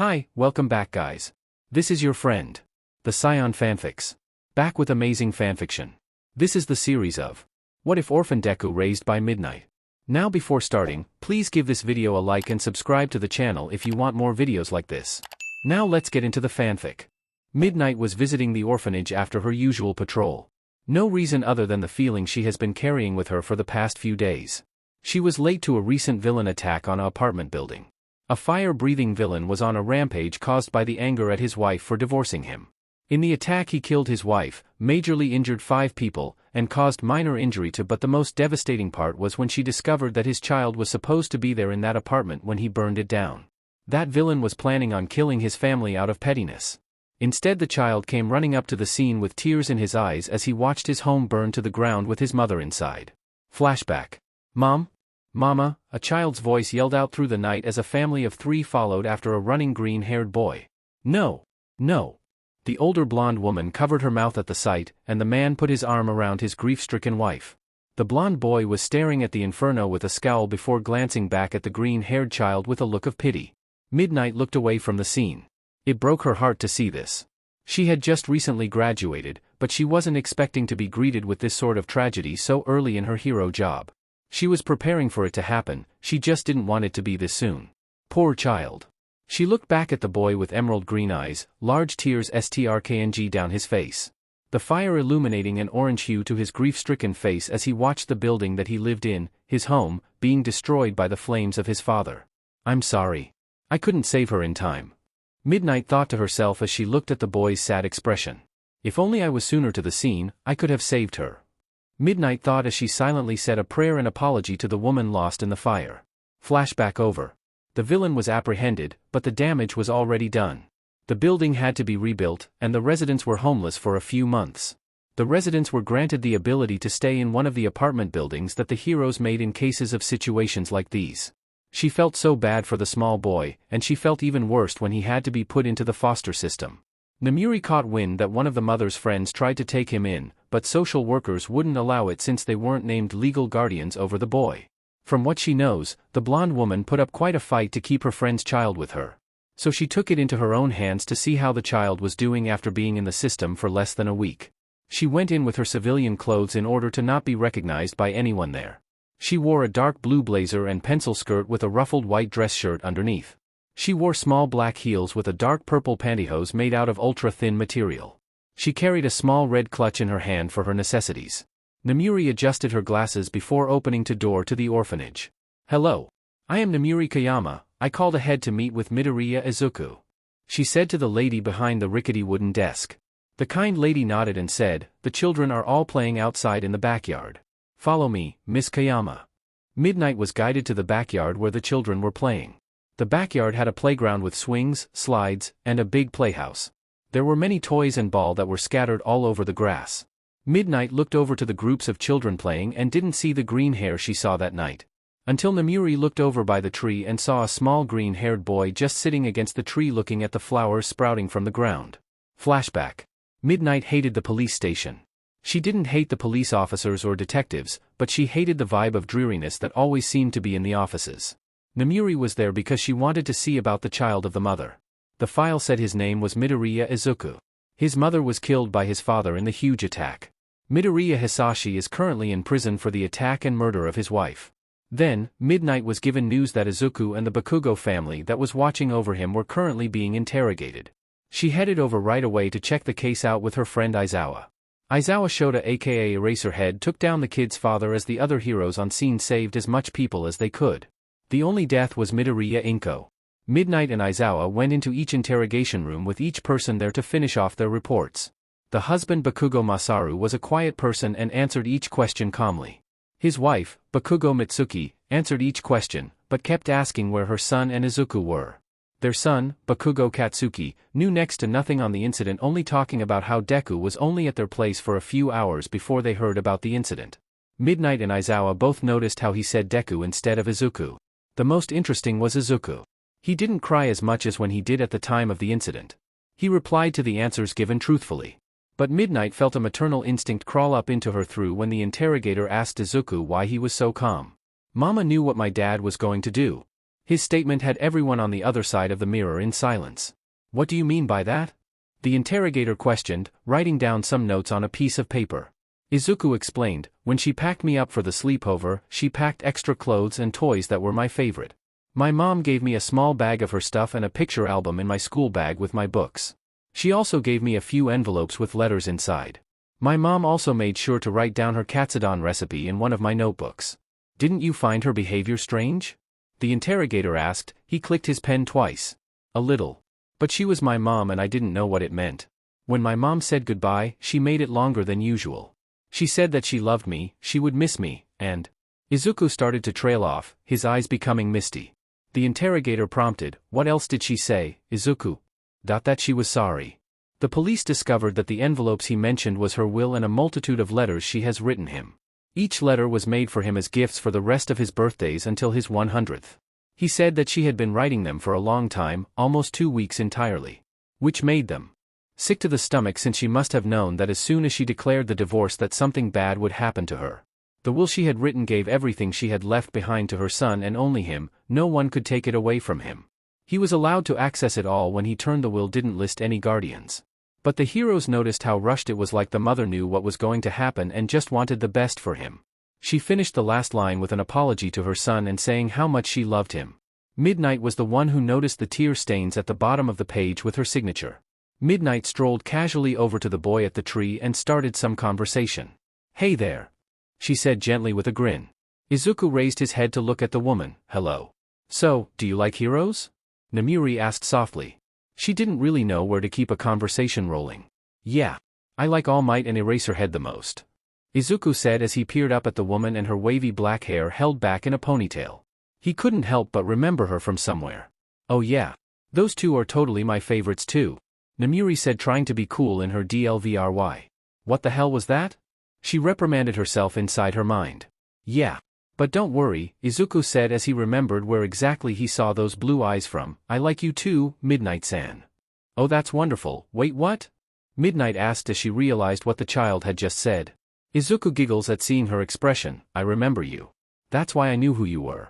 Hi, welcome back guys. This is your friend, the Scion Fanfics. Back with amazing fanfiction. This is the series of What If Orphan Deku Raised by Midnight. Now before starting, please give this video a like and subscribe to the channel if you want more videos like this. Now let's get into the fanfic. Midnight was visiting the orphanage after her usual patrol. No reason other than the feeling she has been carrying with her for the past few days. She was late to a recent villain attack on an apartment building. A fire-breathing villain was on a rampage caused by the anger at his wife for divorcing him. In the attack he killed his wife, majorly injured 5 people, and caused minor injury to, but the most devastating part was when she discovered that his child was supposed to be there in that apartment when he burned it down. That villain was planning on killing his family out of pettiness. Instead the child came running up to the scene with tears in his eyes as he watched his home burn to the ground with his mother inside. Flashback. Mom? Mama, a child's voice yelled out through the night as a family of 3 followed after a running green-haired boy. No. No. The older blonde woman covered her mouth at the sight, and the man put his arm around his grief-stricken wife. The blonde boy was staring at the inferno with a scowl before glancing back at the green-haired child with a look of pity. Midnight looked away from the scene. It broke her heart to see this. She had just recently graduated, but she wasn't expecting to be greeted with this sort of tragedy so early in her hero job. She was preparing for it to happen, she just didn't want it to be this soon. Poor child. She looked back at the boy with emerald green eyes, large tears strkng down his face. The fire illuminating an orange hue to his grief-stricken face as he watched the building that he lived in, his home, being destroyed by the flames of his father. I'm sorry. I couldn't save her in time. Midnight thought to herself as she looked at the boy's sad expression. If only I was sooner to the scene, I could have saved her. Midnight thought as she silently said a prayer and apology to the woman lost in the fire. Flashback over. The villain was apprehended, but the damage was already done. The building had to be rebuilt, and the residents were homeless for a few months. The residents were granted the ability to stay in one of the apartment buildings that the heroes made in cases of situations like these. She felt so bad for the small boy, and she felt even worse when he had to be put into the foster system. Namuri caught wind that one of the mother's friends tried to take him in, but social workers wouldn't allow it since they weren't named legal guardians over the boy. From what she knows, the blonde woman put up quite a fight to keep her friend's child with her. So she took it into her own hands to see how the child was doing after being in the system for less than a week. She went in with her civilian clothes in order to not be recognized by anyone there. She wore a dark blue blazer and pencil skirt with a ruffled white dress shirt underneath. She wore small black heels with a dark purple pantyhose made out of ultra-thin material. She carried a small red clutch in her hand for her necessities. Namuri adjusted her glasses before opening the door to the orphanage. Hello. I am Namuri Kayama, I called ahead to meet with Midoriya Izuku. She said to the lady behind the rickety wooden desk. The kind lady nodded and said, the children are all playing outside in the backyard. Follow me, Miss Kayama. Midnight was guided to the backyard where the children were playing. The backyard had a playground with swings, slides, and a big playhouse. There were many toys and balls that were scattered all over the grass. Midnight looked over to the groups of children playing and didn't see the green hair she saw that night. Until Namuri looked over by the tree and saw a small green-haired boy just sitting against the tree looking at the flowers sprouting from the ground. Flashback. Midnight hated the police station. She didn't hate the police officers or detectives, but she hated the vibe of dreariness that always seemed to be in the offices. Namuri was there because she wanted to see about the child of the mother. The file said his name was Midoriya Izuku. His mother was killed by his father in the huge attack. Midoriya Hizashi is currently in prison for the attack and murder of his wife. Then, Midnight was given news that Izuku and the Bakugo family that was watching over him were currently being interrogated. She headed over right away to check the case out with her friend Aizawa. Aizawa Shoto aka Eraserhead took down the kid's father as the other heroes on scene saved as much people as they could. The only death was Midoriya Inko. Midnight and Aizawa went into each interrogation room with each person there to finish off their reports. The husband Bakugo Masaru was a quiet person and answered each question calmly. His wife, Bakugo Mitsuki, answered each question, but kept asking where her son and Izuku were. Their son, Bakugo Katsuki, knew next to nothing on the incident, only talking about how Deku was only at their place for a few hours before they heard about the incident. Midnight and Aizawa both noticed how he said Deku instead of Izuku. The most interesting was Izuku. He didn't cry as much as when he did at the time of the incident. He replied to the answers given truthfully. But Midnight felt a maternal instinct crawl up into her through when the interrogator asked Izuku why he was so calm. Mama knew what my dad was going to do. His statement had everyone on the other side of the mirror in silence. What do you mean by that? The interrogator questioned, writing down some notes on a piece of paper. Izuku explained, when she packed me up for the sleepover, she packed extra clothes and toys that were my favorite. My mom gave me a small bag of her stuff and a picture album in my school bag with my books. She also gave me a few envelopes with letters inside. My mom also made sure to write down her katsudon recipe in one of my notebooks. Didn't you find her behavior strange? The interrogator asked. He clicked his pen twice. A little. But she was my mom and I didn't know what it meant. When my mom said goodbye, she made it longer than usual. She said that she loved me, she would miss me, and... Izuku started to trail off, his eyes becoming misty. The interrogator prompted, what else did she say, Izuku? That she was sorry. The police discovered that the envelopes he mentioned was her will and a multitude of letters she has written him. Each letter was made for him as gifts for the rest of his birthdays until his 100th. He said that she had been writing them for a long time, almost 2 weeks entirely. Which made them sick to the stomach since she must have known that as soon as she declared the divorce that something bad would happen to her. The will she had written gave everything she had left behind to her son and only him, no one could take it away from him. He was allowed to access it all when he turned the will didn't list any guardians. But the heroes noticed how rushed it was, like the mother knew what was going to happen and just wanted the best for him. She finished the last line with an apology to her son and saying how much she loved him. Midnight was the one who noticed the tear stains at the bottom of the page with her signature. Midnight strolled casually over to the boy at the tree and started some conversation. Hey there, she said gently with a grin. Izuku raised his head to look at the woman. Hello. So, do you like heroes? Namiri asked softly. She didn't really know where to keep a conversation rolling. Yeah. I like All Might and Eraserhead the most. Izuku said as he peered up at the woman and her wavy black hair held back in a ponytail. He couldn't help but remember her from somewhere. Oh yeah. Those two are totally my favorites too. Namiri said, trying to be cool in her DLVRY. What the hell was that? She reprimanded herself inside her mind. Yeah. But don't worry, Izuku said as he remembered where exactly he saw those blue eyes from. I like you too, Midnight-san. Oh, that's wonderful. Wait, what? Midnight asked as she realized what the child had just said. Izuku giggles at seeing her expression. I remember you. That's why I knew who you were.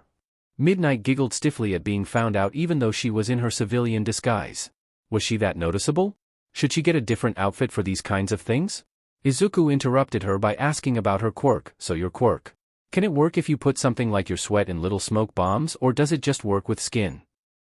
Midnight giggled stiffly at being found out even though she was in her civilian disguise. Was she that noticeable? Should she get a different outfit for these kinds of things? Izuku interrupted her by asking about her quirk. So your quirk. Can it work if you put something like your sweat in little smoke bombs, or does it just work with skin?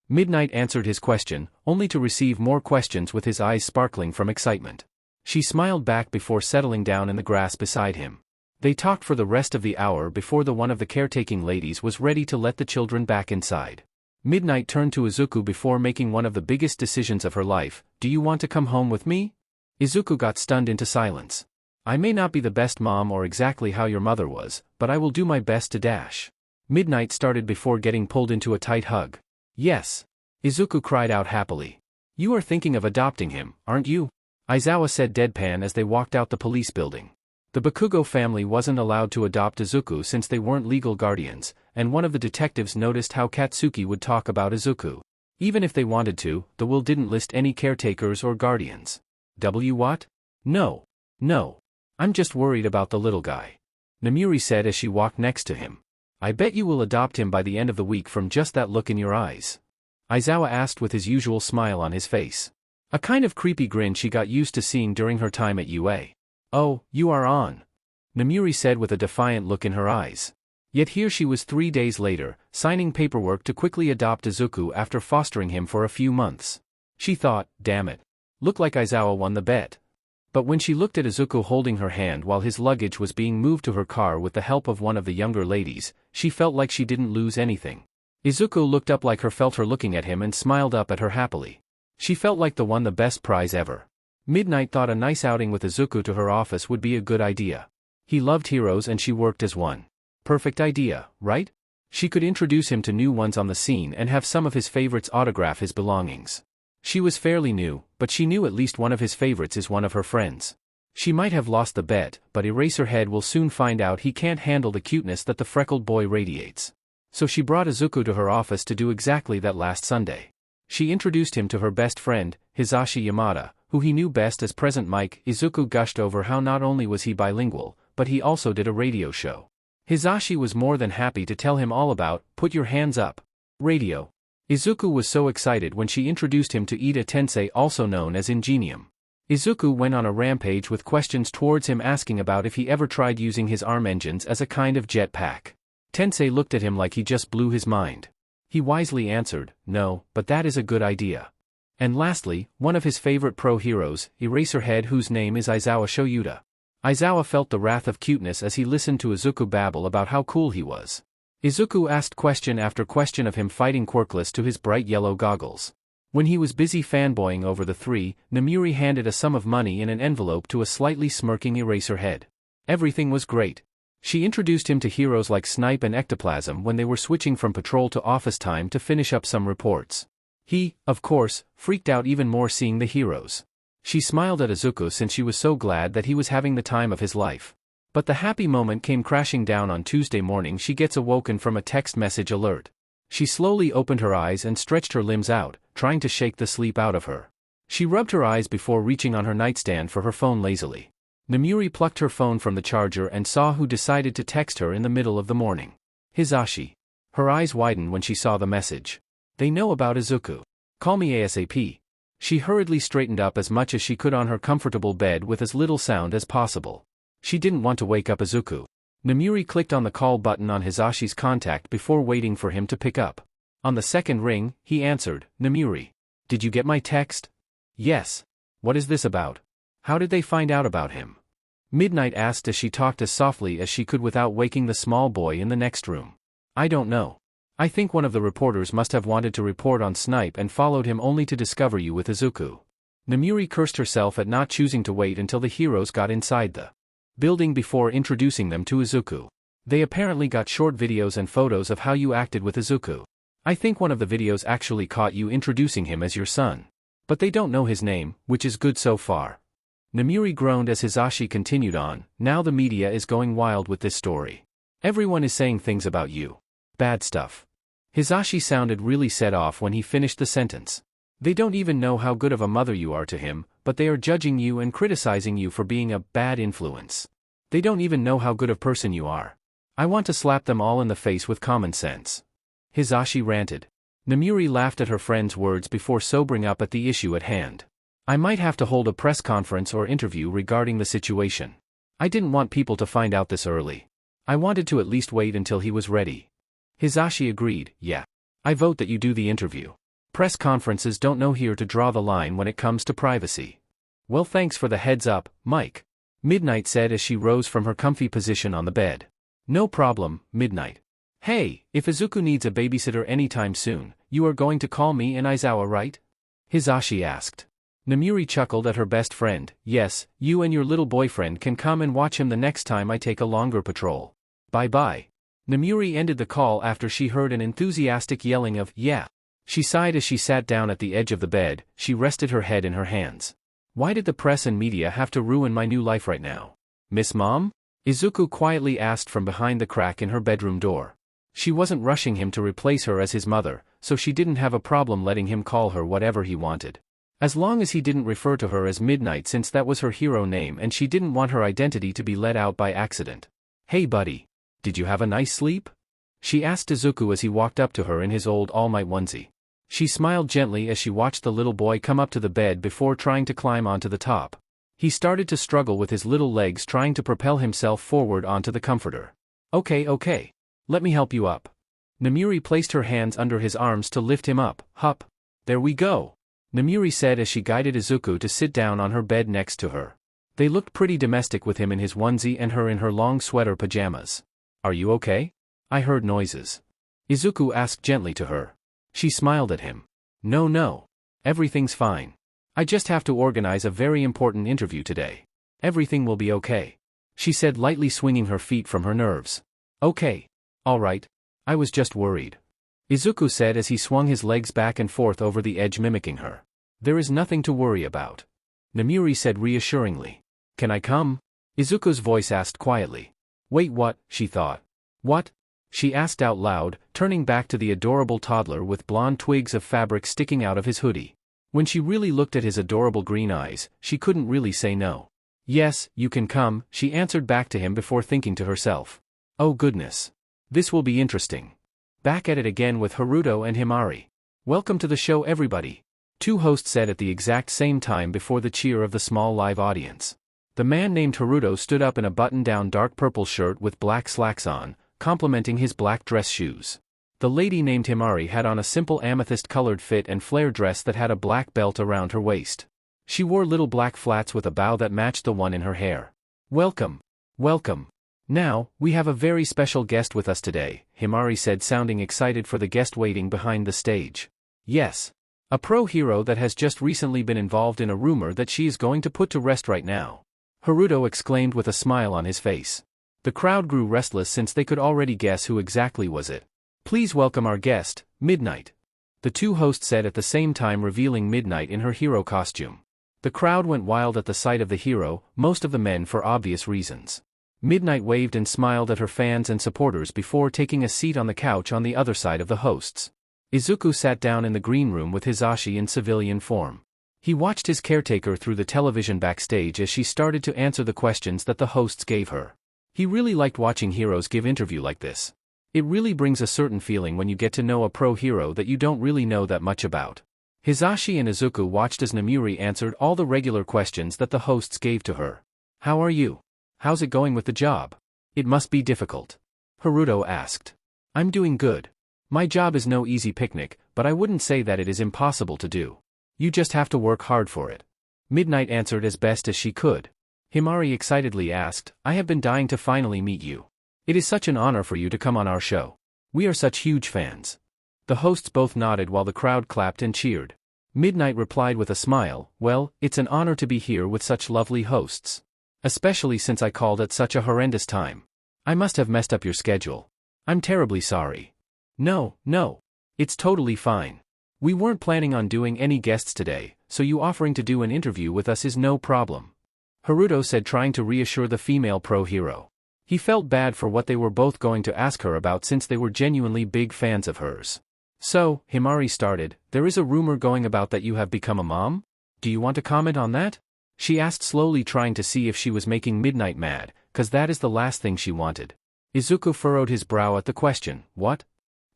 Midnight answered his question, only to receive more questions with his eyes sparkling from excitement. She smiled back before settling down in the grass beside him. They talked for the rest of the hour before one of the caretaking ladies was ready to let the children back inside. Midnight turned to Izuku before making one of the biggest decisions of her life. Do you want to come home with me? Izuku got stunned into silence. I may not be the best mom or exactly how your mother was, but I will do my best to dash. Midnight started before getting pulled into a tight hug. Yes. Izuku cried out happily. You are thinking of adopting him, aren't you? Aizawa said deadpan as they walked out the police building. The Bakugo family wasn't allowed to adopt Izuku since they weren't legal guardians, and one of the detectives noticed how Katsuki would talk about Izuku. Even if they wanted to, the will didn't list any caretakers or guardians. What? No. I'm just worried about the little guy. Namiri said as she walked next to him. I bet you will adopt him by the end of the week from just that look in your eyes. Aizawa asked with his usual smile on his face. A kind of creepy grin she got used to seeing during her time at UA. Oh, you are on. Namiri said with a defiant look in her eyes. Yet here she was 3 days later, signing paperwork to quickly adopt Izuku after fostering him for a few months. She thought, damn it. Looked like Aizawa won the bet. But when she looked at Izuku holding her hand while his luggage was being moved to her car with the help of one of the younger ladies, she felt like she didn't lose anything. Izuku looked up like her, felt her looking at him and smiled up at her happily. She felt like won the best prize ever. Midnight thought a nice outing with Izuku to her office would be a good idea. He loved heroes and she worked as one. Perfect idea, right? She could introduce him to new ones on the scene and have some of his favorites autograph his belongings. She was fairly new, but she knew at least one of his favorites is one of her friends. She might have lost the bet, but Eraserhead will soon find out he can't handle the cuteness that the freckled boy radiates. So she brought Izuku to her office to do exactly that last Sunday. She introduced him to her best friend, Hizashi Yamada, who he knew best as Present Mike. Izuku gushed over how not only was he bilingual, but he also did a radio show. Hizashi was more than happy to tell him all about, Put Your Hands Up. Radio. Izuku was so excited when she introduced him to Ida Tensei, also known as Ingenium. Izuku went on a rampage with questions towards him, asking about if he ever tried using his arm engines as a kind of jetpack. Tensei looked at him like he just blew his mind. He wisely answered, "No, but that is a good idea." And lastly, one of his favorite pro-heroes, Eraserhead, whose name is Aizawa Shoyuta. Aizawa felt the wrath of cuteness as he listened to Izuku babble about how cool he was. Izuku asked question after question of him, fighting Quirkless to his bright yellow goggles. When he was busy fanboying over the three, Namuri handed a sum of money in an envelope to a slightly smirking Eraserhead. Everything was great. She introduced him to heroes like Snipe and Ectoplasm when they were switching from patrol to office time to finish up some reports. He, of course, freaked out even more seeing the heroes. She smiled at Izuku since she was so glad that he was having the time of his life. But the happy moment came crashing down on Tuesday morning. She gets awoken from a text message alert. She slowly opened her eyes and stretched her limbs out, trying to shake the sleep out of her. She rubbed her eyes before reaching on her nightstand for her phone lazily. Namuri plucked her phone from the charger and saw who decided to text her in the middle of the morning. Hizashi. Her eyes widened when she saw the message. They know about Izuku. Call me ASAP. She hurriedly straightened up as much as she could on her comfortable bed with as little sound as possible. She didn't want to wake up Izuku. Namuri clicked on the call button on Hizashi's contact before waiting for him to pick up. On the second ring, he answered, "Namuri. Did you get my text?" "Yes. What is this about? How did they find out about him?" Midnight asked as she talked as softly as she could without waking the small boy in the next room. "I don't know. I think one of the reporters must have wanted to report on Snipe and followed him only to discover you with Izuku." Namuri cursed herself at not choosing to wait until the heroes got inside the building before introducing them to Izuku. They apparently got short videos and photos of how you acted with Izuku. I think one of the videos actually caught you introducing him as your son. But they don't know his name, which is good so far. Namuri groaned as Hizashi continued on, "Now the media is going wild with this story. Everyone is saying things about you. Bad stuff." Hizashi sounded really set off when he finished the sentence. "They don't even know how good of a mother you are to him, but they are judging you and criticizing you for being a bad influence. They don't even know how good of person you are. I want to slap them all in the face with common sense." Hizashi ranted. Namuri laughed at her friend's words before sobering up at the issue at hand. "I might have to hold a press conference or interview regarding the situation. I didn't want people to find out this early. I wanted to at least wait until he was ready." Hizashi agreed, "Yeah. I vote that you do the interview. Press conferences don't know here to draw the line when it comes to privacy." "Well, thanks for the heads up, Mike," Midnight said as she rose from her comfy position on the bed. "No problem, Midnight. Hey, if Izuku needs a babysitter anytime soon, you are going to call me and Aizawa, right?" Hizashi asked. Namuri chuckled at her best friend. "Yes, you and your little boyfriend can come and watch him the next time I take a longer patrol. Bye-bye." Namuri ended the call after she heard an enthusiastic yelling of, "Yeah." She sighed as she sat down at the edge of the bed. She rested her head in her hands. "Why did the press and media have to ruin my new life right now? Miss Mom?" Izuku quietly asked from behind the crack in her bedroom door. She wasn't rushing him to replace her as his mother, so she didn't have a problem letting him call her whatever he wanted. As long as he didn't refer to her as Midnight, since that was her hero name and she didn't want her identity to be let out by accident. "Hey buddy. Did you have a nice sleep?" she asked Izuku as he walked up to her in his old All Might onesie. She smiled gently as she watched the little boy come up to the bed before trying to climb onto the top. He started to struggle with his little legs, trying to propel himself forward onto the comforter. Okay. Let me help you up." Namuri placed her hands under his arms to lift him up. "Hup. There we go," Namuri said as she guided Izuku to sit down on her bed next to her. They looked pretty domestic with him in his onesie and her in her long sweater pajamas. "Are you okay? I heard noises." Izuku asked gently to her. She smiled at him. No. Everything's fine. I just have to organize a very important interview today. Everything will be okay," she said, lightly swinging her feet from her nerves. "Okay. All right. I was just worried," Izuku said as he swung his legs back and forth over the edge, mimicking her. "There is nothing to worry about," Namuri said reassuringly. "Can I come?" Izuku's voice asked quietly. "Wait, what?" she thought. "What?" she asked out loud, turning back to the adorable toddler with blonde twigs of fabric sticking out of his hoodie. When she really looked at his adorable green eyes, she couldn't really say no. "Yes, you can come," she answered back to him before thinking to herself. "Oh goodness. This will be interesting. Back at it again with Haruto and Himari. Welcome to the show everybody. Two hosts said at the exact same time before the cheer of the small live audience. The man named Haruto stood up in a button-down dark purple shirt with black slacks on, complementing his black dress shoes. The lady named Himari had on a simple amethyst-colored fit and flare dress that had a black belt around her waist. She wore little black flats with a bow that matched the one in her hair. Welcome. Welcome. Now, we have a very special guest with us today, Himari said, sounding excited for the guest waiting behind the stage. Yes. A pro hero that has just recently been involved in a rumor that she is going to put to rest right now. Haruto exclaimed with a smile on his face. The crowd grew restless since they could already guess who exactly was it. Please welcome our guest, Midnight. The two hosts said at the same time, revealing Midnight in her hero costume. The crowd went wild at the sight of the hero, most of the men for obvious reasons. Midnight waved and smiled at her fans and supporters before taking a seat on the couch on the other side of the hosts. Izuku sat down in the green room with Hizashi in civilian form. He watched his caretaker through the television backstage as she started to answer the questions that the hosts gave her. He really liked watching heroes give interview like this. It really brings a certain feeling when you get to know a pro hero that you don't really know that much about. Hizashi and Izuku watched as Namuri answered all the regular questions that the hosts gave to her. How are you? How's it going with the job? It must be difficult. Haruto asked. I'm doing good. My job is no easy picnic, but I wouldn't say that it is impossible to do. You just have to work hard for it. Midnight answered as best as she could. Himari excitedly asked, I have been dying to finally meet you. It is such an honor for you to come on our show. We are such huge fans. The hosts both nodded while the crowd clapped and cheered. Midnight replied with a smile, well, it's an honor to be here with such lovely hosts. Especially since I called at such a horrendous time. I must have messed up your schedule. I'm terribly sorry. No. It's totally fine. We weren't planning on doing any guests today, so you offering to do an interview with us is no problem. Haruto said, trying to reassure the female pro hero. He felt bad for what they were both going to ask her about since they were genuinely big fans of hers. So, Himari started, there is a rumor going about that you have become a mom? Do you want to comment on that? She asked slowly, trying to see if she was making Midnight mad, cause that is the last thing she wanted. Izuku furrowed his brow at the question, what?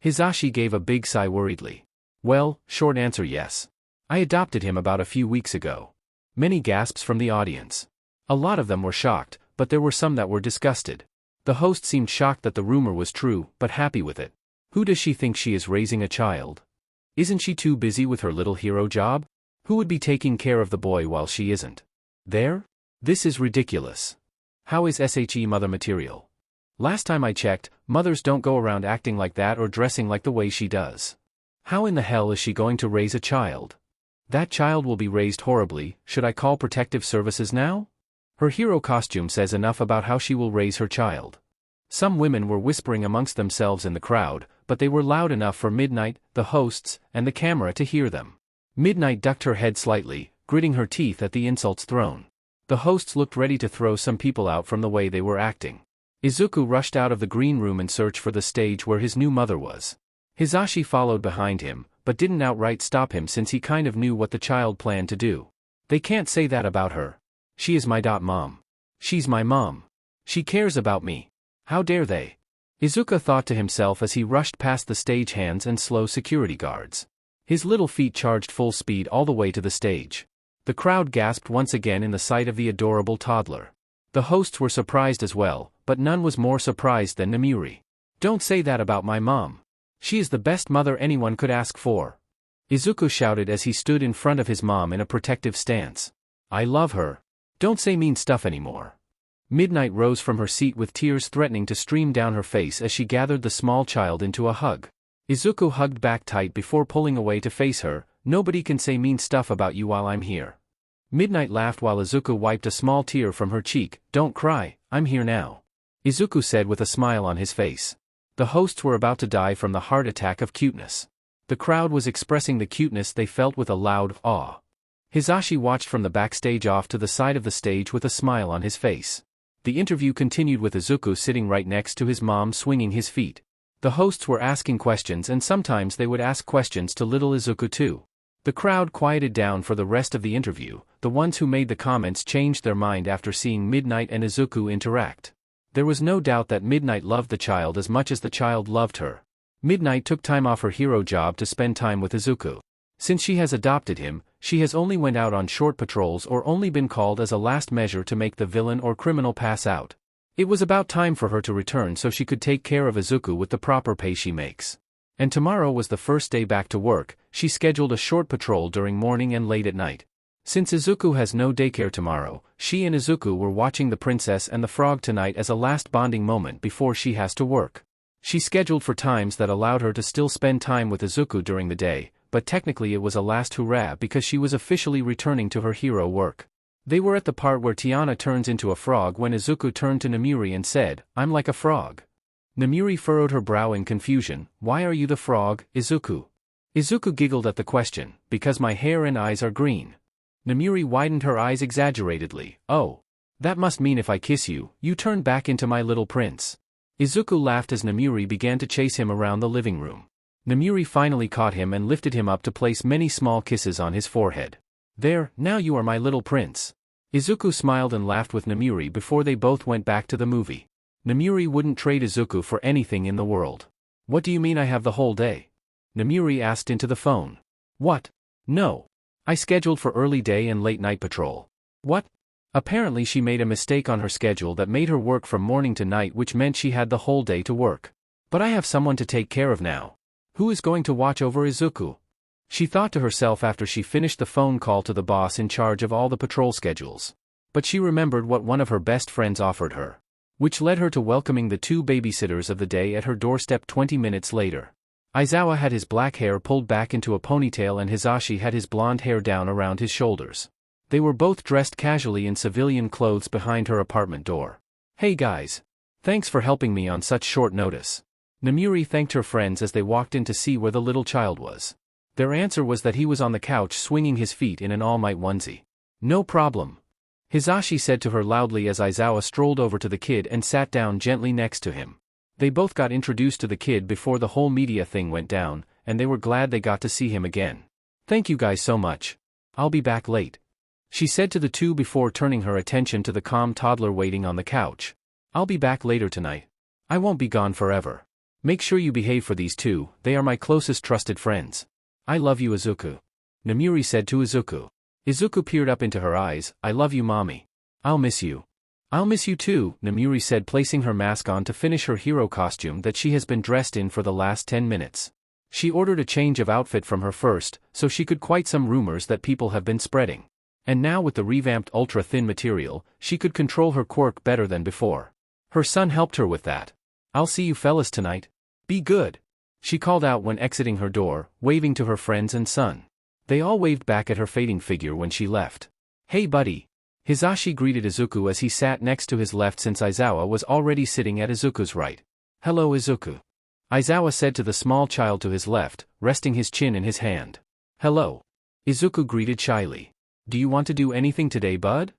Hizashi gave a big sigh worriedly. Well, short answer yes. I adopted him about a few weeks ago. Many gasps from the audience. A lot of them were shocked, but there were some that were disgusted. The host seemed shocked that the rumor was true, but happy with it. Who does she think she is, raising a child? Isn't she too busy with her little hero job? Who would be taking care of the boy while she isn't there? This is ridiculous. How is she mother material? Last time I checked, mothers don't go around acting like that or dressing like the way she does. How in the hell is she going to raise a child? That child will be raised horribly. Should I call protective services now? Her hero costume says enough about how she will raise her child. Some women were whispering amongst themselves in the crowd, but they were loud enough for Midnight, the hosts, and the camera to hear them. Midnight ducked her head slightly, gritting her teeth at the insults thrown. The hosts looked ready to throw some people out from the way they were acting. Izuku rushed out of the green room in search for the stage where his new mother was. Hizashi followed behind him, but didn't outright stop him since he kind of knew what the child planned to do. They can't say that about her. She is my mom. She's my mom. She cares about me. How dare they? Izuku thought to himself as he rushed past the stagehands and slow security guards. His little feet charged full speed all the way to the stage. The crowd gasped once again in the sight of the adorable toddler. The hosts were surprised as well, but none was more surprised than Namuri. Don't say that about my mom. She is the best mother anyone could ask for. Izuku shouted as he stood in front of his mom in a protective stance. I love her. Don't say mean stuff anymore. Midnight rose from her seat with tears threatening to stream down her face as she gathered the small child into a hug. Izuku hugged back tight before pulling away to face her. Nobody can say mean stuff about you while I'm here. Midnight laughed while Izuku wiped a small tear from her cheek. Don't cry, I'm here now. Izuku said with a smile on his face. The hosts were about to die from the heart attack of cuteness. The crowd was expressing the cuteness they felt with a loud awe. Hizashi watched from the backstage off to the side of the stage with a smile on his face. The interview continued with Izuku sitting right next to his mom swinging his feet. The hosts were asking questions and sometimes they would ask questions to little Izuku too. The crowd quieted down for the rest of the interview. The ones who made the comments changed their mind after seeing Midnight and Izuku interact. There was no doubt that Midnight loved the child as much as the child loved her. Midnight took time off her hero job to spend time with Izuku. Since she has adopted him, she has only went out on short patrols or only been called as a last measure to make the villain or criminal pass out. It was about time for her to return so she could take care of Izuku with the proper pay she makes. And tomorrow was the first day back to work. She scheduled a short patrol during morning and late at night. Since Izuku has no daycare tomorrow, she and Izuku were watching The Princess and the Frog tonight as a last bonding moment before she has to work. She scheduled for times that allowed her to still spend time with Izuku during the day, but technically it was a last hurrah because she was officially returning to her hero work. They were at the part where Tiana turns into a frog when Izuku turned to Namiri and said, "I'm like a frog." Namiri furrowed her brow in confusion. "Why are you the frog, Izuku?" Izuku giggled at the question, "Because my hair and eyes are green." Namiri widened her eyes exaggeratedly. "Oh. That must mean if I kiss you, you turn back into my little prince." Izuku laughed as Namiri began to chase him around the living room. Namiri finally caught him and lifted him up to place many small kisses on his forehead. "There, now you are my little prince." Izuku smiled and laughed with Namiri before they both went back to the movie. Namiri wouldn't trade Izuku for anything in the world. "What do you mean I have the whole day?" Namiri asked into the phone. "What? No. I scheduled for early day and late night patrol." "What?" Apparently she made a mistake on her schedule that made her work from morning to night, which meant she had the whole day to work. "But I have someone to take care of now. Who is going to watch over Izuku?" She thought to herself after she finished the phone call to the boss in charge of all the patrol schedules. But she remembered what one of her best friends offered her, which led her to welcoming the two babysitters of the day at her doorstep 20 minutes later. Aizawa had his black hair pulled back into a ponytail and Hizashi had his blonde hair down around his shoulders. They were both dressed casually in civilian clothes behind her apartment door. "Hey guys. Thanks for helping me on such short notice." Namiri thanked her friends as they walked in to see where the little child was. Their answer was that he was on the couch swinging his feet in an all-might onesie. "No problem," Hizashi said to her loudly as Aizawa strolled over to the kid and sat down gently next to him. They both got introduced to the kid before the whole media thing went down, and they were glad they got to see him again. "Thank you guys so much. I'll be back late," she said to the two before turning her attention to the calm toddler waiting on the couch. "I'll be back later tonight. I won't be gone forever. Make sure you behave for these two, they are my closest trusted friends. I love you, Izuku," Namiri said to Izuku. Izuku peered up into her eyes. "I love you, mommy. I'll miss you." "I'll miss you too," Namiri said, placing her mask on to finish her hero costume that she has been dressed in for the last 10 minutes. She ordered a change of outfit from her first, so she could quite some rumors that people have been spreading. And now with the revamped ultra-thin material, she could control her quirk better than before. Her son helped her with that. "I'll see you fellas tonight. Be good," she called out when exiting her door, waving to her friends and son. They all waved back at her fading figure when she left. "Hey buddy." Hizashi greeted Izuku as he sat next to his left since Aizawa was already sitting at Izuku's right. "Hello Izuku," Aizawa said to the small child to his left, resting his chin in his hand. "Hello," Izuku greeted shyly. "Do you want to do anything today, bud?"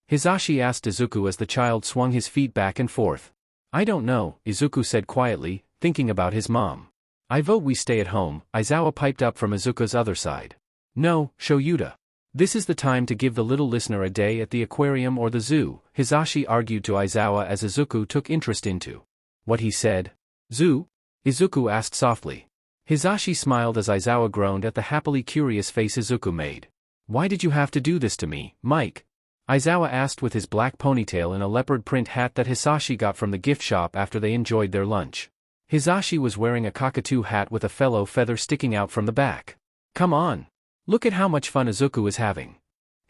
Hizashi asked Izuku as the child swung his feet back and forth. "I don't know," Izuku said quietly, thinking about his mom. "I vote we stay at home," Aizawa piped up from Izuku's other side. "No, Shoyuta. This is the time to give the little listener a day at the aquarium or the zoo," Hizashi argued to Aizawa as Izuku took interest into what he said. "Zoo?" Izuku asked softly. Hizashi smiled as Aizawa groaned at the happily curious face Izuku made. "Why did you have to do this to me, Mike?" Aizawa asked with his black ponytail and a leopard print hat that Hizashi got from the gift shop after they enjoyed their lunch. Hizashi was wearing a cockatoo hat with a fellow feather sticking out from the back. "Come on. Look at how much fun Izuku is having,"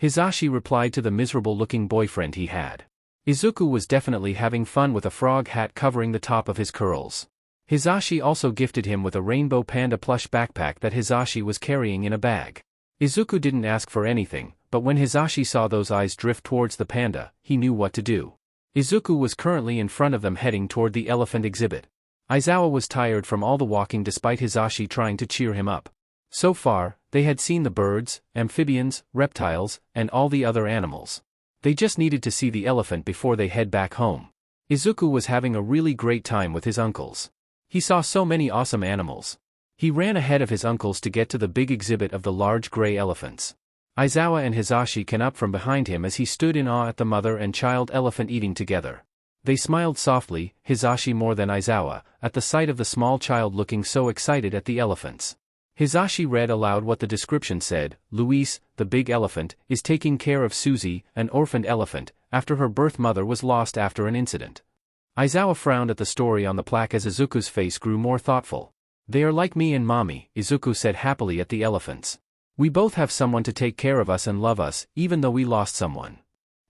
Hizashi replied to the miserable-looking boyfriend he had. Izuku was definitely having fun with a frog hat covering the top of his curls. Hizashi also gifted him with a rainbow panda plush backpack that Hizashi was carrying in a bag. Izuku didn't ask for anything, but when Hizashi saw those eyes drift towards the panda, he knew what to do. Izuku was currently in front of them heading toward the elephant exhibit. Aizawa was tired from all the walking despite Hizashi trying to cheer him up. So far, they had seen the birds, amphibians, reptiles, and all the other animals. They just needed to see the elephant before they head back home. Izuku was having a really great time with his uncles. He saw so many awesome animals. He ran ahead of his uncles to get to the big exhibit of the large gray elephants. Aizawa and Hizashi came up from behind him as he stood in awe at the mother and child elephant eating together. They smiled softly, Hizashi more than Aizawa, at the sight of the small child looking so excited at the elephants. Hizashi read aloud what the description said. Luis, the big elephant, is taking care of Susie, an orphaned elephant, after her birth mother was lost after an incident. Aizawa frowned at the story on the plaque as Izuku's face grew more thoughtful. They are like me and mommy, Izuku said happily at the elephants. We both have someone to take care of us and love us, even though we lost someone.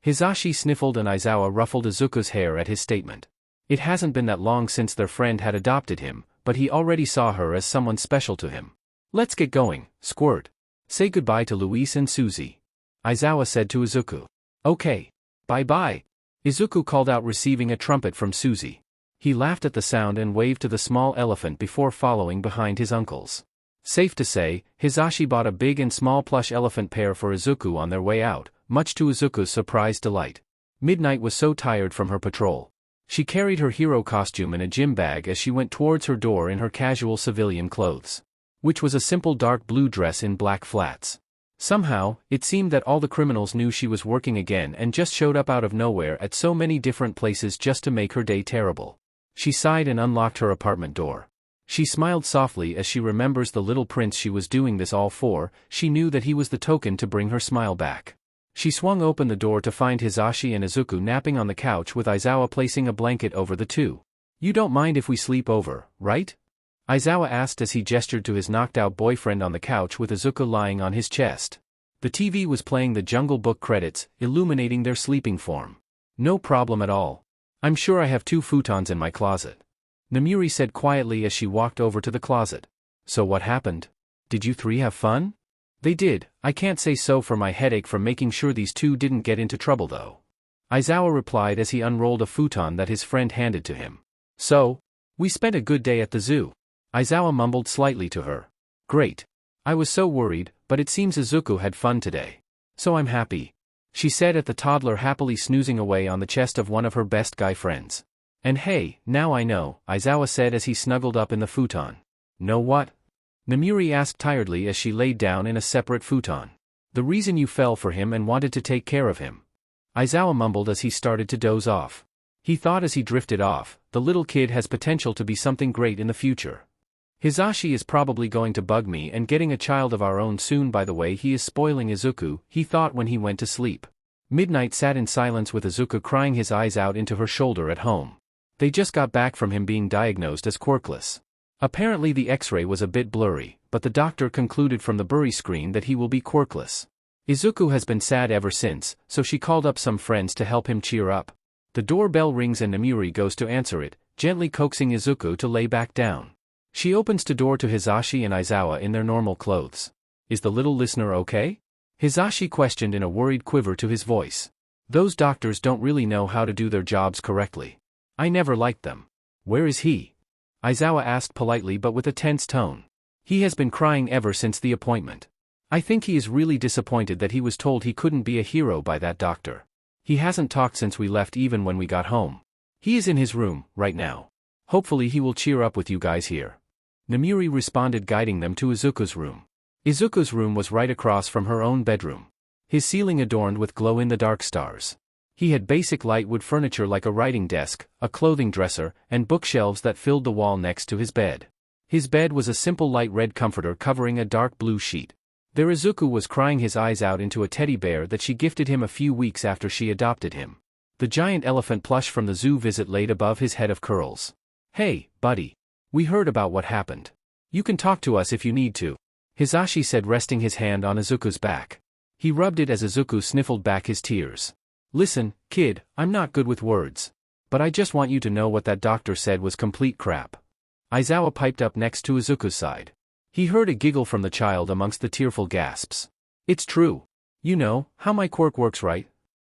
Hizashi sniffled and Aizawa ruffled Izuku's hair at his statement. It hasn't been that long since their friend had adopted him, but he already saw her as someone special to him. Let's get going, Squirt. Say goodbye to Luis and Susie. Aizawa said to Izuku. Okay. Bye-bye. Izuku called out, receiving a trumpet from Susie. He laughed at the sound and waved to the small elephant before following behind his uncles. Safe to say, Hizashi bought a big and small plush elephant pair for Izuku on their way out, much to Izuku's surprised delight. Midnight was so tired from her patrol. She carried her hero costume in a gym bag as she went towards her door in her casual civilian clothes, which was a simple dark blue dress in black flats. Somehow, it seemed that all the criminals knew she was working again and just showed up out of nowhere at so many different places just to make her day terrible. She sighed and unlocked her apartment door. She smiled softly as she remembers the little prince she was doing this all for. She knew that he was the token to bring her smile back. She swung open the door to find Hizashi and Izuku napping on the couch with Aizawa placing a blanket over the two. You don't mind if we sleep over, right? Aizawa asked as he gestured to his knocked-out boyfriend on the couch with Izuku lying on his chest. The TV was playing the Jungle Book credits, illuminating their sleeping form. No problem at all. I'm sure I have 2 futons in my closet. Namiri said quietly as she walked over to the closet. So what happened? Did you 3 have fun? They did. I can't say so for my headache from making sure these 2 didn't get into trouble though. Aizawa replied as he unrolled a futon that his friend handed to him. So? We spent a good day at the zoo. Aizawa mumbled slightly to her. Great. I was so worried, but it seems Izuku had fun today. So I'm happy. She said at the toddler happily snoozing away on the chest of one of her best guy friends. And hey, now I know, Aizawa said as he snuggled up in the futon. Know what? Namiri asked tiredly as she laid down in a separate futon. The reason you fell for him and wanted to take care of him. Aizawa mumbled as he started to doze off. He thought as he drifted off, the little kid has potential to be something great in the future. Hizashi is probably going to bug me and getting a child of our own soon. By the way, he is spoiling Izuku, he thought when he went to sleep. Midnight sat in silence with Izuku crying his eyes out into her shoulder at home. They just got back from him being diagnosed as Quirkless. Apparently the X-ray was a bit blurry, but the doctor concluded from the blurry screen that he will be Quirkless. Izuku has been sad ever since, so she called up some friends to help him cheer up. The doorbell rings and Namiri goes to answer it, gently coaxing Izuku to lay back down. She opens the door to Hizashi and Aizawa in their normal clothes. Is the little listener okay? Hizashi questioned in a worried quiver to his voice. Those doctors don't really know how to do their jobs correctly. I never liked them. Where is he? Aizawa asked politely but with a tense tone. He has been crying ever since the appointment. I think he is really disappointed that he was told he couldn't be a hero by that doctor. He hasn't talked since we left even when we got home. He is in his room, right now. Hopefully he will cheer up with you guys here. Namiri responded, guiding them to Izuku's room. Izuku's room was right across from her own bedroom. His ceiling adorned with glow-in-the-dark stars. He had basic light wood furniture like a writing desk, a clothing dresser, and bookshelves that filled the wall next to his bed. His bed was a simple light red comforter covering a dark blue sheet. There Izuku was crying his eyes out into a teddy bear that she gifted him a few weeks after she adopted him. The giant elephant plush from the zoo visit laid above his head of curls. Hey, buddy. We heard about what happened. You can talk to us if you need to. Hizashi said, resting his hand on Izuku's back. He rubbed it as Izuku sniffled back his tears. Listen, kid, I'm not good with words. But I just want you to know what that doctor said was complete crap. Aizawa piped up next to Izuku's side. He heard a giggle from the child amongst the tearful gasps. It's true. You know, how my quirk works, right?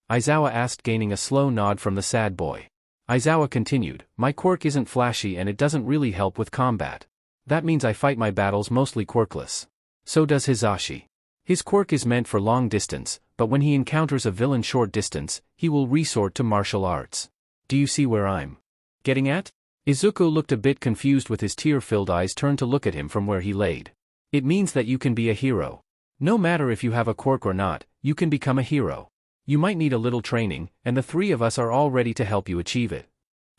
Aizawa asked, gaining a slow nod from the sad boy. Aizawa continued, my quirk isn't flashy and it doesn't really help with combat. That means I fight my battles mostly quirkless. So does Hizashi. His quirk is meant for long distance, but when he encounters a villain short distance, he will resort to martial arts. Do you see where I'm getting at? Izuku looked a bit confused with his tear-filled eyes turned to look at him from where he laid. It means that you can be a hero. No matter if you have a quirk or not, you can become a hero. You might need a little training, and the three of us are all ready to help you achieve it.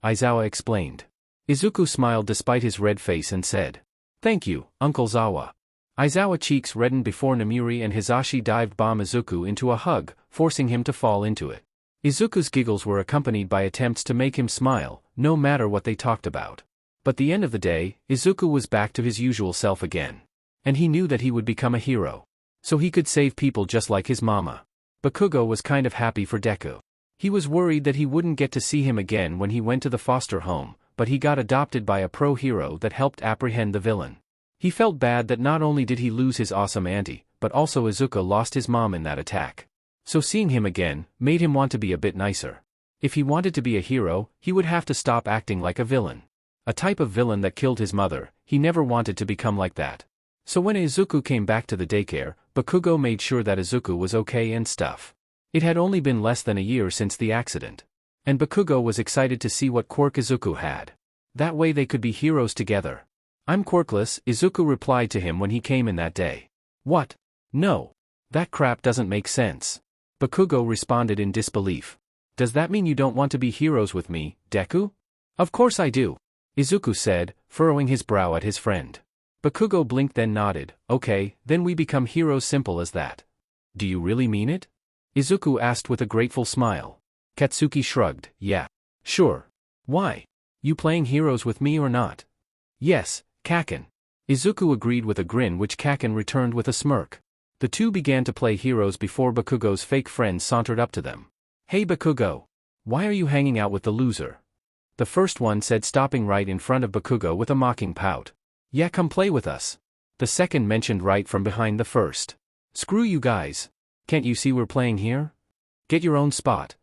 Aizawa explained. Izuku smiled despite his red face and said, "Thank you, Uncle Zawa." Aizawa's cheeks reddened before Namiri and Hizashi dived bomb Izuku into a hug, forcing him to fall into it. Izuku's giggles were accompanied by attempts to make him smile, no matter what they talked about. But the end of the day, Izuku was back to his usual self again. And he knew that he would become a hero. So he could save people just like his mama. Bakugo was kind of happy for Deku. He was worried that he wouldn't get to see him again when he went to the foster home, but he got adopted by a pro-hero that helped apprehend the villain. He felt bad that not only did he lose his awesome auntie, but also Izuku lost his mom in that attack. So seeing him again, made him want to be a bit nicer. If he wanted to be a hero, he would have to stop acting like a villain. A type of villain that killed his mother, he never wanted to become like that. So when Izuku came back to the daycare, Bakugo made sure that Izuku was okay and stuff. It had only been less than a year since the accident. And Bakugo was excited to see what quirk Izuku had. That way they could be heroes together. "I'm Quirkless," Izuku replied to him when he came in that day. "What? No. That crap doesn't make sense." Bakugo responded in disbelief. "Does that mean you don't want to be heroes with me, Deku?" "Of course I do," Izuku said, furrowing his brow at his friend. Bakugo blinked then nodded. "Okay, then we become heroes, simple as that." "Do you really mean it?" Izuku asked with a grateful smile. Katsuki shrugged. "Yeah. Sure. Why? You playing heroes with me or not?" "Yes, Kaken." Izuku agreed with a grin which Kaken returned with a smirk. The two began to play heroes before Bakugo's fake friend sauntered up to them. "Hey Bakugo. Why are you hanging out with the loser?" The first one said, stopping right in front of Bakugo with a mocking pout. "Yeah, come play with us." The second mentioned right from behind the first. "Screw you guys. Can't you see we're playing here? Get your own spot."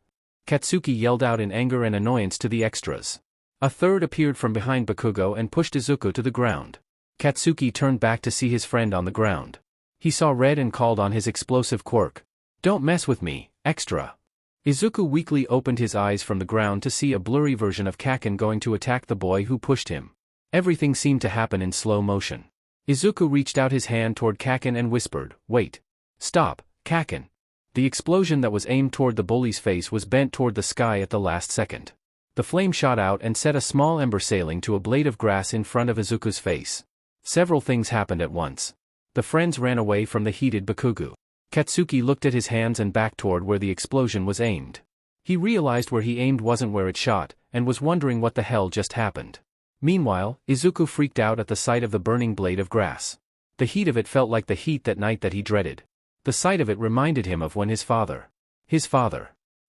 Katsuki yelled out in anger and annoyance to the extras. A third appeared from behind Bakugo and pushed Izuku to the ground. Katsuki turned back to see his friend on the ground. He saw red and called on his explosive quirk. "Don't mess with me, extra." Izuku weakly opened his eyes from the ground to see a blurry version of Kaken going to attack the boy who pushed him. Everything seemed to happen in slow motion. Izuku reached out his hand toward Kaken and whispered, "Wait. Stop, Kaken." The explosion that was aimed toward the bully's face was bent toward the sky at the last second. The flame shot out and set a small ember sailing to a blade of grass in front of Izuku's face. Several things happened at once. The friends ran away from the heated Bakugo. Katsuki looked at his hands and back toward where the explosion was aimed. He realized where he aimed wasn't where it shot, and was wondering what the hell just happened. Meanwhile, Izuku freaked out at the sight of the burning blade of grass. The heat of it felt like the heat that night that he dreaded. The sight of it reminded him of when his father,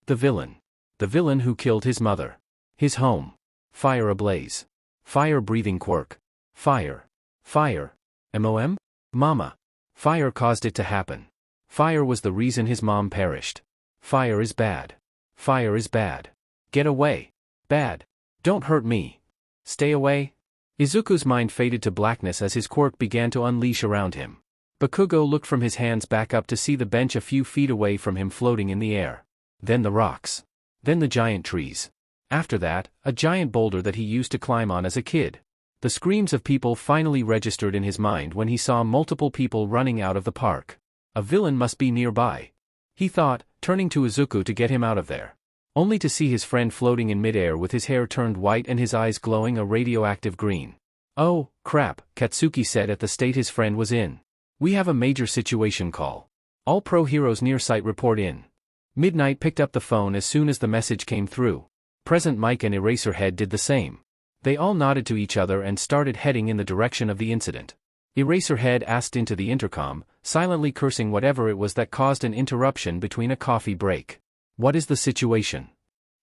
the villain who killed his mother, his home, fire ablaze, fire-breathing quirk, fire, mama, fire caused it to happen. Fire was the reason his mom perished. Fire is bad. Fire is bad. Get away. Bad. Don't hurt me. Stay away. Izuku's mind faded to blackness as his quirk began to unleash around him. Bakugo looked from his hands back up to see the bench a few feet away from him floating in the air. Then the rocks. Then the giant trees. After that, a giant boulder that he used to climb on as a kid. The screams of people finally registered in his mind when he saw multiple people running out of the park. A villain must be nearby, he thought, turning to Izuku to get him out of there. Only to see his friend floating in midair with his hair turned white and his eyes glowing a radioactive green. "Oh, crap," Katsuki said at the state his friend was in. "We have a major situation call. All pro heroes near site report in." Midnight picked up the phone as soon as the message came through. Present Mike and Eraserhead did the same. They all nodded to each other and started heading in the direction of the incident. Eraserhead asked into the intercom, silently cursing whatever it was that caused an interruption between a coffee break. "What is the situation?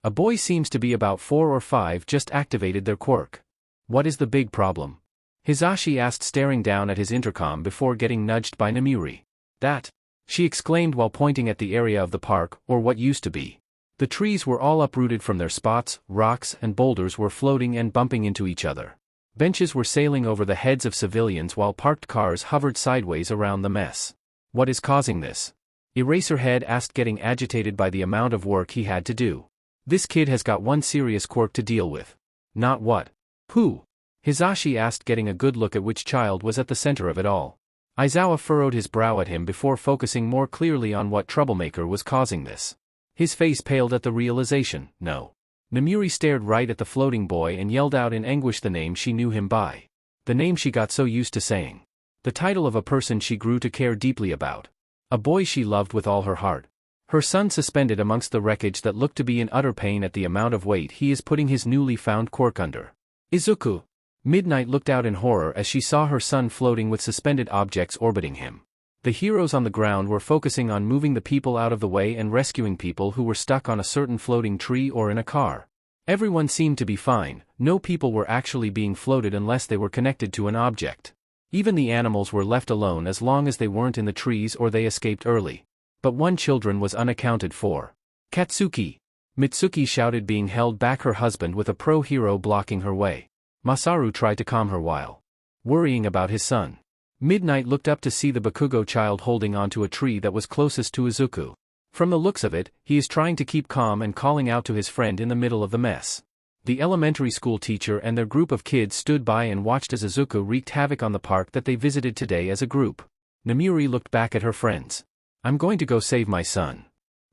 A boy seems to be about 4 or 5 just activated their quirk. What is the big problem?" Hizashi asked, staring down at his intercom before getting nudged by Namiri. "That," she exclaimed while pointing at the area of the park, or what used to be. The trees were all uprooted from their spots, rocks and boulders were floating and bumping into each other. Benches were sailing over the heads of civilians while parked cars hovered sideways around the mess. "What is causing this?" Eraserhead asked, getting agitated by the amount of work he had to do. "This kid has got one serious quirk to deal with." "Not what? Who?" Hizashi asked, getting a good look at which child was at the center of it all. Aizawa furrowed his brow at him before focusing more clearly on what troublemaker was causing this. His face paled at the realization. No. Namuri stared right at the floating boy and yelled out in anguish the name she knew him by. The name she got so used to saying. The title of a person she grew to care deeply about. A boy she loved with all her heart. Her son suspended amongst the wreckage that looked to be in utter pain at the amount of weight he is putting his newly found Quirk under. Izuku. Midnight looked out in horror as she saw her son floating with suspended objects orbiting him. The heroes on the ground were focusing on moving the people out of the way and rescuing people who were stuck on a certain floating tree or in a car. Everyone seemed to be fine, no people were actually being floated unless they were connected to an object. Even the animals were left alone as long as they weren't in the trees or they escaped early. But one children was unaccounted for. Katsuki. Mitsuki shouted, being held back, her husband with a pro-hero blocking her way. Masaru tried to calm her while worrying about his son. Midnight looked up to see the Bakugo child holding onto a tree that was closest to Izuku. From the looks of it, he is trying to keep calm and calling out to his friend in the middle of the mess. The elementary school teacher and their group of kids stood by and watched as Izuku wreaked havoc on the park that they visited today as a group. Namuri looked back at her friends. I'm going to go save my son.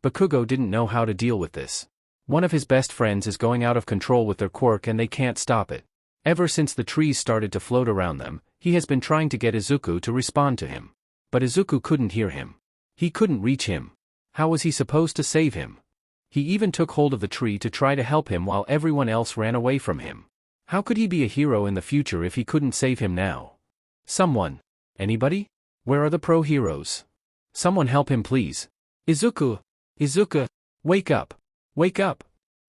Bakugo didn't know how to deal with this. One of his best friends is going out of control with their quirk and they can't stop it. Ever since the trees started to float around them, he has been trying to get Izuku to respond to him. But Izuku couldn't hear him. He couldn't reach him. How was he supposed to save him? He even took hold of the tree to try to help him while everyone else ran away from him. How could he be a hero in the future if he couldn't save him now? Someone. Anybody? Where are the pro-heroes? Someone help him please. Izuku! Izuku! Wake up! Wake up!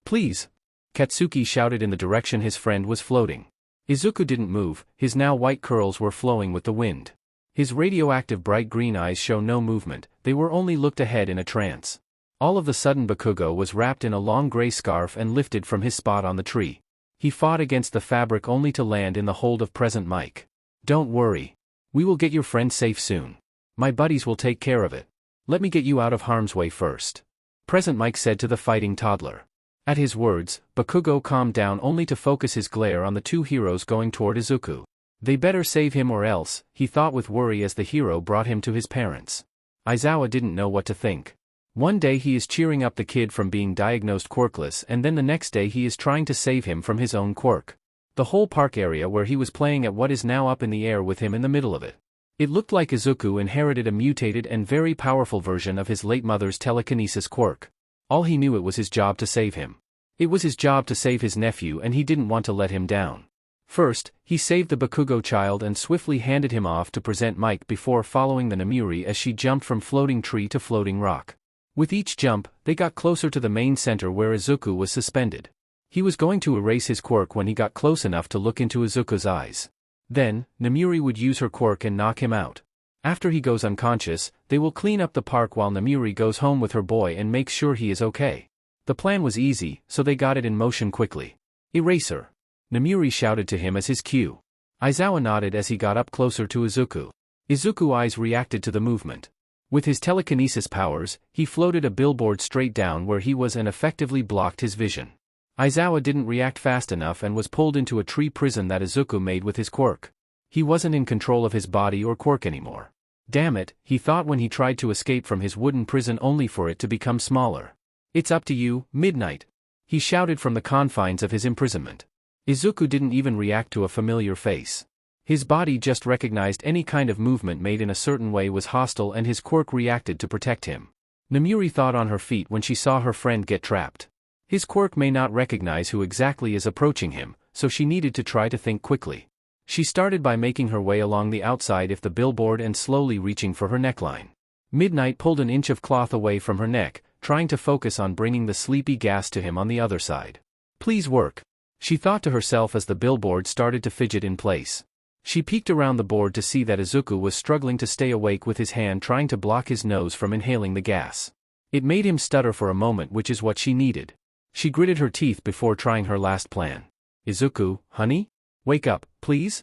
Please! Katsuki shouted in the direction his friend was floating. Izuku didn't move, his now white curls were flowing with the wind. His radioactive bright green eyes show no movement, they were only looked ahead in a trance. All of a sudden Bakugo was wrapped in a long gray scarf and lifted from his spot on the tree. He fought against the fabric only to land in the hold of present Mike. Don't worry. We will get your friend safe soon. My buddies will take care of it. Let me get you out of harm's way first. Present Mike said to the fighting toddler. At his words, Bakugo calmed down only to focus his glare on the two heroes going toward Izuku. They better save him or else, he thought with worry as the hero brought him to his parents. Aizawa didn't know what to think. One day he is cheering up the kid from being diagnosed quirkless and then the next day he is trying to save him from his own quirk. The whole park area where he was playing at what is now up in the air with him in the middle of it. It looked like Izuku inherited a mutated and very powerful version of his late mother's telekinesis quirk. All he knew, it was his job to save him. It was his job to save his nephew and he didn't want to let him down. First, he saved the Bakugo child and swiftly handed him off to present Mike before following the Namuri as she jumped from floating tree to floating rock. With each jump, they got closer to the main center where Izuku was suspended. He was going to erase his quirk when he got close enough to look into Izuku's eyes. Then, Namuri would use her quirk and knock him out. After he goes unconscious, they will clean up the park while Namuri goes home with her boy and makes sure he is okay. The plan was easy, so they got it in motion quickly. Eraser! Namuri shouted to him as his cue. Aizawa nodded as he got up closer to Izuku. Izuku's eyes reacted to the movement. With his telekinesis powers, he floated a billboard straight down where he was and effectively blocked his vision. Aizawa didn't react fast enough and was pulled into a tree prison that Izuku made with his quirk. He wasn't in control of his body or quirk anymore. Damn it, he thought when he tried to escape from his wooden prison only for it to become smaller. It's up to you, Midnight. He shouted from the confines of his imprisonment. Izuku didn't even react to a familiar face. His body just recognized any kind of movement made in a certain way was hostile and his quirk reacted to protect him. Namuri thought on her feet when she saw her friend get trapped. His quirk may not recognize who exactly is approaching him, so she needed to try to think quickly. She started by making her way along the outside of the billboard and slowly reaching for her neckline. Midnight pulled an inch of cloth away from her neck, trying to focus on bringing the sleepy gas to him on the other side. Please work, she thought to herself as the billboard started to fidget in place. She peeked around the board to see that Izuku was struggling to stay awake with his hand trying to block his nose from inhaling the gas. It made him stutter for a moment, which is what she needed. She gritted her teeth before trying her last plan. Izuku, honey? Wake up, please?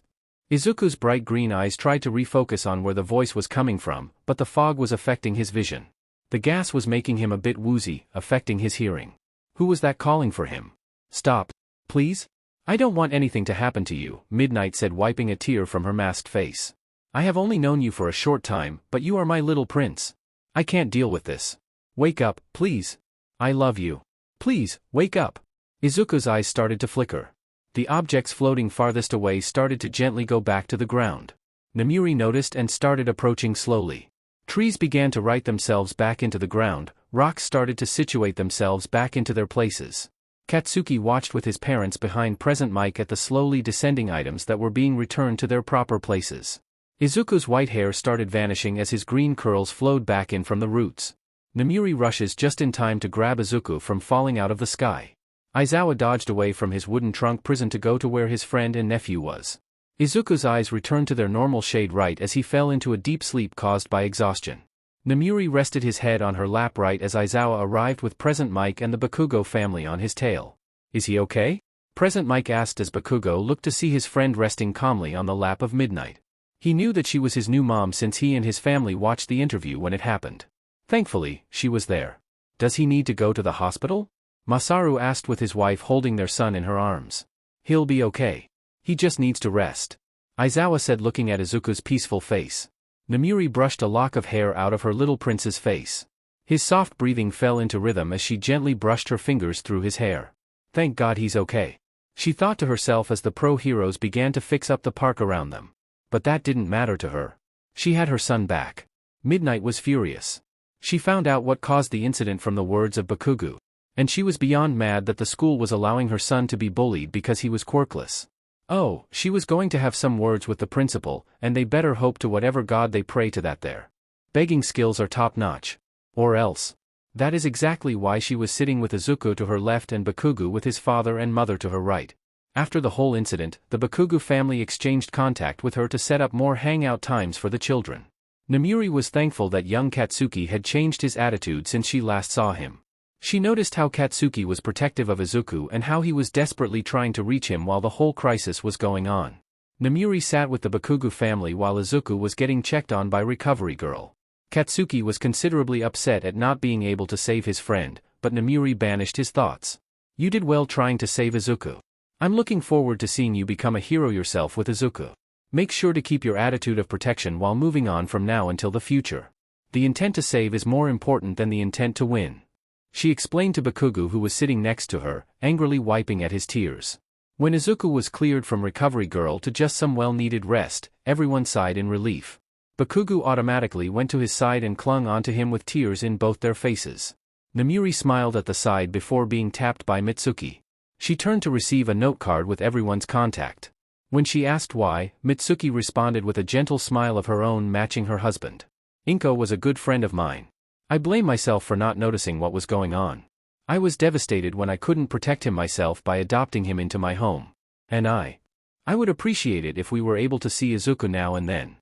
Izuku's bright green eyes tried to refocus on where the voice was coming from, but the fog was affecting his vision. The gas was making him a bit woozy, affecting his hearing. Who was that calling for him? Stop, please? I don't want anything to happen to you, Midnight said, wiping a tear from her masked face. I have only known you for a short time, but you are my little prince. I can't deal with this. Wake up, please. I love you. Please, wake up. Izuku's eyes started to flicker. The objects floating farthest away started to gently go back to the ground. Namuri noticed and started approaching slowly. Trees began to right themselves back into the ground, rocks started to situate themselves back into their places. Katsuki watched with his parents behind present mic at the slowly descending items that were being returned to their proper places. Izuku's white hair started vanishing as his green curls flowed back in from the roots. Namuri rushes just in time to grab Izuku from falling out of the sky. Aizawa dodged away from his wooden trunk prison to go to where his friend and nephew was. Izuku's eyes returned to their normal shade right as he fell into a deep sleep caused by exhaustion. Namuri rested his head on her lap right as Aizawa arrived with Present Mike and the Bakugo family on his tail. Is he okay? Present Mike asked as Bakugo looked to see his friend resting calmly on the lap of Midnight. He knew that she was his new mom since he and his family watched the interview when it happened. Thankfully, she was there. Does he need to go to the hospital? Masaru asked with his wife holding their son in her arms. He'll be okay. He just needs to rest. Aizawa said looking at Izuku's peaceful face. Namuri brushed a lock of hair out of her little prince's face. His soft breathing fell into rhythm as she gently brushed her fingers through his hair. Thank God he's okay. She thought to herself as the pro heroes began to fix up the park around them. But that didn't matter to her. She had her son back. Midnight was furious. She found out what caused the incident from the words of Bakugo. And she was beyond mad that the school was allowing her son to be bullied because he was quirkless. Oh, she was going to have some words with the principal, and they better hope to whatever god they pray to that their begging skills are top-notch. Or else. That is exactly why she was sitting with Izuku to her left and Bakugo with his father and mother to her right. After the whole incident, the Bakugo family exchanged contact with her to set up more hangout times for the children. Namuri was thankful that young Katsuki had changed his attitude since she last saw him. She noticed how Katsuki was protective of Izuku and how he was desperately trying to reach him while the whole crisis was going on. Namuri sat with the Bakugo family while Izuku was getting checked on by Recovery Girl. Katsuki was considerably upset at not being able to save his friend, but Namuri banished his thoughts. You did well trying to save Izuku. I'm looking forward to seeing you become a hero yourself with Izuku. Make sure to keep your attitude of protection while moving on from now until the future. The intent to save is more important than the intent to win. She explained to Bakugo who was sitting next to her, angrily wiping at his tears. When Izuku was cleared from Recovery Girl to just some well-needed rest, everyone sighed in relief. Bakugo automatically went to his side and clung onto him with tears in both their faces. Namuri smiled at the side before being tapped by Mitsuki. She turned to receive a note card with everyone's contact. When she asked why, Mitsuki responded with a gentle smile of her own matching her husband. Inko was a good friend of mine. I blame myself for not noticing what was going on. I was devastated when I couldn't protect him myself by adopting him into my home. And I would appreciate it if we were able to see Izuku now and then.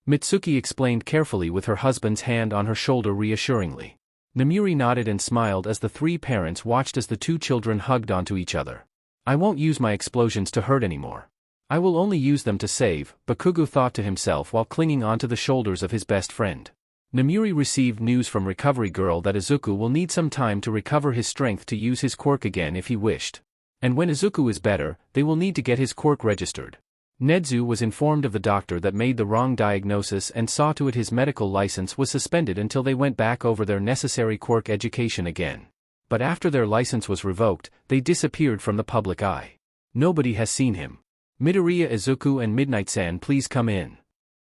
Mitsuki explained carefully with her husband's hand on her shoulder reassuringly. Namuri nodded and smiled as the three parents watched as the two children hugged onto each other. I won't use my explosions to hurt anymore. I will only use them to save, Bakugo thought to himself while clinging onto the shoulders of his best friend. Namuri received news from Recovery Girl that Izuku will need some time to recover his strength to use his quirk again if he wished. And when Izuku is better, they will need to get his quirk registered. Nedzu was informed of the doctor that made the wrong diagnosis and saw to it his medical license was suspended until they went back over their necessary quirk education again. But after their license was revoked, they disappeared from the public eye. Nobody has seen him. Midoriya, Izuku and Midnight-san, please come in.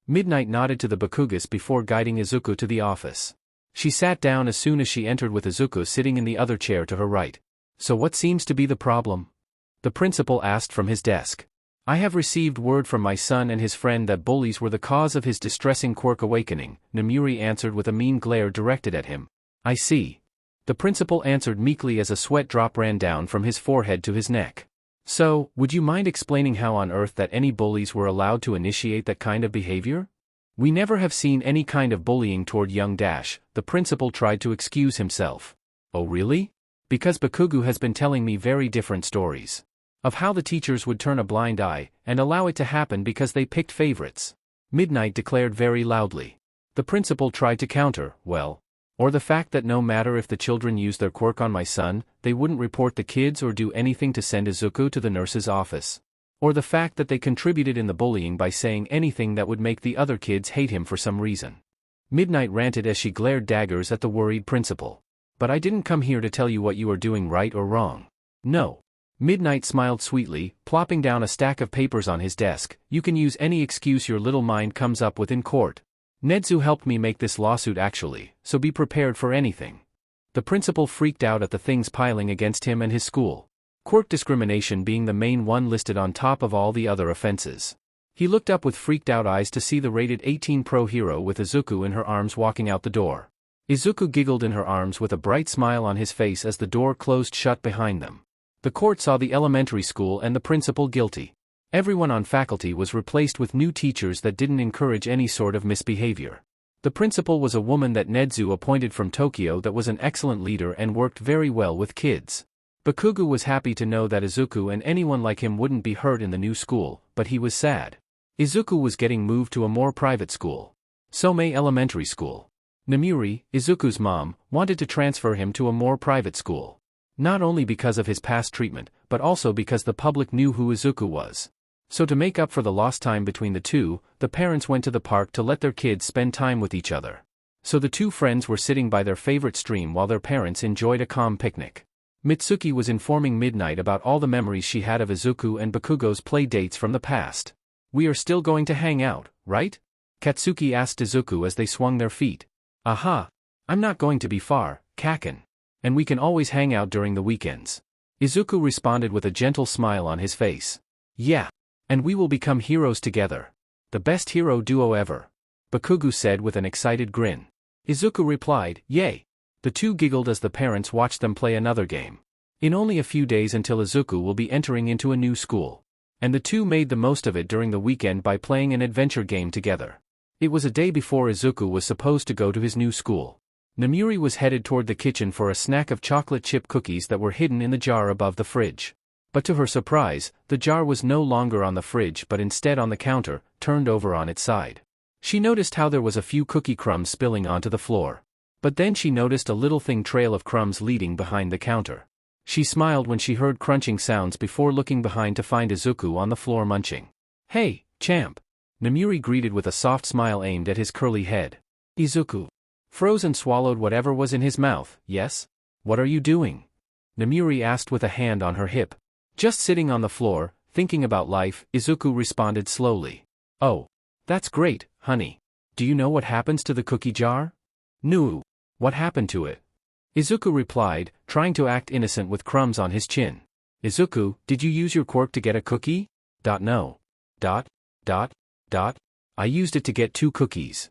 Midnight nodded to the Bakugas before guiding Izuku to the office. She sat down as soon as she entered with Izuku sitting in the other chair to her right. So what seems to be the problem? The principal asked from his desk. I have received word from my son and his friend that bullies were the cause of his distressing quirk awakening, Namuri answered with a mean glare directed at him. I see. The principal answered meekly as a sweat drop ran down from his forehead to his neck. So, would you mind explaining how on earth that any bullies were allowed to initiate that kind of behavior? We never have seen any kind of bullying toward young Dash, the principal tried to excuse himself. Oh really? Because Bakugo has been telling me very different stories. Of how the teachers would turn a blind eye, and allow it to happen because they picked favorites. Midnight declared very loudly. The principal tried to counter, well. Or the fact that no matter if the children used their quirk on my son, they wouldn't report the kids or do anything to send Izuku to the nurse's office. Or the fact that they contributed in the bullying by saying anything that would make the other kids hate him for some reason. Midnight ranted as she glared daggers at the worried principal. But I didn't come here to tell you what you are doing right or wrong. No. Midnight smiled sweetly, plopping down a stack of papers on his desk. You can use any excuse your little mind comes up with in court. Nedzu helped me make this lawsuit actually, so be prepared for anything. The principal freaked out at the things piling against him and his school. Quirk discrimination being the main one listed on top of all the other offenses. He looked up with freaked out eyes to see the rated 18 pro hero with Izuku in her arms walking out the door. Izuku giggled in her arms with a bright smile on his face as the door closed shut behind them. The court saw the elementary school and the principal guilty. Everyone on faculty was replaced with new teachers that didn't encourage any sort of misbehavior. The principal was a woman that Nedzu appointed from Tokyo that was an excellent leader and worked very well with kids. Bakugo was happy to know that Izuku and anyone like him wouldn't be hurt in the new school, but he was sad. Izuku was getting moved to a more private school. Somei Elementary School. Namuri, Izuku's mom, wanted to transfer him to a more private school. Not only because of his past treatment, but also because the public knew who Izuku was. So to make up for the lost time between the two, the parents went to the park to let their kids spend time with each other. So the two friends were sitting by their favorite stream while their parents enjoyed a calm picnic. Mitsuki was informing Midnight about all the memories she had of Izuku and Bakugo's play dates from the past. We are still going to hang out, right? Katsuki asked Izuku as they swung their feet. Aha! I'm not going to be far, Kaken. And we can always hang out during the weekends. Izuku responded with a gentle smile on his face. Yeah. And we will become heroes together. The best hero duo ever. Bakugo said with an excited grin. Izuku replied, yay. The two giggled as the parents watched them play another game. In only a few days until Izuku will be entering into a new school. And the two made the most of it during the weekend by playing an adventure game together. It was a day before Izuku was supposed to go to his new school. Namuri was headed toward the kitchen for a snack of chocolate chip cookies that were hidden in the jar above the fridge. But to her surprise, the jar was no longer on the fridge but instead on the counter, turned over on its side. She noticed how there was a few cookie crumbs spilling onto the floor. But then she noticed a little thin trail of crumbs leading behind the counter. She smiled when she heard crunching sounds before looking behind to find Izuku on the floor munching. Hey, champ! Namuri greeted with a soft smile aimed at his curly head. Izuku froze and swallowed whatever was in his mouth. Yes? What are you doing? Namuri asked with a hand on her hip. Just sitting on the floor, thinking about life, Izuku responded slowly. Oh. That's great, honey. Do you know what happens to the cookie jar? No. What happened to it? Izuku replied, trying to act innocent with crumbs on his chin. Izuku, did you use your quirk to get a cookie? No. I used it to get 2 cookies.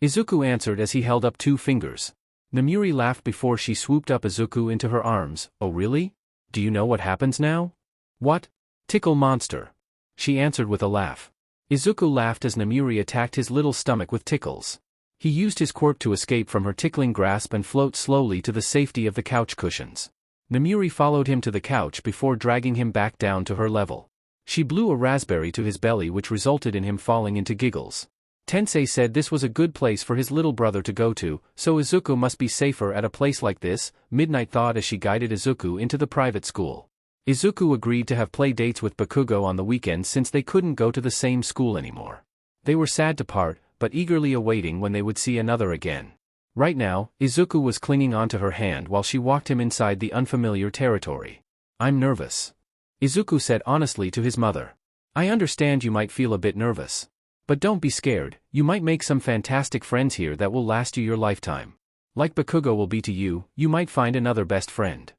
Izuku answered as he held up 2 fingers. Namuri laughed before she swooped up Izuku into her arms. Oh really? Do you know what happens now? What? Tickle monster. She answered with a laugh. Izuku laughed as Namuri attacked his little stomach with tickles. He used his quirk to escape from her tickling grasp and float slowly to the safety of the couch cushions. Namuri followed him to the couch before dragging him back down to her level. She blew a raspberry to his belly which resulted in him falling into giggles. Tensei said this was a good place for his little brother to go to, so Izuku must be safer at a place like this, Midnight thought as she guided Izuku into the private school. Izuku agreed to have play dates with Bakugo on the weekends since they couldn't go to the same school anymore. They were sad to part, but eagerly awaiting when they would see another again. Right now, Izuku was clinging onto her hand while she walked him inside the unfamiliar territory. I'm nervous. Izuku said honestly to his mother. I understand you might feel a bit nervous. But don't be scared, you might make some fantastic friends here that will last you your lifetime. Like Bakugo will be to you, you might find another best friend.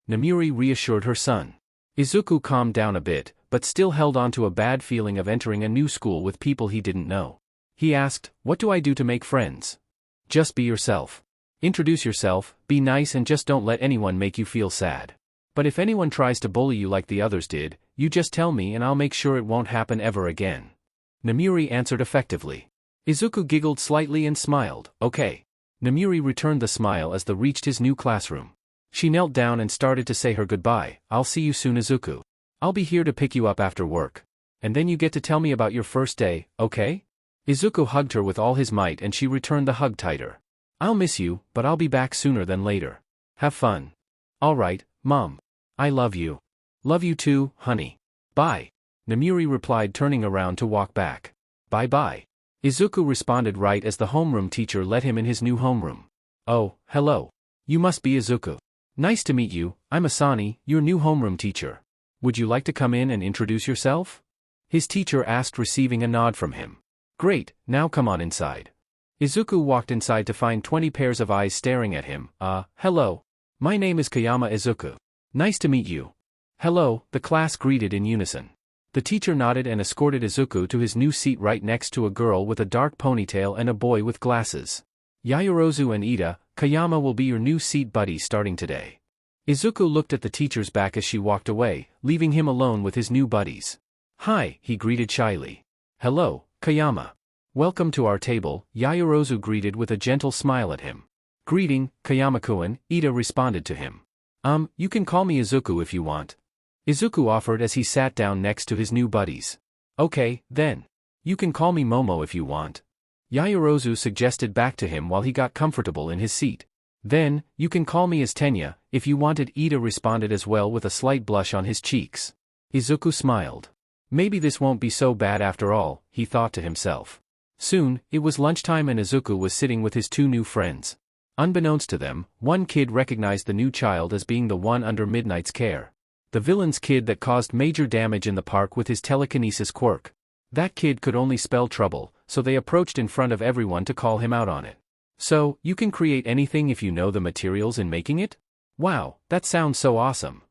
Namuri reassured her son. Izuku calmed down a bit, but still held on to a bad feeling of entering a new school with people he didn't know. He asked, what do I do to make friends? Just be yourself. Introduce yourself, be nice and just don't let anyone make you feel sad. But if anyone tries to bully you like the others did, you just tell me and I'll make sure it won't happen ever again. Namuri answered effectively. Izuku giggled slightly and smiled, okay. Namuri returned the smile as they reached his new classroom. She knelt down and started to say her goodbye. I'll see you soon, Izuku. I'll be here to pick you up after work. And then you get to tell me about your first day, okay? Izuku hugged her with all his might and she returned the hug tighter. I'll miss you, but I'll be back sooner than later. Have fun. Alright, Mom. I love you. Love you too, honey. Bye. Namuri replied, turning around to walk back. Bye-bye. Izuku responded right as the homeroom teacher let him in his new homeroom. Oh, hello. You must be Izuku. Nice to meet you, I'm Asani, your new homeroom teacher. Would you like to come in and introduce yourself? His teacher asked, receiving a nod from him. Great, now come on inside. Izuku walked inside to find 20 pairs of eyes staring at him. Hello. My name is Kayama Izuku. Nice to meet you. Hello, the class greeted in unison. The teacher nodded and escorted Izuku to his new seat right next to a girl with a dark ponytail and a boy with glasses. Yaoyorozu and Ida, Kayama will be your new seat buddies starting today. Izuku looked at the teacher's back as she walked away, leaving him alone with his new buddies. Hi, he greeted shyly. Hello, Kayama. Welcome to our table, Yaoyorozu greeted with a gentle smile at him. Greeting, Kayama-kun, Ida responded to him. You can call me Izuku if you want. Izuku offered as he sat down next to his new buddies. Okay, then. You can call me Momo if you want. Yaoyorozu suggested back to him while he got comfortable in his seat. Then, you can call me as Tenya, if you wanted, Ida responded as well with a slight blush on his cheeks. Izuku smiled. Maybe this won't be so bad after all, he thought to himself. Soon, it was lunchtime and Izuku was sitting with his two new friends. Unbeknownst to them, one kid recognized the new child as being the one under Midnight's care. The villain's kid that caused major damage in the park with his telekinesis quirk. That kid could only spell trouble, so they approached in front of everyone to call him out on it. So, you can create anything if you know the materials in making it? Wow, that sounds so awesome.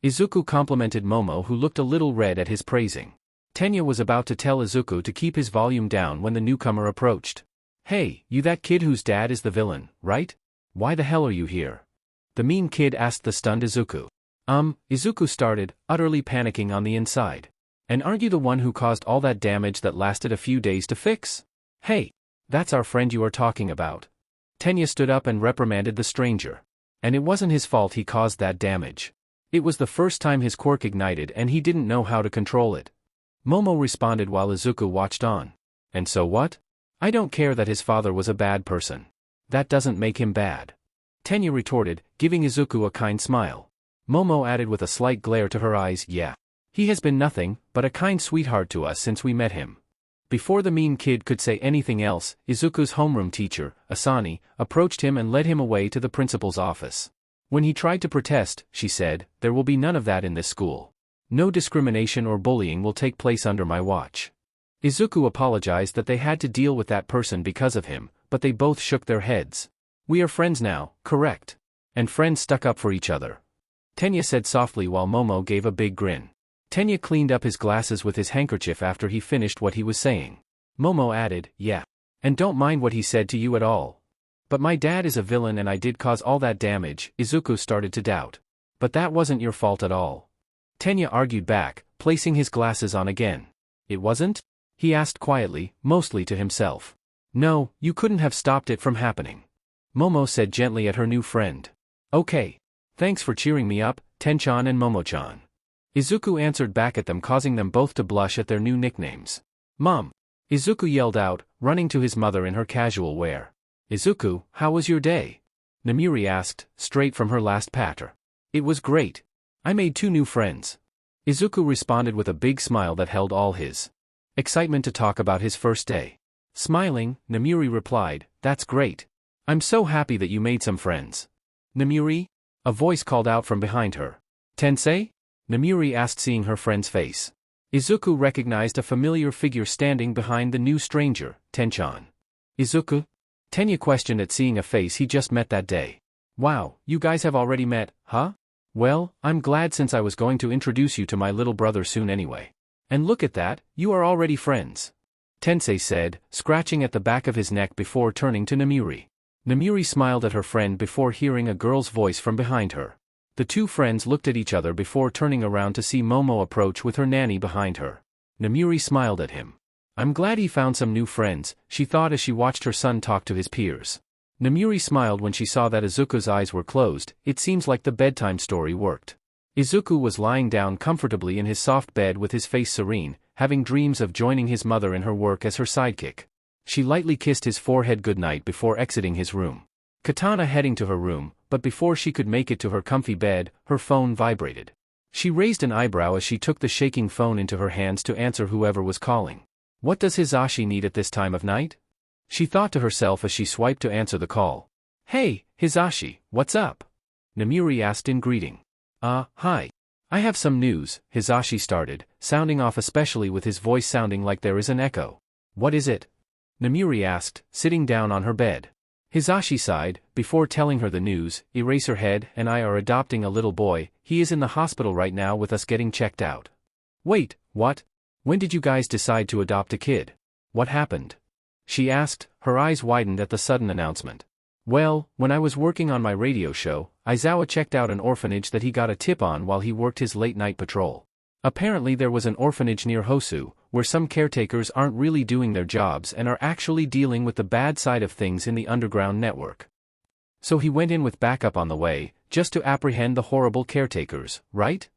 Izuku complimented Momo, who looked a little red at his praising. Tenya was about to tell Izuku to keep his volume down when the newcomer approached. Hey, you that kid whose dad is the villain, right? Why the hell are you here? The mean kid asked the stunned Izuku. Izuku started, utterly panicking on the inside. And aren't you the one who caused all that damage that lasted a few days to fix? Hey, that's our friend you are talking about. Tenya stood up and reprimanded the stranger. And it wasn't his fault he caused that damage. It was the first time his quirk ignited and he didn't know how to control it. Momo responded while Izuku watched on. And so what? I don't care that his father was a bad person. That doesn't make him bad. Tenya retorted, giving Izuku a kind smile. Momo added with a slight glare to her eyes, yeah. He has been nothing but a kind sweetheart to us since we met him. Before the mean kid could say anything else, Izuku's homeroom teacher, Asani, approached him and led him away to the principal's office. When he tried to protest, she said, there will be none of that in this school. No discrimination or bullying will take place under my watch. Izuku apologized that they had to deal with that person because of him, but they both shook their heads. We are friends now, correct? And friends stuck up for each other. Tenya said softly while Momo gave a big grin. Tenya cleaned up his glasses with his handkerchief after he finished what he was saying. Momo added, yeah. And don't mind what he said to you at all. But my dad is a villain and I did cause all that damage, Izuku started to doubt. But that wasn't your fault at all. Tenya argued back, placing his glasses on again. It wasn't? He asked quietly, mostly to himself. No, you couldn't have stopped it from happening. Momo said gently at her new friend. Okay. Thanks for cheering me up, Tenchan and Momo-chan. Izuku answered back at them, causing them both to blush at their new nicknames. Mom! Izuku yelled out, running to his mother in her casual wear. Izuku, how was your day? Namiri asked, straight from her last patter. It was great. I made 2 new friends. Izuku responded with a big smile that held all his excitement to talk about his first day. Smiling, Namiri replied, that's great. I'm so happy that you made some friends. Namiri? A voice called out from behind her. Tensei? Namiri asked, seeing her friend's face. Izuku recognized a familiar figure standing behind the new stranger, Tenchan. Izuku? Tenya questioned at seeing a face he just met that day. Wow, you guys have already met, huh? Well, I'm glad since I was going to introduce you to my little brother soon anyway. And look at that, you are already friends. Tensei said, scratching at the back of his neck before turning to Namiri. Namiri smiled at her friend before hearing a girl's voice from behind her. The two friends looked at each other before turning around to see Momo approach with her nanny behind her. Namiri smiled at him. I'm glad he found some new friends, she thought as she watched her son talk to his peers. Namiri smiled when she saw that Izuku's eyes were closed. It seems like the bedtime story worked. Izuku was lying down comfortably in his soft bed with his face serene, having dreams of joining his mother in her work as her sidekick. She lightly kissed his forehead goodnight before exiting his room. Katana heading to her room, but before she could make it to her comfy bed, her phone vibrated. She raised an eyebrow as she took the shaking phone into her hands to answer whoever was calling. What does Hizashi need at this time of night? She thought to herself as she swiped to answer the call. Hey, Hizashi, what's up? Namiri asked in greeting. Hi. I have some news, Hizashi started, sounding off especially with his voice sounding like there is an echo. What is it? Namiri asked, sitting down on her bed. Hizashi sighed, before telling her the news. Eraserhead and I are adopting a little boy. He is in the hospital right now with us getting checked out. Wait, what? When did you guys decide to adopt a kid? What happened? She asked, her eyes widened at the sudden announcement. Well, when I was working on my radio show, Aizawa checked out an orphanage that he got a tip on while he worked his late-night patrol. Apparently there was an orphanage near Hosu, where some caretakers aren't really doing their jobs and are actually dealing with the bad side of things in the underground network. So he went in with backup on the way, just to apprehend the horrible caretakers, right?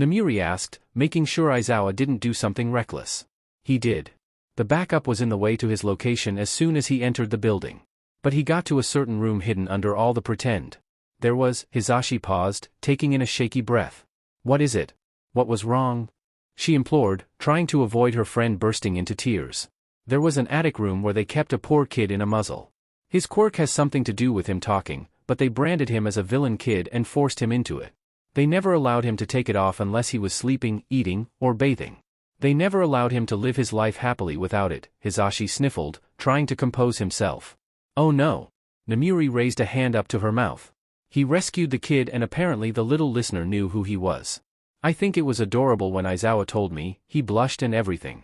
Namiri asked, making sure Aizawa didn't do something reckless. He did. The backup was in the way to his location as soon as he entered the building. But he got to a certain room hidden under all the pretend. There was, Hizashi paused, taking in a shaky breath. What is it? What was wrong? She implored, trying to avoid her friend bursting into tears. There was an attic room where they kept a poor kid in a muzzle. His quirk has something to do with him talking, but they branded him as a villain kid and forced him into it. They never allowed him to take it off unless he was sleeping, eating, or bathing. They never allowed him to live his life happily without it, Hizashi sniffled, trying to compose himself. Oh no. Namiri raised a hand up to her mouth. He rescued the kid and apparently the little listener knew who he was. I think it was adorable when Aizawa told me. He blushed and everything.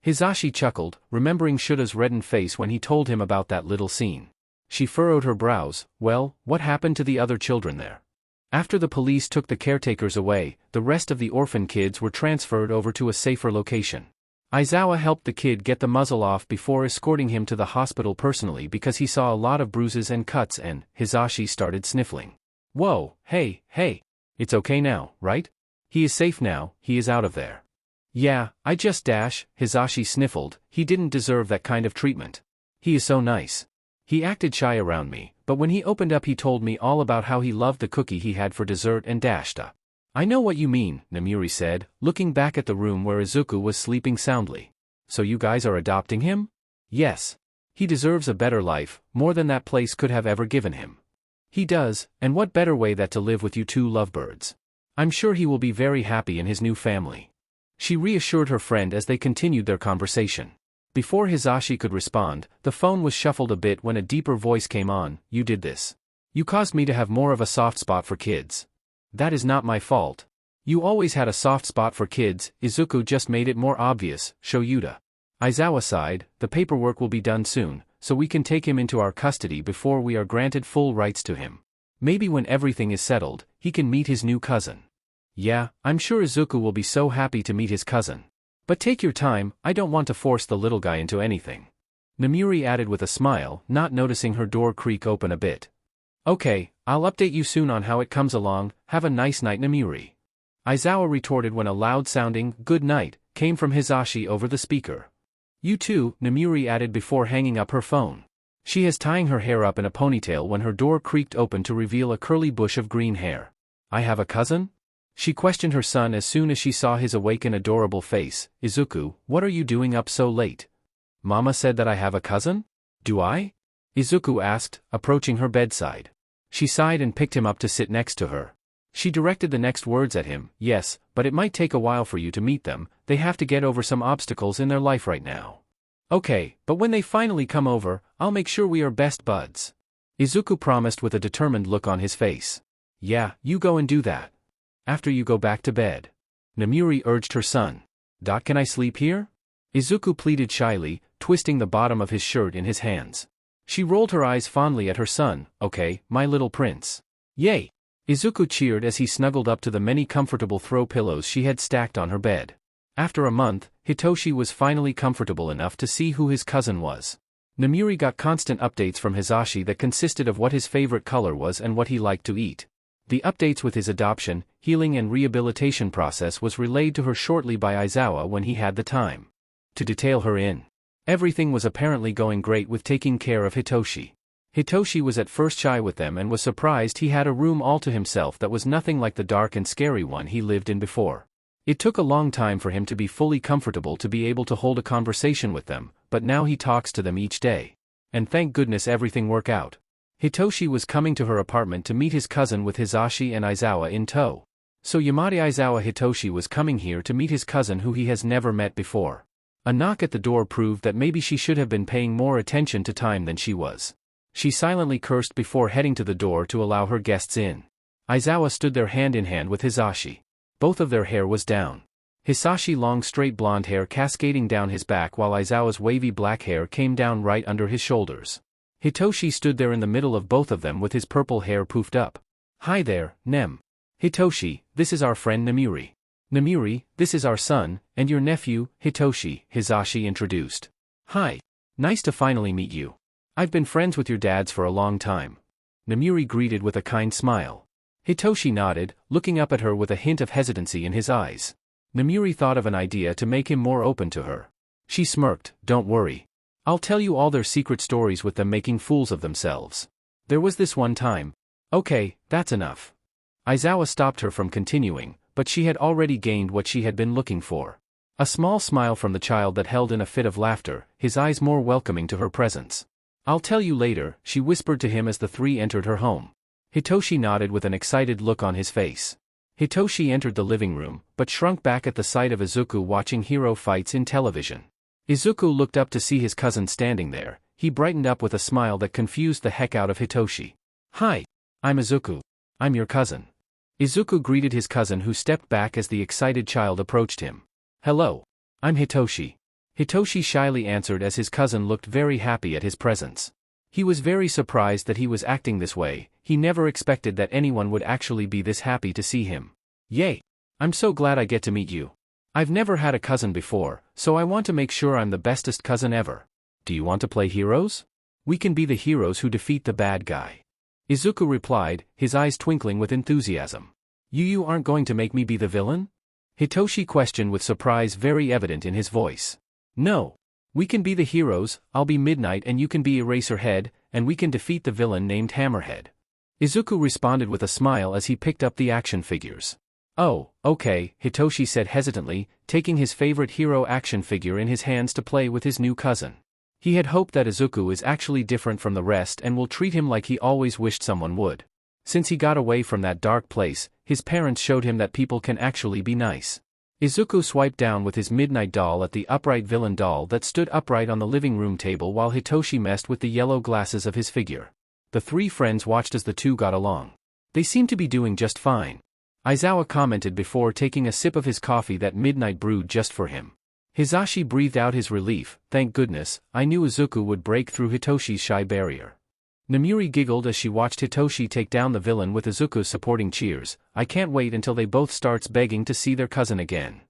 Hizashi chuckled, remembering Shoto's reddened face when he told him about that little scene. She furrowed her brows. Well, what happened to the other children there? After the police took the caretakers away, the rest of the orphan kids were transferred over to a safer location. Aizawa helped the kid get the muzzle off before escorting him to the hospital personally because he saw a lot of bruises and cuts and Hizashi started sniffling. Whoa, hey. It's okay now, right? He is safe now, he is out of there. Yeah, I just Hizashi sniffled, he didn't deserve that kind of treatment. He is so nice. He acted shy around me, but when he opened up he told me all about how he loved the cookie he had for dessert and I know what you mean, Namiri said, looking back at the room where Izuku was sleeping soundly. So you guys are adopting him? Yes. He deserves a better life, more than that place could have ever given him. He does, and what better way than to live with you two lovebirds. I'm sure he will be very happy in his new family. She reassured her friend as they continued their conversation. Before Hizashi could respond, the phone was shuffled a bit when a deeper voice came on. You did this. You caused me to have more of a soft spot for kids. That is not my fault. You always had a soft spot for kids, Izuku just made it more obvious, Shoyuta. Aizawa sighed, the paperwork will be done soon, so we can take him into our custody before we are granted full rights to him. Maybe when everything is settled, he can meet his new cousin. Yeah, I'm sure Izuku will be so happy to meet his cousin. But take your time, I don't want to force the little guy into anything. Namiri added with a smile, not noticing her door creak open a bit. Okay, I'll update you soon on how it comes along. Have a nice night, Namiri. Aizawa retorted when a loud-sounding, good night, came from Hizashi over the speaker. You too, Namiri added before hanging up her phone. She is tying her hair up in a ponytail when her door creaked open to reveal a curly bush of green hair. I have a cousin? She questioned her son as soon as she saw his awake and adorable face. Izuku, what are you doing up so late? Mama said that I have a cousin? Do I? Izuku asked, approaching her bedside. She sighed and picked him up to sit next to her. She directed the next words at him. Yes, but it might take a while for you to meet them. They have to get over some obstacles in their life right now. Okay, but when they finally come over, I'll make sure we are best buds. Izuku promised with a determined look on his face. Yeah, you go and do that. After you go back to bed. Namiri urged her son. Can I sleep here? Izuku pleaded shyly, twisting the bottom of his shirt in his hands. She rolled her eyes fondly at her son. Okay, my little prince. Yay! Izuku cheered as he snuggled up to the many comfortable throw pillows she had stacked on her bed. After a month, Hitoshi was finally comfortable enough to see who his cousin was. Namiri got constant updates from Hizashi that consisted of what his favorite color was and what he liked to eat. The updates with his adoption, healing and rehabilitation process was relayed to her shortly by Aizawa when he had the time to detail her in. Everything was apparently going great with taking care of Hitoshi. Hitoshi was at first shy with them and was surprised he had a room all to himself that was nothing like the dark and scary one he lived in before. It took a long time for him to be fully comfortable to be able to hold a conversation with them, but now he talks to them each day. And thank goodness everything worked out. Hitoshi was coming to her apartment to meet his cousin with Hizashi and Aizawa in tow. So Yamada Aizawa Hitoshi was coming here to meet his cousin who he has never met before. A knock at the door proved that maybe she should have been paying more attention to time than she was. She silently cursed before heading to the door to allow her guests in. Aizawa stood there hand in hand with Hizashi. Both of their hair was down. Hizashi long straight blonde hair cascading down his back while Aizawa's wavy black hair came down right under his shoulders. Hitoshi stood there in the middle of both of them with his purple hair poofed up. Hi there, Nem. Hitoshi, this is our friend Nemuri. Nemuri, this is our son, and your nephew, Hitoshi, Hizashi introduced. Hi. Nice to finally meet you. I've been friends with your dads for a long time. Nemuri greeted with a kind smile. Hitoshi nodded, looking up at her with a hint of hesitancy in his eyes. Nemuri thought of an idea to make him more open to her. She smirked, don't worry. I'll tell you all their secret stories with them making fools of themselves. There was this one time. Okay, that's enough. Aizawa stopped her from continuing, but she had already gained what she had been looking for. A small smile from the child that held in a fit of laughter, his eyes more welcoming to her presence. I'll tell you later, she whispered to him as the three entered her home. Hitoshi nodded with an excited look on his face. Hitoshi entered the living room, but shrunk back at the sight of Izuku watching hero fights in television. Izuku looked up to see his cousin standing there. He brightened up with a smile that confused the heck out of Hitoshi. Hi. I'm Izuku. I'm your cousin. Izuku greeted his cousin who stepped back as the excited child approached him. Hello. I'm Hitoshi. Hitoshi shyly answered as his cousin looked very happy at his presence. He was very surprised that he was acting this way. He never expected that anyone would actually be this happy to see him. Yay! I'm so glad I get to meet you. I've never had a cousin before, so I want to make sure I'm the bestest cousin ever. Do you want to play heroes? We can be the heroes who defeat the bad guy. Izuku replied, his eyes twinkling with enthusiasm. You aren't going to make me be the villain? Hitoshi questioned with surprise very evident in his voice. No. We can be the heroes, I'll be Midnight and you can be Eraserhead, and we can defeat the villain named Hammerhead. Izuku responded with a smile as he picked up the action figures. Oh, okay, Hitoshi said hesitantly, taking his favorite hero action figure in his hands to play with his new cousin. He had hoped that Izuku is actually different from the rest and will treat him like he always wished someone would. Since he got away from that dark place, his parents showed him that people can actually be nice. Izuku swiped down with his Midnight doll at the upright villain doll that stood upright on the living room table while Hitoshi messed with the yellow glasses of his figure. The three friends watched as the two got along. They seemed to be doing just fine. Aizawa commented before taking a sip of his coffee that Midnight brewed just for him. Hizashi breathed out his relief, thank goodness, I knew Izuku would break through Hitoshi's shy barrier. Nemuri giggled as she watched Hitoshi take down the villain with Izuku's supporting cheers. I can't wait until they both starts begging to see their cousin again.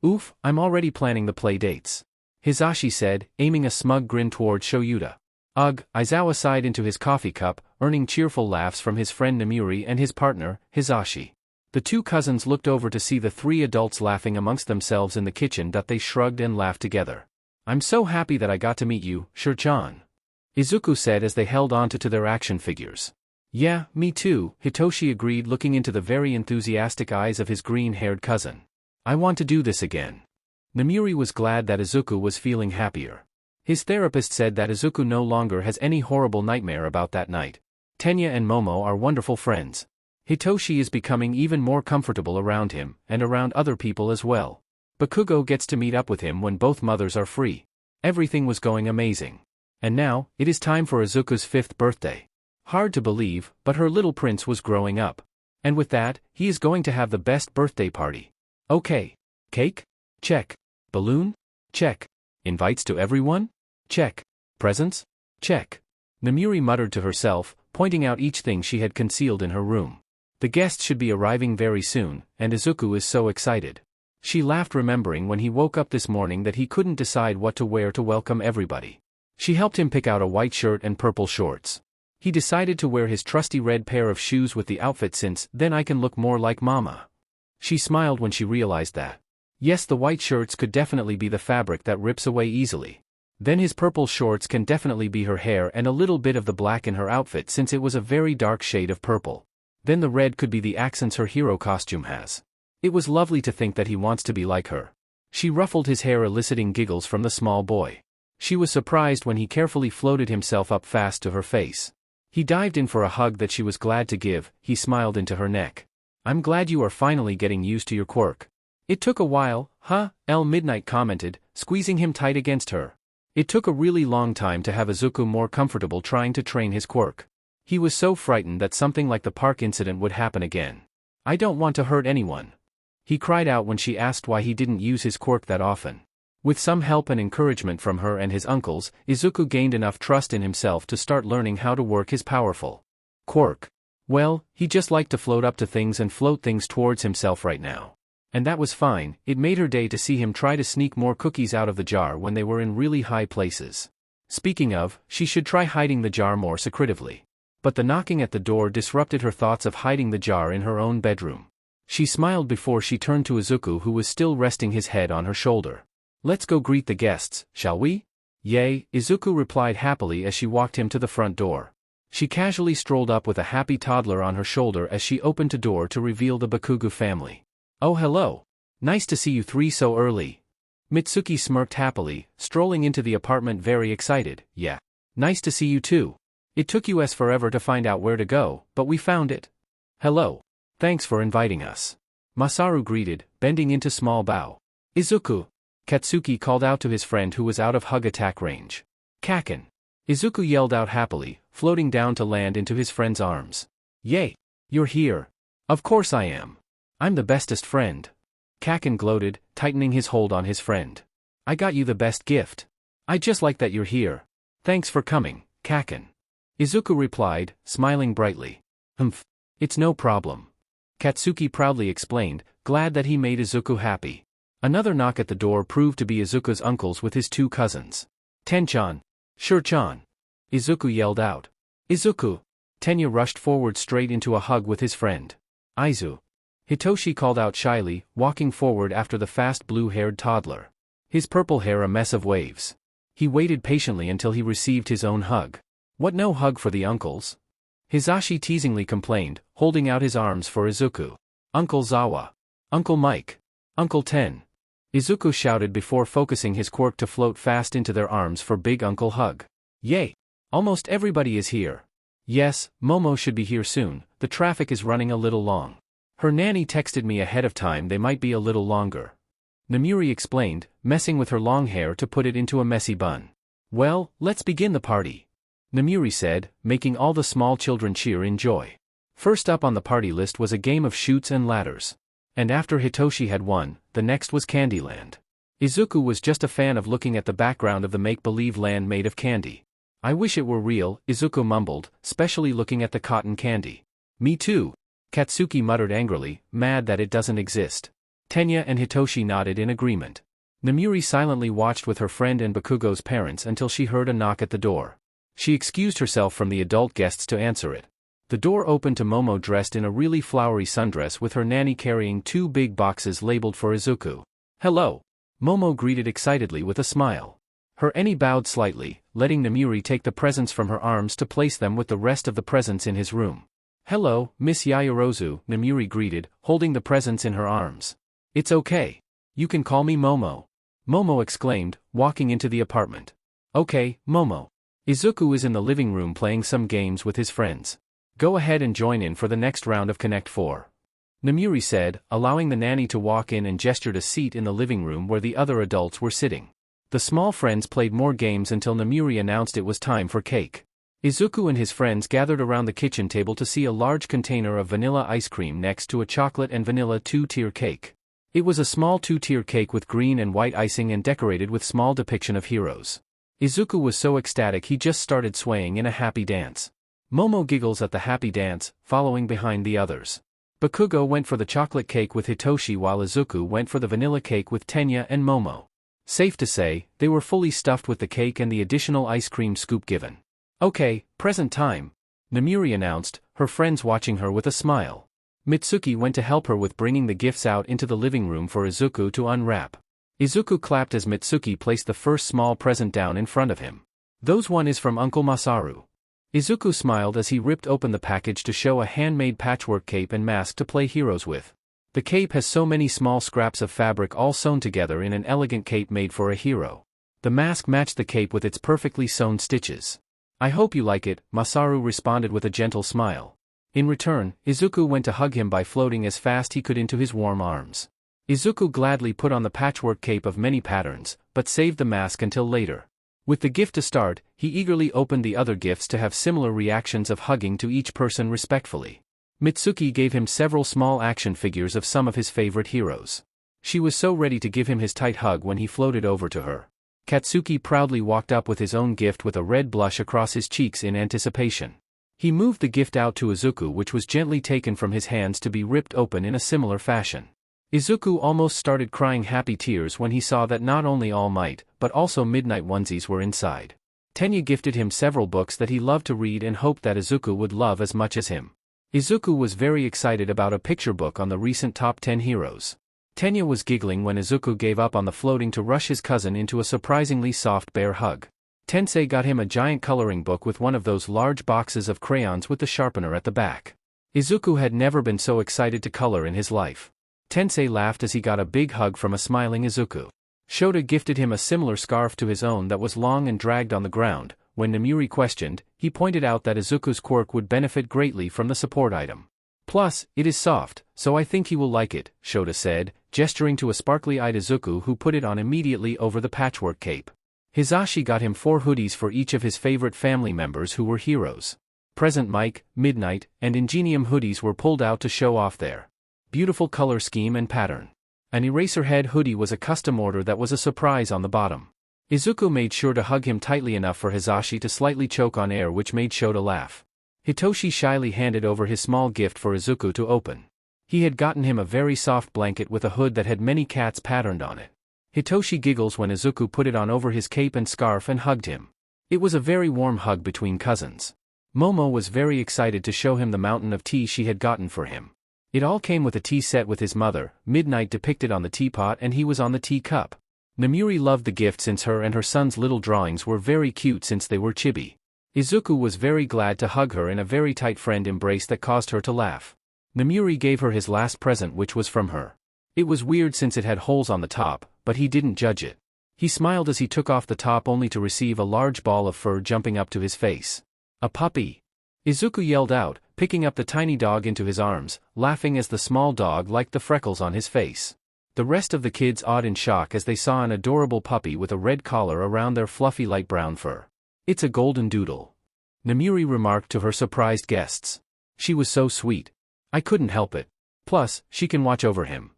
Oof, I'm already planning the play dates. Hizashi said, aiming a smug grin toward Shoyuta. Ugh, Aizawa sighed into his coffee cup, earning cheerful laughs from his friend Nemuri and his partner, Hizashi. The two cousins looked over to see the three adults laughing amongst themselves in the kitchen that they shrugged and laughed together. I'm so happy that I got to meet you, Shur-chan. Izuku said as they held on to their action figures. Yeah, me too, Hitoshi agreed looking into the very enthusiastic eyes of his green-haired cousin. I want to do this again. Nemuri was glad that Izuku was feeling happier. His therapist said that Izuku no longer has any horrible nightmare about that night. Tenya and Momo are wonderful friends. Hitoshi is becoming even more comfortable around him, and around other people as well. Bakugo gets to meet up with him when both mothers are free. Everything was going amazing. And now, it is time for Izuku's 5th birthday. Hard to believe, but her little prince was growing up. And with that, he is going to have the best birthday party. Okay. Cake? Check. Balloon? Check. Invites to everyone? Check. Presents? Check. Nemuri muttered to herself, pointing out each thing she had concealed in her room. The guests should be arriving very soon, and Izuku is so excited. She laughed remembering when he woke up this morning that he couldn't decide what to wear to welcome everybody. She helped him pick out a white shirt and purple shorts. He decided to wear his trusty red pair of shoes with the outfit since then I can look more like Mama. She smiled when she realized that. Yes, the white shirts could definitely be the fabric that rips away easily. Then his purple shorts can definitely be her hair and a little bit of the black in her outfit since it was a very dark shade of purple. Then the red could be the accents her hero costume has. It was lovely to think that he wants to be like her. She ruffled his hair eliciting giggles from the small boy. She was surprised when he carefully floated himself up fast to her face. He dived in for a hug that she was glad to give. He smiled into her neck. I'm glad you are finally getting used to your quirk. It took a while, huh? Midnight commented, squeezing him tight against her. It took a really long time to have Izuku more comfortable trying to train his quirk. He was so frightened that something like the park incident would happen again. I don't want to hurt anyone. He cried out when she asked why he didn't use his quirk that often. With some help and encouragement from her and his uncles, Izuku gained enough trust in himself to start learning how to work his powerful quirk. Well, he just liked to float up to things and float things towards himself right now. And that was fine. It made her day to see him try to sneak more cookies out of the jar when they were in really high places. Speaking of, she should try hiding the jar more secretively. But the knocking at the door disrupted her thoughts of hiding the jar in her own bedroom. She smiled before she turned to Izuku, who was still resting his head on her shoulder. Let's go greet the guests, shall we? Yay, Izuku replied happily as she walked him to the front door. She casually strolled up with a happy toddler on her shoulder as she opened the door to reveal the Bakugo family. Oh hello. Nice to see you three so early. Mitsuki smirked happily, strolling into the apartment very excited. Yeah. Nice to see you too. It took us forever to find out where to go, but we found it. Hello. Thanks for inviting us. Masaru greeted, bending into small bow. Izuku. Katsuki called out to his friend who was out of hug attack range. Kaken. Izuku yelled out happily, floating down to land into his friend's arms. Yay. You're here. Of course I am. I'm the bestest friend. Kaken gloated, tightening his hold on his friend. I got you the best gift. I just like that you're here. Thanks for coming, Kaken. Izuku replied, smiling brightly. It's no problem. Katsuki proudly explained, glad that he made Izuku happy. Another knock at the door proved to be Izuku's uncles with his two cousins. Tenchan. Sure-chan. Izuku yelled out. Izuku. Tenya rushed forward straight into a hug with his friend. Izu. Hitoshi called out shyly, walking forward after the fast blue-haired toddler. His purple hair a mess of waves. He waited patiently until he received his own hug. What no hug for the uncles? Hizashi teasingly complained, holding out his arms for Izuku. Uncle Zawa. Uncle Mike. Uncle Ten. Izuku shouted before focusing his quirk to float fast into their arms for big uncle hug. Yay! Almost everybody is here. Yes, Momo should be here soon, the traffic is running a little long. Her nanny texted me ahead of time they might be a little longer. Namuri explained, messing with her long hair to put it into a messy bun. Well, let's begin the party. Namuri said, making all the small children cheer in joy. First up on the party list was a game of chutes and ladders. And after Hitoshi had won, the next was Candyland. Izuku was just a fan of looking at the background of the make-believe land made of candy. I wish it were real, Izuku mumbled, especially looking at the cotton candy. Me too. Katsuki muttered angrily, mad that it doesn't exist. Tenya and Hitoshi nodded in agreement. Namuri silently watched with her friend and Bakugo's parents until she heard a knock at the door. She excused herself from the adult guests to answer it. The door opened to Momo dressed in a really flowery sundress with her nanny carrying two big boxes labeled for Izuku. Hello. Momo greeted excitedly with a smile. Her Annie bowed slightly, letting Namuri take the presents from her arms to place them with the rest of the presents in his room. Hello, Miss Yayorozu, Namuri greeted, holding the presents in her arms. It's okay. You can call me Momo. Momo exclaimed, walking into the apartment. Okay, Momo. Izuku is in the living room playing some games with his friends. Go ahead and join in for the next round of Connect 4. Namuri said, allowing the nanny to walk in and gestured a seat in the living room where the other adults were sitting. The small friends played more games until Namuri announced it was time for cake. Izuku and his friends gathered around the kitchen table to see a large container of vanilla ice cream next to a chocolate and vanilla two-tier cake. It was a small two-tier cake with green and white icing and decorated with small depiction of heroes. Izuku was so ecstatic he just started swaying in a happy dance. Momo giggles at the happy dance, following behind the others. Bakugo went for the chocolate cake with Hitoshi while Izuku went for the vanilla cake with Tenya and Momo. Safe to say, they were fully stuffed with the cake and the additional ice cream scoop given. Okay, present time. Namuri announced, her friends watching her with a smile. Mitsuki went to help her with bringing the gifts out into the living room for Izuku to unwrap. Izuku clapped as Mitsuki placed the first small present down in front of him. Those one is from Uncle Masaru. Izuku smiled as he ripped open the package to show a handmade patchwork cape and mask to play heroes with. The cape has so many small scraps of fabric all sewn together in an elegant cape made for a hero. The mask matched the cape with its perfectly sewn stitches. I hope you like it, Masaru responded with a gentle smile. In return, Izuku went to hug him by floating as fast he could into his warm arms. Izuku gladly put on the patchwork cape of many patterns, but saved the mask until later. With the gift to start, he eagerly opened the other gifts to have similar reactions of hugging to each person respectfully. Mitsuki gave him several small action figures of some of his favorite heroes. She was so ready to give him his tight hug when he floated over to her. Katsuki proudly walked up with his own gift with a red blush across his cheeks in anticipation. He moved the gift out to Izuku, which was gently taken from his hands to be ripped open in a similar fashion. Izuku almost started crying happy tears when he saw that not only All Might, but also Midnight onesies were inside. Tenya gifted him several books that he loved to read and hoped that Izuku would love as much as him. Izuku was very excited about a picture book on the recent top 10 heroes. Tenya was giggling when Izuku gave up on the floating to rush his cousin into a surprisingly soft bear hug. Tensei got him a giant coloring book with one of those large boxes of crayons with the sharpener at the back. Izuku had never been so excited to color in his life. Tensei laughed as he got a big hug from a smiling Izuku. Shoto gifted him a similar scarf to his own that was long and dragged on the ground. When Namuri questioned, he pointed out that Izuku's quirk would benefit greatly from the support item. Plus, it is soft, so I think he will like it, Shoto said, gesturing to a sparkly-eyed Izuku who put it on immediately over the patchwork cape. Hizashi got him 4 hoodies for each of his favorite family members who were heroes. Present Mike, Midnight, and Ingenium hoodies were pulled out to show off their beautiful color scheme and pattern. An Eraserhead hoodie was a custom order that was a surprise on the bottom. Izuku made sure to hug him tightly enough for Hizashi to slightly choke on air, which made Shoto laugh. Hitoshi shyly handed over his small gift for Izuku to open. He had gotten him a very soft blanket with a hood that had many cats patterned on it. Hitoshi giggles when Izuku put it on over his cape and scarf and hugged him. It was a very warm hug between cousins. Momo was very excited to show him the mountain of tea she had gotten for him. It all came with a tea set with his mother, Midnight depicted on the teapot, and he was on the teacup. Namuri loved the gift since her and her son's little drawings were very cute since they were chibi. Izuku was very glad to hug her in a very tight friend embrace that caused her to laugh. Namuri gave her his last present, which was from her. It was weird since it had holes on the top, but he didn't judge it. He smiled as he took off the top only to receive a large ball of fur jumping up to his face. A puppy! Izuku yelled out, picking up the tiny dog into his arms, laughing as the small dog liked the freckles on his face. The rest of the kids awed in shock as they saw an adorable puppy with a red collar around their fluffy light brown fur. It's a golden doodle, Namuri remarked to her surprised guests. She was so sweet. I couldn't help it. Plus, she can watch over him.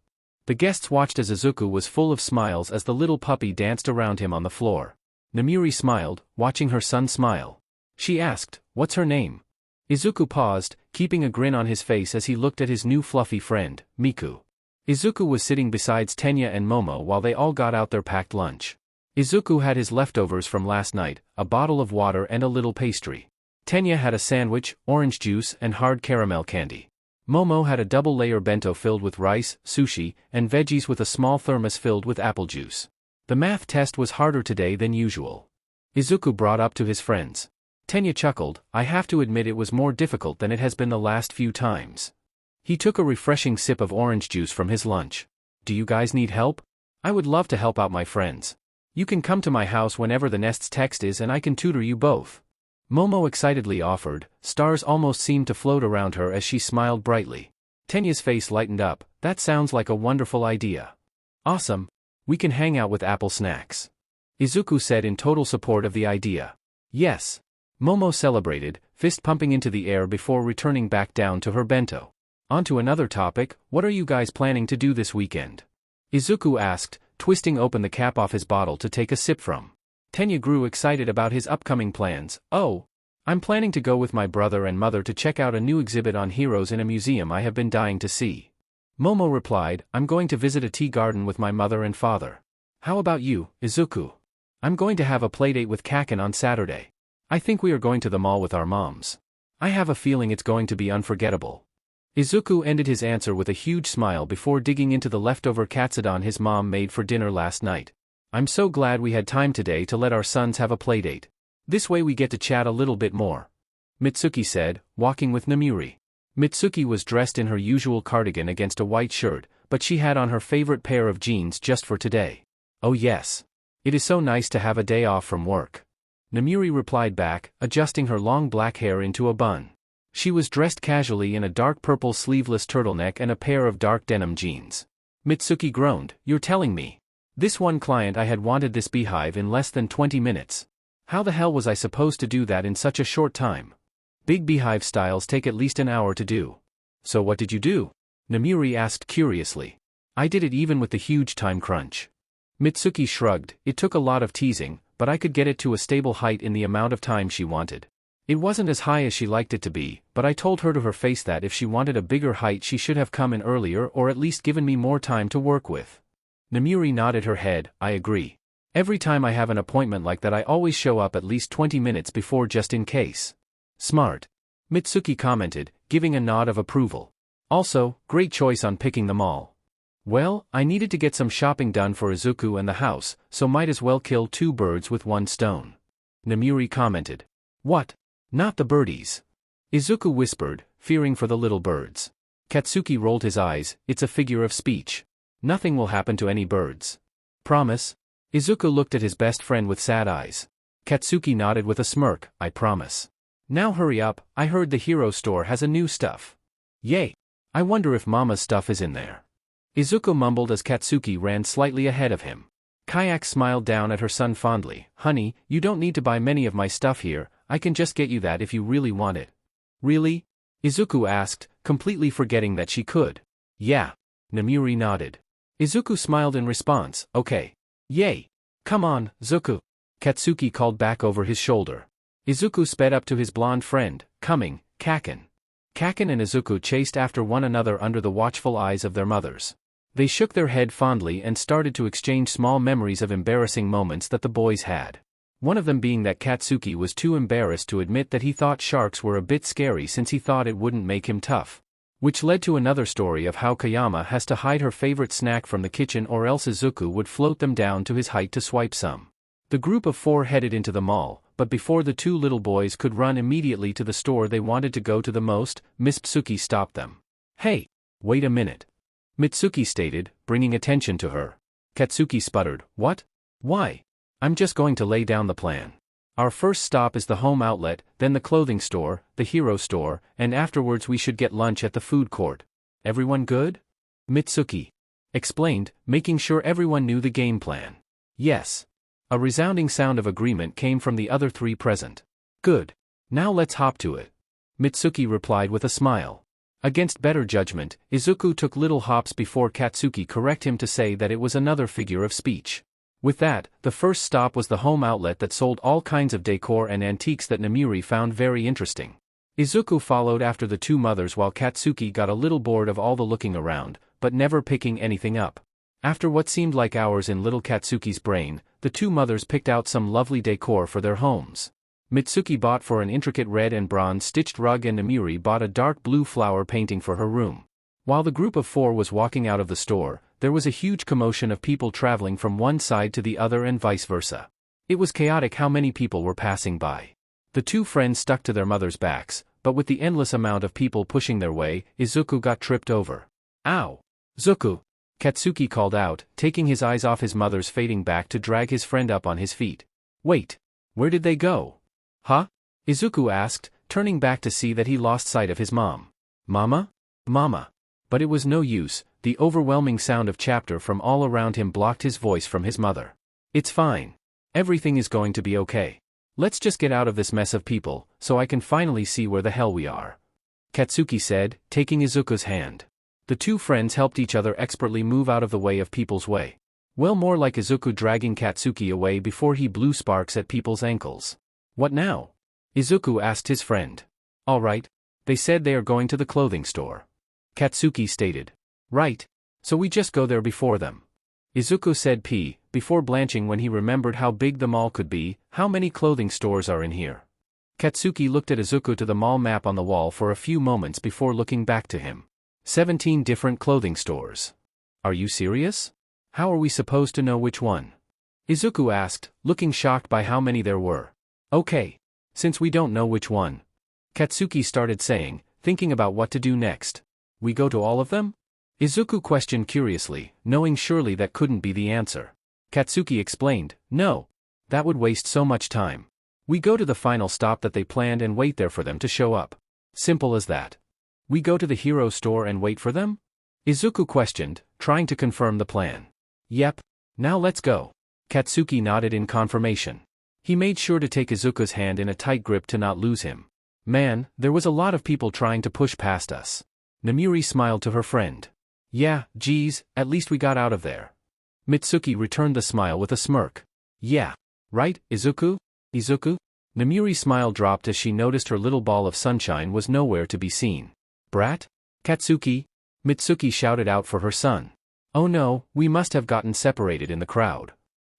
The guests watched as Izuku was full of smiles as the little puppy danced around him on the floor. Namuri smiled, watching her son smile. She asked, "What's her name?" Izuku paused, keeping a grin on his face as he looked at his new fluffy friend, Miku. Izuku was sitting beside Tenya and Momo while they all got out their packed lunch. Izuku had his leftovers from last night, a bottle of water and a little pastry. Tenya had a sandwich, orange juice, and hard caramel candy. Momo had a double-layer bento filled with rice, sushi, and veggies with a small thermos filled with apple juice. The math test was harder today than usual. Izuku brought up to his friends. Tenya chuckled, "I have to admit it was more difficult than it has been the last few times." He took a refreshing sip of orange juice from his lunch. "Do you guys need help? I would love to help out my friends. You can come to my house whenever the nest's text is and I can tutor you both." Momo excitedly offered. Stars almost seemed to float around her as she smiled brightly. Tenya's face lightened up. "That sounds like a wonderful idea. Awesome. We can hang out with apple snacks," Izuku said in total support of the idea. "Yes." Momo celebrated, fist pumping into the air before returning back down to her bento. On to another topic, what are you guys planning to do this weekend? Izuku asked, twisting open the cap off his bottle to take a sip from. Tenya grew excited about his upcoming plans. "Oh, I'm planning to go with my brother and mother to check out a new exhibit on heroes in a museum I have been dying to see." Momo replied, "I'm going to visit a tea garden with my mother and father." "How about you, Izuku?" "I'm going to have a playdate with Kaken on Saturday. I think we are going to the mall with our moms. I have a feeling it's going to be unforgettable." Izuku ended his answer with a huge smile before digging into the leftover katsudon his mom made for dinner last night. "I'm so glad we had time today to let our sons have a playdate. This way we get to chat a little bit more," Mitsuki said, walking with Namuri. Mitsuki was dressed in her usual cardigan against a white shirt, but she had on her favorite pair of jeans just for today. "Oh yes. It is so nice to have a day off from work." Namiri replied back, adjusting her long black hair into a bun. She was dressed casually in a dark purple sleeveless turtleneck and a pair of dark denim jeans. Mitsuki groaned, "You're telling me? This one client I had wanted this beehive in less than 20 minutes. How the hell was I supposed to do that in such a short time? Big beehive styles take at least an hour to do." "So what did you do?" Namiri asked curiously. "I did it even with the huge time crunch." Mitsuki shrugged. "It took a lot of teasing, but I could get it to a stable height in the amount of time she wanted. It wasn't as high as she liked it to be, but I told her to her face that if she wanted a bigger height she should have come in earlier or at least given me more time to work with." Namiri nodded her head. "I agree. Every time I have an appointment like that I always show up at least 20 minutes before just in case." "Smart," Mitsuki commented, giving a nod of approval. "Also, great choice on picking them all." "Well, I needed to get some shopping done for Izuku and the house, so might as well kill two birds with one stone," Namiri commented. "What? Not the birdies?" Izuku whispered, fearing for the little birds. Katsuki rolled his eyes. "It's a figure of speech. Nothing will happen to any birds." "Promise?" Izuku looked at his best friend with sad eyes. Katsuki nodded with a smirk. "I promise. Now hurry up, I heard the hero store has a new stuff." "Yay! I wonder if Mama's stuff is in there." Izuku mumbled as Katsuki ran slightly ahead of him. Kayak smiled down at her son fondly. "Honey, you don't need to buy many of my stuff here, I can just get you that if you really want it." "Really?" Izuku asked, completely forgetting that she could. "Yeah." Namiri nodded. Izuku smiled in response. "Okay. Yay. Come on, Zuku." Katsuki called back over his shoulder. Izuku sped up to his blonde friend, coming, Kaken. Kaken and Izuku chased after one another under the watchful eyes of their mothers. They shook their head fondly and started to exchange small memories of embarrassing moments that the boys had. One of them being that Katsuki was too embarrassed to admit that he thought sharks were a bit scary since he thought it wouldn't make him tough. Which led to another story of how Kayama has to hide her favorite snack from the kitchen or else Izuku would float them down to his height to swipe some. The group of four headed into the mall, but before the two little boys could run immediately to the store they wanted to go to the most, Miss Mitsuki stopped them. "Hey! Wait a minute," Mitsuki stated, bringing attention to her. Katsuki sputtered, "What? Why? I'm just going to lay down the plan. Our first stop is the home outlet, then the clothing store, the hero store, and afterwards we should get lunch at the food court. Everyone good?" Mitsuki explained, making sure everyone knew the game plan. "Yes." A resounding sound of agreement came from the other three present. "Good. Now let's hop to it," Mitsuki replied with a smile. Against better judgment, Izuku took little hops before Katsuki corrected him to say that it was another figure of speech. With that, the first stop was the home outlet that sold all kinds of decor and antiques that Namiri found very interesting. Izuku followed after the two mothers while Katsuki got a little bored of all the looking around, but never picking anything up. After what seemed like hours in little Katsuki's brain, the two mothers picked out some lovely decor for their homes. Mitsuki bought for an intricate red and bronze stitched rug and Namiri bought a dark blue flower painting for her room. While the group of four was walking out of the store, there was a huge commotion of people traveling from one side to the other and vice versa. It was chaotic how many people were passing by. The two friends stuck to their mothers' backs, but with the endless amount of people pushing their way, Izuku got tripped over. "Ow! Zuku!" Katsuki called out, taking his eyes off his mother's fading back to drag his friend up on his feet. "Wait! Where did they go?" "Huh?" Izuku asked, turning back to see that he lost sight of his mom. "Mama? Mama!" But it was no use, the overwhelming sound of chatter from all around him blocked his voice from his mother. "It's fine. Everything is going to be okay. Let's just get out of this mess of people, so I can finally see where the hell we are," Katsuki said, taking Izuku's hand. The two friends helped each other expertly move out of the way of people's way. Well, more like Izuku dragging Katsuki away before he blew sparks at people's ankles. "What now?" Izuku asked his friend. "All right. They said they are going to the clothing store," Katsuki stated. "Right. So we just go there before them," Izuku said before blanching when he remembered how big the mall could be. "How many clothing stores are in here?" Katsuki looked at Izuku to the mall map on the wall for a few moments before looking back to him. 17 different clothing stores. "Are you serious? How are we supposed to know which one?" Izuku asked, looking shocked by how many there were. "Okay. Since we don't know which one," Katsuki started saying, thinking about what to do next. "We go to all of them?" Izuku questioned curiously, knowing surely that couldn't be the answer. Katsuki explained, "No. That would waste so much time. We go to the final stop that they planned and wait there for them to show up. Simple as that. We go to the hero store and wait for them? Izuku questioned, trying to confirm the plan. Yep. Now let's go. Katsuki nodded in confirmation. He made sure to take Izuku's hand in a tight grip to not lose him. Man, there was a lot of people trying to push past us. Namiri smiled to her friend. Yeah, geez, at least we got out of there. Mitsuki returned the smile with a smirk. Yeah. Right, Izuku? Izuku? Namiri's smile dropped as she noticed her little ball of sunshine was nowhere to be seen. Brat? Katsuki? Mitsuki shouted out for her son. Oh no, we must have gotten separated in the crowd.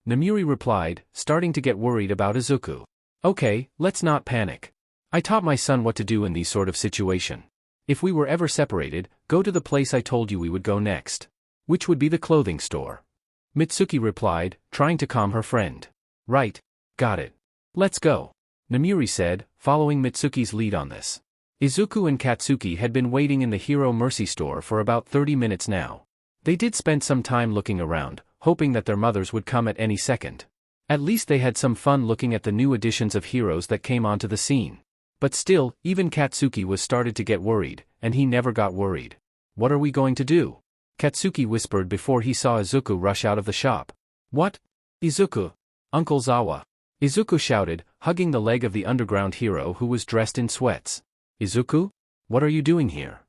Namiri replied, starting to get worried about Izuku. Okay, let's not panic. I taught my son what to do in these sort of situation. If we were ever separated, go to the place I told you we would go next. Which would be the clothing store. Mitsuki replied, trying to calm her friend. Right. Got it. Let's go. Namiri said, following Mitsuki's lead on this. Izuku and Katsuki had been waiting in the Hero Mercy store for about 30 minutes now. They did spend some time looking around, hoping that their mothers would come at any second. At least they had some fun looking at the new additions of heroes that came onto the scene. But still, even Katsuki was started to get worried, and he never got worried. What are we going to do? Katsuki whispered before he saw Izuku rush out of the shop. What? Izuku. Uncle Zawa. Izuku shouted, hugging the leg of the underground hero who was dressed in sweats. Izuku? What are you doing here?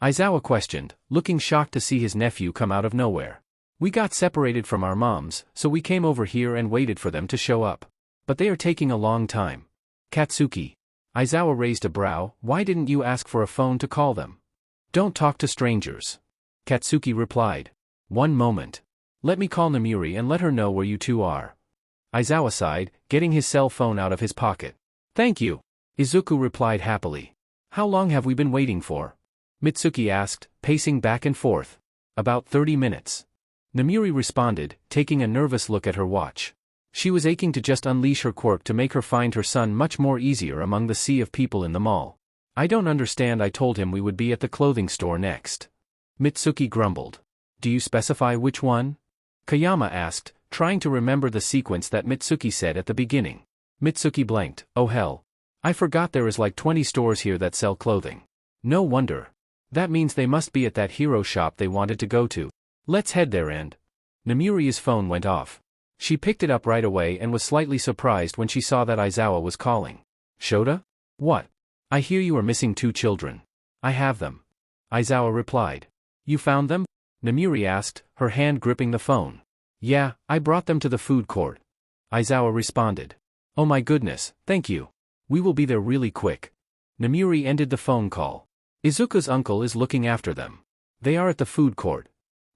Aizawa questioned, looking shocked to see his nephew come out of nowhere. We got separated from our moms, so we came over here and waited for them to show up. But they are taking a long time. Katsuki. Aizawa raised a brow, why didn't you ask for a phone to call them? Don't talk to strangers. Katsuki replied. One moment. Let me call Namiri and let her know where you two are. Aizawa sighed, getting his cell phone out of his pocket. Thank you. Izuku replied happily. How long have we been waiting for? Mitsuki asked, pacing back and forth. About 30 minutes. Namiri responded, taking a nervous look at her watch. She was aching to just unleash her quirk to make her find her son much more easier among the sea of people in the mall. I don't understand. I told him we would be at the clothing store next. Mitsuki grumbled. Do you specify which one? Kayama asked, trying to remember the sequence that Mitsuki said at the beginning. Mitsuki blanked. Oh hell. I forgot there is like 20 stores here that sell clothing. No wonder. That means they must be at that hero shop they wanted to go to. Let's head there and... Namiri's phone went off. She picked it up right away and was slightly surprised when she saw that Aizawa was calling. Shota? What? I hear you are missing 2 children. I have them. Aizawa replied. You found them? Namiri asked, her hand gripping the phone. Yeah, I brought them to the food court. Aizawa responded. Oh my goodness, thank you. We will be there really quick. Namiri ended the phone call. Izuku's uncle is looking after them. They are at the food court.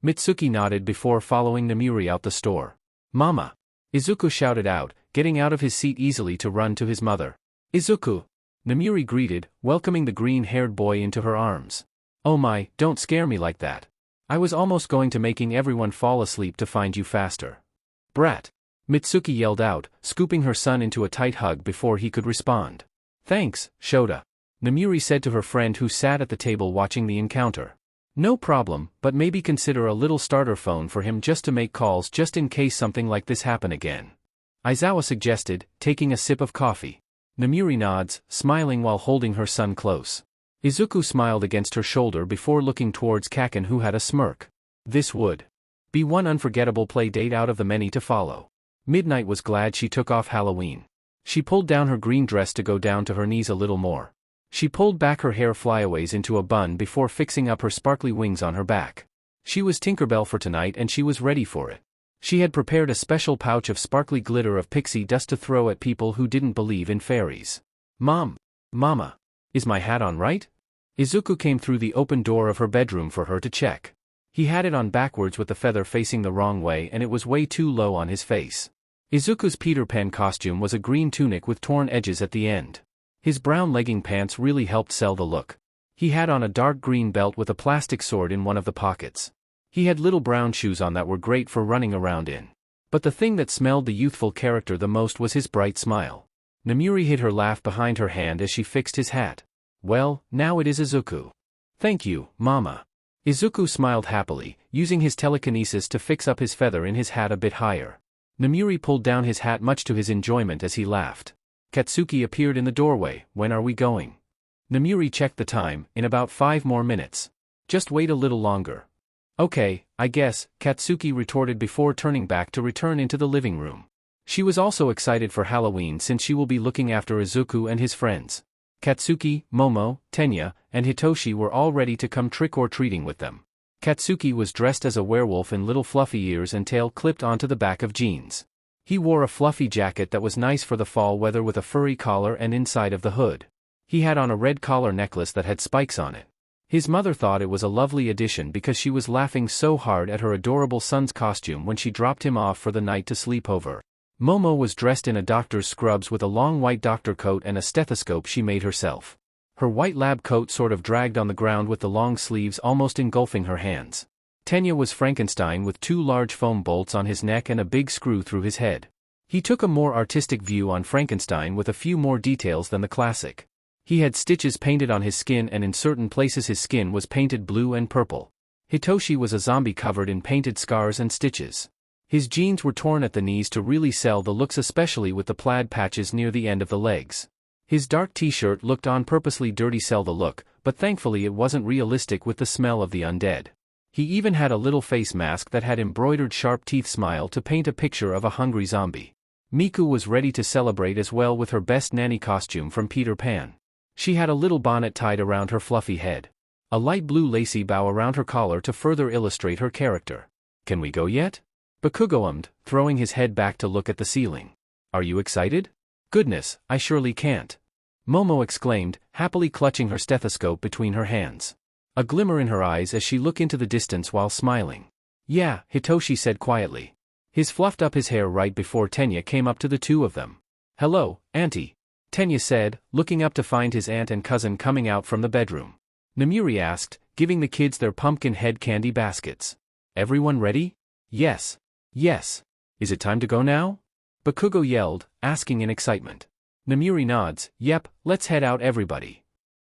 Mitsuki nodded before following Namiri out the store. Mama! Izuku shouted out, getting out of his seat easily to run to his mother. Izuku! Namiri greeted, welcoming the green-haired boy into her arms. Oh my, don't scare me like that. I was almost going to making everyone fall asleep to find you faster. Brat! Mitsuki yelled out, scooping her son into a tight hug before he could respond. Thanks, Shota. Namiri said to her friend who sat at the table watching the encounter. No problem, but maybe consider a little starter phone for him just to make calls just in case something like this happen again. Aizawa suggested, taking a sip of coffee. Namiri nods, smiling while holding her son close. Izuku smiled against her shoulder before looking towards Kaken who had a smirk. This would be one unforgettable play date out of the many to follow. Midnight was glad she took off Halloween. She pulled down her green dress to go down to her knees a little more. She pulled back her hair flyaways into a bun before fixing up her sparkly wings on her back. She was Tinkerbell for tonight and she was ready for it. She had prepared a special pouch of sparkly glitter of pixie dust to throw at people who didn't believe in fairies. Mama. Is my hat on right? Izuku came through the open door of her bedroom for her to check. He had it on backwards with the feather facing the wrong way and it was way too low on his face. Izuku's Peter Pan costume was a green tunic with torn edges at the end. His brown legging pants really helped sell the look. He had on a dark green belt with a plastic sword in one of the pockets. He had little brown shoes on that were great for running around in. But the thing that smelled the youthful character the most was his bright smile. Namiri hid her laugh behind her hand as she fixed his hat. Well, now it is Izuku. Thank you, Mama. Izuku smiled happily, using his telekinesis to fix up his feather in his hat a bit higher. Namiri pulled down his hat much to his enjoyment as he laughed. Katsuki appeared in the doorway. When are we going? Namiri checked the time. In about 5 more minutes. Just wait a little longer. Okay, I guess, Katsuki retorted before turning back to return into the living room. She was also excited for Halloween since she will be looking after Izuku and his friends. Katsuki, Momo, Tenya, and Hitoshi were all ready to come trick-or-treating with them. Katsuki was dressed as a werewolf in little fluffy ears and tail clipped onto the back of jeans. He wore a fluffy jacket that was nice for the fall weather with a furry collar and inside of the hood. He had on a red collar necklace that had spikes on it. His mother thought it was a lovely addition because she was laughing so hard at her adorable son's costume when she dropped him off for the night to sleep over. Momo was dressed in a doctor's scrubs with a long white doctor coat and a stethoscope she made herself. Her white lab coat sort of dragged on the ground with the long sleeves almost engulfing her hands. Tenya was Frankenstein with 2 large foam bolts on his neck and a big screw through his head. He took a more artistic view on Frankenstein with a few more details than the classic. He had stitches painted on his skin and in certain places his skin was painted blue and purple. Hitoshi was a zombie covered in painted scars and stitches. His jeans were torn at the knees to really sell the looks, especially with the plaid patches near the end of the legs. His dark t-shirt looked on purposely dirty sell the look, but thankfully it wasn't realistic with the smell of the undead. He even had a little face mask that had embroidered sharp teeth smile to paint a picture of a hungry zombie. Miku was ready to celebrate as well with her best nanny costume from Peter Pan. She had a little bonnet tied around her fluffy head. A light blue lacy bow around her collar to further illustrate her character. Can we go yet? Bakugo ummed, throwing his head back to look at the ceiling. Are you excited? Goodness, I surely can't. Momo exclaimed, happily clutching her stethoscope between her hands. A glimmer in her eyes as she looked into the distance while smiling. Yeah, Hitoshi said quietly. He's fluffed up his hair right before Tenya came up to the two of them. Hello, Auntie. Tenya said, looking up to find his aunt and cousin coming out from the bedroom. Namiri asked, giving the kids their pumpkin head candy baskets. Everyone ready? Yes. Yes. Is it time to go now? Bakugo yelled, asking in excitement. Namiri nods, yep, let's head out everybody.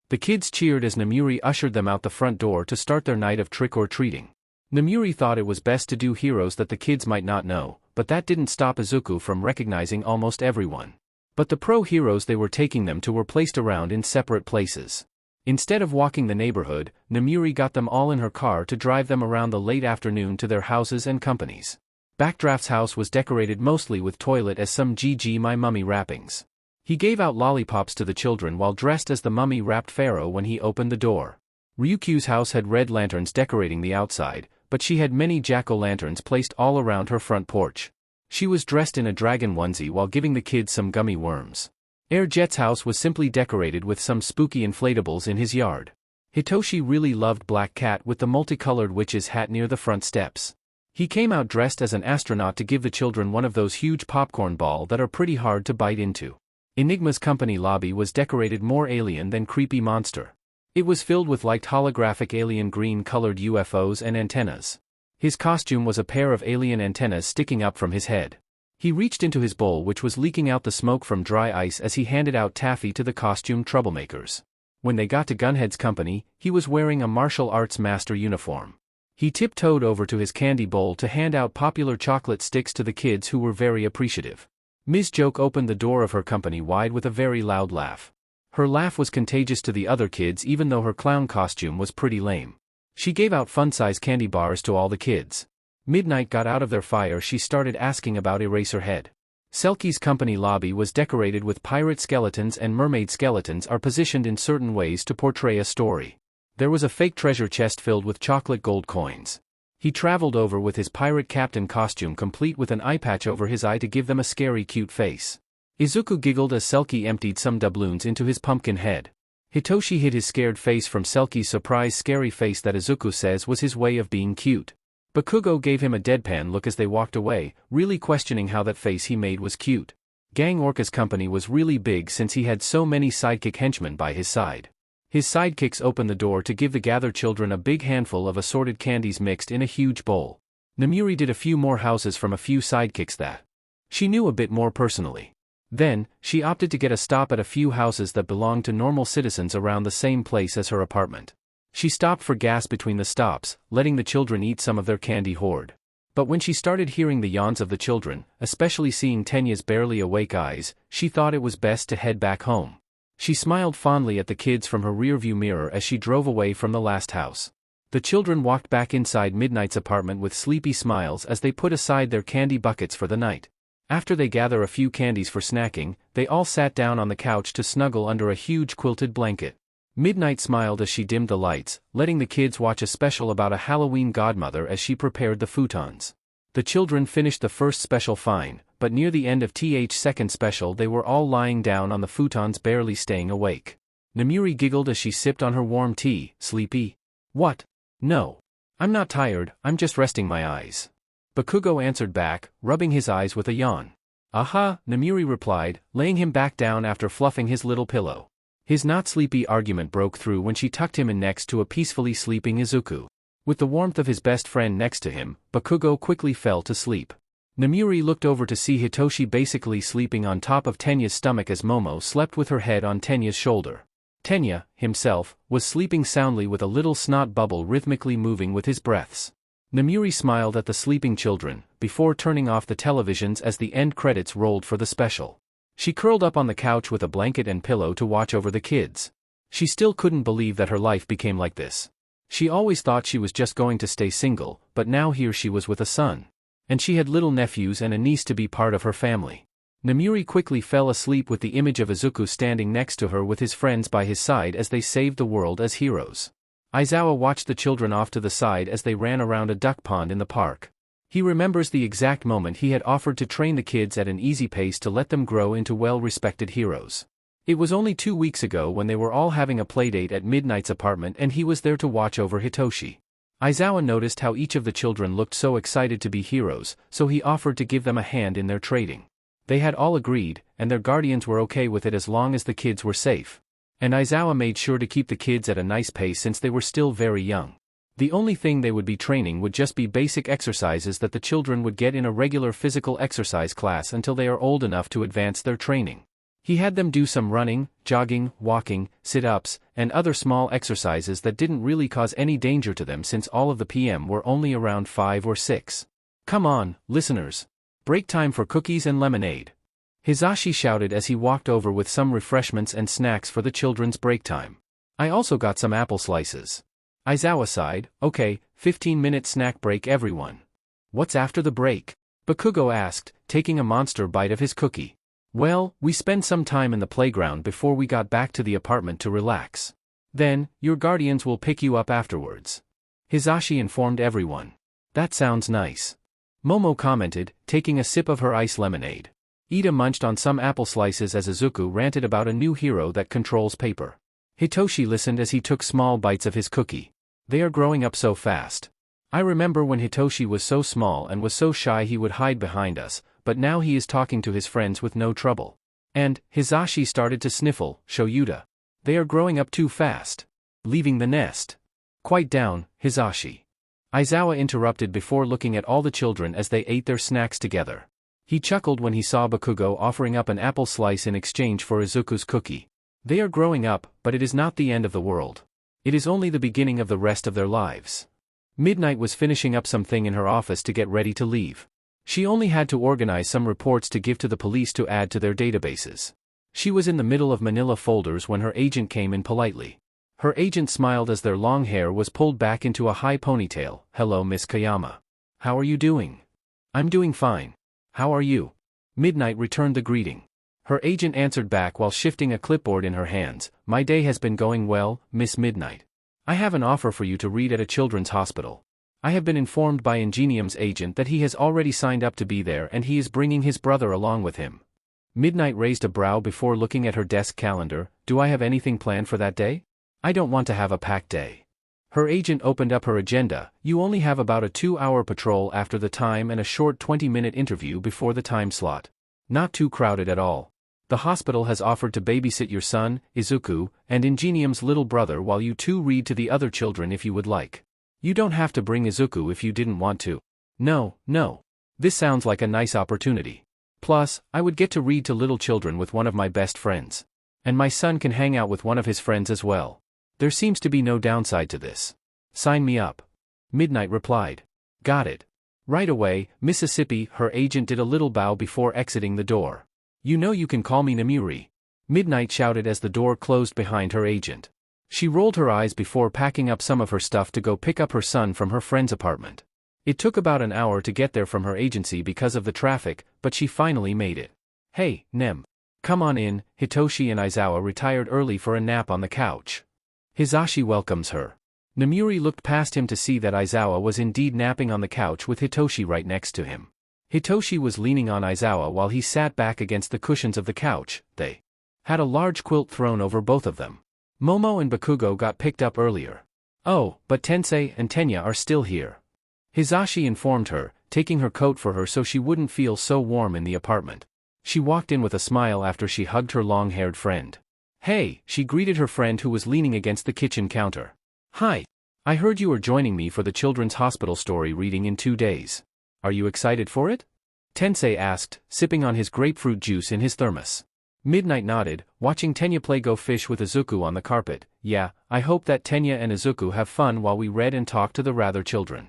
The kids cheered as Namiri ushered them out the front door to start their night of trick-or-treating. Namiri thought it was best to do heroes that the kids might not know, but that didn't stop Izuku from recognizing almost everyone. But the pro-heroes they were taking them to were placed around in separate places. Instead of walking the neighborhood, Namiri got them all in her car to drive them around the late afternoon to their houses and companies. Backdraft's house was decorated mostly with toilet as some BGMI mummy wrappings. He gave out lollipops to the children while dressed as the mummy-wrapped pharaoh when he opened the door. Ryukyu's house had red lanterns decorating the outside, but she had many jack-o'-lanterns placed all around her front porch. She was dressed in a dragon onesie while giving the kids some gummy worms. Air Jet's house was simply decorated with some spooky inflatables in his yard. Hitoshi really loved Black Cat with the multicolored witch's hat near the front steps. He came out dressed as an astronaut to give the children one of those huge popcorn balls that are pretty hard to bite into. Enigma's company lobby was decorated more alien than creepy monster. It was filled with light holographic alien green-colored UFOs and antennas. His costume was a pair of alien antennas sticking up from his head. He reached into his bowl which was leaking out the smoke from dry ice as he handed out taffy to the costume troublemakers. When they got to Gunhead's company, he was wearing a martial arts master uniform. He tiptoed over to his candy bowl to hand out popular chocolate sticks to the kids who were very appreciative. Ms. Joke opened the door of her company wide with a very loud laugh. Her laugh was contagious to the other kids even though her clown costume was pretty lame. She gave out fun-size candy bars to all the kids. Midnight got out of their fire. She started asking about Eraserhead. Selkie's company lobby was decorated with pirate skeletons and mermaid skeletons are positioned in certain ways to portray a story. There was a fake treasure chest filled with chocolate gold coins. He traveled over with his pirate captain costume complete with an eye patch over his eye to give them a scary cute face. Izuku giggled as Selkie emptied some doubloons into his pumpkin head. Hitoshi hid his scared face from Selkie's surprised scary face that Izuku says was his way of being cute. Bakugo gave him a deadpan look as they walked away, really questioning how that face he made was cute. Gang Orca's company was really big since he had so many sidekick henchmen by his side. His sidekicks opened the door to give the gathered children a big handful of assorted candies mixed in a huge bowl. Namiri did a few more houses from a few sidekicks that she knew a bit more personally. Then, she opted to get a stop at a few houses that belonged to normal citizens around the same place as her apartment. She stopped for gas between the stops, letting the children eat some of their candy hoard. But when she started hearing the yawns of the children, especially seeing Tenya's barely awake eyes, she thought it was best to head back home. She smiled fondly at the kids from her rearview mirror as she drove away from the last house. The children walked back inside Midnight's apartment with sleepy smiles as they put aside their candy buckets for the night. After they gather a few candies for snacking, they all sat down on the couch to snuggle under a huge quilted blanket. Midnight smiled as she dimmed the lights, letting the kids watch a special about a Halloween godmother as she prepared the futons. The children finished the first special fine, but near the end of TH's second special they were all lying down on the futons barely staying awake. Namiri giggled as she sipped on her warm tea. Sleepy? What? No. I'm not tired, I'm just resting my eyes. Bakugo answered back, rubbing his eyes with a yawn. Aha, Namiri replied, laying him back down after fluffing his little pillow. His not sleepy argument broke through when she tucked him in next to a peacefully sleeping Izuku. With the warmth of his best friend next to him, Bakugo quickly fell to sleep. Namiri looked over to see Hitoshi basically sleeping on top of Tenya's stomach as Momo slept with her head on Tenya's shoulder. Tenya, himself, was sleeping soundly with a little snot bubble rhythmically moving with his breaths. Namiri smiled at the sleeping children, before turning off the televisions as the end credits rolled for the special. She curled up on the couch with a blanket and pillow to watch over the kids. She still couldn't believe that her life became like this. She always thought she was just going to stay single, but now here she was with a son. And she had little nephews and a niece to be part of her family. Namiri quickly fell asleep with the image of Izuku standing next to her with his friends by his side as they saved the world as heroes. Aizawa watched the children off to the side as they ran around a duck pond in the park. He remembers the exact moment he had offered to train the kids at an easy pace to let them grow into well-respected heroes. It was only 2 weeks ago when they were all having a playdate at Midnight's apartment and he was there to watch over Hitoshi. Aizawa noticed how each of the children looked so excited to be heroes, so he offered to give them a hand in their training. They had all agreed, and their guardians were okay with it as long as the kids were safe. And Aizawa made sure to keep the kids at a nice pace since they were still very young. The only thing they would be training would just be basic exercises that the children would get in a regular physical exercise class until they are old enough to advance their training. He had them do some running, jogging, walking, sit-ups, and other small exercises that didn't really cause any danger to them since all of the PM were only around 5 or 6. Come on, listeners. Break time for cookies and lemonade. Hizashi shouted as he walked over with some refreshments and snacks for the children's break time. I also got some apple slices. Aizawa sighed, okay, 15-minute snack break everyone. What's after the break? Bakugo asked, taking a monster bite of his cookie. Well, we spent some time in the playground before we got back to the apartment to relax. Then, your guardians will pick you up afterwards. Hizashi informed everyone. That sounds nice. Momo commented, taking a sip of her ice lemonade. Ida munched on some apple slices as Izuku ranted about a new hero that controls paper. Hitoshi listened as he took small bites of his cookie. They are growing up so fast. I remember when Hitoshi was so small and was so shy he would hide behind us, but now he is talking to his friends with no trouble. And, Hizashi started to sniffle, Shoyuta. They are growing up too fast. Leaving the nest. Quiet down, Hizashi. Aizawa interrupted before looking at all the children as they ate their snacks together. He chuckled when he saw Bakugo offering up an apple slice in exchange for Izuku's cookie. They are growing up, but it is not the end of the world. It is only the beginning of the rest of their lives. Midnight was finishing up something in her office to get ready to leave. She only had to organize some reports to give to the police to add to their databases. She was in the middle of manila folders when her agent came in politely. Her agent smiled as their long hair was pulled back into a high ponytail. Hello, Miss Kayama. How are you doing? I'm doing fine. How are you? Midnight returned the greeting. Her agent answered back while shifting a clipboard in her hands. My day has been going well, Miss Midnight. I have an offer for you to read at a children's hospital. I have been informed by Ingenium's agent that he has already signed up to be there and he is bringing his brother along with him. Midnight raised a brow before looking at her desk calendar. Do I have anything planned for that day? I don't want to have a packed day. Her agent opened up her agenda. You only have about a 2-hour patrol after the time and a short 20-minute interview before the time slot. Not too crowded at all. The hospital has offered to babysit your son, Izuku, and Ingenium's little brother while you two read to the other children if you would like. You don't have to bring Izuku if you didn't want to. No. This sounds like a nice opportunity. Plus, I would get to read to little children with one of my best friends. And my son can hang out with one of his friends as well. There seems to be no downside to this. Sign me up. Midnight replied. Got it. Right away, Mississippi, her agent did a little bow before exiting the door. You know you can call me Namuri. Midnight shouted as the door closed behind her agent. She rolled her eyes before packing up some of her stuff to go pick up her son from her friend's apartment. It took about an hour to get there from her agency because of the traffic, but she finally made it. Hey, Nem. Come on in. Hitoshi and Aizawa retired early for a nap on the couch. Hizashi welcomes her. Namuri looked past him to see that Aizawa was indeed napping on the couch with Hitoshi right next to him. Hitoshi was leaning on Aizawa while he sat back against the cushions of the couch. They had a large quilt thrown over both of them. Momo and Bakugo got picked up earlier. Oh, but Tensei and Tenya are still here. Hizashi informed her, taking her coat for her so she wouldn't feel so warm in the apartment. She walked in with a smile after she hugged her long-haired friend. Hey, she greeted her friend who was leaning against the kitchen counter. Hi. I heard you are joining me for the children's hospital story reading in 2 days. Are you excited for it? Tensei asked, sipping on his grapefruit juice in his thermos. Midnight nodded, watching Tenya play Go Fish with Izuku on the carpet. Yeah, I hope that Tenya and Izuku have fun while we read and talk to the rather children.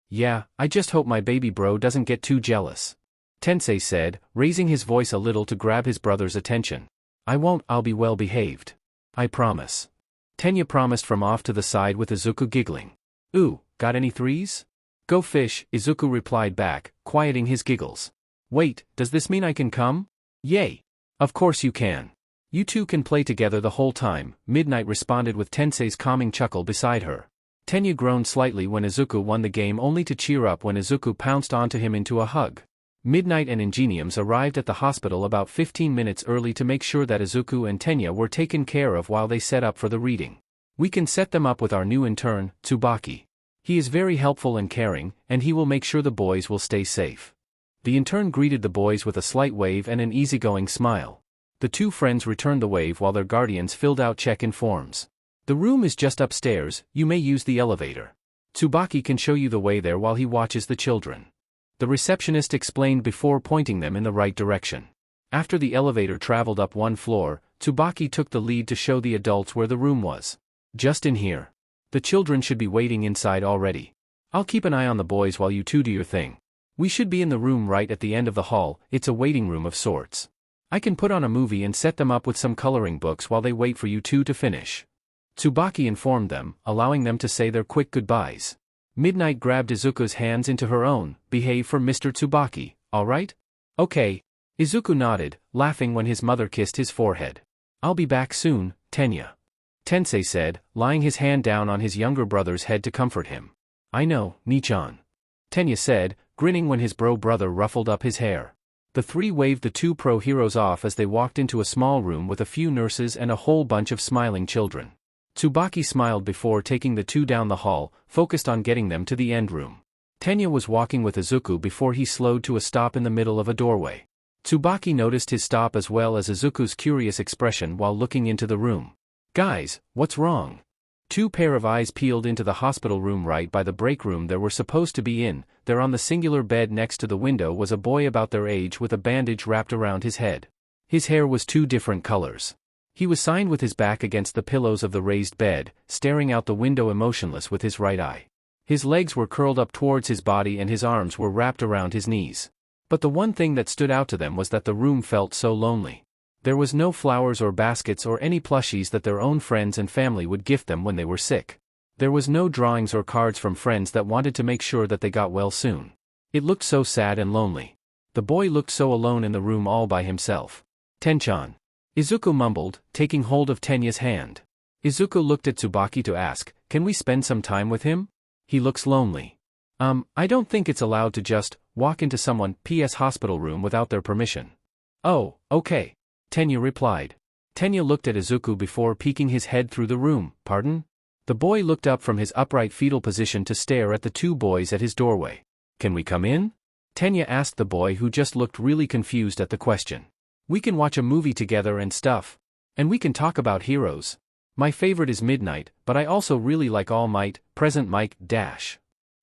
Yeah, I just hope my baby bro doesn't get too jealous. Tensei said, raising his voice a little to grab his brother's attention. I won't, I'll be well behaved. I promise. Tenya promised from off to the side with Izuku giggling. Ooh, got any threes? Go Fish, Izuku replied back, quieting his giggles. Wait, does this mean I can come? Yay. Of course you can. You two can play together the whole time, Midnight responded with Tensei's calming chuckle beside her. Tenya groaned slightly when Izuku won the game only to cheer up when Izuku pounced onto him into a hug. Midnight and Ingeniums arrived at the hospital about 15 minutes early to make sure that Izuku and Tenya were taken care of while they set up for the reading. We can set them up with our new intern, Tsubaki. He is very helpful and caring, and he will make sure the boys will stay safe. The intern greeted the boys with a slight wave and an easygoing smile. The two friends returned the wave while their guardians filled out check-in forms. The room is just upstairs, you may use the elevator. Tsubaki can show you the way there while he watches the children. The receptionist explained before pointing them in the right direction. After the elevator traveled up one floor, Tsubaki took the lead to show the adults where the room was. Just in here. The children should be waiting inside already. I'll keep an eye on the boys while you two do your thing. We should be in the room right at the end of the hall, it's a waiting room of sorts. I can put on a movie and set them up with some coloring books while they wait for you two to finish. Tsubaki informed them, allowing them to say their quick goodbyes. Midnight grabbed Izuku's hands into her own. Behave for Mr. Tsubaki, alright? Okay. Izuku nodded, laughing when his mother kissed his forehead. I'll be back soon, Tenya. Tensei said, laying his hand down on his younger brother's head to comfort him. I know, Nichan. Tenya said, grinning when his brother ruffled up his hair. The three waved the two pro heroes off as they walked into a small room with a few nurses and a whole bunch of smiling children. Tsubaki smiled before taking the two down the hall, focused on getting them to the end room. Tenya was walking with Izuku before he slowed to a stop in the middle of a doorway. Tsubaki noticed his stop as well as Izuku's curious expression while looking into the room. Guys, what's wrong? Two pair of eyes peeled into the hospital room right by the break room they were supposed to be in. There on the singular bed next to the window was a boy about their age with a bandage wrapped around his head. His hair was two different colors. He was signed with his back against the pillows of the raised bed, staring out the window emotionless with his right eye. His legs were curled up towards his body and his arms were wrapped around his knees. But the one thing that stood out to them was that the room felt so lonely. There was no flowers or baskets or any plushies that their own friends and family would gift them when they were sick. There was no drawings or cards from friends that wanted to make sure that they got well soon. It looked so sad and lonely. The boy looked so alone in the room all by himself. Tenchan. Izuku mumbled, taking hold of Tenya's hand. Izuku looked at Tsubaki to ask, can we spend some time with him? He looks lonely. I don't think it's allowed to just walk into someone's hospital room without their permission. Oh, okay. Tenya replied. Tenya looked at Izuku before peeking his head through the room. Pardon? The boy looked up from his upright fetal position to stare at the two boys at his doorway. Can we come in? Tenya asked the boy who just looked really confused at the question. We can watch a movie together and stuff. And we can talk about heroes. My favorite is Midnight, but I also really like All Might, present Mike, dash.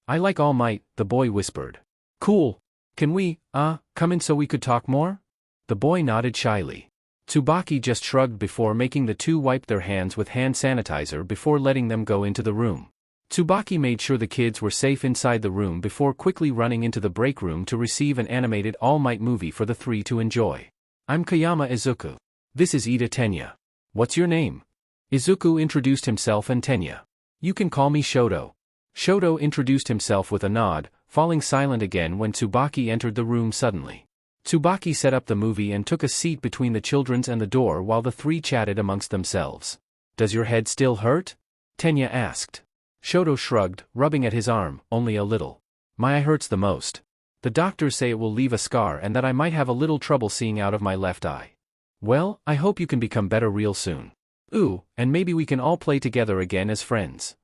I like All Might, the boy whispered. Cool. Can we, come in so we could talk more? The boy nodded shyly. Tsubaki just shrugged before making the two wipe their hands with hand sanitizer before letting them go into the room. Tsubaki made sure the kids were safe inside the room before quickly running into the break room to receive an animated All Might movie for the three to enjoy. I'm Kayama Izuku. This is Ida Tenya. What's your name? Izuku introduced himself and Tenya. You can call me Shoto. Shoto introduced himself with a nod, falling silent again when Tsubaki entered the room suddenly. Tsubaki set up the movie and took a seat between the children's and the door while the three chatted amongst themselves. Does your head still hurt? Tenya asked. Shoto shrugged, rubbing at his arm, only a little. My eye hurts the most. The doctors say it will leave a scar and that I might have a little trouble seeing out of my left eye. Well, I hope you can become better real soon. Ooh, and maybe we can all play together again as friends.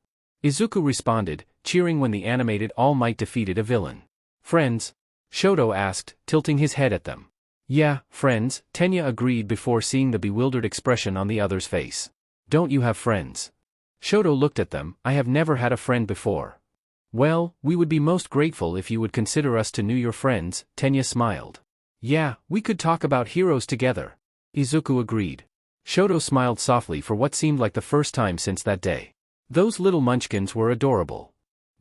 Izuku responded, cheering when the animated All Might defeated a villain. Friends? Shoto asked, tilting his head at them. Yeah, friends, Tenya agreed before seeing the bewildered expression on the other's face. Don't you have friends? Shoto looked at them. I have never had a friend before. Well, we would be most grateful if you would consider us to know your friends, Tenya smiled. Yeah, we could talk about heroes together. Izuku agreed. Shoto smiled softly for what seemed like the first time since that day. Those little munchkins were adorable.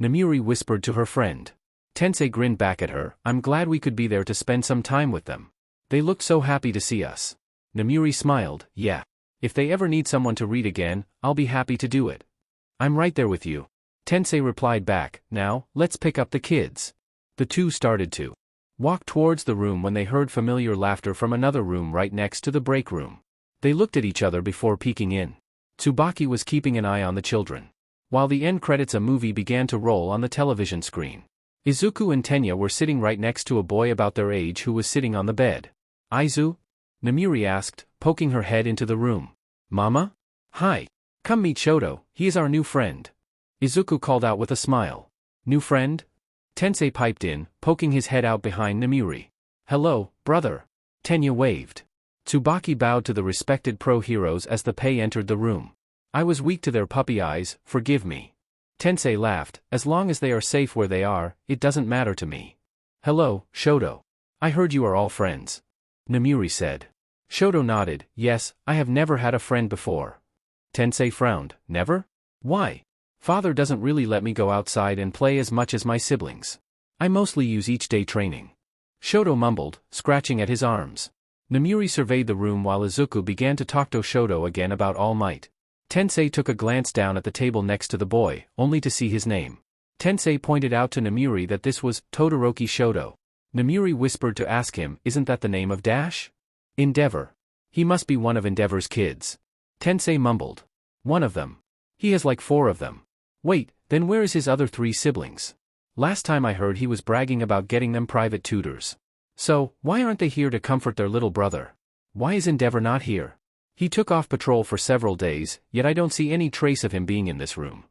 Namiri whispered to her friend. Tensei grinned back at her. I'm glad we could be there to spend some time with them. They looked so happy to see us. Namiri smiled. Yeah. If they ever need someone to read again, I'll be happy to do it. I'm right there with you. Tensei replied back. Now, let's pick up the kids. The two started to walk towards the room when they heard familiar laughter from another room right next to the break room. They looked at each other before peeking in. Tsubaki was keeping an eye on the children. While the end credits, a movie began to roll on the television screen. Izuku and Tenya were sitting right next to a boy about their age who was sitting on the bed. Aizu? Namiri asked, poking her head into the room. Mama? Hi. Come meet Shoto, he is our new friend. Izuku called out with a smile. New friend? Tensei piped in, poking his head out behind Namiri. Hello, brother. Tenya waved. Tsubaki bowed to the respected pro-heroes as the pay entered the room. I was weak to their puppy eyes, forgive me. Tensei laughed, as long as they are safe where they are, it doesn't matter to me. Hello, Shoto. I heard you are all friends. Namiri said. Shoto nodded, yes, I have never had a friend before. Tensei frowned, never? Why? Father doesn't really let me go outside and play as much as my siblings. I mostly use each day training. Shoto mumbled, scratching at his arms. Namiri surveyed the room while Izuku began to talk to Shoto again about All Might. Tensei took a glance down at the table next to the boy, only to see his name. Tensei pointed out to Namiri that this was Todoroki Shoto. Namiri whispered to ask him, isn't that the name of Dash? Endeavor. He must be one of Endeavor's kids. Tensei mumbled. One of them. He has like 4 of them. Wait, then where is his other 3 siblings? Last time I heard he was bragging about getting them private tutors. So, why aren't they here to comfort their little brother? Why is Endeavor not here? He took off patrol for several days, yet I don't see any trace of him being in this room.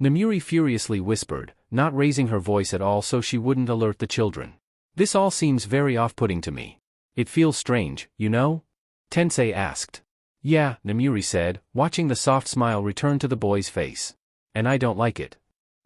Namiri furiously whispered, not raising her voice at all so she wouldn't alert the children. This all seems very off-putting to me. It feels strange, you know? Tensei asked. Yeah, Namiri said, watching the soft smile return to the boy's face. And I don't like it.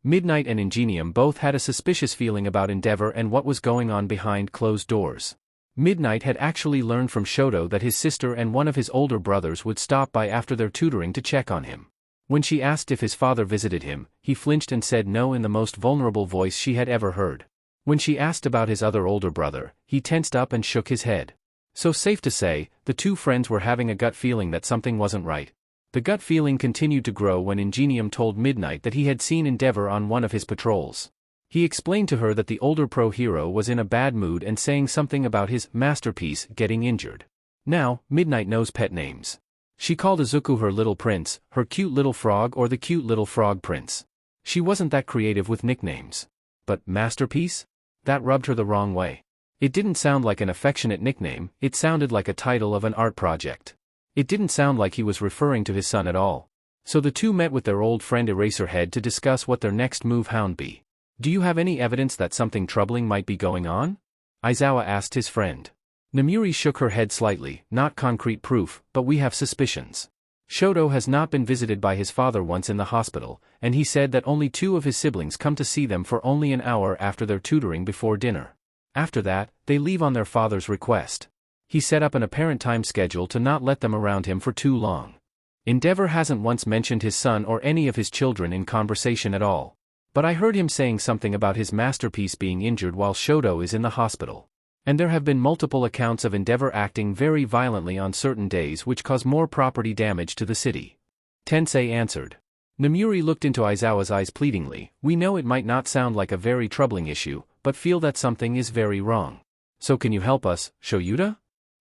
Midnight and Ingenium both had a suspicious feeling about Endeavor and what was going on behind closed doors. Midnight had actually learned from Shoto that his sister and one of his older brothers would stop by after their tutoring to check on him. When she asked if his father visited him, he flinched and said no in the most vulnerable voice she had ever heard. When she asked about his other older brother, he tensed up and shook his head. So safe to say, the two friends were having a gut feeling that something wasn't right. The gut feeling continued to grow when Ingenium told Midnight that he had seen Endeavor on one of his patrols. He explained to her that the older pro-hero was in a bad mood and saying something about his masterpiece getting injured. Now, Midnight knows pet names. She called Izuku her little prince, her cute little frog, or the cute little frog prince. She wasn't that creative with nicknames. But masterpiece? That rubbed her the wrong way. It didn't sound like an affectionate nickname, it sounded like a title of an art project. It didn't sound like he was referring to his son at all. So the two met with their old friend Eraserhead to discuss what their next move hound be. Do you have any evidence that something troubling might be going on? Aizawa asked his friend. Namiri shook her head slightly, not concrete proof, but we have suspicions. Shoto has not been visited by his father once in the hospital, and he said that only 2 of his siblings come to see them for only an hour after their tutoring before dinner. After that, they leave on their father's request. He set up an apparent time schedule to not let them around him for too long. Endeavor hasn't once mentioned his son or any of his children in conversation at all. But I heard him saying something about his masterpiece being injured while Shoto is in the hospital. And there have been multiple accounts of Endeavor acting very violently on certain days which cause more property damage to the city. Tensei answered. Namuri looked into Aizawa's eyes pleadingly. We know it might not sound like a very troubling issue, but feel that something is very wrong. So can you help us, Shoyuta?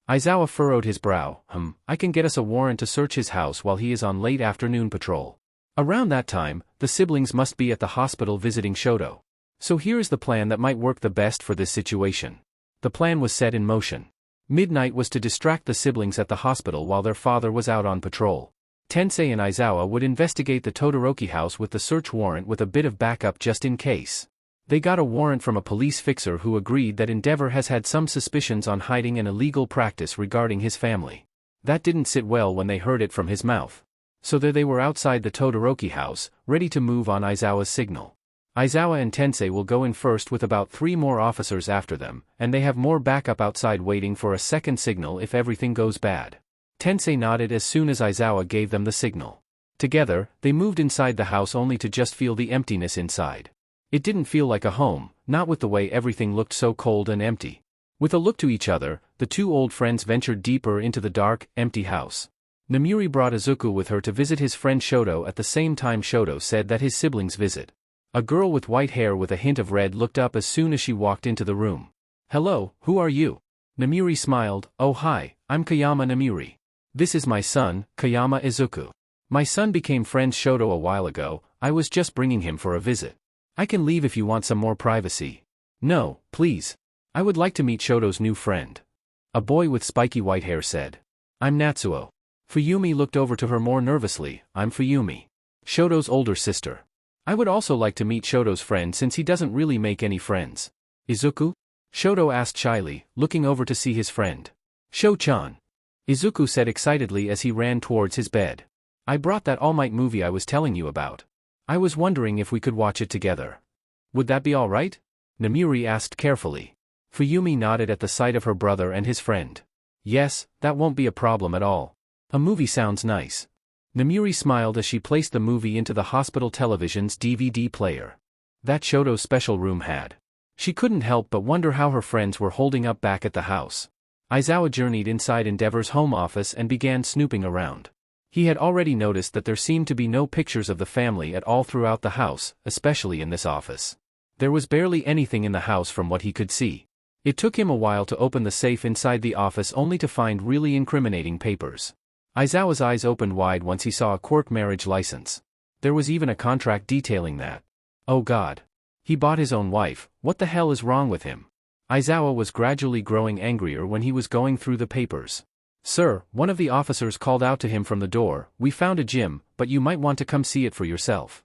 Aizawa furrowed his brow. I can get us a warrant to search his house while he is on late afternoon patrol. Around that time, the siblings must be at the hospital visiting Shoto. So here is the plan that might work the best for this situation. The plan was set in motion. Midnight was to distract the siblings at the hospital while their father was out on patrol. Tensei and Aizawa would investigate the Todoroki house with the search warrant with a bit of backup just in case. They got a warrant from a police fixer who agreed that Endeavor has had some suspicions on hiding an illegal practice regarding his family. That didn't sit well when they heard it from his mouth. So there they were outside the Todoroki house, ready to move on Aizawa's signal. Aizawa and Tensei will go in first with about 3 more officers after them, and they have more backup outside waiting for a second signal if everything goes bad. Tensei nodded as soon as Aizawa gave them the signal. Together, they moved inside the house only to just feel the emptiness inside. It didn't feel like a home, not with the way everything looked so cold and empty. With a look to each other, the 2 old friends ventured deeper into the dark, empty house. Namuri brought Izuku with her to visit his friend Shoto at the same time Shoto said that his siblings visit. A girl with white hair with a hint of red looked up as soon as she walked into the room. Hello, who are you? Namuri smiled. Oh hi, I'm Kayama Namuri. This is my son, Kayama Izuku. My son became friends Shoto a while ago, I was just bringing him for a visit. I can leave if you want some more privacy. No, please. I would like to meet Shoto's new friend. A boy with spiky white hair said. I'm Natsuo. Fuyumi looked over to her more nervously. I'm Fuyumi. Shoto's older sister. I would also like to meet Shoto's friend since he doesn't really make any friends. Izuku? Shoto asked shyly, looking over to see his friend. Sho-chan. Izuku said excitedly as he ran towards his bed. I brought that All Might movie I was telling you about. I was wondering if we could watch it together. Would that be all right? Namuri asked carefully. Fuyumi nodded at the sight of her brother and his friend. Yes, that won't be a problem at all. A movie sounds nice. Namuri smiled as she placed the movie into the hospital television's DVD player. That Shoto's special room had. She couldn't help but wonder how her friends were holding up back at the house. Aizawa journeyed inside Endeavor's home office and began snooping around. He had already noticed that there seemed to be no pictures of the family at all throughout the house, especially in this office. There was barely anything in the house from what he could see. It took him a while to open the safe inside the office only to find really incriminating papers. Aizawa's eyes opened wide once he saw a Quirk marriage license. There was even a contract detailing that. Oh God. He bought his own wife, what the hell is wrong with him? Aizawa was gradually growing angrier when he was going through the papers. Sir, one of the officers called out to him from the door, we found a gym, but you might want to come see it for yourself.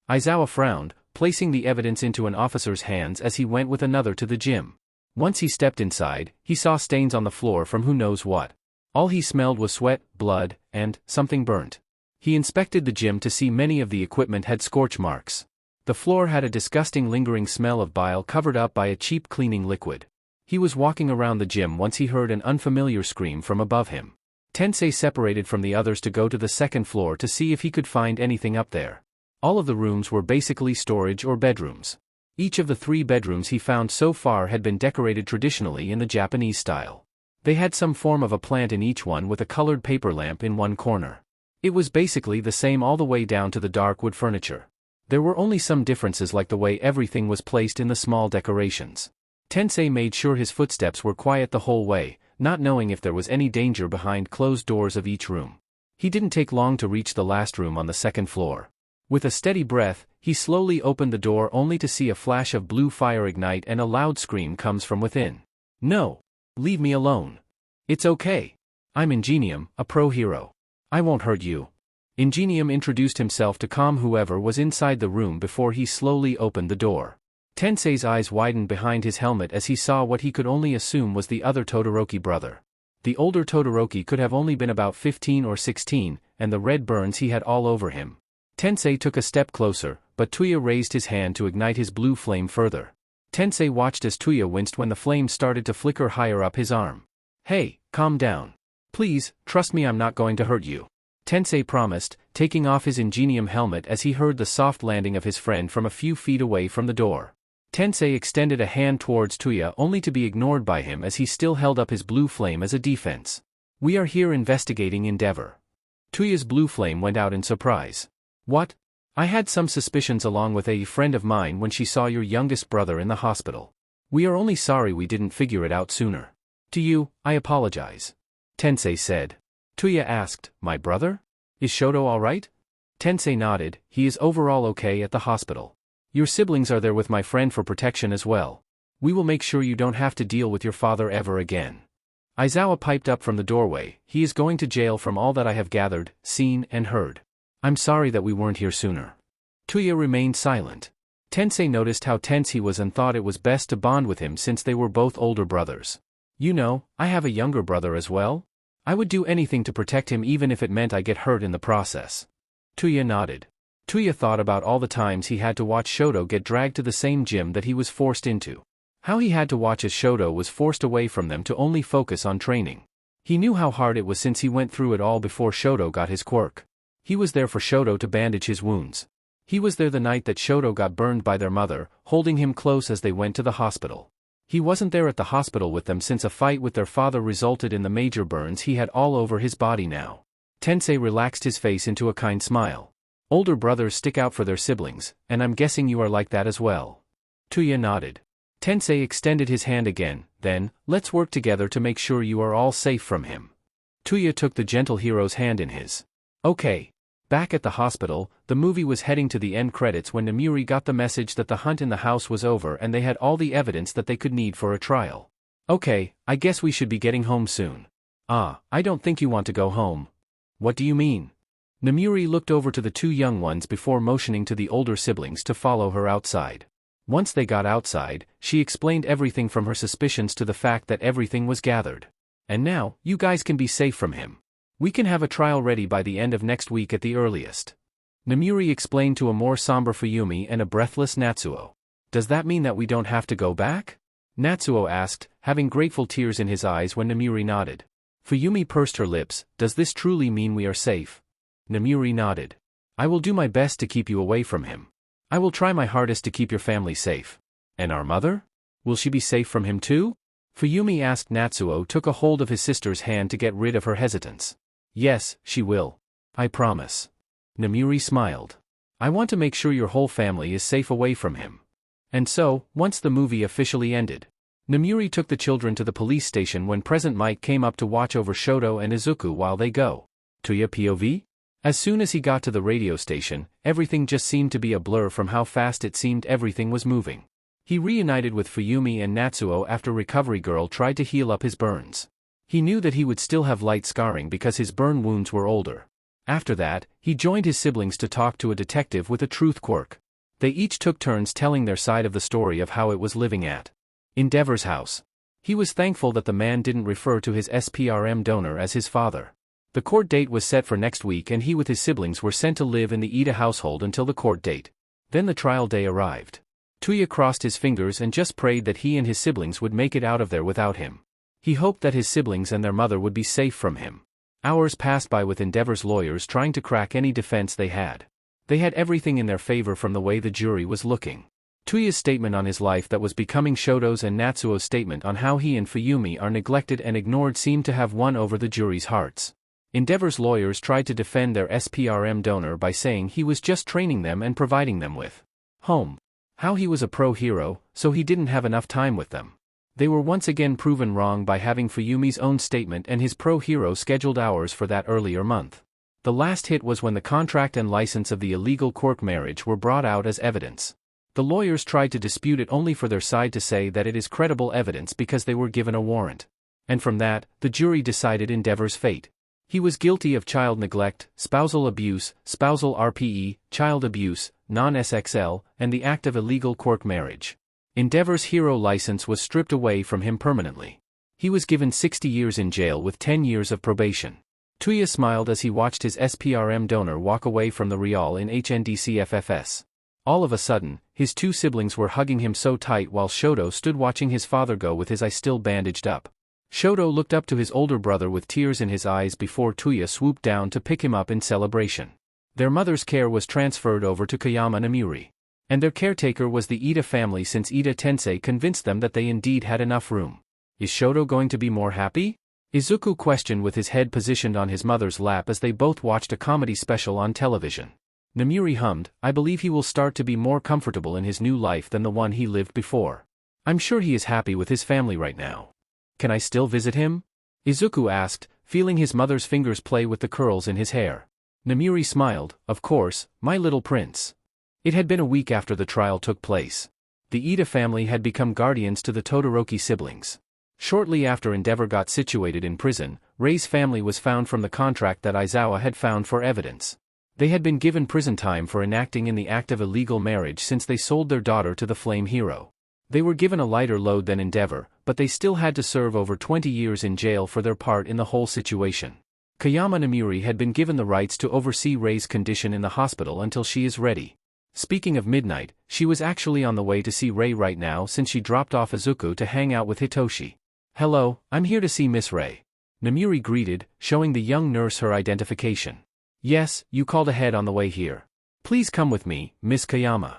Aizawa frowned, placing the evidence into an officer's hands as he went with another to the gym. Once he stepped inside, he saw stains on the floor from who knows what. All he smelled was sweat, blood, and something burnt. He inspected the gym to see many of the equipment had scorch marks. The floor had a disgusting lingering smell of bile covered up by a cheap cleaning liquid. He was walking around the gym once he heard an unfamiliar scream from above him. Tensei separated from the others to go to the second floor to see if he could find anything up there. All of the rooms were basically storage or bedrooms. Each of the 3 bedrooms he found so far had been decorated traditionally in the Japanese style. They had some form of a plant in each one with a colored paper lamp in one corner. It was basically the same all the way down to the dark wood furniture. There were only some differences like the way everything was placed in the small decorations. Tensei made sure his footsteps were quiet the whole way, not knowing if there was any danger behind closed doors of each room. He didn't take long to reach the last room on the second floor. With a steady breath, he slowly opened the door only to see a flash of blue fire ignite and a loud scream comes from within. No! Leave me alone. It's okay. I'm Ingenium, a pro hero. I won't hurt you. Ingenium introduced himself to calm whoever was inside the room before he slowly opened the door. Tensei's eyes widened behind his helmet as he saw what he could only assume was the other Todoroki brother. The older Todoroki could have only been about 15 or 16, and the red burns he had all over him. Tensei took a step closer, but Tuya raised his hand to ignite his blue flame further. Tensei watched as Tuya winced when the flame started to flicker higher up his arm. Hey, calm down. Please, trust me, I'm not going to hurt you. Tensei promised, taking off his ingenium helmet as he heard the soft landing of his friend from a few feet away from the door. Tensei extended a hand towards Tuya only to be ignored by him as he still held up his blue flame as a defense. "We are here investigating Endeavor." Tuya's blue flame went out in surprise. "What? I had some suspicions along with a friend of mine when she saw your youngest brother in the hospital. We are only sorry we didn't figure it out sooner." "To you, I apologize," Tensei said. Tuya asked, "My brother? Is Shoto alright?" Tensei nodded, "He is overall okay at the hospital. Your siblings are there with my friend for protection as well. We will make sure you don't have to deal with your father ever again." Aizawa piped up from the doorway, "He is going to jail from all that I have gathered, seen, and heard. I'm sorry that we weren't here sooner." Tuya remained silent. Tensei noticed how tense he was and thought it was best to bond with him since they were both older brothers. "You know, I have a younger brother as well. I would do anything to protect him even if it meant I get hurt in the process." Tuya nodded. Tuya thought about all the times he had to watch Shoto get dragged to the same gym that he was forced into. How he had to watch as Shoto was forced away from them to only focus on training. He knew how hard it was since he went through it all before Shoto got his quirk. He was there for Shoto to bandage his wounds. He was there the night that Shoto got burned by their mother, holding him close as they went to the hospital. He wasn't there at the hospital with them since a fight with their father resulted in the major burns he had all over his body now. Tensei relaxed his face into a kind smile. "Older brothers stick out for their siblings, and I'm guessing you are like that as well." Tuya nodded. Tensei extended his hand again, "Then, let's work together to make sure you are all safe from him." Tuya took the gentle hero's hand in his. "Okay." Back at the hospital, the movie was heading to the end credits when Namuri got the message that the hunt in the house was over and they had all the evidence that they could need for a trial. "Okay, I guess we should be getting home soon." "Ah, I don't think you want to go home." "What do you mean?" Namuri looked over to the two young ones before motioning to the older siblings to follow her outside. Once they got outside, she explained everything from her suspicions to the fact that everything was gathered. "And now, you guys can be safe from him. We can have a trial ready by the end of next week at the earliest." Namuri explained to a more somber Fuyumi and a breathless Natsuo. "Does that mean that we don't have to go back?" Natsuo asked, having grateful tears in his eyes when Namuri nodded. Fuyumi pursed her lips, "Does this truly mean we are safe?" Namuri nodded. "I will do my best to keep you away from him. I will try my hardest to keep your family safe." "And our mother? Will she be safe from him too?" Fuyumi asked. Natsuo took a hold of his sister's hand to get rid of her hesitance. "Yes, she will. I promise." Namuri smiled. "I want to make sure your whole family is safe away from him." And so, once the movie officially ended, Namuri took the children to the police station when Present Mike came up to watch over Shoto and Izuku while they go. Tuya POV? As soon as he got to the radio station, everything just seemed to be a blur from how fast it seemed everything was moving. He reunited with Fuyumi and Natsuo after Recovery Girl tried to heal up his burns. He knew that he would still have light scarring because his burn wounds were older. After that, he joined his siblings to talk to a detective with a truth quirk. They each took turns telling their side of the story of how it was living at Endeavor's house. He was thankful that the man didn't refer to his SPRM donor as his father. The court date was set for next week and he with his siblings were sent to live in the Ida household until the court date. Then the trial day arrived. Tuya crossed his fingers and just prayed that he and his siblings would make it out of there without him. He hoped that his siblings and their mother would be safe from him. Hours passed by with Endeavor's lawyers trying to crack any defense they had. They had everything in their favor from the way the jury was looking. Tuya's statement on his life that was becoming Shoto's and Natsuo's statement on how he and Fuyumi are neglected and ignored seemed to have won over the jury's hearts. Endeavor's lawyers tried to defend their SPRM donor by saying he was just training them and providing them with home. How he was a pro-hero, so he didn't have enough time with them. They were once again proven wrong by having Fuyumi's own statement and his pro-hero scheduled hours for that earlier month. The last hit was when the contract and license of the illegal Quirk marriage were brought out as evidence. The lawyers tried to dispute it only for their side to say that it is credible evidence because they were given a warrant. And from that, the jury decided Endeavor's fate. He was guilty of child neglect, spousal abuse, spousal RPE, child abuse, non-SXL, and the act of illegal Quirk marriage. Endeavor's hero license was stripped away from him permanently. He was given 60 years in jail with 10 years of probation. Tuya smiled as he watched his SPRM donor walk away from the Real in HNDCFFS. All of a sudden, his two siblings were hugging him so tight while Shoto stood watching his father go with his eye still bandaged up. Shoto looked up to his older brother with tears in his eyes before Tuya swooped down to pick him up in celebration. Their mother's care was transferred over to Kayama Namiri. And their caretaker was the Ida family since Ida Tensei convinced them that they indeed had enough room. Is Shoto going to be more happy? Izuku questioned with his head positioned on his mother's lap as they both watched a comedy special on television. Namiri hummed, I believe he will start to be more comfortable in his new life than the one he lived before. I'm sure he is happy with his family right now. Can I still visit him? Izuku asked, feeling his mother's fingers play with the curls in his hair. Namiri smiled, of course, my little prince. It had been a week after the trial took place. The Ida family had become guardians to the Todoroki siblings. Shortly after Endeavor got situated in prison, Rei's family was found from the contract that Aizawa had found for evidence. They had been given prison time for enacting in the act of illegal marriage since they sold their daughter to the Flame Hero. They were given a lighter load than Endeavor, but they still had to serve over 20 years in jail for their part in the whole situation. Kayama Namiri had been given the rights to oversee Rei's condition in the hospital until she is ready. Speaking of midnight, she was actually on the way to see Rei right now since she dropped off Izuku to hang out with Hitoshi. Hello, I'm here to see Miss Rei. Namiri greeted, showing the young nurse her identification. Yes, you called ahead on the way here. Please come with me, Miss Kayama.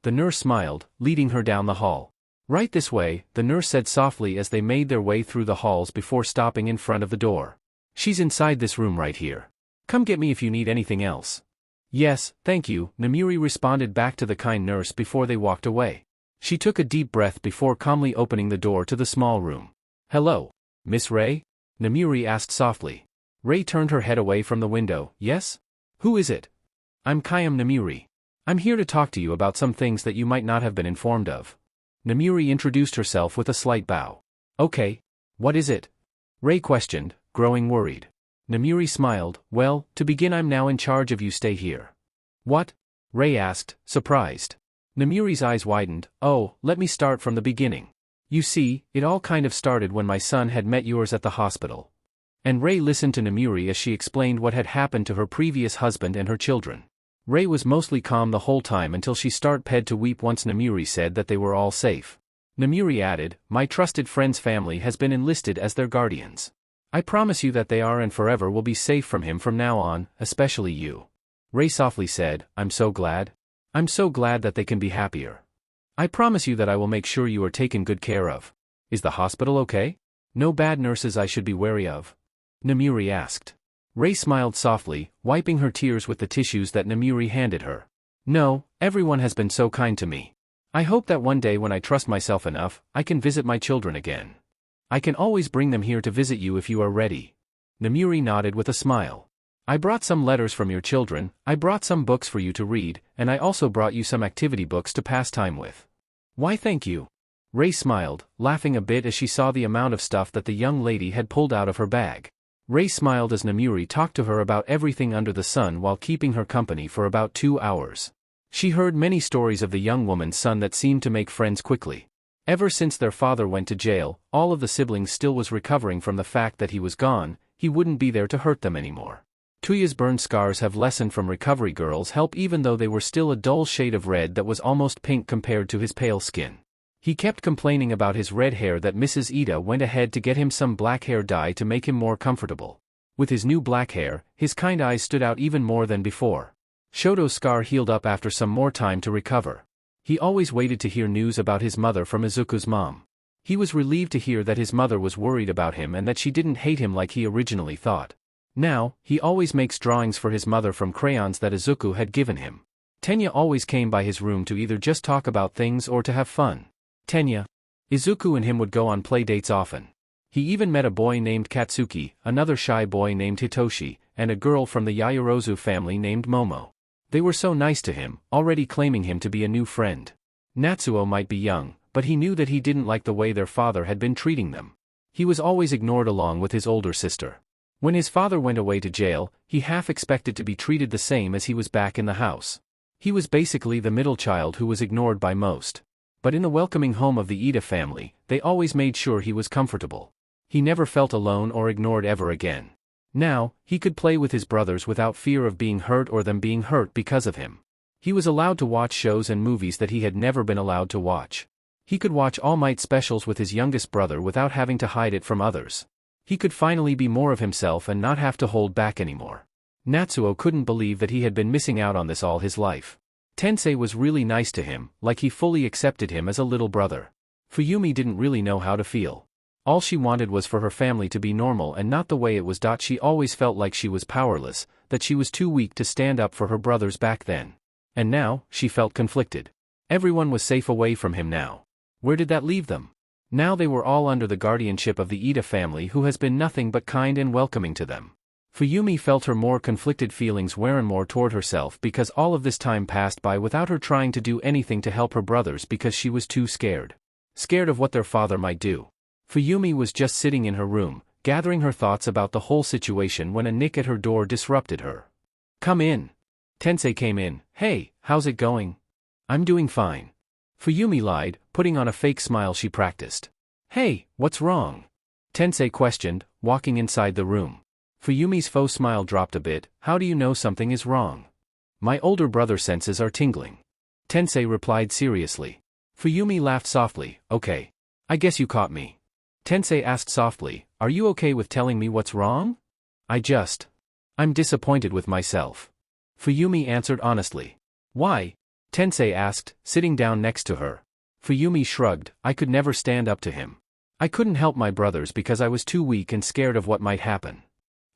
The nurse smiled, leading her down the hall. Right this way, the nurse said softly as they made their way through the halls before stopping in front of the door. She's inside this room right here. Come get me if you need anything else. Yes, thank you, Namiri responded back to the kind nurse before they walked away. She took a deep breath before calmly opening the door to the small room. Hello, Miss Rei? Namiri asked softly. Rei turned her head away from the window. Yes? Who is it? I'm Kayam Namiri. I'm here to talk to you about some things that you might not have been informed of. Namiri introduced herself with a slight bow. Okay. What is it? Rei questioned, growing worried. Namiri smiled. Well, to begin, I'm now in charge of you. Stay here. What? Rei asked, surprised. Namiri's eyes widened. Oh, let me start from the beginning. You see, it all kind of started when my son had met yours at the hospital. And Rei listened to Namiri as she explained what had happened to her previous husband and her children. Rei was mostly calm the whole time until she started to weep once Namiri said that they were all safe. Namiri added, my trusted friend's family has been enlisted as their guardians. I promise you that they are and forever will be safe from him from now on, especially you. Rei softly said, I'm so glad. I'm so glad that they can be happier. I promise you that I will make sure you are taken good care of. Is the hospital okay? No bad nurses I should be wary of? Namiri asked. Rei smiled softly, wiping her tears with the tissues that Namiri handed her. No, everyone has been so kind to me. I hope that one day when I trust myself enough, I can visit my children again. I can always bring them here to visit you if you are ready. Namiri nodded with a smile. I brought some letters from your children, I brought some books for you to read, and I also brought you some activity books to pass time with. Why thank you. Rei smiled, laughing a bit as she saw the amount of stuff that the young lady had pulled out of her bag. Rei smiled as Namiri talked to her about everything under the sun while keeping her company for about 2 hours. She heard many stories of the young woman's son that seemed to make friends quickly. Ever since their father went to jail, all of the siblings still was recovering from the fact that he was gone, he wouldn't be there to hurt them anymore. Tuya's burn scars have lessened from recovery girls help even though they were still a dull shade of red that was almost pink compared to his pale skin. He kept complaining about his red hair that Mrs. Ida went ahead to get him some black hair dye to make him more comfortable. With his new black hair, his kind eyes stood out even more than before. Shoto's scar healed up after some more time to recover. He always waited to hear news about his mother from Izuku's mom. He was relieved to hear that his mother was worried about him and that she didn't hate him like he originally thought. Now, he always makes drawings for his mother from crayons that Izuku had given him. Tenya always came by his room to either just talk about things or to have fun. Tenya. Izuku and him would go on play dates often. He even met a boy named Katsuki, another shy boy named Hitoshi, and a girl from the Yaoyorozu family named Momo. They were so nice to him, already claiming him to be a new friend. Natsuo might be young, but he knew that he didn't like the way their father had been treating them. He was always ignored along with his older sister. When his father went away to jail, he half expected to be treated the same as he was back in the house. He was basically the middle child who was ignored by most. But in the welcoming home of the Ida family, they always made sure he was comfortable. He never felt alone or ignored ever again. Now, he could play with his brothers without fear of being hurt or them being hurt because of him. He was allowed to watch shows and movies that he had never been allowed to watch. He could watch All Might specials with his youngest brother without having to hide it from others. He could finally be more of himself and not have to hold back anymore. Natsuo couldn't believe that he had been missing out on this all his life. Tensei was really nice to him, like he fully accepted him as a little brother. Fuyumi didn't really know how to feel. All she wanted was for her family to be normal and not the way it was. She always felt like she was powerless, that she was too weak to stand up for her brothers back then. And now, she felt conflicted. Everyone was safe away from him now. Where did that leave them? Now they were all under the guardianship of the Ida family, who has been nothing but kind and welcoming to them. Fuyumi felt her more conflicted feelings wearing more toward herself because all of this time passed by without her trying to do anything to help her brothers because she was too scared. Scared of what their father might do. Fuyumi was just sitting in her room, gathering her thoughts about the whole situation when a knock at her door disrupted her. "Come in." Tensei came in. "Hey, how's it going?" "I'm doing fine." Fuyumi lied, putting on a fake smile she practiced. "Hey, what's wrong?" Tensei questioned, walking inside the room. Fuyumi's faux smile dropped a bit. "How do you know something is wrong?" "My older brother's senses are tingling." Tensei replied seriously. Fuyumi laughed softly. "Okay. I guess you caught me." Tensei asked softly, "Are you okay with telling me what's wrong?" I'm disappointed with myself." Fuyumi answered honestly. "Why?" Tensei asked, sitting down next to her. Fuyumi shrugged. "I could never stand up to him. I couldn't help my brothers because I was too weak and scared of what might happen.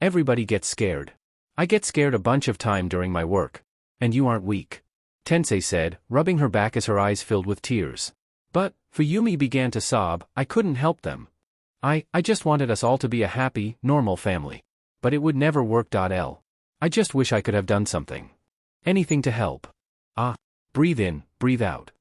Everybody gets scared. I get scared a bunch of time during my work. And you aren't weak," Tensei said, rubbing her back as her eyes filled with tears. "But," Fuyumi began to sob, "I couldn't help them. I just wanted us all to be a happy, normal family. But it would never work. I just wish I could have done something. Anything to help." "Breathe in, breathe out,"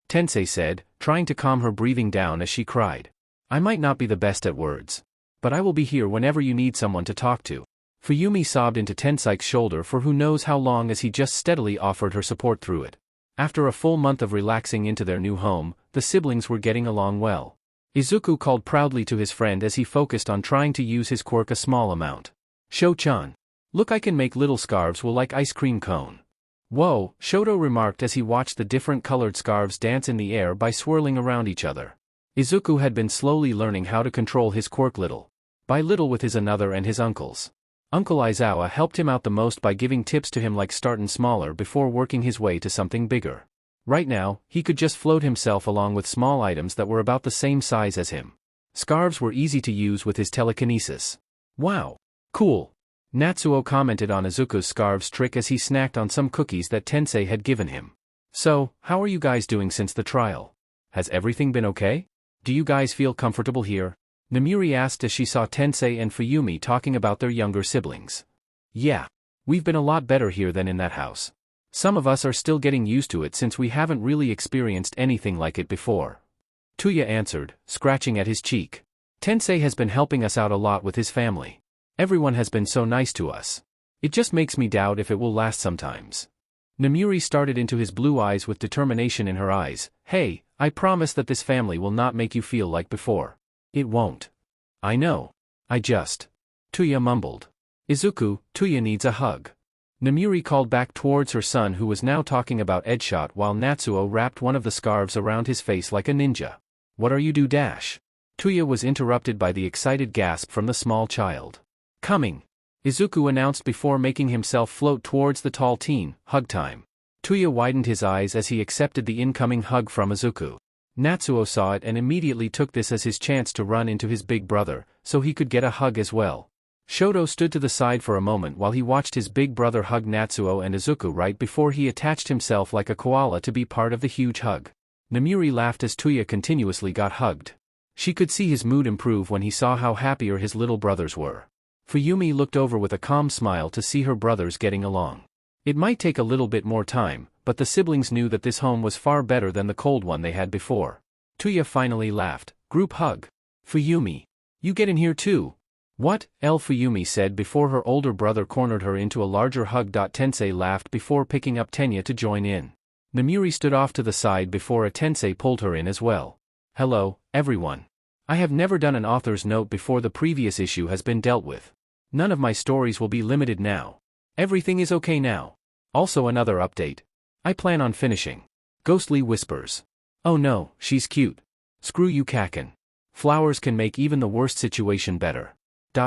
Tensei said, trying to calm her breathing down as she cried. "I might not be the best at words. But I will be here whenever you need someone to talk to." Fuyumi sobbed into Tensei's shoulder for who knows how long as he just steadily offered her support through it. After a full month of relaxing into their new home, the siblings were getting along well. Izuku called proudly to his friend as he focused on trying to use his quirk a small amount. "Sho-chan. Look, I can make little scarves like ice cream cone." "Whoa," Shoto remarked as he watched the different colored scarves dance in the air by swirling around each other. Izuku had been slowly learning how to control his quirk little by little with his another and his uncles. Uncle Aizawa helped him out the most by giving tips to him like starting smaller before working his way to something bigger. Right now, he could just float himself along with small items that were about the same size as him. Scarves were easy to use with his telekinesis. "Wow. Cool." Natsuo commented on Izuku's scarves trick as he snacked on some cookies that Tensei had given him. "So, how are you guys doing since the trial? Has everything been okay? Do you guys feel comfortable here?" Namiri asked as she saw Tensei and Fuyumi talking about their younger siblings. "Yeah. We've been a lot better here than in that house. Some of us are still getting used to it since we haven't really experienced anything like it before." Tuya answered, scratching at his cheek. "Tensei has been helping us out a lot with his family. Everyone has been so nice to us. It just makes me doubt if it will last sometimes." Namiri started into his blue eyes with determination in her eyes. "Hey, I promise that this family will not make you feel like before." "It won't." "I know. Tuya mumbled. "Izuku, Tuya needs a hug." Namiri called back towards her son, who was now talking about Edshot, while Natsuo wrapped one of the scarves around his face like a ninja. "What are you do?" Tuya was interrupted by the excited gasp from the small child. "Coming," Izuku announced before making himself float towards the tall teen. "Hug time." Tuya widened his eyes as he accepted the incoming hug from Izuku. Natsuo saw it and immediately took this as his chance to run into his big brother, so he could get a hug as well. Shoto stood to the side for a moment while he watched his big brother hug Natsuo and Izuku right before he attached himself like a koala to be part of the huge hug. Namiri laughed as Tuya continuously got hugged. She could see his mood improve when he saw how happier his little brothers were. Fuyumi looked over with a calm smile to see her brothers getting along. It might take a little bit more time, but the siblings knew that this home was far better than the cold one they had before. Tuya finally laughed. "Group hug. Fuyumi. You get in here too." "What?" Fuyumi said before her older brother cornered her into a larger hug. Tensei laughed before picking up Tenya to join in. Namiri stood off to the side before a Tensei pulled her in as well. "Hello, everyone. I have never done an author's note before. The previous issue has been dealt with. None of my stories will be limited now. Everything is okay now. Also another update. I plan on finishing Ghostly Whispers. Oh no, she's cute. Screw you Kaken. Flowers can make even the worst situation better.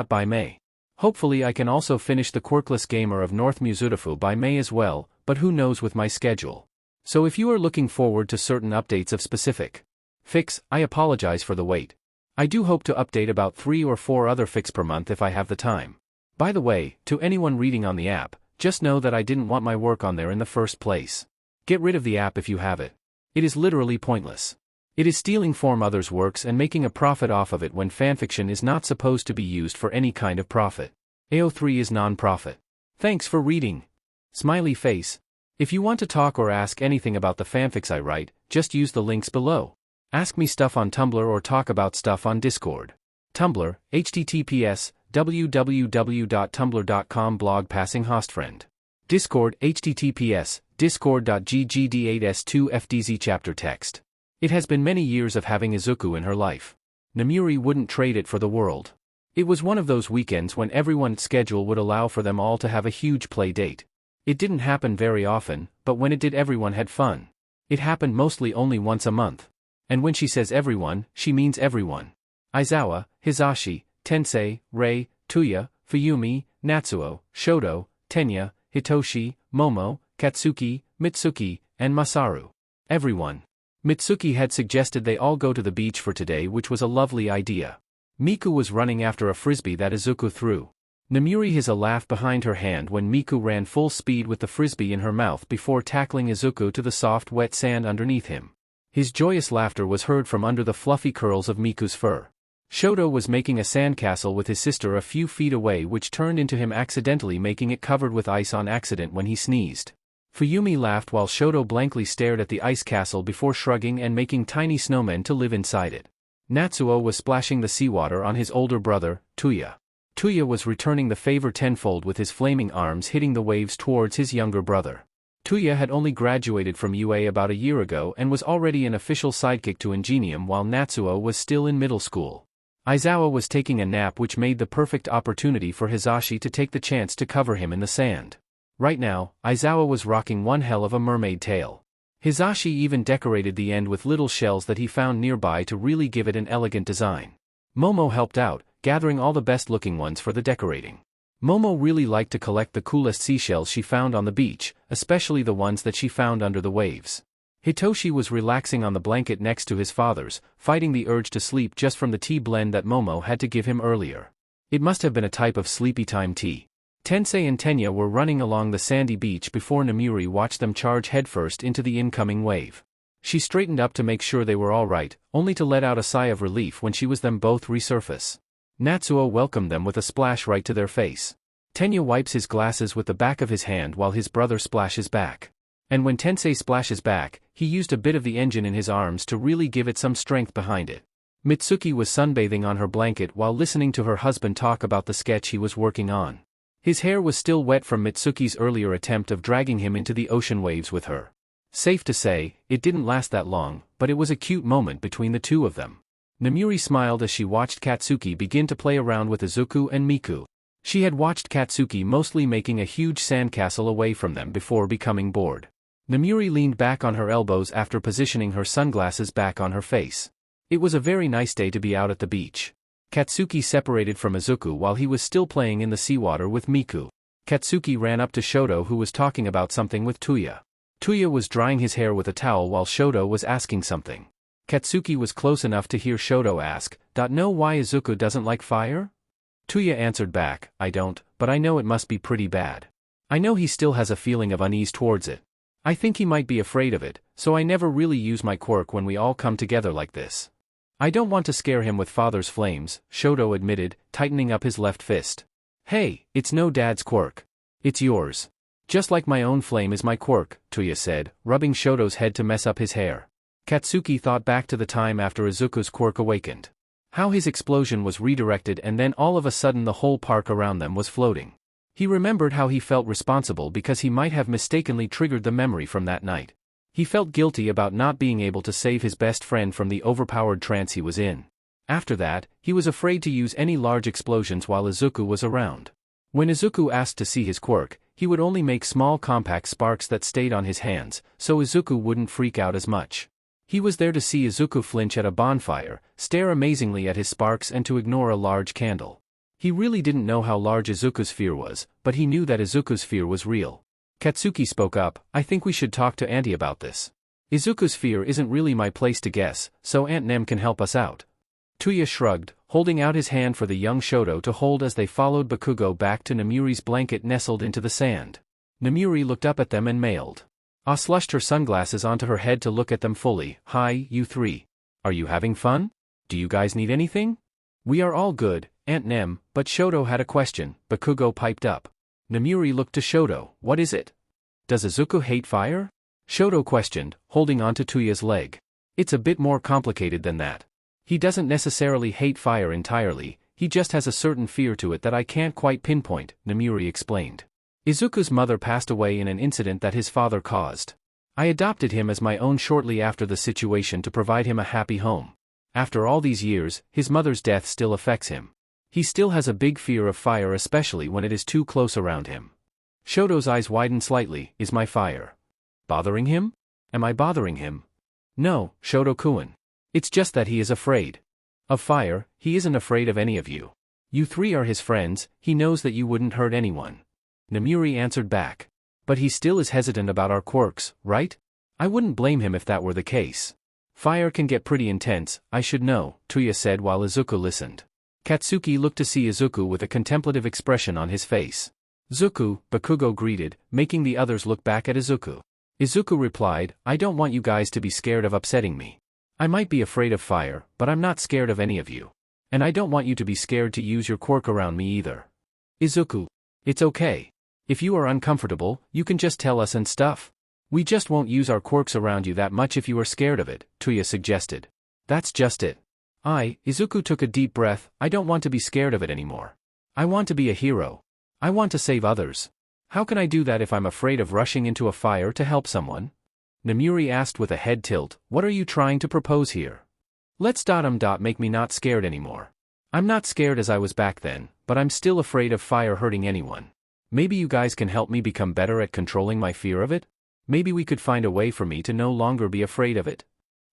By May. Hopefully I can also finish the Quirkless Gamer of North Muzudafu by May as well, but who knows with my schedule. So if you are looking forward to certain updates of specific fics, I apologize for the wait. I do hope to update about 3 or 4 other fics per month if I have the time. By the way, to anyone reading on the app, just know that I didn't want my work on there in the first place. Get rid of the app if you have it. It is literally pointless. It is stealing from others' works and making a profit off of it when fanfiction is not supposed to be used for any kind of profit. AO3 is non-profit. Thanks for reading. Smiley face. If you want to talk or ask anything about the fanfics I write, just use the links below. Ask me stuff on Tumblr or talk about stuff on Discord. Tumblr, https, www.tumblr.com blog passing hostfriend. Discord, https, discord.ggd8s2fdz chapter text. It has been many years of having Izuku in her life. Namuri wouldn't trade it for the world. It was one of those weekends when everyone's schedule would allow for them all to have a huge play date. It didn't happen very often, but when it did everyone had fun. It happened mostly only once a month. And when she says everyone, she means everyone. Aizawa, Hizashi, Tensei, Rei, Tuya, Fuyumi, Natsuo, Shoto, Tenya, Hitoshi, Momo, Katsuki, Mitsuki, and Masaru. Everyone. Mitsuki had suggested they all go to the beach for today, which was a lovely idea. Miku was running after a frisbee that Izuku threw. Namuri his a laugh behind her hand when Miku ran full speed with the frisbee in her mouth before tackling Izuku to the soft wet sand underneath him. His joyous laughter was heard from under the fluffy curls of Miku's fur. Shoto was making a sandcastle with his sister a few feet away, which turned into him accidentally making it covered with ice on accident when he sneezed. Fuyumi laughed while Shoto blankly stared at the ice castle before shrugging and making tiny snowmen to live inside it. Natsuo was splashing the seawater on his older brother, Tuya. Tuya was returning the favor tenfold with his flaming arms hitting the waves towards his younger brother. Tuya had only graduated from UA about a year ago and was already an official sidekick to Ingenium while Natsuo was still in middle school. Aizawa was taking a nap, which made the perfect opportunity for Hizashi to take the chance to cover him in the sand. Right now, Aizawa was rocking one hell of a mermaid tail. Hizashi even decorated the end with little shells that he found nearby to really give it an elegant design. Momo helped out, gathering all the best-looking ones for the decorating. Momo really liked to collect the coolest seashells she found on the beach, especially the ones that she found under the waves. Hitoshi was relaxing on the blanket next to his father's, fighting the urge to sleep just from the tea blend that Momo had to give him earlier. It must have been a type of sleepy time tea. Tensei and Tenya were running along the sandy beach before Namuri watched them charge headfirst into the incoming wave. She straightened up to make sure they were all right, only to let out a sigh of relief when she was them both resurface. Natsuo welcomed them with a splash right to their face. Tenya wipes his glasses with the back of his hand while his brother splashes back. And when Tensei splashes back, he used a bit of the engine in his arms to really give it some strength behind it. Mitsuki was sunbathing on her blanket while listening to her husband talk about the sketch he was working on. His hair was still wet from Mitsuki's earlier attempt of dragging him into the ocean waves with her. Safe to say, it didn't last that long, but it was a cute moment between the two of them. Namuri smiled as she watched Katsuki begin to play around with Izuku and Miku. She had watched Katsuki mostly making a huge sandcastle away from them before becoming bored. Namuri leaned back on her elbows after positioning her sunglasses back on her face. It was a very nice day to be out at the beach. Katsuki separated from Izuku while he was still playing in the seawater with Miku. Katsuki ran up to Shoto, who was talking about something with Tuya. Tuya was drying his hair with a towel while Shoto was asking something. Katsuki was close enough to hear Shoto ask, "Know why Izuku doesn't like fire?" Tuya answered back, "I don't, but I know it must be pretty bad. I know he still has a feeling of unease towards it. I think he might be afraid of it, so I never really use my quirk when we all come together like this. I don't want to scare him with father's flames," Shoto admitted, tightening up his left fist. "Hey, it's no dad's quirk. It's yours. Just like my own flame is my quirk," Tuya said, rubbing Shoto's head to mess up his hair. Katsuki thought back to the time after Izuku's quirk awakened. How his explosion was redirected and then all of a sudden the whole park around them was floating. He remembered how he felt responsible because he might have mistakenly triggered the memory from that night. He felt guilty about not being able to save his best friend from the overpowered trance he was in. After that, he was afraid to use any large explosions while Izuku was around. When Izuku asked to see his quirk, he would only make small compact sparks that stayed on his hands, so Izuku wouldn't freak out as much. He was there to see Izuku flinch at a bonfire, stare amazingly at his sparks and to ignore a large candle. He really didn't know how large Izuku's fear was, but he knew that Izuku's fear was real. Katsuki spoke up, I think we should talk to Auntie about this. Izuku's fear isn't really my place to guess, so Aunt Nem can help us out. Tuya shrugged, holding out his hand for the young Shoto to hold as they followed Bakugo back to Namuri's blanket nestled into the sand. Namuri looked up at them and mailed. Slushed her sunglasses onto her head to look at them fully. Hi, you three. Are you having fun? Do you guys need anything? We are all good, Aunt Nem, but Shoto had a question, Bakugo piped up. Namuri looked to Shoto, what is it? Does Izuku hate fire? Shoto questioned, holding onto Tuya's leg. It's a bit more complicated than that. He doesn't necessarily hate fire entirely, he just has a certain fear to it that I can't quite pinpoint, Namuri explained. Izuku's mother passed away in an incident that his father caused. I adopted him as my own shortly after the situation to provide him a happy home. After all these years, his mother's death still affects him. He still has a big fear of fire, especially when it is too close around him. Shoto's eyes widened slightly. Is my fire bothering him? Am I bothering him? No, Shoto-kun. It's just that he is afraid of fire. He isn't afraid of any of you. You three are his friends, he knows that you wouldn't hurt anyone. Namuri answered back. But he still is hesitant about our quirks, right? I wouldn't blame him if that were the case. Fire can get pretty intense, I should know, Tuya said while Izuku listened. Katsuki looked to see Izuku with a contemplative expression on his face. Zuku, Bakugo greeted, making the others look back at Izuku. Izuku replied, I don't want you guys to be scared of upsetting me. I might be afraid of fire, but I'm not scared of any of you. And I don't want you to be scared to use your quirk around me either. Izuku. It's okay. If you are uncomfortable, you can just tell us and stuff. We just won't use our quirks around you that much if you are scared of it, Tuya suggested. That's just it. Izuku took a deep breath, I don't want to be scared of it anymore. I want to be a hero. I want to save others. How can I do that if I'm afraid of rushing into a fire to help someone? Namuri asked with a head tilt, what are you trying to propose here? Let's make me not scared anymore. I'm not scared as I was back then, but I'm still afraid of fire hurting anyone. Maybe you guys can help me become better at controlling my fear of it? Maybe we could find a way for me to no longer be afraid of it.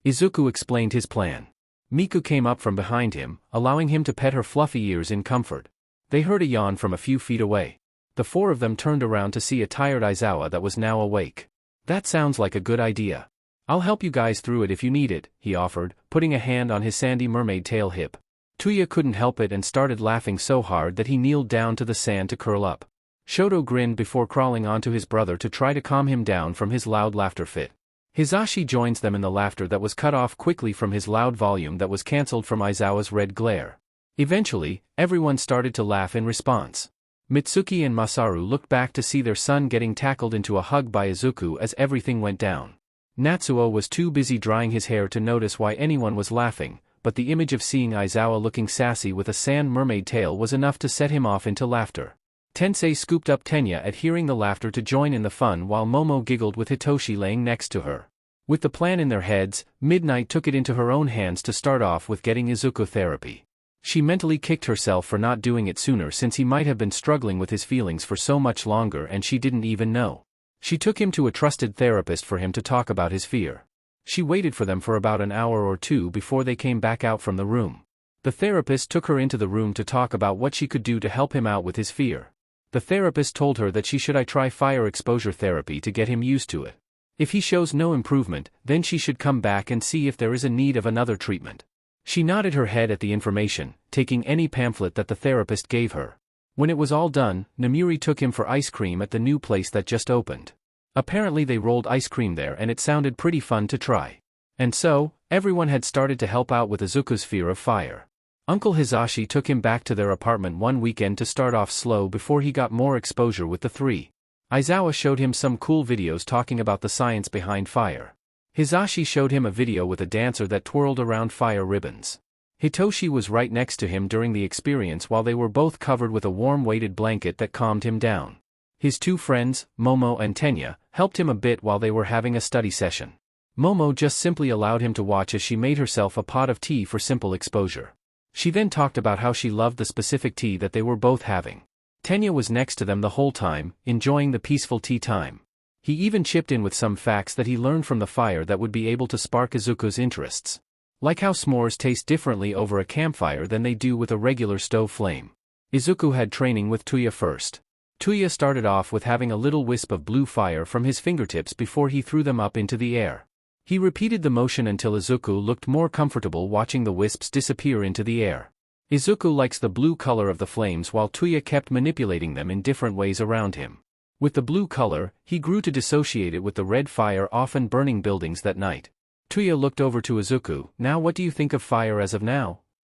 Izuku explained his plan. Miku came up from behind him, allowing him to pet her fluffy ears in comfort. They heard a yawn from a few feet away. The four of them turned around to see a tired Aizawa that was now awake. That sounds like a good idea. I'll help you guys through it if you need it, he offered, putting a hand on his sandy mermaid tail hip. Tuya couldn't help it and started laughing so hard that he kneeled down to the sand to curl up. Shoto grinned before crawling onto his brother to try to calm him down from his loud laughter fit. Hizashi joins them in the laughter that was cut off quickly from his loud volume that was cancelled from Aizawa's red glare. Eventually, everyone started to laugh in response. Mitsuki and Masaru looked back to see their son getting tackled into a hug by Izuku as everything went down. Natsuo was too busy drying his hair to notice why anyone was laughing, but the image of seeing Aizawa looking sassy with a sand mermaid tail was enough to set him off into laughter. Tensei scooped up Tenya at hearing the laughter to join in the fun while Momo giggled with Hitoshi laying next to her. With the plan in their heads, Midnight took it into her own hands to start off with getting Izuku therapy. She mentally kicked herself for not doing it sooner since he might have been struggling with his feelings for so much longer and she didn't even know. She took him to a trusted therapist for him to talk about his fear. She waited for them for about an hour or two before they came back out from the room. The therapist took her into the room to talk about what she could do to help him out with his fear. The therapist told her that she should try fire exposure therapy to get him used to it. If he shows no improvement, then she should come back and see if there is a need of another treatment. She nodded her head at the information, taking any pamphlet that the therapist gave her. When it was all done, Namuri took him for ice cream at the new place that just opened. Apparently they rolled ice cream there and it sounded pretty fun to try. And so, everyone had started to help out with Izuku's fear of fire. Uncle Hizashi took him back to their apartment one weekend to start off slow before he got more exposure with the three. Aizawa showed him some cool videos talking about the science behind fire. Hizashi showed him a video with a dancer that twirled around fire ribbons. Hitoshi was right next to him during the experience while they were both covered with a warm weighted blanket that calmed him down. His two friends, Momo and Tenya, helped him a bit while they were having a study session. Momo just simply allowed him to watch as she made herself a pot of tea for simple exposure. She then talked about how she loved the specific tea that they were both having. Tenya was next to them the whole time, enjoying the peaceful tea time. He even chipped in with some facts that he learned from the fire that would be able to spark Izuku's interests. Like how s'mores taste differently over a campfire than they do with a regular stove flame. Izuku had training with Tuya first. Tuya started off with having a little wisp of blue fire from his fingertips before he threw them up into the air. He repeated the motion until Izuku looked more comfortable watching the wisps disappear into the air. Izuku likes the blue color of the flames while Tuya kept manipulating them in different ways around him. With the blue color, he grew to dissociate it with the red fire often burning buildings that night. Tuya looked over to Izuku. Now what do you think of fire as of now?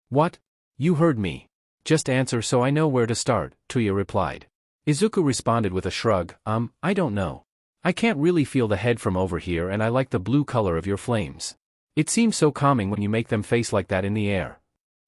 What? You heard me. Just answer so I know where to start, Tuya replied. Izuku responded with a shrug. I don't know. I can't really feel the head from over here and I like the blue color of your flames. It seems so calming when you make them face like that in the air.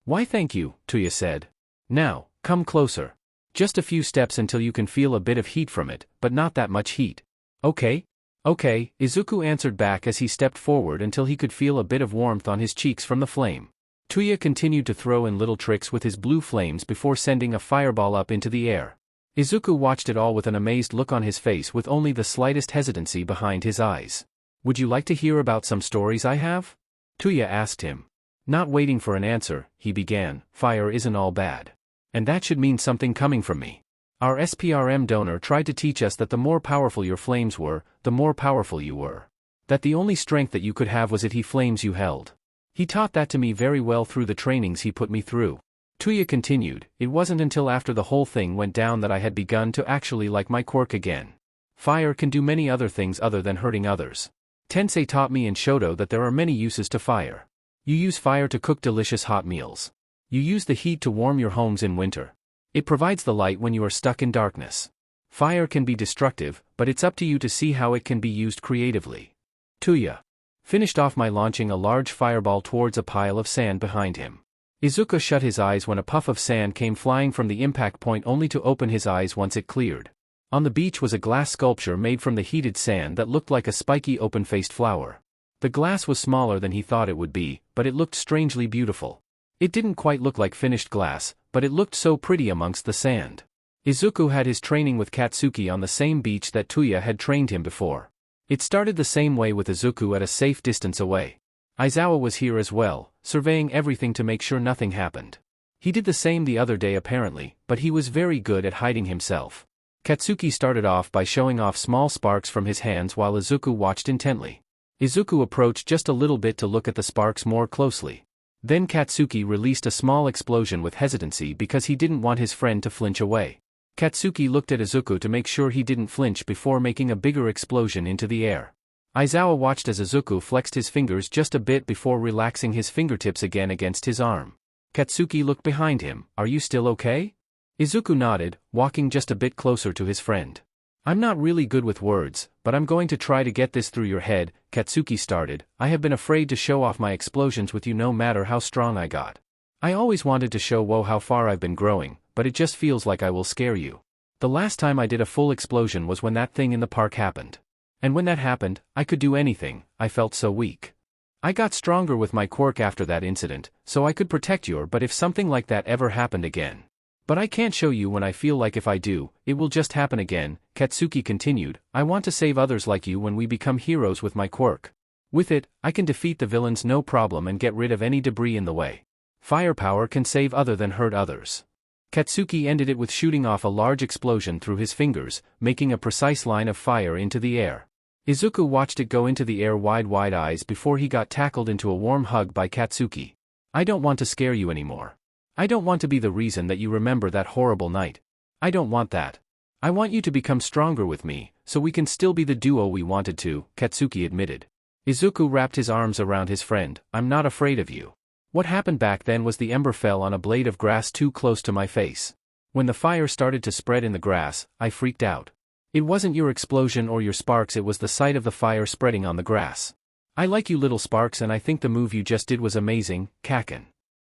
Why thank you, Tuya said. Now, come closer. Just a few steps until you can feel a bit of heat from it, but not that much heat. Okay? Okay, Izuku answered back as he stepped forward until he could feel a bit of warmth on his cheeks from the flame. Tuya continued to throw in little tricks with his blue flames before sending a fireball up into the air. Izuku watched it all with an amazed look on his face with only the slightest hesitancy behind his eyes. Would you like to hear about some stories I have? Tuya asked him. Not waiting for an answer, he began. Fire isn't all bad. And that should mean something coming from me. Our SPRM donor tried to teach us that the more powerful your flames were, the more powerful you were. That the only strength that you could have was the flames you held. He taught that to me very well through the trainings he put me through. Tuya continued, it wasn't until after the whole thing went down that I had begun to actually like my quirk again. Fire can do many other things other than hurting others. Tensei taught me in Shoto that there are many uses to fire. You use fire to cook delicious hot meals. You use the heat to warm your homes in winter. It provides the light when you are stuck in darkness. Fire can be destructive, but it's up to you to see how it can be used creatively. Tuya finished off by launching a large fireball towards a pile of sand behind him. Izuku shut his eyes when a puff of sand came flying from the impact point only to open his eyes once it cleared. On the beach was a glass sculpture made from the heated sand that looked like a spiky open-faced flower. The glass was smaller than he thought it would be, but it looked strangely beautiful. It didn't quite look like finished glass, but it looked so pretty amongst the sand. Izuku had his training with Katsuki on the same beach that Tuya had trained him before. It started the same way with Izuku at a safe distance away. Aizawa was here as well, surveying everything to make sure nothing happened. He did the same the other day apparently, but he was very good at hiding himself. Katsuki started off by showing off small sparks from his hands while Izuku watched intently. Izuku approached just a little bit to look at the sparks more closely. Then Katsuki released a small explosion with hesitancy because he didn't want his friend to flinch away. Katsuki looked at Izuku to make sure he didn't flinch before making a bigger explosion into the air. Aizawa watched as Izuku flexed his fingers just a bit before relaxing his fingertips again against his arm. Katsuki looked behind him. Are you still okay? Izuku nodded, walking just a bit closer to his friend. I'm not really good with words, but I'm going to try to get this through your head, Katsuki started. I have been afraid to show off my explosions with you no matter how strong I got. I always wanted to show how far I've been growing, but it just feels like I will scare you. The last time I did a full explosion was when that thing in the park happened. And when that happened, I could do anything, I felt so weak. I got stronger with my quirk after that incident, so I could protect you, but if something like that ever happened again. But I can't show you when I feel like if I do, it will just happen again, Katsuki continued. I want to save others like you when we become heroes with my quirk. With it, I can defeat the villains no problem and get rid of any debris in the way. Firepower can save other than hurt others. Katsuki ended it with shooting off a large explosion through his fingers, making a precise line of fire into the air. Izuku watched it go into the air wide eyes before he got tackled into a warm hug by Katsuki. I don't want to scare you anymore. I don't want to be the reason that you remember that horrible night. I don't want that. I want you to become stronger with me, so we can still be the duo we wanted to, Katsuki admitted. Izuku wrapped his arms around his friend. I'm not afraid of you. What happened back then was the ember fell on a blade of grass too close to my face. When the fire started to spread in the grass, I freaked out. It wasn't your explosion or your sparks, it was the sight of the fire spreading on the grass. I like you little sparks and I think the move you just did was amazing, Kaken.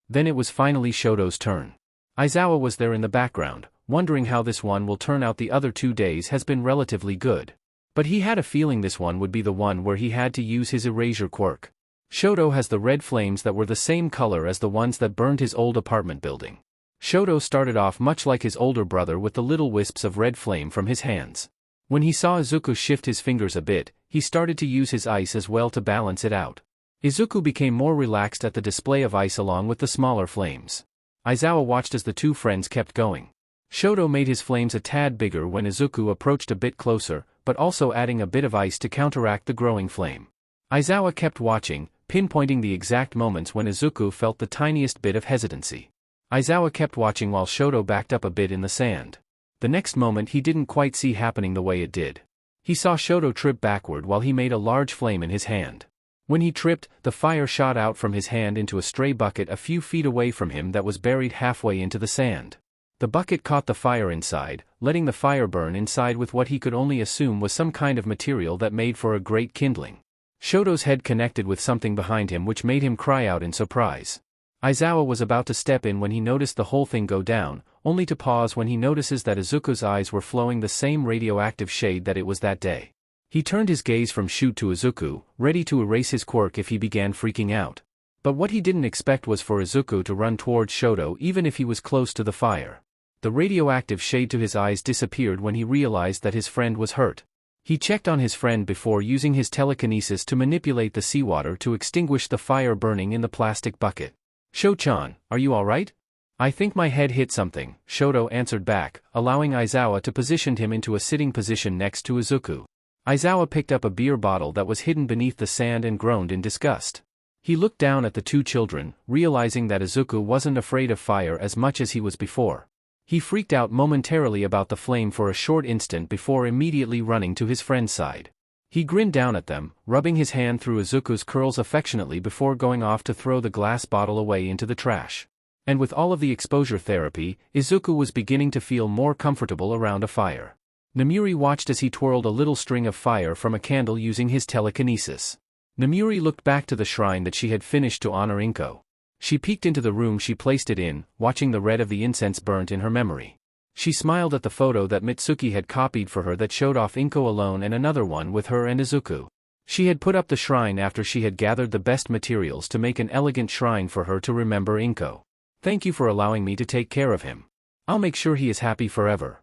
Then it was finally Shoto's turn. Aizawa was there in the background, wondering how this one will turn out. The other 2 days has been relatively good. But he had a feeling this one would be the one where he had to use his erasure quirk. Shoto has the red flames that were the same color as the ones that burned his old apartment building. Shoto started off much like his older brother with the little wisps of red flame from his hands. When he saw Izuku shift his fingers a bit, he started to use his ice as well to balance it out. Izuku became more relaxed at the display of ice along with the smaller flames. Aizawa watched as the two friends kept going. Shoto made his flames a tad bigger when Izuku approached a bit closer, but also adding a bit of ice to counteract the growing flame. Aizawa kept watching, pinpointing the exact moments when Izuku felt the tiniest bit of hesitancy. Aizawa kept watching while Shoto backed up a bit in the sand. The next moment he didn't quite see happening the way it did. He saw Shoto trip backward while he made a large flame in his hand. When he tripped, the fire shot out from his hand into a stray bucket a few feet away from him that was buried halfway into the sand. The bucket caught the fire inside, letting the fire burn inside with what he could only assume was some kind of material that made for a great kindling. Shoto's head connected with something behind him which made him cry out in surprise. Aizawa was about to step in when he noticed the whole thing go down, only to pause when he notices that Izuku's eyes were flowing the same radioactive shade that it was that day. He turned his gaze from Shoot to Izuku, ready to erase his quirk if he began freaking out. But what he didn't expect was for Izuku to run towards Shoto even if he was close to the fire. The radioactive shade to his eyes disappeared when he realized that his friend was hurt. He checked on his friend before using his telekinesis to manipulate the seawater to extinguish the fire burning in the plastic bucket. "Sho-chan, are you alright?" "I think my head hit something," Shoto answered back, allowing Aizawa to position him into a sitting position next to Izuku. Aizawa picked up a beer bottle that was hidden beneath the sand and groaned in disgust. He looked down at the two children, realizing that Izuku wasn't afraid of fire as much as he was before. He freaked out momentarily about the flame for a short instant before immediately running to his friend's side. He grinned down at them, rubbing his hand through Izuku's curls affectionately before going off to throw the glass bottle away into the trash. And with all of the exposure therapy, Izuku was beginning to feel more comfortable around a fire. Namiri watched as he twirled a little string of fire from a candle using his telekinesis. Namiri looked back to the shrine that she had finished to honor Inko. She peeked into the room she placed it in, watching the red of the incense burnt in her memory. She smiled at the photo that Mitsuki had copied for her that showed off Inko alone and another one with her and Izuku. She had put up the shrine after she had gathered the best materials to make an elegant shrine for her to remember Inko. "Thank you for allowing me to take care of him. I'll make sure he is happy forever."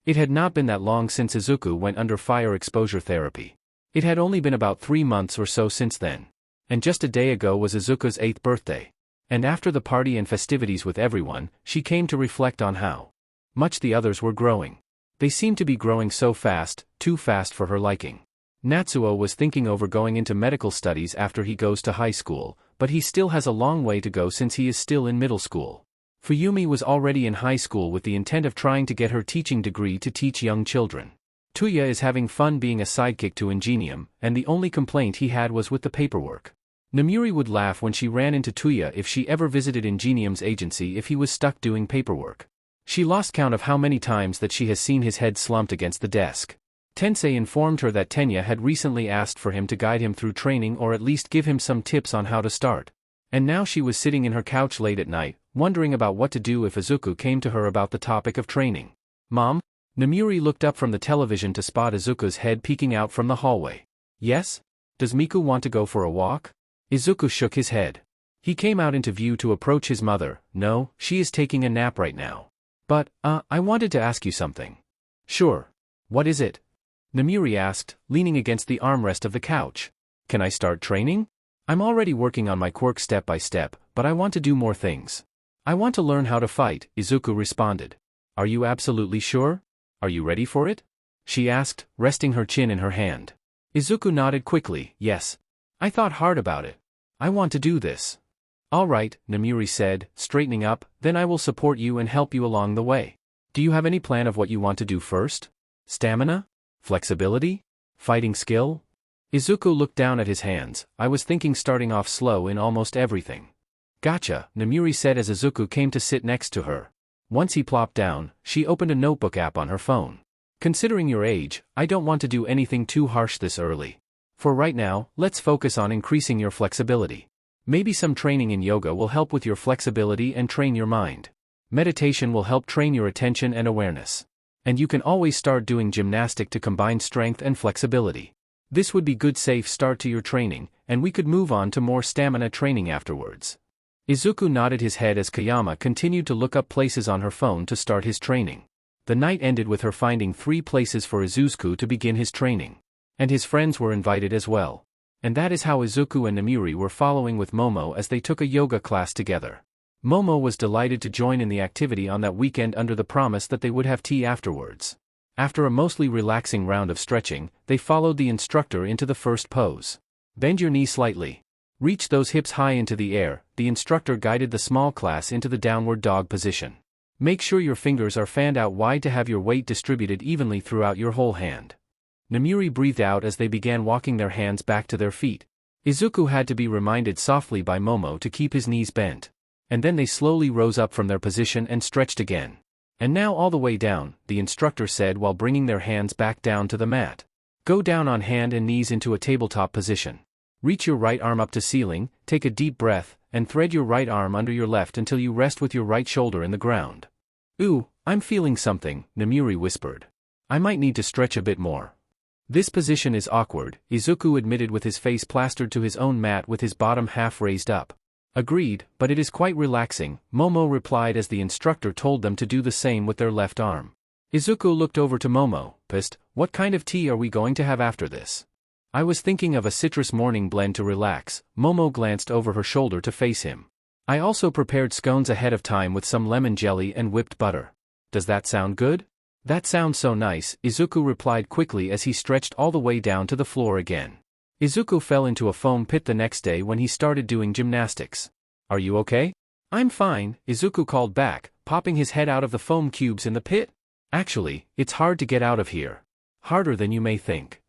It had not been that long since Izuku went under fire exposure therapy. It had only been about 3 months or so since then. And just a day ago was Izuku's 8th birthday. And after the party and festivities with everyone, she came to reflect on how much the others were growing. They seemed to be growing so fast, too fast for her liking. Natsuo was thinking over going into medical studies after he goes to high school, but he still has a long way to go since he is still in middle school. Fuyumi was already in high school with the intent of trying to get her teaching degree to teach young children. Tuya is having fun being a sidekick to Ingenium, and the only complaint he had was with the paperwork. Namiri would laugh when she ran into Tuya if she ever visited Ingenium's agency if he was stuck doing paperwork. She lost count of how many times that she has seen his head slumped against the desk. Tensei informed her that Tenya had recently asked for him to guide him through training or at least give him some tips on how to start. And now she was sitting in her couch late at night, wondering about what to do if Izuku came to her about the topic of training. "Mom?" Namiri looked up from the television to spot Izuku's head peeking out from the hallway. "Yes? Does Miku want to go for a walk?" Izuku shook his head. He came out into view to approach his mother. "No, she is taking a nap right now. But, I wanted to ask you something." "Sure. What is it?" Namiri asked, leaning against the armrest of the couch. "Can I start training? I'm already working on my quirk step by step, but I want to do more things. I want to learn how to fight," Izuku responded. "Are you absolutely sure? Are you ready for it?" she asked, resting her chin in her hand. Izuku nodded quickly. "Yes. I thought hard about it. I want to do this." "All right," Namiri said, straightening up, "then I will support you and help you along the way. Do you have any plan of what you want to do first? Stamina? Flexibility? Fighting skill?" Izuku looked down at his hands. "I was thinking starting off slow in almost everything." "Gotcha," Namiri said as Izuku came to sit next to her. Once he plopped down, she opened a notebook app on her phone. "Considering your age, I don't want to do anything too harsh this early. For right now, let's focus on increasing your flexibility. Maybe some training in yoga will help with your flexibility and train your mind. Meditation will help train your attention and awareness. And you can always start doing gymnastics to combine strength and flexibility. This would be good safe start to your training, and we could move on to more stamina training afterwards." Izuku nodded his head as Kayama continued to look up places on her phone to start his training. The night ended with her finding 3 places for Izuku to begin his training. And his friends were invited as well. And that is how Izuku and Namiri were following with Momo as they took a yoga class together. Momo was delighted to join in the activity on that weekend under the promise that they would have tea afterwards. After a mostly relaxing round of stretching, they followed the instructor into the first pose. Bend your knee slightly. Reach those hips high into the air. The instructor guided the small class into the downward dog position. Make sure your fingers are fanned out wide to have your weight distributed evenly throughout your whole hand. Namiri breathed out as they began walking their hands back to their feet. Izuku had to be reminded softly by Momo to keep his knees bent. And then they slowly rose up from their position and stretched again. And now all the way down, the instructor said while bringing their hands back down to the mat. Go down on hand and knees into a tabletop position. Reach your right arm up to ceiling, take a deep breath, and thread your right arm under your left until you rest with your right shoulder in the ground. Ooh, I'm feeling something, Namiri whispered. I might need to stretch a bit more. This position is awkward, Izuku admitted with his face plastered to his own mat with his bottom half raised up. Agreed, but it is quite relaxing, Momo replied as the instructor told them to do the same with their left arm. Izuku looked over to Momo, pissed. What kind of tea are we going to have after this? I was thinking of a citrus morning blend to relax. Momo glanced over her shoulder to face him. I also prepared scones ahead of time with some lemon jelly and whipped butter. Does that sound good? That sounds so nice, Izuku replied quickly as he stretched all the way down to the floor again. Izuku fell into a foam pit the next day when he started doing gymnastics. Are you okay? I'm fine, Izuku called back, popping his head out of the foam cubes in the pit. Actually, it's hard to get out of here. Harder than you may think.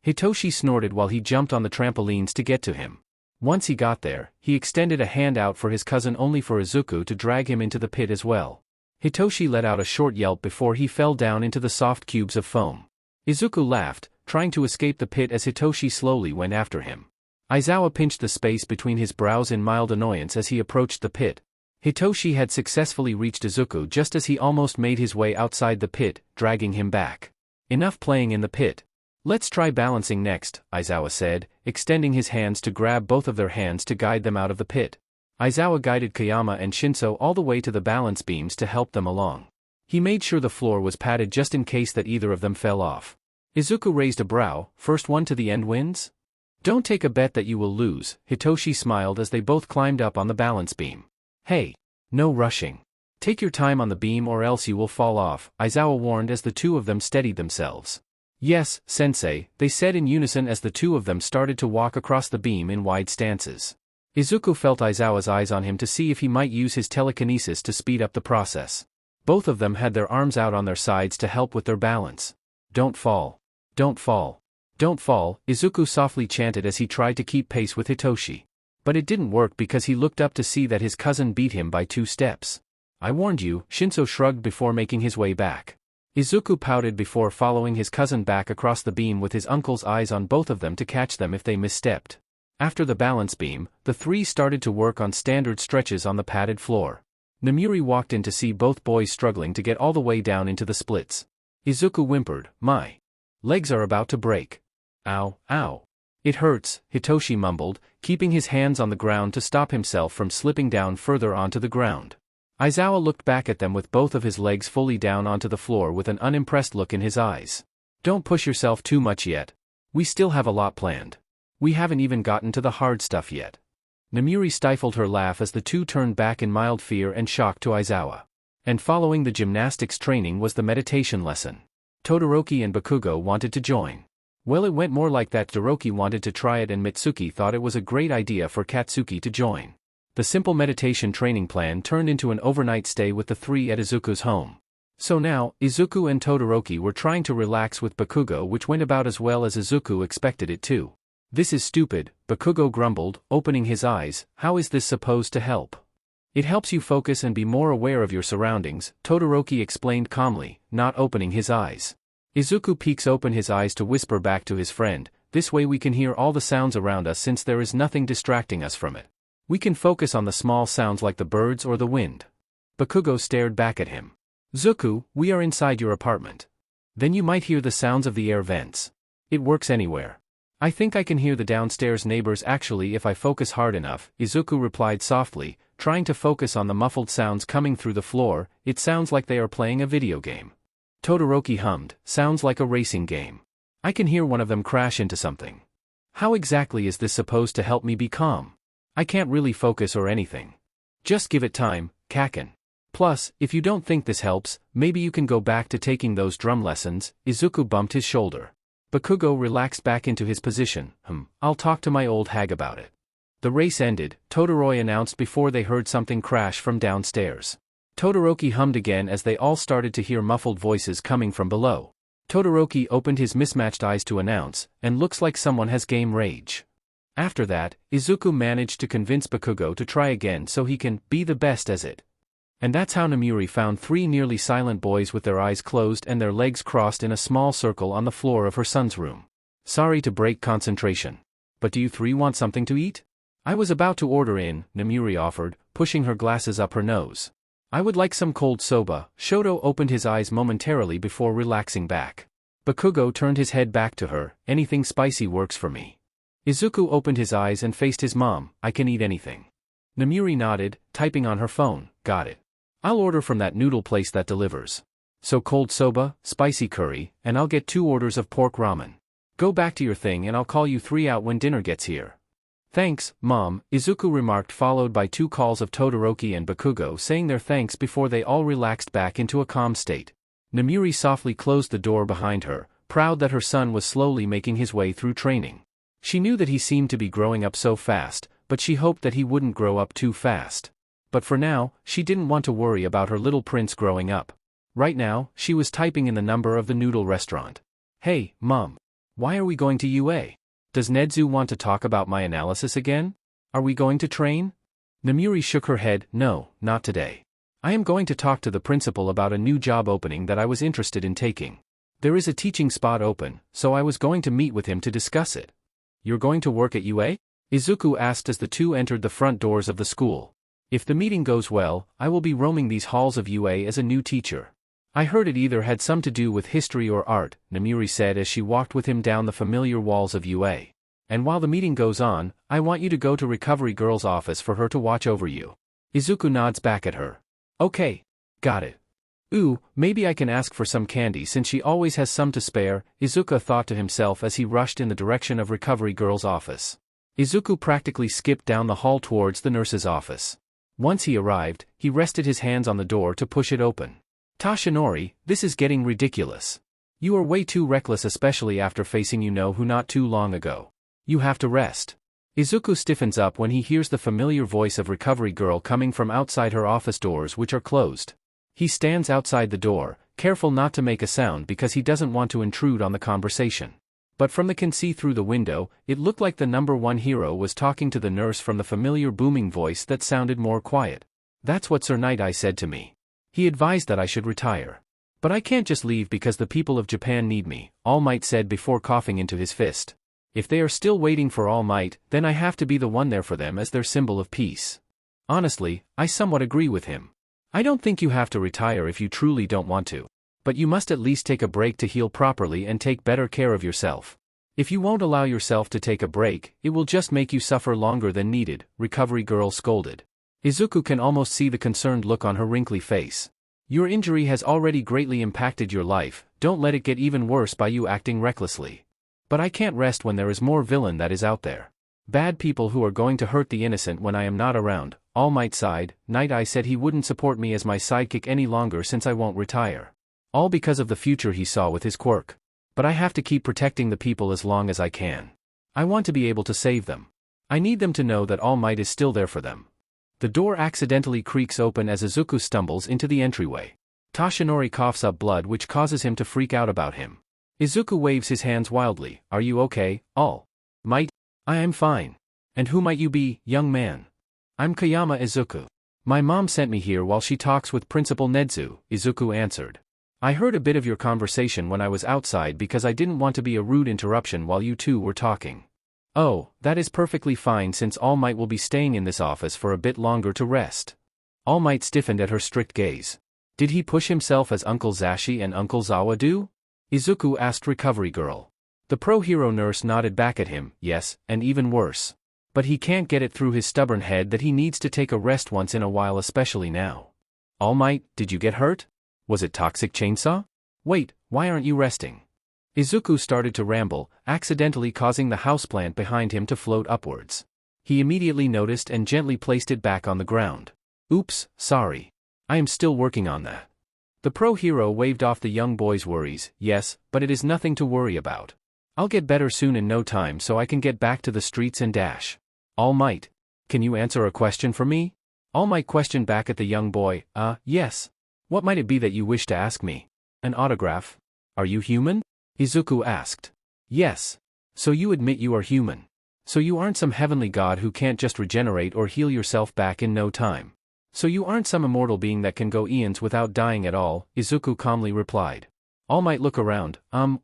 Hitoshi snorted while he jumped on the trampolines to get to him. Once he got there, he extended a hand out for his cousin only for Izuku to drag him into the pit as well. Hitoshi let out a short yelp before he fell down into the soft cubes of foam. Izuku laughed, trying to escape the pit as Hitoshi slowly went after him. Aizawa pinched the space between his brows in mild annoyance as he approached the pit. Hitoshi had successfully reached Izuku just as he almost made his way outside the pit, dragging him back. Enough playing in the pit. Let's try balancing next, Aizawa said, extending his hands to grab both of their hands to guide them out of the pit. Aizawa guided Kayama and Shinso all the way to the balance beams to help them along. He made sure the floor was padded just in case that either of them fell off. Izuku raised a brow. First one to the end wins? Don't take a bet that you will lose, Hitoshi smiled as they both climbed up on the balance beam. Hey, no rushing. Take your time on the beam or else you will fall off, Aizawa warned as the two of them steadied themselves. Yes, sensei, they said in unison as the two of them started to walk across the beam in wide stances. Izuku felt Aizawa's eyes on him to see if he might use his telekinesis to speed up the process. Both of them had their arms out on their sides to help with their balance. Don't fall. Don't fall. Don't fall, Izuku softly chanted as he tried to keep pace with Hitoshi. But it didn't work because he looked up to see that his cousin beat him by 2 steps. I warned you, Shinso shrugged before making his way back. Izuku pouted before following his cousin back across the beam with his uncle's eyes on both of them to catch them if they misstepped. After the balance beam, the three started to work on standard stretches on the padded floor. Namiri walked in to see both boys struggling to get all the way down into the splits. Izuku whimpered, my legs are about to break. Ow, ow. It hurts, Hitoshi mumbled, keeping his hands on the ground to stop himself from slipping down further onto the ground. Aizawa looked back at them with both of his legs fully down onto the floor with an unimpressed look in his eyes. Don't push yourself too much yet. We still have a lot planned. We haven't even gotten to the hard stuff yet. Namiri stifled her laugh as the two turned back in mild fear and shock to Aizawa. And following the gymnastics training was the meditation lesson. Todoroki and Bakugo wanted to join. Well, it went more like that. Todoroki wanted to try it and Mitsuki thought it was a great idea for Katsuki to join. The simple meditation training plan turned into an overnight stay with the three at Izuku's home. So now, Izuku and Todoroki were trying to relax with Bakugo, which went about as well as Izuku expected it to. This is stupid, Bakugo grumbled, opening his eyes. How is this supposed to help? It helps you focus and be more aware of your surroundings, Todoroki explained calmly, not opening his eyes. Izuku peeks open his eyes to whisper back to his friend, this way we can hear all the sounds around us since there is nothing distracting us from it. We can focus on the small sounds like the birds or the wind. Bakugo stared back at him. Zuku, we are inside your apartment. Then you might hear the sounds of the air vents. It works anywhere. I think I can hear the downstairs neighbors actually if I focus hard enough, Izuku replied softly, trying to focus on the muffled sounds coming through the floor. It sounds like they are playing a video game. Todoroki hummed, sounds like a racing game. I can hear one of them crash into something. How exactly is this supposed to help me be calm? I can't really focus or anything. Just give it time, Kaken. Plus, if you don't think this helps, maybe you can go back to taking those drum lessons. Izuku bumped his shoulder. Bakugo relaxed back into his position. I'll talk to my old hag about it. The race ended, Todoroki announced before they heard something crash from downstairs. Todoroki hummed again as they all started to hear muffled voices coming from below. Todoroki opened his mismatched eyes to announce, and looks like someone has game rage. After that, Izuku managed to convince Bakugo to try again so he can be the best as it. And that's how Namuri found three nearly silent boys with their eyes closed and their legs crossed in a small circle on the floor of her son's room. Sorry to break concentration. But do you three want something to eat? I was about to order in, Namuri offered, pushing her glasses up her nose. I would like some cold soba. Shoto opened his eyes momentarily before relaxing back. Bakugo turned his head back to her, anything spicy works for me. Izuku opened his eyes and faced his mom, I can eat anything. Namuri nodded, typing on her phone, got it. I'll order from that noodle place that delivers. So cold soba, spicy curry, and I'll get 2 orders of pork ramen. Go back to your thing and I'll call you 3 out when dinner gets here. Thanks, Mom, Izuku remarked, followed by 2 calls of Todoroki and Bakugo saying their thanks before they all relaxed back into a calm state. Namuri softly closed the door behind her, proud that her son was slowly making his way through training. She knew that he seemed to be growing up so fast, but she hoped that he wouldn't grow up too fast. But for now, she didn't want to worry about her little prince growing up. Right now, she was typing in the number of the noodle restaurant. Hey, Mom. Why are we going to UA? Does Nedzu want to talk about my analysis again? Are we going to train? Namuri shook her head, no, not today. I am going to talk to the principal about a new job opening that I was interested in taking. There is a teaching spot open, so I was going to meet with him to discuss it. You're going to work at UA? Izuku asked as the 2 entered the front doors of the school. If the meeting goes well, I will be roaming these halls of UA as a new teacher. I heard it either had some to do with history or art, Namuri said as she walked with him down the familiar walls of UA. And while the meeting goes on, I want you to go to Recovery Girl's office for her to watch over you. Izuku nods back at her. Okay. Got it. Ooh, maybe I can ask for some candy since she always has some to spare, Izuku thought to himself as he rushed in the direction of Recovery Girl's office. Izuku practically skipped down the hall towards the nurse's office. Once he arrived, he rested his hands on the door to push it open. Tashinori, this is getting ridiculous. You are way too reckless, especially after facing you-know-who not too long ago. You have to rest. Izuku stiffens up when he hears the familiar voice of Recovery Girl coming from outside her office doors, which are closed. He stands outside the door, careful not to make a sound because he doesn't want to intrude on the conversation. But from the can see through the window, it looked like the number 1 hero was talking to the nurse from the familiar booming voice that sounded more quiet. That's what Sir Night-Eye said to me. He advised that I should retire. But I can't just leave because the people of Japan need me, All Might said before coughing into his fist. If they are still waiting for All Might, then I have to be the one there for them as their symbol of peace. Honestly, I somewhat agree with him. I don't think you have to retire if you truly don't want to. But you must at least take a break to heal properly and take better care of yourself. If you won't allow yourself to take a break, it will just make you suffer longer than needed, Recovery Girl scolded. Izuku can almost see the concerned look on her wrinkly face. Your injury has already greatly impacted your life, don't let it get even worse by you acting recklessly. But I can't rest when there is more villain that is out there. Bad people who are going to hurt the innocent when I am not around, All Might sighed. Night-Eye said he wouldn't support me as my sidekick any longer since I won't retire. All because of the future he saw with his quirk. But I have to keep protecting the people as long as I can. I want to be able to save them. I need them to know that All Might is still there for them. The door accidentally creaks open as Izuku stumbles into the entryway. Tashinori coughs up blood, which causes him to freak out about him. Izuku waves his hands wildly. Are you okay, All Might? I am fine. And who might you be, young man? I'm Kayama Izuku. My mom sent me here while she talks with Principal Nedzu, Izuku answered. I heard a bit of your conversation when I was outside because I didn't want to be a rude interruption while you two were talking. Oh, that is perfectly fine since All Might will be staying in this office for a bit longer to rest. All Might stiffened at her strict gaze. Did he push himself as Uncle Zashi and Uncle Zawa do? Izuku asked Recovery Girl. The pro-hero nurse nodded back at him, yes, and even worse. But he can't get it through his stubborn head that he needs to take a rest once in a while, especially now. All Might, did you get hurt? Was it Toxic Chainsaw? Wait, why aren't you resting? Izuku started to ramble, accidentally causing the houseplant behind him to float upwards. He immediately noticed and gently placed it back on the ground. Oops, sorry. I am still working on that. The pro hero waved off the young boy's worries. Yes, but it is nothing to worry about. I'll get better soon in no time so I can get back to the streets and dash. All Might. Can you answer a question for me? All Might questioned back at the young boy. Yes. What might it be that you wish to ask me? An autograph? Are you human? Izuku asked. Yes. So you admit you are human. So you aren't some heavenly god who can't just regenerate or heal yourself back in no time. So you aren't some immortal being that can go eons without dying at all, Izuku calmly replied. All Might look around.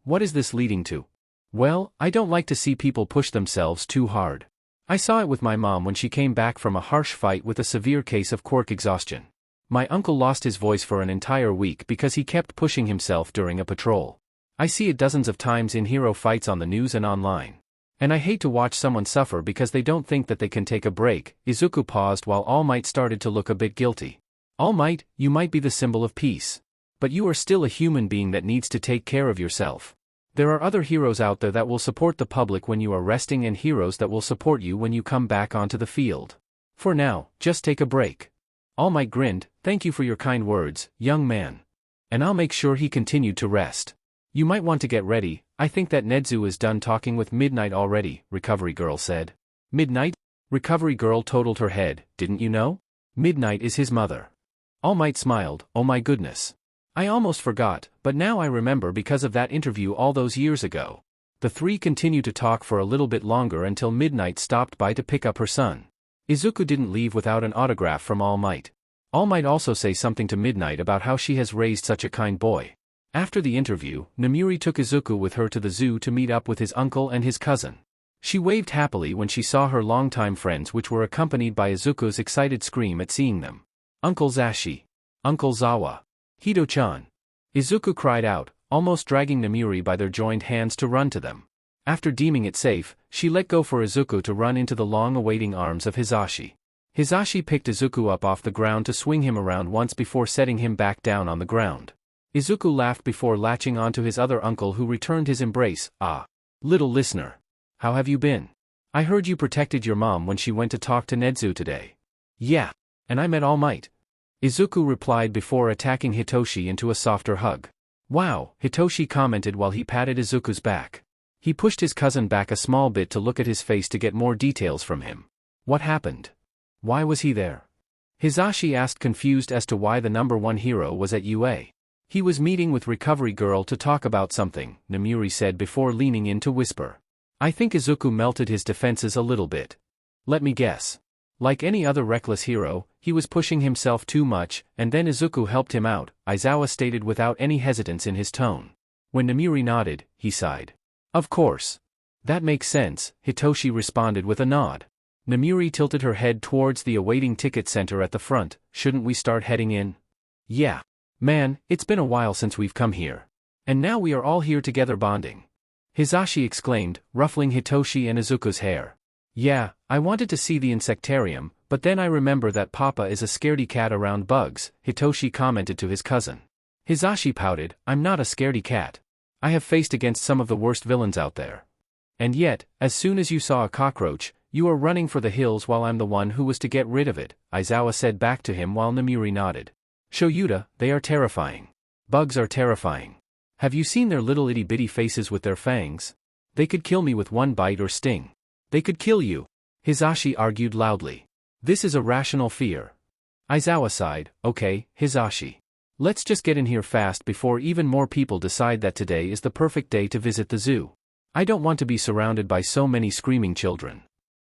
What is this leading to? Well, I don't like to see people push themselves too hard. I saw it with my mom when she came back from a harsh fight with a severe case of quirk exhaustion. My uncle lost his voice for an entire week because he kept pushing himself during a patrol. I see it dozens of times in hero fights on the news and online. And I hate to watch someone suffer because they don't think that they can take a break. Izuku paused while All Might started to look a bit guilty. All Might, you might be the symbol of peace. But you are still a human being that needs to take care of yourself. There are other heroes out there that will support the public when you are resting and heroes that will support you when you come back onto the field. For now, just take a break. All Might grinned. Thank you for your kind words, young man. And I'll make sure he continued to rest. You might want to get ready. I think that Nezu is done talking with Midnight already, Recovery Girl said. Midnight? Recovery Girl toddled her head. Didn't you know? Midnight is his mother. All Might smiled. Oh my goodness. I almost forgot, but now I remember because of that interview all those years ago. The three continued to talk for a little bit longer until Midnight stopped by to pick up her son. Izuku didn't leave without an autograph from All Might. All Might also say something to Midnight about how she has raised such a kind boy. After the interview, Namiri took Izuku with her to the zoo to meet up with his uncle and his cousin. She waved happily when she saw her longtime friends, which were accompanied by Izuku's excited scream at seeing them. Uncle Zashi. Uncle Zawa. Hito-chan. Izuku cried out, almost dragging Namiri by their joined hands to run to them. After deeming it safe, she let go for Izuku to run into the long-awaiting arms of Hizashi. Hizashi picked Izuku up off the ground to swing him around once before setting him back down on the ground. Izuku laughed before latching onto his other uncle who returned his embrace. Little listener. How have you been? I heard you protected your mom when she went to talk to Nezu today. Yeah. And I met All Might. Izuku replied before attacking Hitoshi into a softer hug. Wow, Hitoshi commented while he patted Izuku's back. He pushed his cousin back a small bit to look at his face to get more details from him. What happened? Why was he there? Hizashi asked, confused as to why the number one hero was at UA. He was meeting with Recovery Girl to talk about something, Namiri said before leaning in to whisper. I think Izuku melted his defenses a little bit. Let me guess. Like any other reckless hero, he was pushing himself too much, and then Izuku helped him out, Aizawa stated without any hesitance in his tone. When Namiri nodded, he sighed. Of course. That makes sense, Hitoshi responded with a nod. Namiri tilted her head towards the awaiting ticket center at the front. Shouldn't we start heading in? Yeah. Man, it's been a while since we've come here. And now we are all here together bonding. Hizashi exclaimed, ruffling Hitoshi and Izuku's hair. Yeah, I wanted to see the insectarium, but then I remember that Papa is a scaredy cat around bugs, Hitoshi commented to his cousin. Hizashi pouted, I'm not a scaredy cat. I have faced against some of the worst villains out there. And yet, as soon as you saw a cockroach, you are running for the hills while I'm the one who was to get rid of it, Aizawa said back to him while Namiri nodded. Shoyuta, they are terrifying. Bugs are terrifying. Have you seen their little itty-bitty faces with their fangs? They could kill me with one bite or sting. They could kill you. Hizashi argued loudly. This is a rational fear. Aizawa sighed, okay, Hizashi. Let's just get in here fast before even more people decide that today is the perfect day to visit the zoo. I don't want to be surrounded by so many screaming children.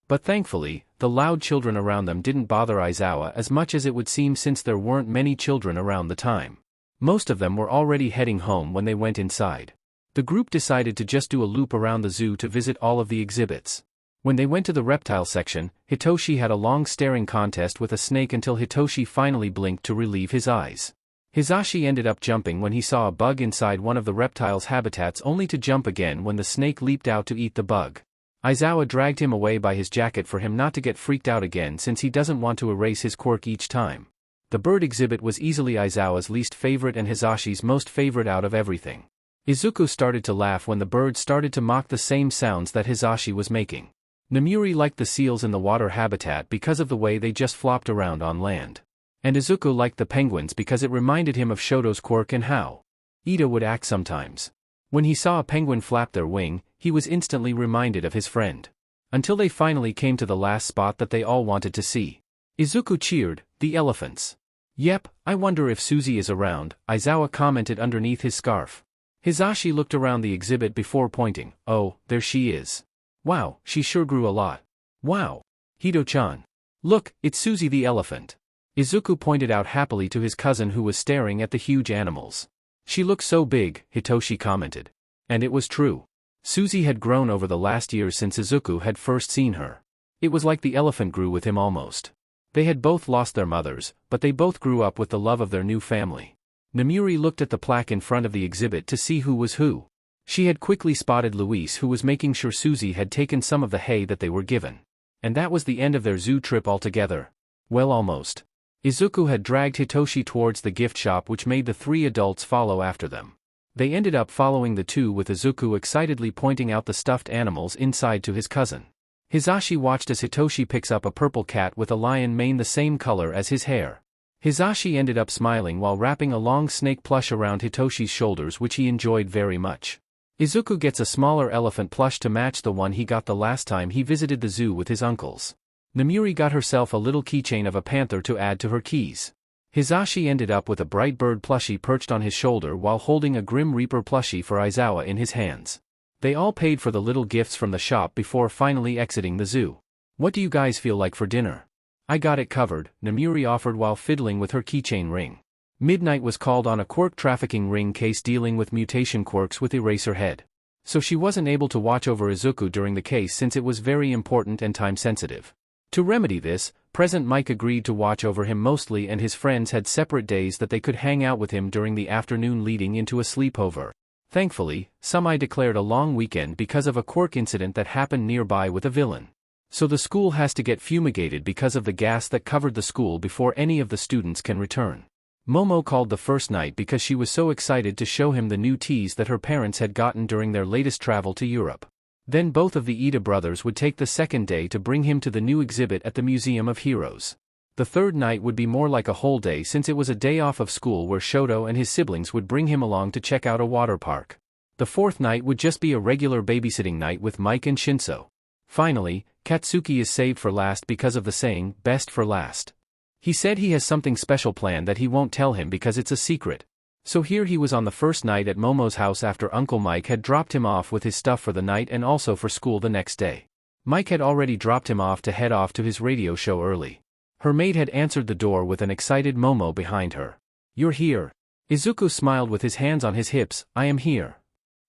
But thankfully, the loud children around them didn't bother Aizawa as much as it would seem since there weren't many children around the time. Most of them were already heading home when they went inside. The group decided to just do a loop around the zoo to visit all of the exhibits. When they went to the reptile section, Hitoshi had a long staring contest with a snake until Hitoshi finally blinked to relieve his eyes. Hizashi ended up jumping when he saw a bug inside one of the reptile's habitats only to jump again when the snake leaped out to eat the bug. Aizawa dragged him away by his jacket for him not to get freaked out again since he doesn't want to erase his quirk each time. The bird exhibit was easily Aizawa's least favorite and Hizashi's most favorite out of everything. Izuku started to laugh when the bird started to mock the same sounds that Hizashi was making. Namuri liked the seals in the water habitat because of the way they just flopped around on land. And Izuku liked the penguins because it reminded him of Shoto's quirk and how Ida would act sometimes. When he saw a penguin flap their wing, he was instantly reminded of his friend. Until they finally came to the last spot that they all wanted to see. Izuku cheered, "The elephants." "Yep, I wonder if Suzy is around," Aizawa commented underneath his scarf. Hizashi looked around the exhibit before pointing. "Oh, there she is. Wow, she sure grew a lot. Wow. Hito-chan. Look, it's Suzy the elephant." Izuku pointed out happily to his cousin who was staring at the huge animals. "She looks so big," Hitoshi commented. And it was true. Suzy had grown over the last years since Izuku had first seen her. It was like the elephant grew with him almost. They had both lost their mothers, but they both grew up with the love of their new family. Namuri looked at the plaque in front of the exhibit to see who was who. She had quickly spotted Luis, who was making sure Suzy had taken some of the hay that they were given. And that was the end of their zoo trip altogether. Well, almost. Izuku had dragged Hitoshi towards the gift shop, which made the three adults follow after them. They ended up following the two, with Izuku excitedly pointing out the stuffed animals inside to his cousin. Hizashi watched as Hitoshi picks up a purple cat with a lion mane the same color as his hair. Hizashi ended up smiling while wrapping a long snake plush around Hitoshi's shoulders, which he enjoyed very much. Izuku gets a smaller elephant plush to match the one he got the last time he visited the zoo with his uncles. Namuri got herself a little keychain of a panther to add to her keys. Hizashi ended up with a bright bird plushie perched on his shoulder while holding a Grim Reaper plushie for Aizawa in his hands. They all paid for the little gifts from the shop before finally exiting the zoo. "What do you guys feel like for dinner?" "I got it covered," Namuri offered while fiddling with her keychain ring. Midnight was called on a quirk trafficking ring case dealing with mutation quirks with Eraserhead. So she wasn't able to watch over Izuku during the case since it was very important and time-sensitive. To remedy this, Present Mike agreed to watch over him mostly, and his friends had separate days that they could hang out with him during the afternoon leading into a sleepover. Thankfully, Sumai declared a long weekend because of a quirk incident that happened nearby with a villain. So the school has to get fumigated because of the gas that covered the school before any of the students can return. Momo called the first night because she was so excited to show him the new teas that her parents had gotten during their latest travel to Europe. Then both of the Ida brothers would take the second day to bring him to the new exhibit at the Museum of Heroes. The third night would be more like a whole day since it was a day off of school where Shoto and his siblings would bring him along to check out a water park. The fourth night would just be a regular babysitting night with Mike and Shinso. Finally, Katsuki is saved for last because of the saying, "best for last." He said he has something special planned that he won't tell him because it's a secret. So here he was on the first night at Momo's house after Uncle Mike had dropped him off with his stuff for the night and also for school the next day. Mike had already dropped him off to head off to his radio show early. Her maid had answered the door with an excited Momo behind her. "You're here." Izuku smiled with his hands on his hips. "I am here.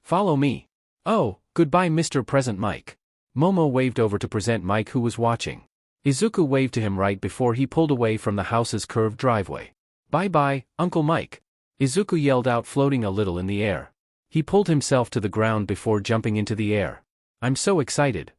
Follow me." "Oh, goodbye Mr. Present Mike." Momo waved over to present Mike, who was watching. Izuku waved to him right before he pulled away from the house's curved driveway. "Bye-bye, Uncle Mike." Izuku yelled out, floating a little in the air. He pulled himself to the ground before jumping into the air. "I'm so excited."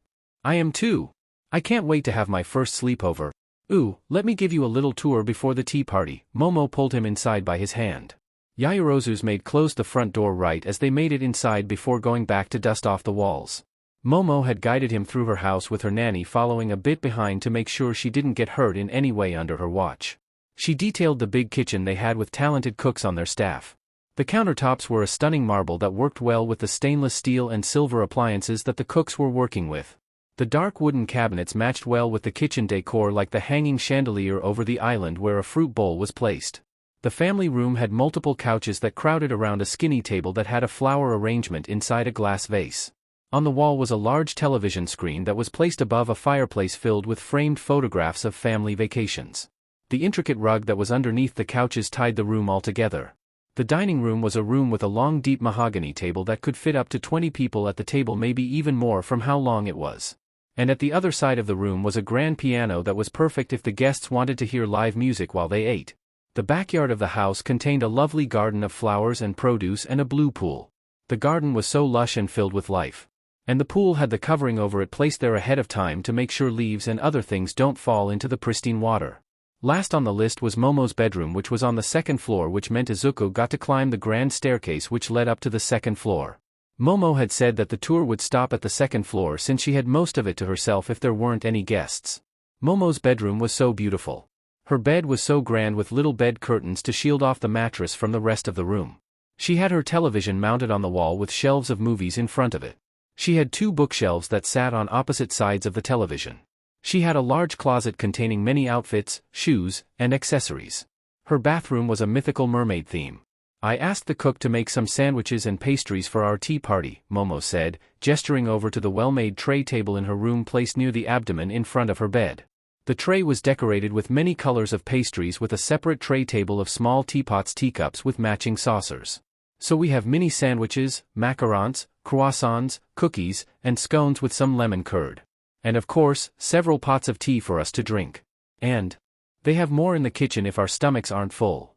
"I am too. I can't wait to have my first sleepover." "Ooh, let me give you a little tour before the tea party." Momo pulled him inside by his hand. Yaoyorozu's maid closed the front door right as they made it inside before going back to dust off the walls. Momo had guided him through her house with her nanny following a bit behind to make sure she didn't get hurt in any way under her watch. She detailed the big kitchen they had with talented cooks on their staff. The countertops were a stunning marble that worked well with the stainless steel and silver appliances that the cooks were working with. The dark wooden cabinets matched well with the kitchen decor, like the hanging chandelier over the island where a fruit bowl was placed. The family room had multiple couches that crowded around a skinny table that had a flower arrangement inside a glass vase. On the wall was a large television screen that was placed above a fireplace filled with framed photographs of family vacations. The intricate rug that was underneath the couches tied the room all together. The dining room was a room with a long, deep mahogany table that could fit up to 20 people at the table, maybe even more from how long it was. And at the other side of the room was a grand piano that was perfect if the guests wanted to hear live music while they ate. The backyard of the house contained a lovely garden of flowers and produce and a blue pool. The garden was so lush and filled with life. And the pool had the covering over it placed there ahead of time to make sure leaves and other things don't fall into the pristine water. Last on the list was Momo's bedroom, which was on the second floor, which meant Izuku got to climb the grand staircase which led up to the second floor. Momo had said that the tour would stop at the second floor since she had most of it to herself if there weren't any guests. Momo's bedroom was so beautiful. Her bed was so grand with little bed curtains to shield off the mattress from the rest of the room. She had her television mounted on the wall with shelves of movies in front of it. She had 2 bookshelves that sat on opposite sides of the television. She had a large closet containing many outfits, shoes, and accessories. Her bathroom was a mythical mermaid theme. I asked the cook to make some sandwiches and pastries for our tea party, Momo said, gesturing over to the well-made tray table in her room placed near the abdomen in front of her bed. The tray was decorated with many colors of pastries with a separate tray table of small teapots, teacups with matching saucers. So we have mini sandwiches, macarons, croissants, cookies, and scones with some lemon curd. And of course, several pots of tea for us to drink. And they have more in the kitchen if our stomachs aren't full.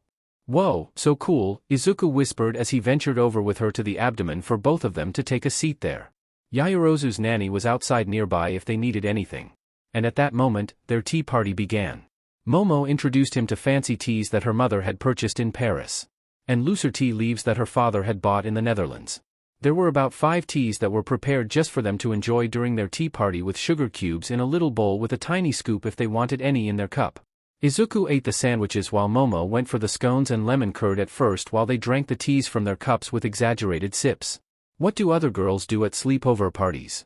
Whoa, so cool, Izuku whispered as he ventured over with her to the abdomen for both of them to take a seat there. Yaoyorozu's nanny was outside nearby if they needed anything. And at that moment, their tea party began. Momo introduced him to fancy teas that her mother had purchased in Paris. And looser tea leaves that her father had bought in the Netherlands. There were about 5 teas that were prepared just for them to enjoy during their tea party with sugar cubes in a little bowl with a tiny scoop if they wanted any in their cup. Izuku ate the sandwiches while Momo went for the scones and lemon curd at first while they drank the teas from their cups with exaggerated sips. What do other girls do at sleepover parties?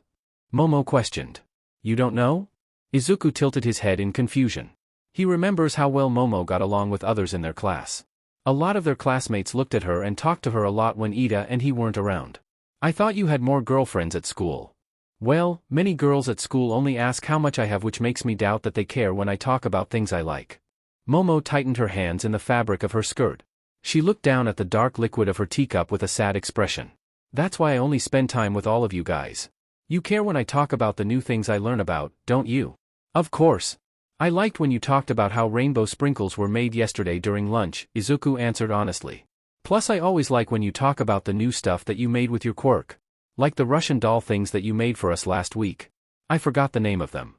Momo questioned. You don't know? Izuku tilted his head in confusion. He remembers how well Momo got along with others in their class. A lot of their classmates looked at her and talked to her a lot when Ida and he weren't around. I thought you had more girlfriends at school. Well, many girls at school only ask how much I have, which makes me doubt that they care when I talk about things I like. Momo tightened her hands in the fabric of her skirt. She looked down at the dark liquid of her teacup with a sad expression. That's why I only spend time with all of you guys. You care when I talk about the new things I learn about, don't you? Of course. I liked when you talked about how rainbow sprinkles were made yesterday during lunch, Izuku answered honestly. Plus I always like when you talk about the new stuff that you made with your quirk. Like the Russian doll things that you made for us last week. I forgot the name of them.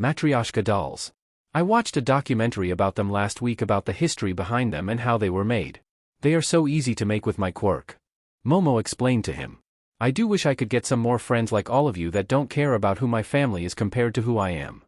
Matryoshka dolls. I watched a documentary about them last week about the history behind them and how they were made. They are so easy to make with my quirk. Momo explained to him. I do wish I could get some more friends like all of you that don't care about who my family is compared to who I am.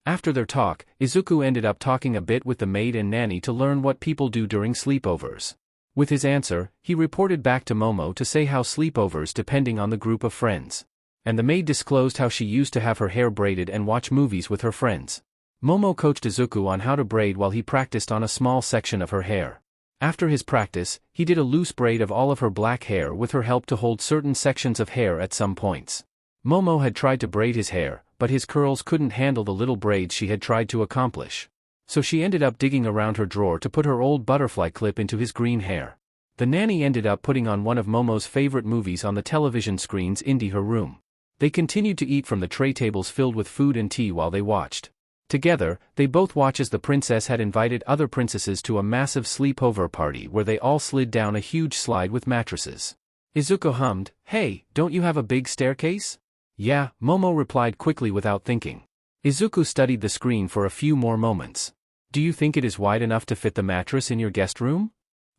After their talk, Izuku ended up talking a bit with the maid and nanny to learn what people do during sleepovers. With his answer, he reported back to Momo to say how sleepovers depending on the group of friends. And the maid disclosed how she used to have her hair braided and watch movies with her friends. Momo coached Izuku on how to braid while he practiced on a small section of her hair. After his practice, he did a loose braid of all of her black hair with her help to hold certain sections of hair at some points. Momo had tried to braid his hair, but his curls couldn't handle the little braids she had tried to accomplish. So she ended up digging around her drawer to put her old butterfly clip into his green hair. The nanny ended up putting on one of Momo's favorite movies on the television screens in her room. They continued to eat from the tray tables filled with food and tea while they watched. Together, they both watched as the princess had invited other princesses to a massive sleepover party where they all slid down a huge slide with mattresses. Izuku hummed, "Hey, don't you have a big staircase?" "Yeah," Momo replied quickly without thinking. Izuku studied the screen for a few more moments. "Do you think it is wide enough to fit the mattress in your guest room?"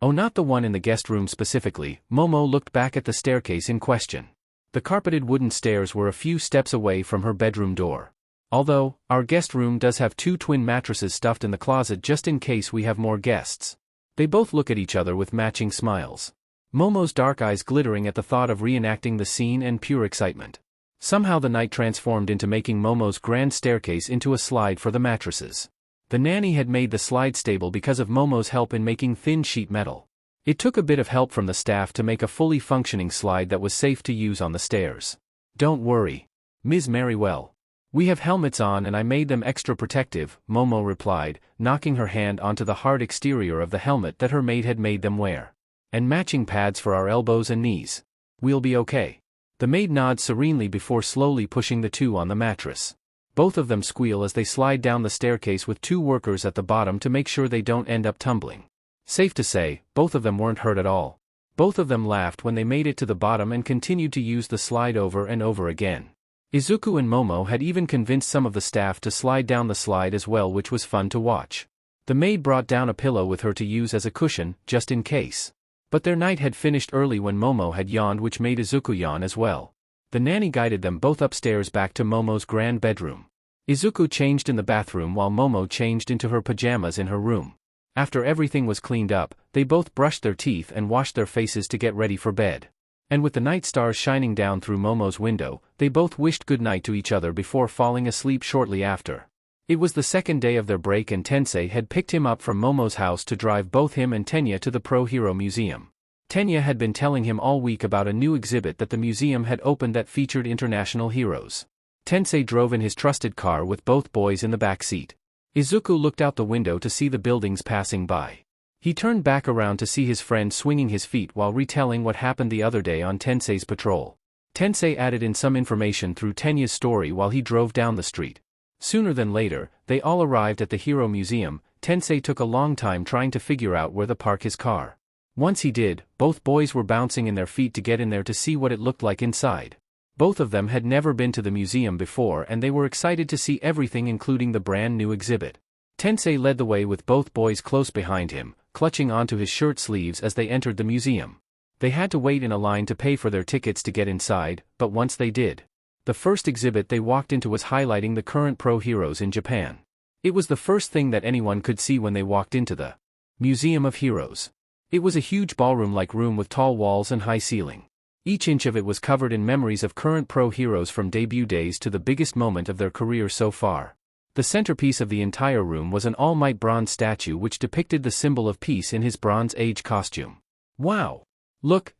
"Oh, not the one in the guest room specifically." Momo looked back at the staircase in question. The carpeted wooden stairs were a few steps away from her bedroom door. "Although, our guest room does have 2 twin mattresses stuffed in the closet just in case we have more guests." They both look at each other with matching smiles. Momo's dark eyes glittering at the thought of reenacting the scene and pure excitement. Somehow the night transformed into making Momo's grand staircase into a slide for the mattresses. The nanny had made the slide stable because of Momo's help in making thin sheet metal. It took a bit of help from the staff to make a fully functioning slide that was safe to use on the stairs. "Don't worry, Ms. Merrywell. We have helmets on and I made them extra protective," Momo replied, knocking her hand onto the hard exterior of the helmet that her maid had made them wear. "And matching pads for our elbows and knees. We'll be okay." The maid nods serenely before slowly pushing the 2 on the mattress. Both of them squeal as they slide down the staircase with 2 workers at the bottom to make sure they don't end up tumbling. Safe to say, both of them weren't hurt at all. Both of them laughed when they made it to the bottom and continued to use the slide over and over again. Izuku and Momo had even convinced some of the staff to slide down the slide as well, which was fun to watch. The maid brought down a pillow with her to use as a cushion, just in case. But their night had finished early when Momo had yawned, which made Izuku yawn as well. The nanny guided them both upstairs back to Momo's grand bedroom. Izuku changed in the bathroom while Momo changed into her pajamas in her room. After everything was cleaned up, they both brushed their teeth and washed their faces to get ready for bed. And with the night stars shining down through Momo's window, they both wished good night to each other before falling asleep shortly after. It was the second day of their break and Tensei had picked him up from Momo's house to drive both him and Tenya to the Pro Hero Museum. Tenya had been telling him all week about a new exhibit that the museum had opened that featured international heroes. Tensei drove in his trusted car with both boys in the back seat. Izuku looked out the window to see the buildings passing by. He turned back around to see his friend swinging his feet while retelling what happened the other day on Tensei's patrol. Tensei added in some information through Tenya's story while he drove down the street. Sooner than later, they all arrived at the Hero Museum. Tensei took a long time trying to figure out where to park his car. Once he did, both boys were bouncing in their feet to get in there to see what it looked like inside. Both of them had never been to the museum before and they were excited to see everything including the brand new exhibit. Tensei led the way with both boys close behind him, clutching onto his shirt sleeves as they entered the museum. They had to wait in a line to pay for their tickets to get inside, but once they did, the first exhibit they walked into was highlighting the current pro heroes in Japan. It was the first thing that anyone could see when they walked into the Museum of Heroes. It was a huge ballroom-like room with tall walls and high ceiling. Each inch of it was covered in memories of current pro heroes from debut days to the biggest moment of their career so far. The centerpiece of the entire room was an All Might bronze statue which depicted the symbol of peace in his Bronze Age costume. Wow! Look,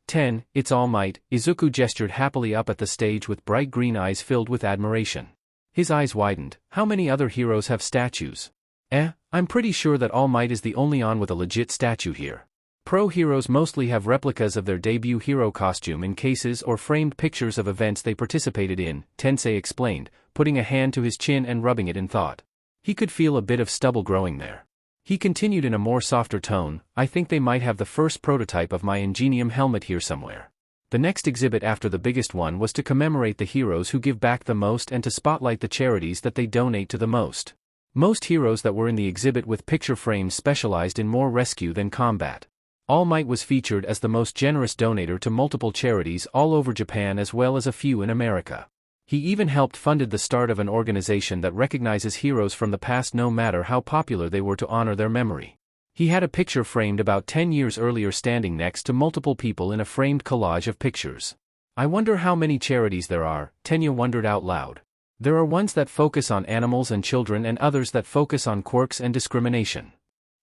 it's All Might. Izuku gestured happily up at the stage with bright green eyes filled with admiration. His eyes widened. How many other heroes have statues? I'm pretty sure that All Might is the only one with a legit statue here. Pro heroes mostly have replicas of their debut hero costume in cases or framed pictures of events they participated in, Tensei explained, putting a hand to his chin and rubbing it in thought. He could feel a bit of stubble growing there. He continued in a more softer tone, I think they might have the first prototype of my Ingenium helmet here somewhere. The next exhibit after the biggest one was to commemorate the heroes who give back the most and to spotlight the charities that they donate to the most. Most heroes that were in the exhibit with picture frames specialized in more rescue than combat. All Might was featured as the most generous donator to multiple charities all over Japan as well as a few in America. He even helped funded the start of an organization that recognizes heroes from the past no matter how popular they were to honor their memory. He had a picture framed about 10 years earlier standing next to multiple people in a framed collage of pictures. I wonder how many charities there are, Tenya wondered out loud. There are ones that focus on animals and children and others that focus on quirks and discrimination.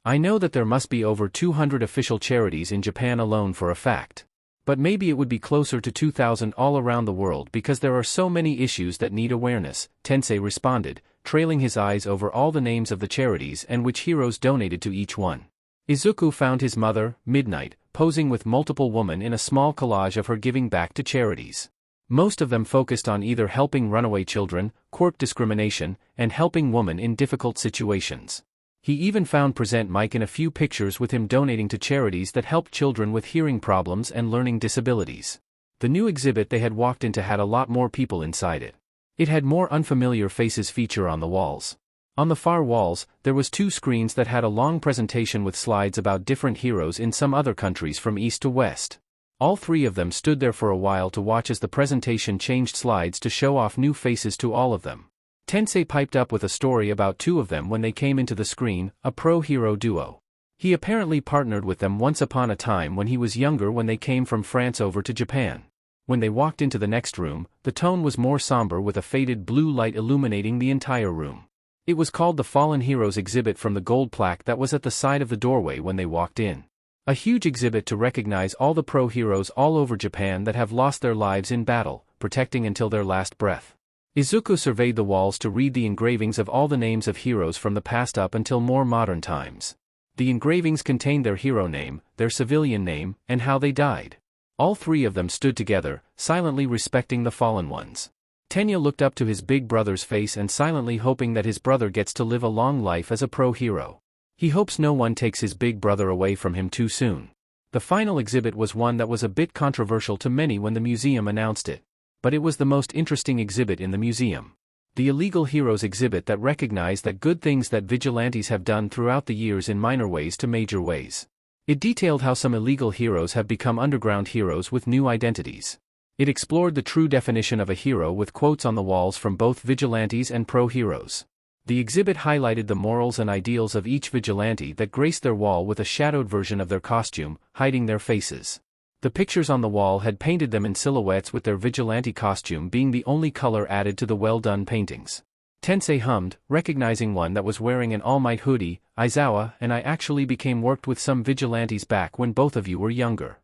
I know that there must be over 200 official charities in Japan alone for a fact. But maybe it would be closer to 2,000 all around the world because there are so many issues that need awareness, Tensei responded, trailing his eyes over all the names of the charities and which heroes donated to each one. Izuku found his mother, Midnight, posing with multiple women in a small collage of her giving back to charities. Most of them focused on either helping runaway children, quirk discrimination, and helping women in difficult situations. He even found Present Mike in a few pictures with him donating to charities that help children with hearing problems and learning disabilities. The new exhibit they had walked into had a lot more people inside it. It had more unfamiliar faces feature on the walls. On the far walls, there was 2 screens that had a long presentation with slides about different heroes in some other countries from east to west. All 3 of them stood there for a while to watch as the presentation changed slides to show off new faces to all of them. Tensei piped up with a story about 2 of them when they came into the screen, a pro-hero duo. He apparently partnered with them once upon a time when he was younger when they came from France over to Japan. When they walked into the next room, the tone was more somber with a faded blue light illuminating the entire room. It was called the Fallen Heroes exhibit from the gold plaque that was at the side of the doorway when they walked in. A huge exhibit to recognize all the pro-heroes all over Japan that have lost their lives in battle, protecting until their last breath. Izuku surveyed the walls to read the engravings of all the names of heroes from the past up until more modern times. The engravings contained their hero name, their civilian name, and how they died. All 3 of them stood together, silently respecting the fallen ones. Tenya looked up to his big brother's face and silently hoping that his brother gets to live a long life as a pro-hero. He hopes no one takes his big brother away from him too soon. The final exhibit was one that was a bit controversial to many when the museum announced it. But it was the most interesting exhibit in the museum. the illegal heroes exhibit that recognize that good things that vigilantes have done throughout the years in minor ways to major ways. It detailed how some illegal heroes have become underground heroes with new identities. It explored the true definition of a hero with quotes on the walls from both vigilantes and pro-heroes. The exhibit highlighted the morals and ideals of each vigilante that graced their wall with a shadowed version of their costume, hiding their faces. The pictures on the wall had painted them in silhouettes with their vigilante costume being the only color added to the well-done paintings. Tensei hummed, recognizing one that was wearing an All Might hoodie. Aizawa and I actually became worked with some vigilantes back when both of you were younger.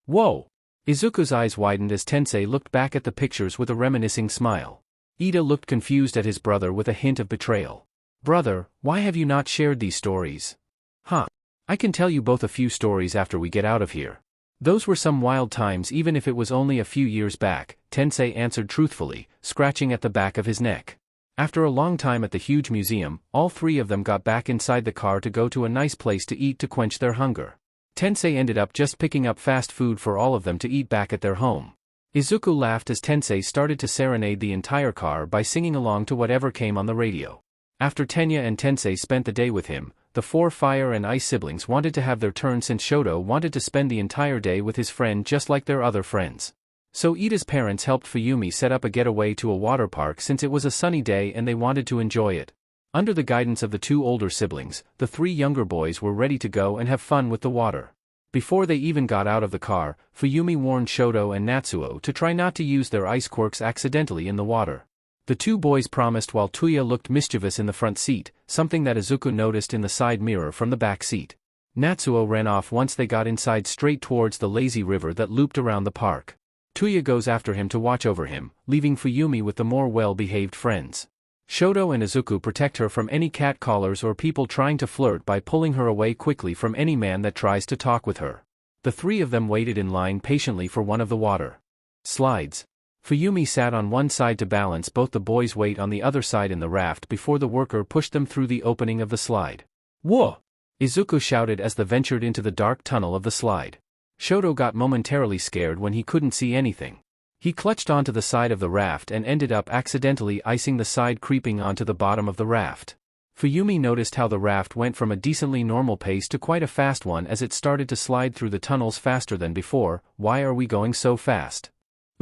Whoa! Izuku's eyes widened as Tensei looked back at the pictures with a reminiscing smile. Ida looked confused at his brother with a hint of betrayal. Brother, why have you not shared these stories? Huh. I can tell you both a few stories after we get out of here. Those were some wild times even if it was only a few years back, Tensei answered truthfully, scratching at the back of his neck. After a long time at the huge museum, all three of them got back inside the car to go to a nice place to eat to quench their hunger. Tensei ended up just picking up fast food for all of them to eat back at their home. Izuku laughed as Tensei started to serenade the entire car by singing along to whatever came on the radio. After Tenya and Tensei spent the day with him, the four fire and ice siblings wanted to have their turn since Shoto wanted to spend the entire day with his friend just like their other friends. So Ida's parents helped Fuyumi set up a getaway to a water park since it was a sunny day and they wanted to enjoy it. Under the guidance of the two older siblings, the three younger boys were ready to go and have fun with the water. Before they even got out of the car, Fuyumi warned Shoto and Natsuo to try not to use their ice quirks accidentally in the water. The two boys promised while Tuya looked mischievous in the front seat, something that Izuku noticed in the side mirror from the back seat. Natsuo ran off once they got inside straight towards the lazy river that looped around the park. Tuya goes after him to watch over him, leaving Fuyumi with the more well-behaved friends. Shoto and Izuku protect her from any catcallers or people trying to flirt by pulling her away quickly from any man that tries to talk with her. The three of them waited in line patiently for one of the water slides. Fuyumi sat on one side to balance both the boys' weight on the other side in the raft before the worker pushed them through the opening of the slide. Whoa! Izuku shouted as they ventured into the dark tunnel of the slide. Shoto got momentarily scared when he couldn't see anything. He clutched onto the side of the raft and ended up accidentally icing the side creeping onto the bottom of the raft. Fuyumi noticed how the raft went from a decently normal pace to quite a fast one as it started to slide through the tunnels faster than before. Why are we going so fast?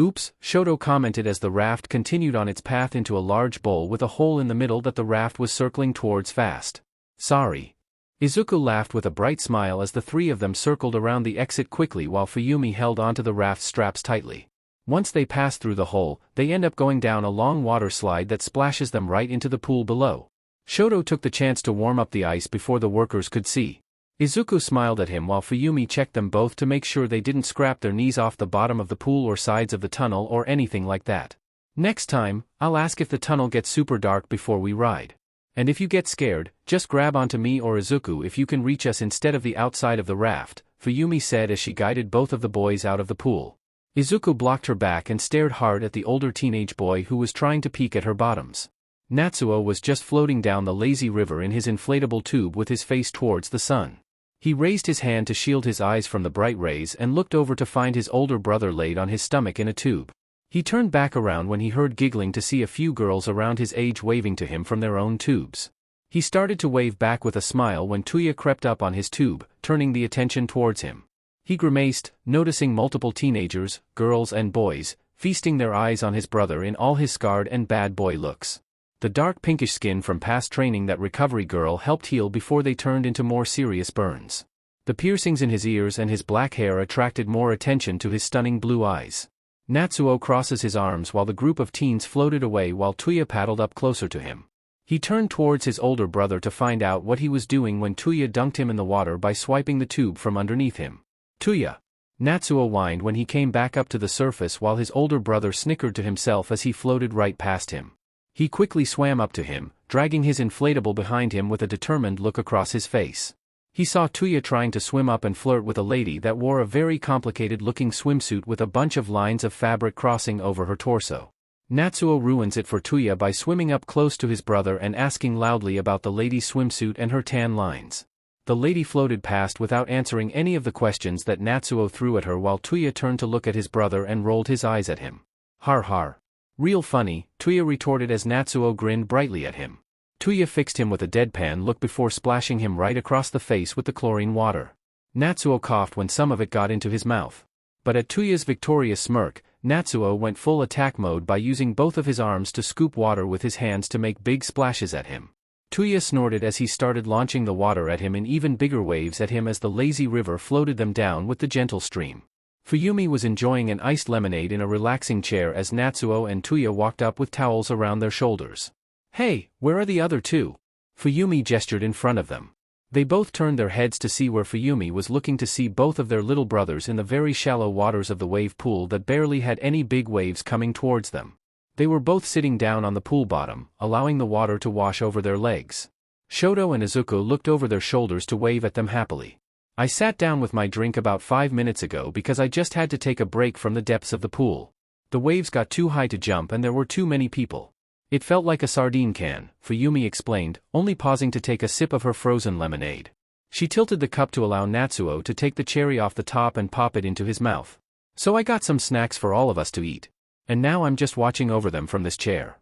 Oops, Shoto commented as the raft continued on its path into a large bowl with a hole in the middle that the raft was circling towards fast. Sorry. Izuku laughed with a bright smile as the three of them circled around the exit quickly while Fuyumi held onto the raft straps tightly. Once they pass through the hole, they end up going down a long water slide that splashes them right into the pool below. Shoto took the chance to warm up the ice before the workers could see. Izuku smiled at him while Fuyumi checked them both to make sure they didn't scrap their knees off the bottom of the pool or sides of the tunnel or anything like that. Next time, I'll ask if the tunnel gets super dark before we ride. And if you get scared, just grab onto me or Izuku if you can reach us instead of the outside of the raft, Fuyumi said as she guided both of the boys out of the pool. Izuku blocked her back and stared hard at the older teenage boy who was trying to peek at her bottoms. Natsuo was just floating down the lazy river in his inflatable tube with his face towards the sun. He raised his hand to shield his eyes from the bright rays and looked over to find his older brother laid on his stomach in a tube. He turned back around when he heard giggling to see a few girls around his age waving to him from their own tubes. He started to wave back with a smile when Tuya crept up on his tube, turning the attention towards him. He grimaced, noticing multiple teenagers, girls and boys, feasting their eyes on his brother in all his scarred and bad boy looks. The dark pinkish skin from past training that recovery girl helped heal before they turned into more serious burns. The piercings in his ears and his black hair attracted more attention to his stunning blue eyes. Natsuo crosses his arms while the group of teens floated away while Tuya paddled up closer to him. He turned towards his older brother to find out what he was doing when Tuya dunked him in the water by swiping the tube from underneath him. Tuya! Natsuo whined when he came back up to the surface while his older brother snickered to himself as he floated right past him. He quickly swam up to him, dragging his inflatable behind him with a determined look across his face. He saw Tuya trying to swim up and flirt with a lady that wore a very complicated-looking swimsuit with a bunch of lines of fabric crossing over her torso. Natsuo ruins it for Tuya by swimming up close to his brother and asking loudly about the lady's swimsuit and her tan lines. The lady floated past without answering any of the questions that Natsuo threw at her while Tuya turned to look at his brother and rolled his eyes at him. Har har. Real funny, Tuya retorted as Natsuo grinned brightly at him. Tuya fixed him with a deadpan look before splashing him right across the face with the chlorine water. Natsuo coughed when some of it got into his mouth. But at Tuya's victorious smirk, Natsuo went full attack mode by using both of his arms to scoop water with his hands to make big splashes at him. Tuya snorted as he started launching the water at him in even bigger waves at him as the lazy river floated them down with the gentle stream. Fuyumi was enjoying an iced lemonade in a relaxing chair as Natsuo and Tuya walked up with towels around their shoulders. "Hey, where are the other two?" Fuyumi gestured in front of them. They both turned their heads to see where Fuyumi was looking to see both of their little brothers in the very shallow waters of the wave pool that barely had any big waves coming towards them. They were both sitting down on the pool bottom, allowing the water to wash over their legs. Shoto and Izuku looked over their shoulders to wave at them happily. "I sat down with my drink about 5 minutes ago because I just had to take a break from the depths of the pool. The waves got too high to jump and there were too many people. It felt like a sardine can," Fuyumi explained, only pausing to take a sip of her frozen lemonade. She tilted the cup to allow Natsuo to take the cherry off the top and pop it into his mouth. "So I got some snacks for all of us to eat. And now I'm just watching over them from this chair."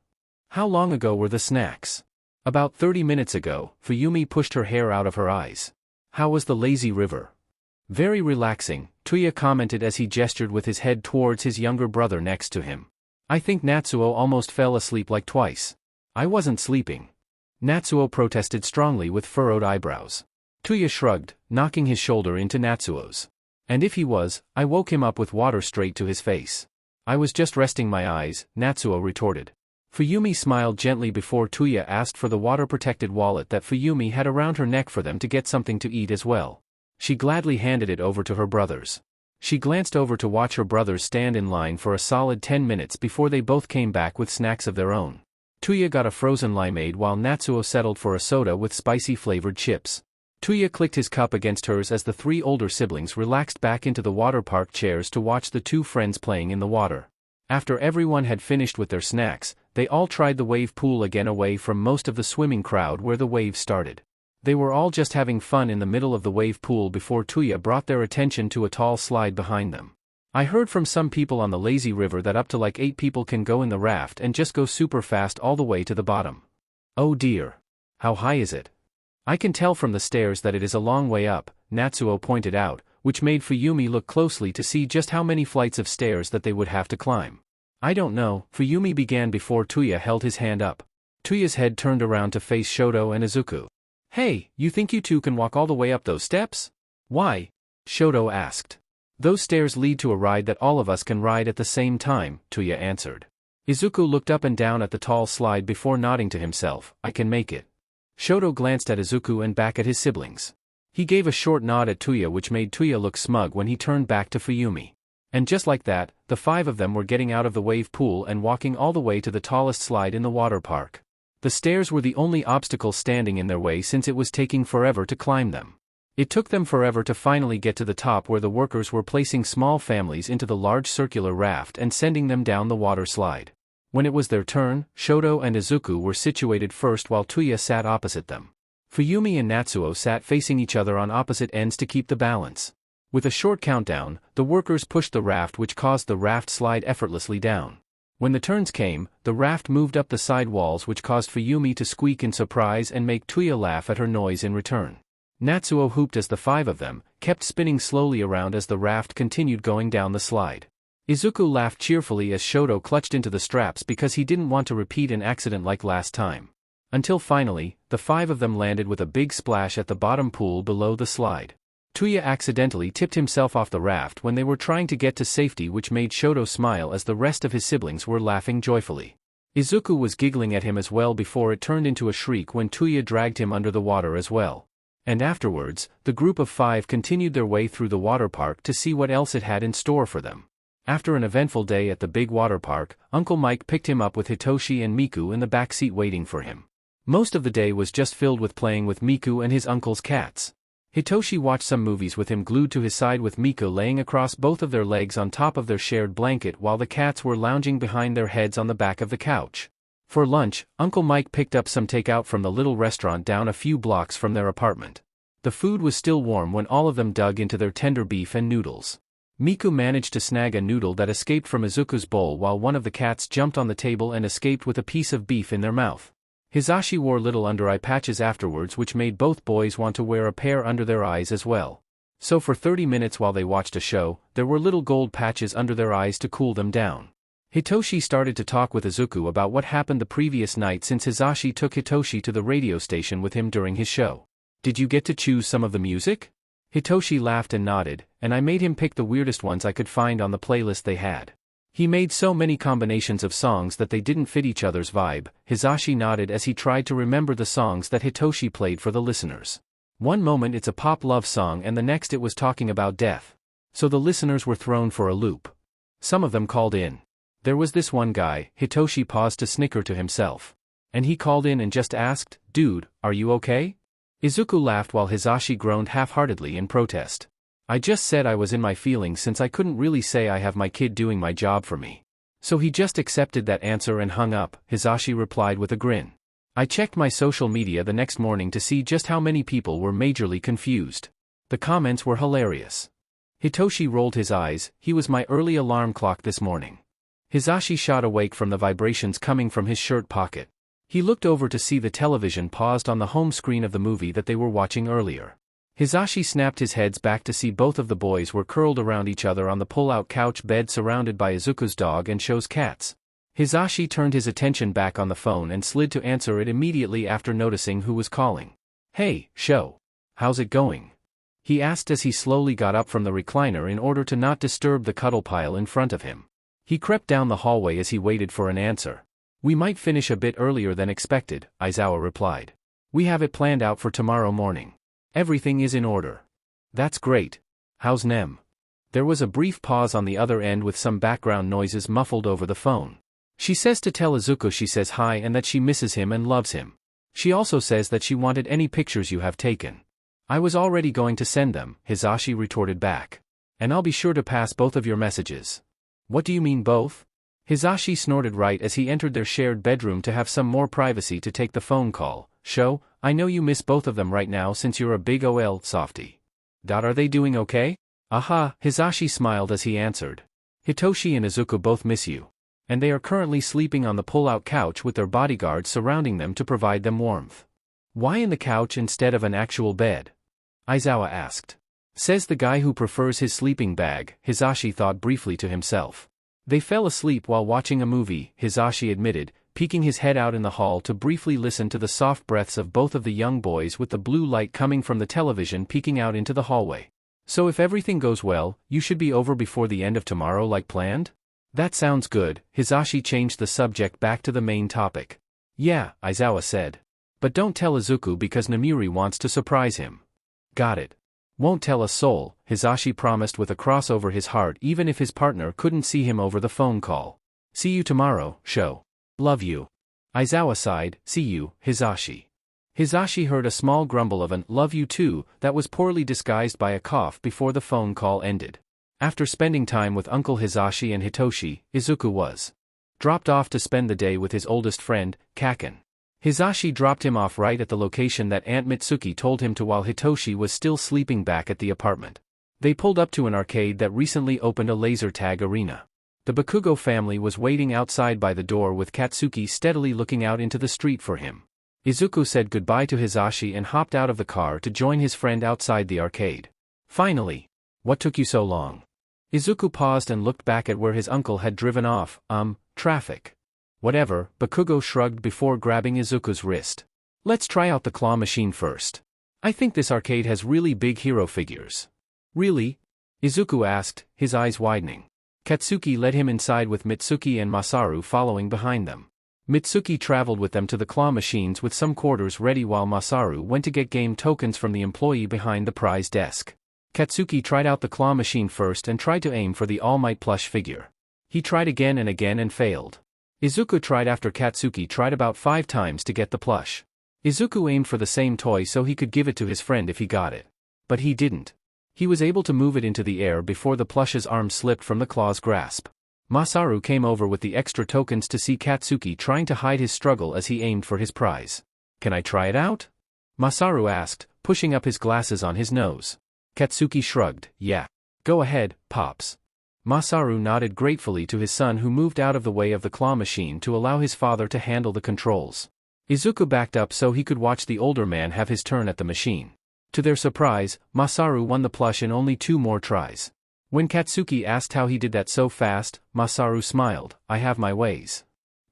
"How long ago were the snacks?" "About 30 minutes ago," Fuyumi pushed her hair out of her eyes. "How was the lazy river?" "Very relaxing," Tuya commented as he gestured with his head towards his younger brother next to him. "I think Natsuo almost fell asleep like twice." "I wasn't sleeping." Natsuo protested strongly with furrowed eyebrows. Tuya shrugged, knocking his shoulder into Natsuo's. "And if he was, I woke him up with water straight to his face." "I was just resting my eyes," Natsuo retorted. Fuyumi smiled gently before Tuya asked for the water-protected wallet that Fuyumi had around her neck for them to get something to eat as well. She gladly handed it over to her brothers. She glanced over to watch her brothers stand in line for a solid 10 minutes before they both came back with snacks of their own. Tuya got a frozen limeade while Natsuo settled for a soda with spicy-flavored chips. Tuya clicked his cup against hers as the 3 older siblings relaxed back into the water park chairs to watch the 2 friends playing in the water. After everyone had finished with their snacks, they all tried the wave pool again away from most of the swimming crowd where the waves started. They were all just having fun in the middle of the wave pool before Tuya brought their attention to a tall slide behind them. "I heard from some people on the lazy river that up to like 8 people can go in the raft and just go super fast all the way to the bottom." "Oh dear. How high is it?" "I can tell from the stairs that it is a long way up," Natsuo pointed out, which made Fuyumi look closely to see just how many flights of stairs that they would have to climb. "I don't know," Fuyumi began before Tuya held his hand up. Tuya's head turned around to face Shoto and Izuku. "Hey, you think you two can walk all the way up those steps?" "Why?" Shoto asked. "Those stairs lead to a ride that all of us can ride at the same time," Tuya answered. Izuku looked up and down at the tall slide before nodding to himself. "I can make it." Shoto glanced at Izuku and back at his siblings. He gave a short nod at Tuya which made Tuya look smug when he turned back to Fuyumi. And just like that, the 5 of them were getting out of the wave pool and walking all the way to the tallest slide in the water park. The stairs were the only obstacle standing in their way since it was taking forever to climb them. It took them forever to finally get to the top where the workers were placing small families into the large circular raft and sending them down the water slide. When it was their turn, Shoto and Izuku were situated first while Tuya sat opposite them. Fuyumi and Natsuo sat facing each other on opposite ends to keep the balance. With a short countdown, the workers pushed the raft which caused the raft slide effortlessly down. When the turns came, the raft moved up the side walls which caused Fuyumi to squeak in surprise and make Tuya laugh at her noise in return. Natsuo hooped as the 5 of them kept spinning slowly around as the raft continued going down the slide. Izuku laughed cheerfully as Shoto clutched into the straps because he didn't want to repeat an accident like last time. Until finally, the 5 of them landed with a big splash at the bottom pool below the slide. Tuya accidentally tipped himself off the raft when they were trying to get to safety which made Shoto smile as the rest of his siblings were laughing joyfully. Izuku was giggling at him as well before it turned into a shriek when Tuya dragged him under the water as well. And afterwards, the group of 5 continued their way through the water park to see what else it had in store for them. After an eventful day at the big water park, Uncle Mike picked him up with Hitoshi and Miku in the back seat waiting for him. Most of the day was just filled with playing with Miku and his uncle's cats. Hitoshi watched some movies with him glued to his side with Miku laying across both of their legs on top of their shared blanket while the cats were lounging behind their heads on the back of the couch. For lunch, Uncle Mike picked up some takeout from the little restaurant down a few blocks from their apartment. The food was still warm when all of them dug into their tender beef and noodles. Miku managed to snag a noodle that escaped from Izuku's bowl while one of the cats jumped on the table and escaped with a piece of beef in their mouth. Hizashi wore little under-eye patches afterwards, which made both boys want to wear a pair under their eyes as well. So for 30 minutes while they watched a show, there were little gold patches under their eyes to cool them down. Hitoshi started to talk with Izuku about what happened the previous night since Hizashi took Hitoshi to the radio station with him during his show. "Did you get to choose some of the music?" Hitoshi laughed and nodded, "and I made him pick the weirdest ones I could find on the playlist they had. He made so many combinations of songs that they didn't fit each other's vibe." Hizashi nodded as he tried to remember the songs that Hitoshi played for the listeners. One moment it's a pop love song and the next it was talking about death. So the listeners were thrown for a loop. Some of them called in. There was this one guy, Hitoshi paused to snicker to himself. And he called in and just asked, "Dude, are you okay?" Izuku laughed while Hizashi groaned half-heartedly in protest. "I just said I was in my feelings since I couldn't really say I have my kid doing my job for me." So he just accepted that answer and hung up, Hizashi replied with a grin. "I checked my social media the next morning to see just how many people were majorly confused. The comments were hilarious." Hitoshi rolled his eyes. "He was my early alarm clock this morning." Hizashi shot awake from the vibrations coming from his shirt pocket. He looked over to see the television paused on the home screen of the movie that they were watching earlier. Hizashi snapped his heads back to see both of the boys were curled around each other on the pull-out couch bed surrounded by Izuku's dog and Sho's cats. Hizashi turned his attention back on the phone and slid to answer it immediately after noticing who was calling. "Hey, Sho. How's it going?" he asked as he slowly got up from the recliner in order to not disturb the cuddle pile in front of him. He crept down the hallway as he waited for an answer. "We might finish a bit earlier than expected," Aizawa replied. "We have it planned out for tomorrow morning. Everything is in order." "That's great. How's Nem?" There was a brief pause on the other end with some background noises muffled over the phone. "She says to tell Izuku she says hi and that she misses him and loves him. She also says that she wanted any pictures you have taken." "I was already going to send them," Hizashi retorted back. "And I'll be sure to pass both of your messages." "What do you mean both?" Hizashi snorted right as he entered their shared bedroom to have some more privacy to take the phone call. "Sho, I know you miss both of them right now since you're a big OL softie. Are they doing okay?" "Aha," Hizashi smiled as he answered. "Hitoshi and Izuku both miss you. And they are currently sleeping on the pull-out couch with their bodyguards surrounding them to provide them warmth." "Why in the couch instead of an actual bed?" Aizawa asked. "Says the guy who prefers his sleeping bag," Hizashi thought briefly to himself. "They fell asleep while watching a movie," Hizashi admitted, peeking his head out in the hall to briefly listen to the soft breaths of both of the young boys with the blue light coming from the television peeking out into the hallway. "So if everything goes well, you should be over before the end of tomorrow like planned?" "That sounds good." Hizashi changed the subject back to the main topic. "Yeah," Aizawa said. "But don't tell Izuku because Namiri wants to surprise him." "Got it. Won't tell a soul," Hizashi promised with a cross over his heart even if his partner couldn't see him over the phone call. "See you tomorrow, Sho. Love you." Aizawa sighed. "See you, Hizashi." Hizashi heard a small grumble of an "love you too" that was poorly disguised by a cough before the phone call ended. After spending time with Uncle Hizashi and Hitoshi, Izuku was dropped off to spend the day with his oldest friend, Kaken. Hizashi dropped him off right at the location that Aunt Mitsuki told him to while Hitoshi was still sleeping back at the apartment. They pulled up to an arcade that recently opened a laser tag arena. The Bakugo family was waiting outside by the door with Katsuki steadily looking out into the street for him. Izuku said goodbye to Hizashi and hopped out of the car to join his friend outside the arcade. "Finally. What took you so long?" Izuku paused and looked back at where his uncle had driven off. Traffic. "Whatever," Bakugo shrugged before grabbing Izuku's wrist. "Let's try out the claw machine first. I think this arcade has really big hero figures." "Really?" Izuku asked, his eyes widening. Katsuki led him inside with Mitsuki and Masaru following behind them. Mitsuki traveled with them to the claw machines with some quarters ready while Masaru went to get game tokens from the employee behind the prize desk. Katsuki tried out the claw machine first and tried to aim for the All Might plush figure. He tried again and failed. Izuku tried after Katsuki tried about 5 times to get the plush. Izuku aimed for the same toy so he could give it to his friend if he got it. But he didn't. He was able to move it into the air before the plush's arm slipped from the claw's grasp. Masaru came over with the extra tokens to see Katsuki trying to hide his struggle as he aimed for his prize. "Can I try it out?" Masaru asked, pushing up his glasses on his nose. Katsuki shrugged. "Yeah. Go ahead, Pops. Masaru nodded gratefully to his son, who moved out of the way of the claw machine to allow his father to handle the controls. Izuku backed up so he could watch the older man have his turn at the machine. To their surprise, Masaru won the plush in only 2 more tries. When Katsuki asked how he did that so fast, Masaru smiled, "I have my ways."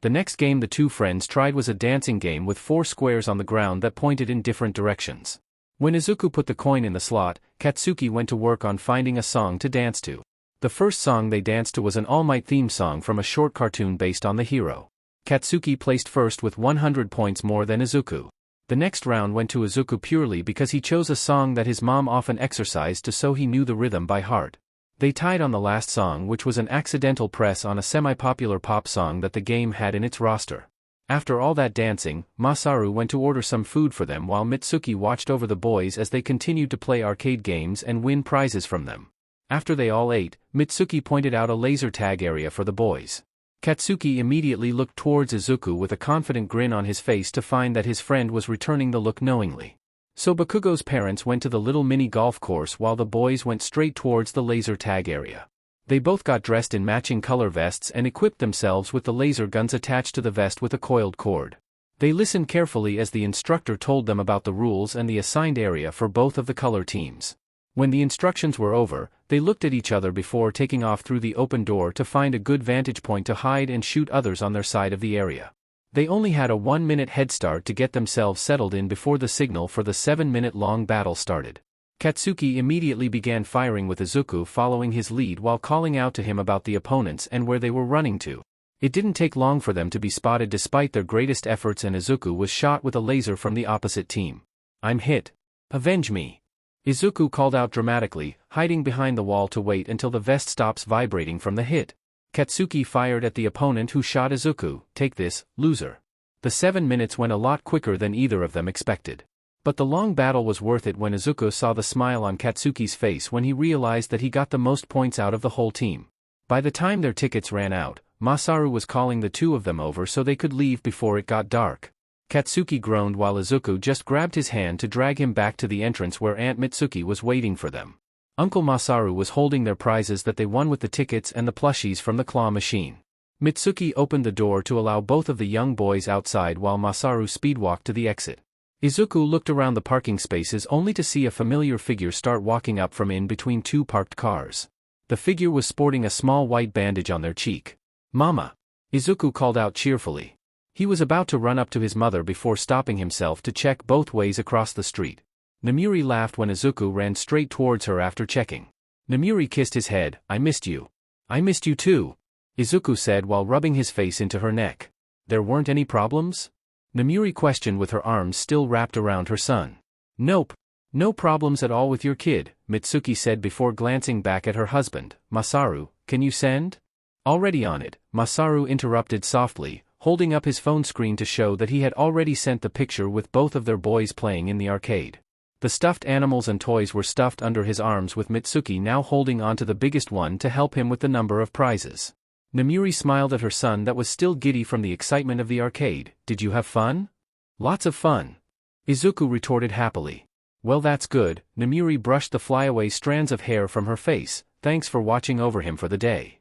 The next game the two friends tried was a dancing game with 4 squares on the ground that pointed in different directions. When Izuku put the coin in the slot, Katsuki went to work on finding a song to dance to. The first song they danced to was an All Might theme song from a short cartoon based on the hero. Katsuki placed first with 100 points more than Izuku. The next round went to Izuku purely because he chose a song that his mom often exercised to, so he knew the rhythm by heart. They tied on the last song, which was an accidental press on a semi-popular pop song that the game had in its roster. After all that dancing, Masaru went to order some food for them while Mitsuki watched over the boys as they continued to play arcade games and win prizes from them. After they all ate, Mitsuki pointed out a laser tag area for the boys. Katsuki immediately looked towards Izuku with a confident grin on his face to find that his friend was returning the look knowingly. So Bakugo's parents went to the little mini golf course while the boys went straight towards the laser tag area. They both got dressed in matching color vests and equipped themselves with the laser guns attached to the vest with a coiled cord. They listened carefully as the instructor told them about the rules and the assigned area for both of the color teams. When the instructions were over, they looked at each other before taking off through the open door to find a good vantage point to hide and shoot others on their side of the area. They only had a 1-minute head start to get themselves settled in before the signal for the 7-minute-long battle started. Katsuki immediately began firing with Izuku following his lead while calling out to him about the opponents and where they were running to. It didn't take long for them to be spotted despite their greatest efforts, and Izuku was shot with a laser from the opposite team. "I'm hit. Avenge me," Izuku called out dramatically, hiding behind the wall to wait until the vest stops vibrating from the hit. Katsuki fired at the opponent who shot Izuku. "Take this, loser." The 7 minutes went a lot quicker than either of them expected. But the long battle was worth it when Izuku saw the smile on Katsuki's face when he realized that he got the most points out of the whole team. By the time their tickets ran out, Masaru was calling the two of them over so they could leave before it got dark. Katsuki groaned while Izuku just grabbed his hand to drag him back to the entrance where Aunt Mitsuki was waiting for them. Uncle Masaru was holding their prizes that they won with the tickets and the plushies from the claw machine. Mitsuki opened the door to allow both of the young boys outside while Masaru speedwalked to the exit. Izuku looked around the parking spaces only to see a familiar figure start walking up from in between 2 parked cars. The figure was sporting a small white bandage on their cheek. "Mama!" Izuku called out cheerfully. He was about to run up to his mother before stopping himself to check both ways across the street. Namiri laughed when Izuku ran straight towards her after checking. Namiri kissed his head. "I missed you." "I missed you too," Izuku said while rubbing his face into her neck. "There weren't any problems?" Namiri questioned with her arms still wrapped around her son. "Nope. No problems at all with your kid," Mitsuki said before glancing back at her husband. "Masaru, can you send?" "Already on it," Masaru interrupted softly, holding up his phone screen to show that he had already sent the picture with both of their boys playing in the arcade. The stuffed animals and toys were stuffed under his arms, with Mitsuki now holding onto the biggest one to help him with the number of prizes. Namiri smiled at her son that was still giddy from the excitement of the arcade. "Did you have fun?" "Lots of fun," Izuku retorted happily. "Well, that's good." Namiri brushed the flyaway strands of hair from her face. "Thanks for watching over him for the day."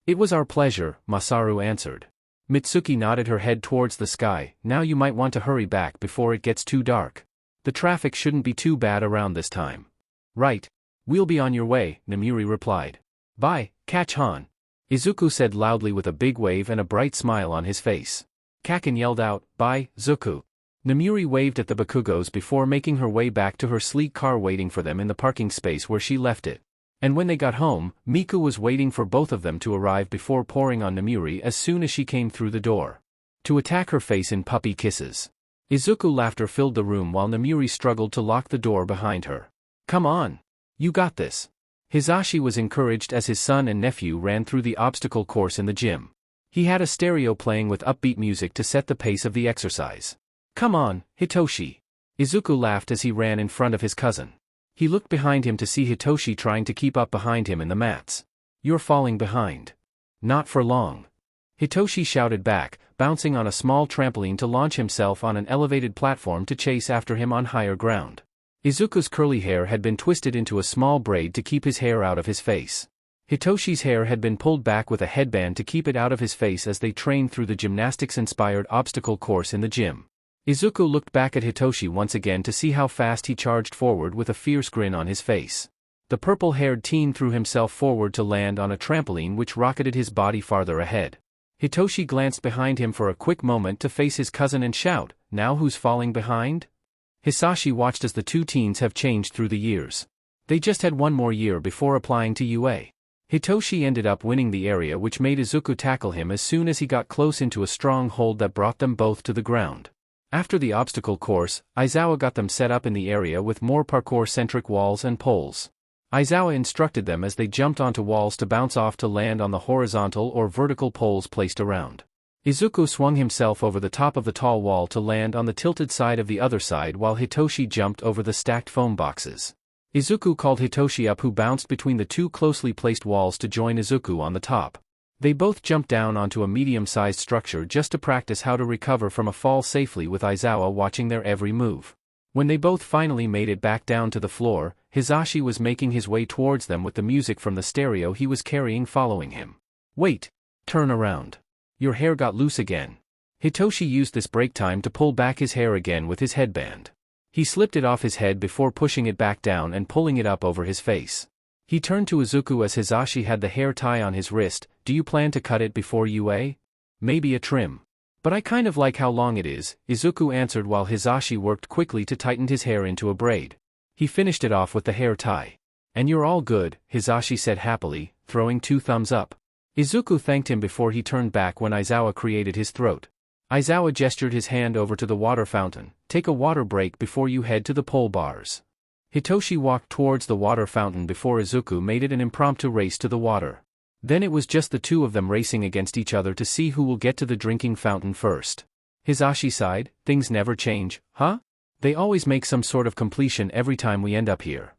"It was our pleasure," Masaru answered. Mitsuki nodded her head towards the sky. "Now you might want to hurry back before it gets too dark. The traffic shouldn't be too bad around this time." "Right. We'll be on your way," Namiri replied. "Bye, catch Han," Izuku said loudly with a big wave and a bright smile on his face. Kaken yelled out, "Bye, Zuku." Namiri waved at the Bakugos before making her way back to her sleek car waiting for them in the parking space where she left it. And when they got home, Miku was waiting for both of them to arrive before pouring on Namiri as soon as she came through the door, to attack her face in puppy kisses. Izuku laughter filled the room while Namiri struggled to lock the door behind her. "Come on. You got this." Hizashi was encouraged as his son and nephew ran through the obstacle course in the gym. He had a stereo playing with upbeat music to set the pace of the exercise. "Come on, Hitoshi." Izuku laughed as he ran in front of his cousin. He looked behind him to see Hitoshi trying to keep up behind him in the mats. "You're falling behind." "Not for long," Hitoshi shouted back, bouncing on a small trampoline to launch himself on an elevated platform to chase after him on higher ground. Izuku's curly hair had been twisted into a small braid to keep his hair out of his face. Hitoshi's hair had been pulled back with a headband to keep it out of his face as they trained through the gymnastics-inspired obstacle course in the gym. Izuku looked back at Hitoshi once again to see how fast he charged forward with a fierce grin on his face. The purple-haired teen threw himself forward to land on a trampoline which rocketed his body farther ahead. Hitoshi glanced behind him for a quick moment to face his cousin and shout, "Now who's falling behind?" Hizashi watched as the two teens have changed through the years. They just had one more year before applying to UA. Hitoshi ended up winning the area, which made Izuku tackle him as soon as he got close into a strong hold that brought them both to the ground. After the obstacle course, Aizawa got them set up in the area with more parkour-centric walls and poles. Aizawa instructed them as they jumped onto walls to bounce off to land on the horizontal or vertical poles placed around. Izuku swung himself over the top of the tall wall to land on the tilted side of the other side while Hitoshi jumped over the stacked foam boxes. Izuku called Hitoshi up, who bounced between the two closely placed walls to join Izuku on the top. They both jumped down onto a medium-sized structure just to practice how to recover from a fall safely, with Aizawa watching their every move. When they both finally made it back down to the floor, Hizashi was making his way towards them with the music from the stereo he was carrying following him. "Wait! Turn around. Your hair got loose again." Hitoshi used this break time to pull back his hair again with his headband. He slipped it off his head before pushing it back down and pulling it up over his face. He turned to Izuku as Hizashi had the hair tie on his wrist. "Do you plan to cut it before UA? Maybe a trim. But I kind of like how long it is," Izuku answered while Hizashi worked quickly to tighten his hair into a braid. He finished it off with the hair tie. "And you're all good," Hizashi said happily, throwing 2 thumbs up. Izuku thanked him before he turned back when Aizawa created his throat. Aizawa gestured his hand over to the water fountain. "Take a water break before you head to the pole bars." Hitoshi walked towards the water fountain before Izuku made it an impromptu race to the water. Then it was just the two of them racing against each other to see who will get to the drinking fountain first. Hizashi sighed, "Things never change, huh? They always make some sort of completion every time we end up here.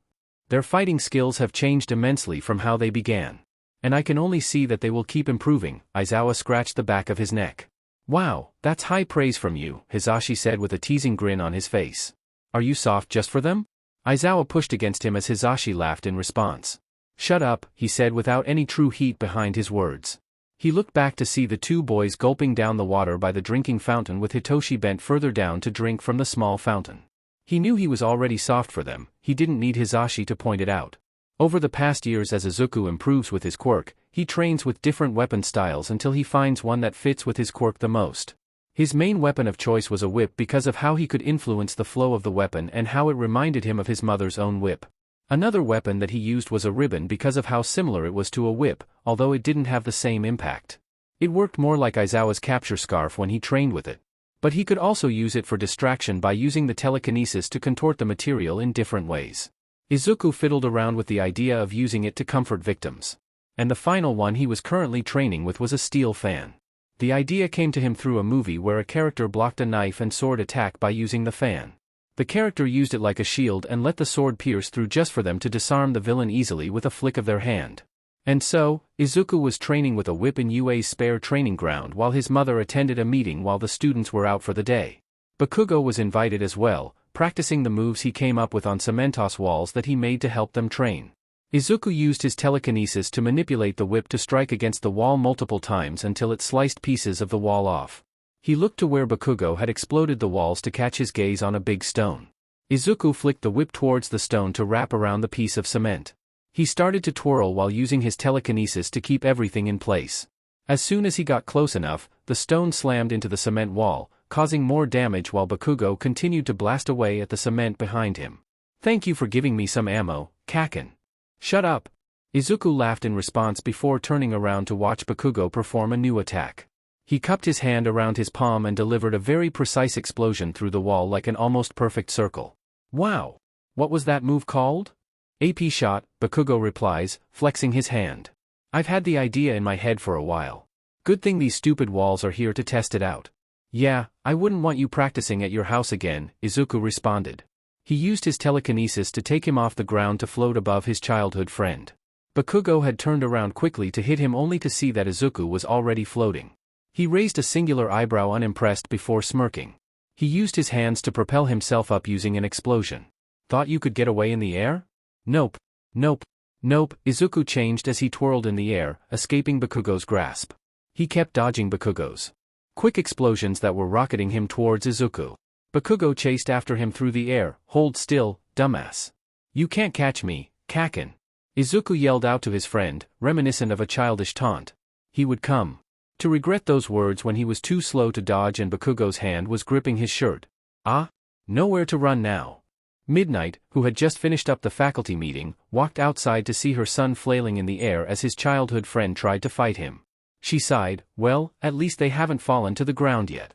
Their fighting skills have changed immensely from how they began. And I can only see that they will keep improving." Aizawa scratched the back of his neck. "Wow, that's high praise from you," Hizashi said with a teasing grin on his face. "Are you soft just for them?" Aizawa pushed against him as Hizashi laughed in response. "Shut up," he said without any true heat behind his words. He looked back to see the two boys gulping down the water by the drinking fountain with Hitoshi bent further down to drink from the small fountain. He knew he was already soft for them, he didn't need Hizashi to point it out. Over the past years, as Izuku improves with his quirk, he trains with different weapon styles until he finds one that fits with his quirk the most. His main weapon of choice was a whip because of how he could influence the flow of the weapon and how it reminded him of his mother's own whip. Another weapon that he used was a ribbon because of how similar it was to a whip, although it didn't have the same impact. It worked more like Aizawa's capture scarf when he trained with it. But he could also use it for distraction by using the telekinesis to contort the material in different ways. Izuku fiddled around with the idea of using it to comfort victims. And the final one he was currently training with was a steel fan. The idea came to him through a movie where a character blocked a knife and sword attack by using the fan. The character used it like a shield and let the sword pierce through just for them to disarm the villain easily with a flick of their hand. And so, Izuku was training with a whip in UA's spare training ground while his mother attended a meeting while the students were out for the day. Bakugo was invited as well, practicing the moves he came up with on cementos walls that he made to help them train. Izuku used his telekinesis to manipulate the whip to strike against the wall multiple times until it sliced pieces of the wall off. He looked to where Bakugo had exploded the walls to catch his gaze on a big stone. Izuku flicked the whip towards the stone to wrap around the piece of cement. He started to twirl while using his telekinesis to keep everything in place. As soon as he got close enough, the stone slammed into the cement wall, causing more damage while Bakugo continued to blast away at the cement behind him. "Thank you for giving me some ammo, Kaken." "Shut up." Izuku laughed in response before turning around to watch Bakugo perform a new attack. He cupped his hand around his palm and delivered a very precise explosion through the wall like an almost perfect circle. "Wow! What was that move called?" "AP shot," Bakugo replies, flexing his hand. "I've had the idea in my head for a while. Good thing these stupid walls are here to test it out." "Yeah, I wouldn't want you practicing at your house again," Izuku responded. He used his telekinesis to take him off the ground to float above his childhood friend. Bakugo had turned around quickly to hit him only to see that Izuku was already floating. He raised a singular eyebrow unimpressed before smirking. He used his hands to propel himself up using an explosion. Thought you could get away in the air? Nope. Nope. Nope. Izuku changed as he twirled in the air, escaping Bakugo's grasp. He kept dodging Bakugo's quick explosions that were rocketing him towards Izuku. Bakugo chased after him through the air. Hold still, dumbass. You can't catch me, Kaken. Izuku yelled out to his friend, reminiscent of a childish taunt. He would come to regret those words when he was too slow to dodge and Bakugo's hand was gripping his shirt. Ah? Nowhere to run now. Midnight, who had just finished up the faculty meeting, walked outside to see her son flailing in the air as his childhood friend tried to fight him. She sighed, well, at least they haven't fallen to the ground yet.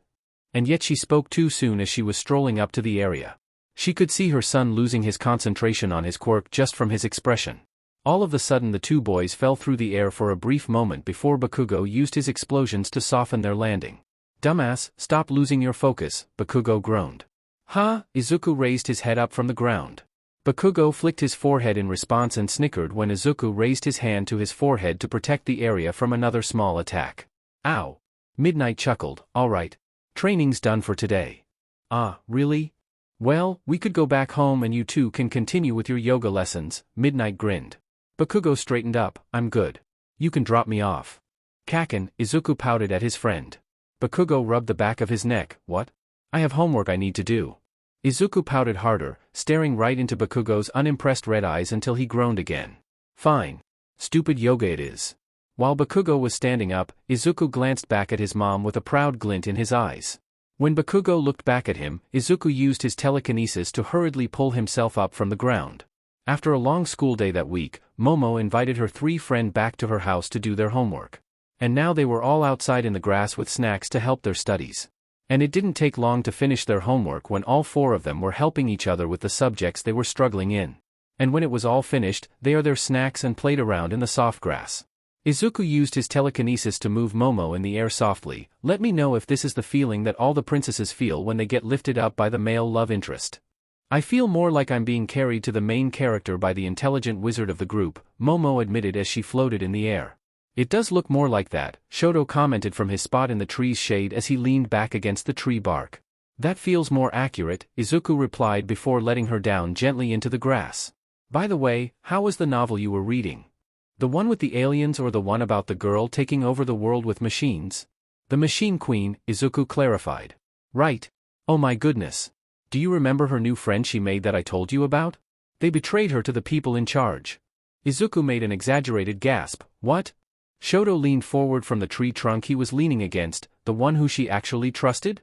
And yet she spoke too soon as she was strolling up to the area. She could see her son losing his concentration on his quirk just from his expression. All of a sudden the two boys fell through the air for a brief moment before Bakugo used his explosions to soften their landing. Dumbass, stop losing your focus, Bakugo groaned. Huh? Izuku raised his head up from the ground. Bakugo flicked his forehead in response and snickered when Izuku raised his hand to his forehead to protect the area from another small attack. Ow! Midnight chuckled, alright. Training's done for today. Ah, really? Well, we could go back home and you two can continue with your yoga lessons, Midnight grinned. Bakugo straightened up, I'm good. You can drop me off. Kaken, Izuku pouted at his friend. Bakugo rubbed the back of his neck, what? I have homework I need to do. Izuku pouted harder, staring right into Bakugo's unimpressed red eyes until he groaned again. Fine. Stupid yoga it is. While Bakugo was standing up, Izuku glanced back at his mom with a proud glint in his eyes. When Bakugo looked back at him, Izuku used his telekinesis to hurriedly pull himself up from the ground. After a long school day that week, Momo invited her three friends back to her house to do their homework. And now they were all outside in the grass with snacks to help their studies. And it didn't take long to finish their homework when all four of them were helping each other with the subjects they were struggling in. And when it was all finished, they ate their snacks and played around in the soft grass. Izuku used his telekinesis to move Momo in the air softly. Let me know if this is the feeling that all the princesses feel when they get lifted up by the male love interest. I feel more like I'm being carried to the main character by the intelligent wizard of the group, Momo admitted as she floated in the air. It does look more like that, Shoto commented from his spot in the tree's shade as he leaned back against the tree bark. That feels more accurate, Izuku replied before letting her down gently into the grass. By the way, how was the novel you were reading? The one with the aliens or the one about the girl taking over the world with machines? The Machine Queen, Izuku clarified. Right. Oh my goodness. Do you remember her new friend she made that I told you about? They betrayed her to the people in charge. Izuku made an exaggerated gasp. What? Shoto leaned forward from the tree trunk he was leaning against, the one who she actually trusted?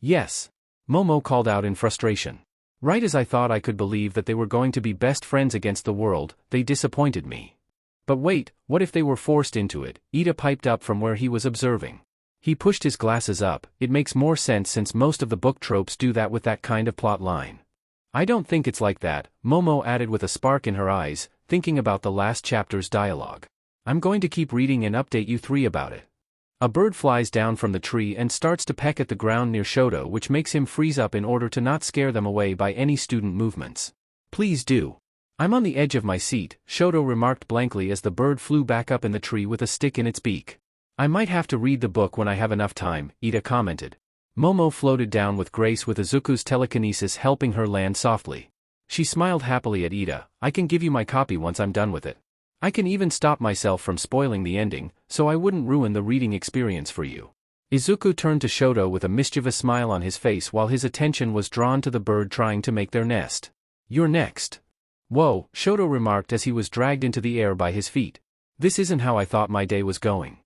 Yes. Momo called out in frustration. Right as I thought I could believe that they were going to be best friends against the world, they disappointed me. But wait, what if they were forced into it? Ida piped up from where he was observing. He pushed his glasses up. It makes more sense since most of the book tropes do that with that kind of plot line. I don't think it's like that, Momo added with a spark in her eyes, thinking about the last chapter's dialogue. I'm going to keep reading and update you three about it. A bird flies down from the tree and starts to peck at the ground near Shoto, which makes him freeze up in order to not scare them away by any student movements. Please do. I'm on the edge of my seat, Shoto remarked blankly as the bird flew back up in the tree with a stick in its beak. I might have to read the book when I have enough time, Ida commented. Momo floated down with grace with Izuku's telekinesis helping her land softly. She smiled happily at Ida. I can give you my copy once I'm done with it. I can even stop myself from spoiling the ending, so I wouldn't ruin the reading experience for you. Izuku turned to Shoto with a mischievous smile on his face while his attention was drawn to the bird trying to make their nest. You're next. Whoa, Shoto remarked as he was dragged into the air by his feet. This isn't how I thought my day was going.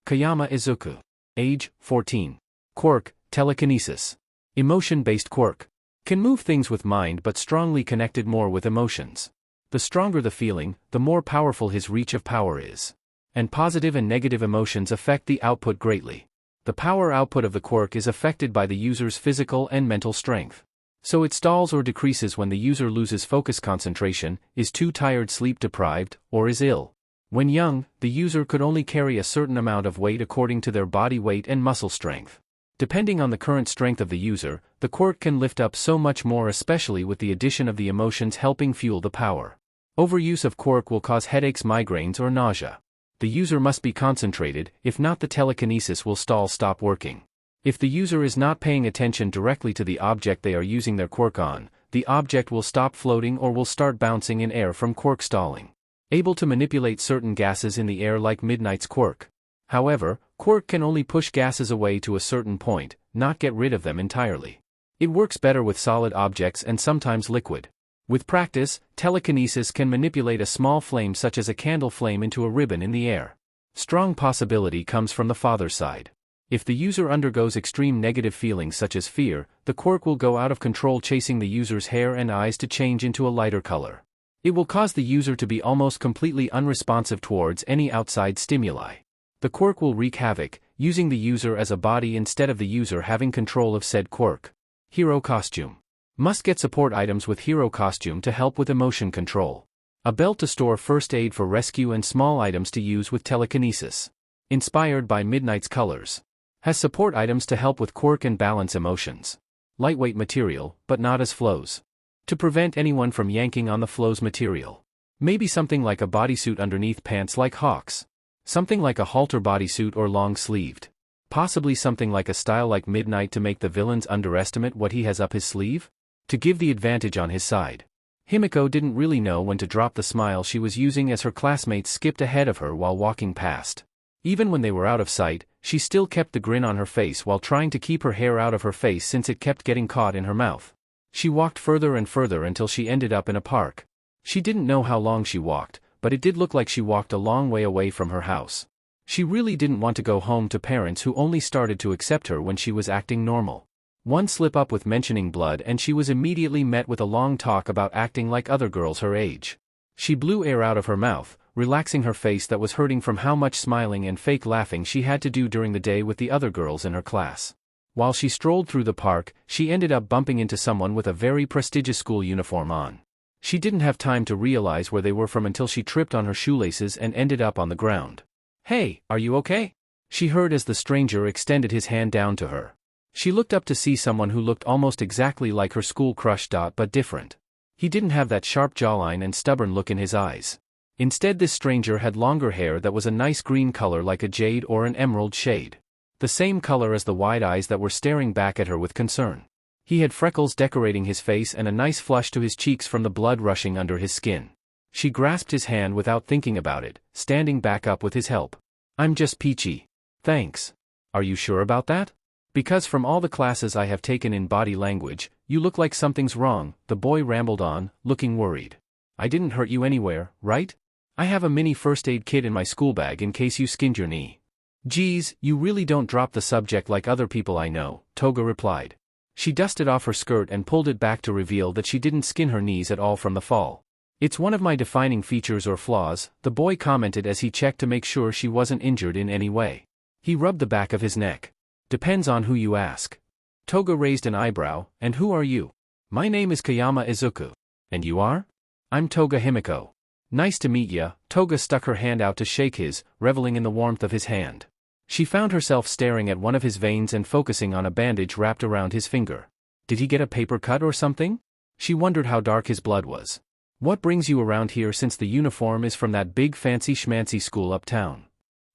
Kayama Izuku. Age, 14. Quirk, telekinesis. Emotion-based quirk. Can move things with mind but strongly connected more with emotions. The stronger the feeling, the more powerful his reach of power is. And positive and negative emotions affect the output greatly. The power output of the quirk is affected by the user's physical and mental strength. So it stalls or decreases when the user loses focus concentration, is too tired, sleep deprived, or is ill. When young, the user could only carry a certain amount of weight according to their body weight and muscle strength. Depending on the current strength of the user, the quirk can lift up so much more, especially with the addition of the emotions helping fuel the power. Overuse of quirk will cause headaches, migraines, or nausea. The user must be concentrated, if not the telekinesis will stop working. If the user is not paying attention directly to the object they are using their quirk on, the object will stop floating or will start bouncing in air from Quirk stalling. Able to manipulate certain gases in the air like Midnight's Quirk. However, Quirk can only push gases away to a certain point, not get rid of them entirely. It works better with solid objects and sometimes liquid. With practice, telekinesis can manipulate a small flame such as a candle flame into a ribbon in the air. Strong possibility comes from the father's side. If the user undergoes extreme negative feelings such as fear, the Quirk will go out of control, chasing the user's hair and eyes to change into a lighter color. It will cause the user to be almost completely unresponsive towards any outside stimuli. The Quirk will wreak havoc, using the user as a body instead of the user having control of said Quirk. Hero costume. Must get support items with hero costume to help with emotion control. A belt to store first aid for rescue and small items to use with telekinesis. Inspired by Midnight's colors. Has support items to help with Quirk and balance emotions. Lightweight material, but not as flows. To prevent anyone from yanking on the flows material. Maybe something like a bodysuit underneath pants like Hawk's. Something like a halter bodysuit or long-sleeved. Possibly something like a style like Midnight to make the villains underestimate what he has up his sleeve? To give the advantage on his side. Himiko didn't really know when to drop the smile she was using as her classmates skipped ahead of her while walking past. Even when they were out of sight, she still kept the grin on her face while trying to keep her hair out of her face since it kept getting caught in her mouth. She walked further and further until she ended up in a park. She didn't know how long she walked, but it did look like she walked a long way away from her house. She really didn't want to go home to parents who only started to accept her when she was acting normal. One slip up with mentioning blood and she was immediately met with a long talk about acting like other girls her age. She blew air out of her mouth, relaxing her face that was hurting from how much smiling and fake laughing she had to do during the day with the other girls in her class. While she strolled through the park, she ended up bumping into someone with a very prestigious school uniform on. She didn't have time to realize where they were from until she tripped on her shoelaces and ended up on the ground. "Hey, are you okay?" she heard as the stranger extended his hand down to her. She looked up to see someone who looked almost exactly like her school crush but different. He didn't have that sharp jawline and stubborn look in his eyes. Instead, this stranger had longer hair that was a nice green color like a jade or an emerald shade. The same color as the wide eyes that were staring back at her with concern. He had freckles decorating his face and a nice flush to his cheeks from the blood rushing under his skin. She grasped his hand without thinking about it, standing back up with his help. "I'm just peachy. Thanks. Are you sure about that? Because from all the classes I have taken in body language, you look like something's wrong," the boy rambled on, looking worried. "I didn't hurt you anywhere, right? I have a mini first aid kit in my school bag in case you skinned your knee." "Geez, you really don't drop the subject like other people I know," Toga replied. She dusted off her skirt and pulled it back to reveal that she didn't skin her knees at all from the fall. "It's one of my defining features or flaws," the boy commented as he checked to make sure she wasn't injured in any way. He rubbed the back of his neck. "Depends on who you ask." Toga raised an eyebrow. "And who are you?" "My name is Kayama Izuku." "And you are?" "I'm Toga Himiko." "Nice to meet ya." Toga stuck her hand out to shake his, reveling in the warmth of his hand. She found herself staring at one of his veins and focusing on a bandage wrapped around his finger. Did he get a paper cut or something? She wondered how dark his blood was. "What brings you around here since the uniform is from that big fancy schmancy school uptown?"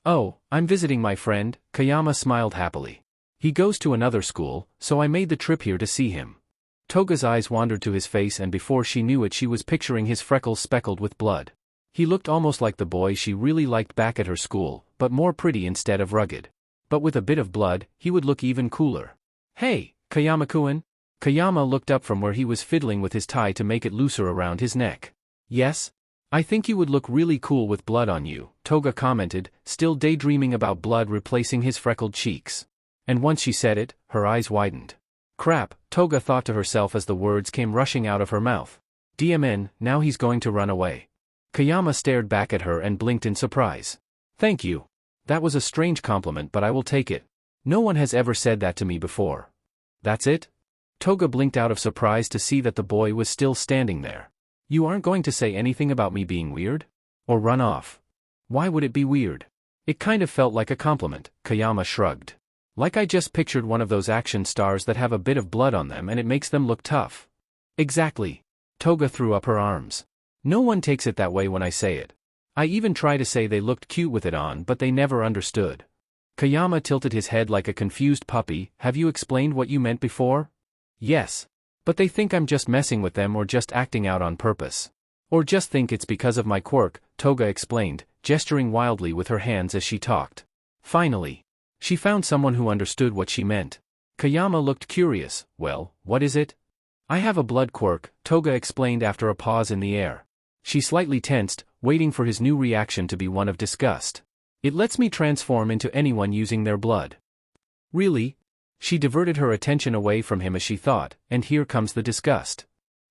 "Oh, I'm visiting my friend," Kayama smiled happily. "He goes to another school, so I made the trip here to see him." Toga's eyes wandered to his face and before she knew it she was picturing his freckles speckled with blood. He looked almost like the boy she really liked back at her school, but more pretty instead of rugged. But with a bit of blood, he would look even cooler. "Hey, Kayama-kun?" Kayama looked up from where he was fiddling with his tie to make it looser around his neck. "Yes? I think you would look really cool with blood on you," Toga commented, still daydreaming about blood replacing his freckled cheeks. And once she said it, her eyes widened. "Crap," Toga thought to herself as the words came rushing out of her mouth. "DMN, now he's going to run away." Kayama stared back at her and blinked in surprise. "Thank you. That was a strange compliment but I will take it. No one has ever said that to me before." "That's it?" Toga blinked out of surprise to see that the boy was still standing there. "You aren't going to say anything about me being weird? Or run off? Why would it be weird?" "It kind of felt like a compliment," Kayama shrugged. "Like I just pictured one of those action stars that have a bit of blood on them and it makes them look tough." "Exactly." Toga threw up her arms. "No one takes it that way when I say it. I even try to say they looked cute with it on but they never understood." Kayama tilted his head like a confused puppy. "Have you explained what you meant before?" "Yes. But they think I'm just messing with them or just acting out on purpose. Or just think it's because of my quirk, Toga explained, gesturing wildly with her hands as she talked. Finally, she found someone who understood what she meant. Kayama looked curious. Well, what is it? I have a blood quirk, Toga explained after a pause in the air. She slightly tensed, waiting for his new reaction to be one of disgust. It lets me transform into anyone using their blood. Really? She diverted her attention away from him as she thought, and here comes the disgust.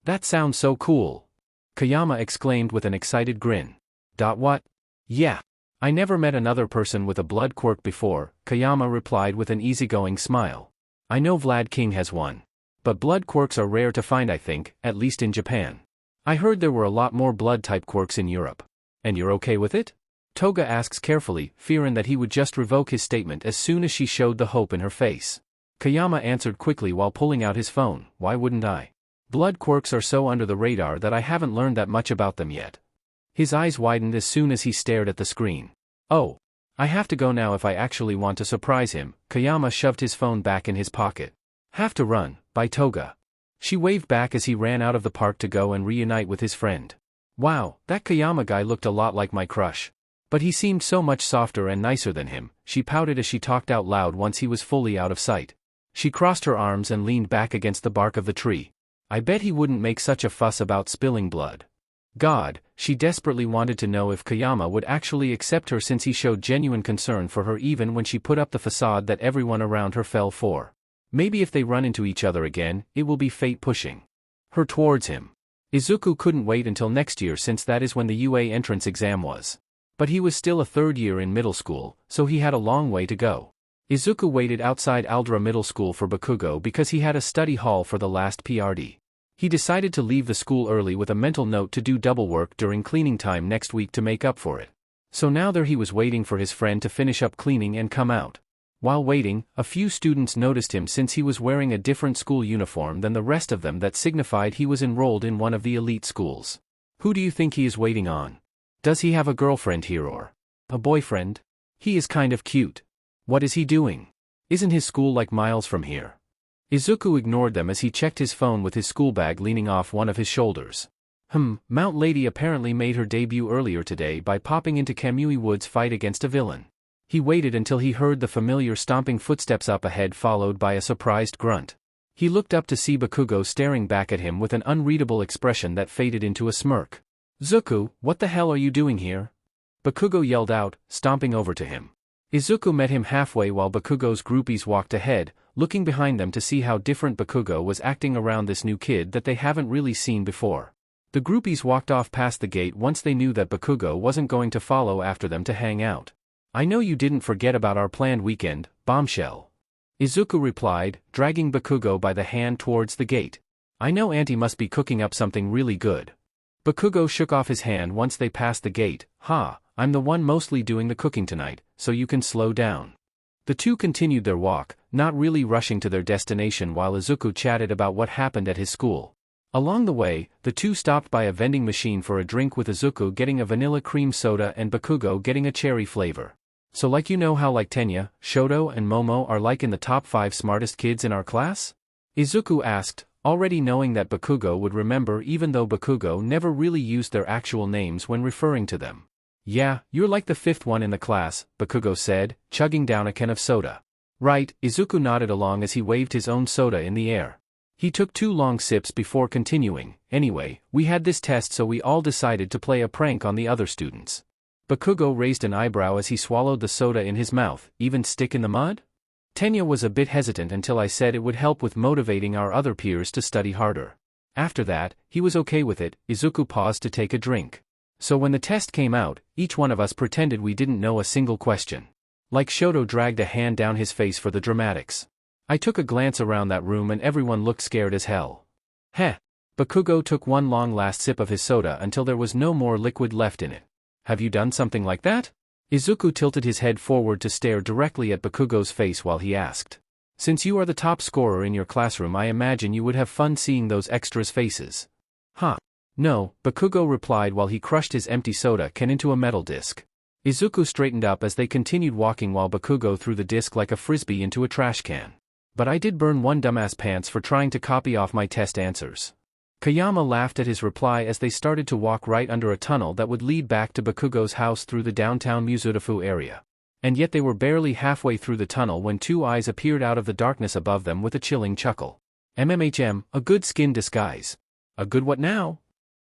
That sounds so cool. Kayama exclaimed with an excited grin. What? Yeah. I never met another person with a blood quirk before, Kayama replied with an easygoing smile. I know Vlad King has one. But blood quirks are rare to find, I think, at least in Japan. I heard there were a lot more blood-type quirks in Europe. And you're okay with it? Toga asks carefully, fearing that he would just revoke his statement as soon as she showed the hope in her face. Kayama answered quickly while pulling out his phone. Why wouldn't I? Blood quirks are so under the radar that I haven't learned that much about them yet. His eyes widened as soon as he stared at the screen. Oh. I have to go now if I actually want to surprise him. Kayama shoved his phone back in his pocket. Have to run, bye Toga. She waved back as he ran out of the park to go and reunite with his friend. Wow, that Kayama guy looked a lot like my crush. But he seemed so much softer and nicer than him, she pouted as she talked out loud once he was fully out of sight. She crossed her arms and leaned back against the bark of the tree. I bet he wouldn't make such a fuss about spilling blood. God, she desperately wanted to know if Kayama would actually accept her since he showed genuine concern for her even when she put up the facade that everyone around her fell for. Maybe if they run into each other again, it will be fate pushing her towards him. Izuku couldn't wait until next year since that is when the UA entrance exam was. But he was still a third year in middle school, so he had a long way to go. Izuku waited outside Aldra Middle School for Bakugo because he had a study hall for the last PRD. He decided to leave the school early with a mental note to do double work during cleaning time next week to make up for it. So now there he was waiting for his friend to finish up cleaning and come out. While waiting, a few students noticed him since he was wearing a different school uniform than the rest of them that signified he was enrolled in one of the elite schools. Who do you think he is waiting on? Does he have a girlfriend here or a boyfriend? He is kind of cute. What is he doing? Isn't his school like miles from here? Izuku ignored them as he checked his phone with his school bag leaning off one of his shoulders. Mount Lady apparently made her debut earlier today by popping into Kamui Wood's fight against a villain. He waited until he heard the familiar stomping footsteps up ahead followed by a surprised grunt. He looked up to see Bakugo staring back at him with an unreadable expression that faded into a smirk. Zuku, what the hell are you doing here? Bakugo yelled out, stomping over to him. Izuku met him halfway while Bakugo's groupies walked ahead, looking behind them to see how different Bakugo was acting around this new kid that they haven't really seen before. The groupies walked off past the gate once they knew that Bakugo wasn't going to follow after them to hang out. I know you didn't forget about our planned weekend, bombshell. Izuku replied, dragging Bakugo by the hand towards the gate. I know Auntie must be cooking up something really good. Bakugo shook off his hand once they passed the gate. I'm the one mostly doing the cooking tonight, so you can slow down. The two continued their walk, not really rushing to their destination while Izuku chatted about what happened at his school. Along the way, the two stopped by a vending machine for a drink with Izuku getting a vanilla cream soda and Bakugo getting a cherry flavor. So like you know how like Tenya, Shoto and Momo are like in the top 5 smartest kids in our class? Izuku asked, already knowing that Bakugo would remember even though Bakugo never really used their actual names when referring to them. Yeah, you're like the 5th one in the class, Bakugo said, chugging down a can of soda. Right, Izuku nodded along as he waved his own soda in the air. He took 2 long sips before continuing. Anyway, we had this test so we all decided to play a prank on the other students. Bakugo raised an eyebrow as he swallowed the soda in his mouth. Even stick in the mud? Tenya was a bit hesitant until I said it would help with motivating our other peers to study harder. After that, he was okay with it. Izuku paused to take a drink. So when the test came out, each one of us pretended we didn't know a single question. Like Shoto dragged a hand down his face for the dramatics. I took a glance around that room and everyone looked scared as hell. Heh. Bakugo took one long last sip of his soda until there was no more liquid left in it. Have you done something like that? Izuku tilted his head forward to stare directly at Bakugo's face while he asked. Since you are the top scorer in your classroom, I imagine you would have fun seeing those extras' faces. No, Bakugo replied while he crushed his empty soda can into a metal disc. Izuku straightened up as they continued walking while Bakugo threw the disc like a frisbee into a trash can. But I did burn one dumbass pants for trying to copy off my test answers. Kayama laughed at his reply as they started to walk right under a tunnel that would lead back to Bakugo's house through the downtown Mizudafu area. And yet they were barely halfway through the tunnel when two eyes appeared out of the darkness above them with a chilling chuckle. MMHM, a good skin disguise. A good what now?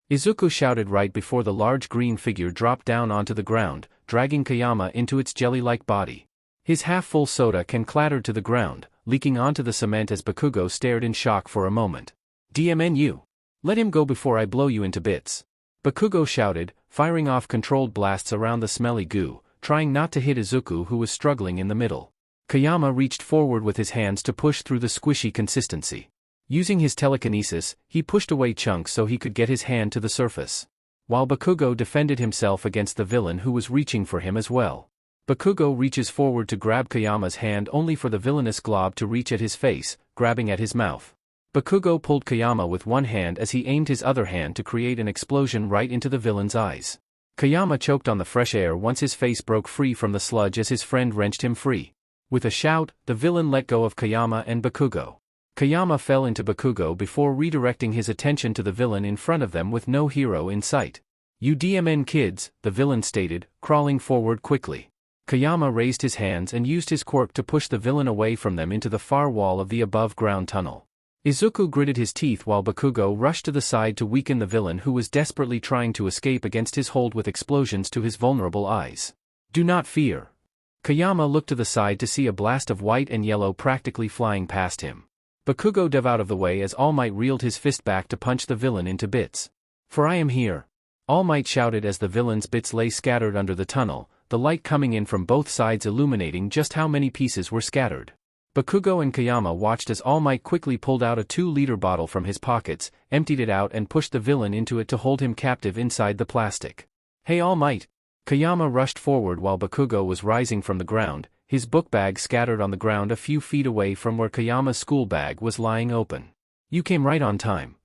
Izuku shouted right before the large green figure dropped down onto the ground, dragging Kayama into its jelly-like body. His half-full soda can clattered to the ground, leaking onto the cement as Bakugo stared in shock for a moment. DMNU. Let him go before I blow you into bits. Bakugo shouted, firing off controlled blasts around the smelly goo, trying not to hit Izuku who was struggling in the middle. Kayama reached forward with his hands to push through the squishy consistency. Using his telekinesis, he pushed away chunks so he could get his hand to the surface. While Bakugo defended himself against the villain who was reaching for him as well. Bakugo reaches forward to grab Kayama's hand only for the villainous glob to reach at his face, grabbing at his mouth. Bakugo pulled Kayama with one hand as he aimed his other hand to create an explosion right into the villain's eyes. Kayama choked on the fresh air once his face broke free from the sludge as his friend wrenched him free. With a shout, the villain let go of Kayama and Bakugo. Kayama fell into Bakugo before redirecting his attention to the villain in front of them with no hero in sight. "You DMN kids," the villain stated, crawling forward quickly. Kayama raised his hands and used his quirk to push the villain away from them into the far wall of the above-ground tunnel. Izuku gritted his teeth while Bakugo rushed to the side to weaken the villain who was desperately trying to escape against his hold with explosions to his vulnerable eyes. "Do not fear." Kayama looked to the side to see a blast of white and yellow practically flying past him. Bakugo dove out of the way as All Might reeled his fist back to punch the villain into bits. "For I am here." All Might shouted as the villain's bits lay scattered under the tunnel, the light coming in from both sides illuminating just how many pieces were scattered. Bakugo and Kayama watched as All Might quickly pulled out a 2-liter bottle from his pockets, emptied it out and pushed the villain into it to hold him captive inside the plastic. "Hey All Might!" Kayama rushed forward while Bakugo was rising from the ground, his book bag scattered on the ground a few feet away from where Kayama's school bag was lying open. "You came right on time."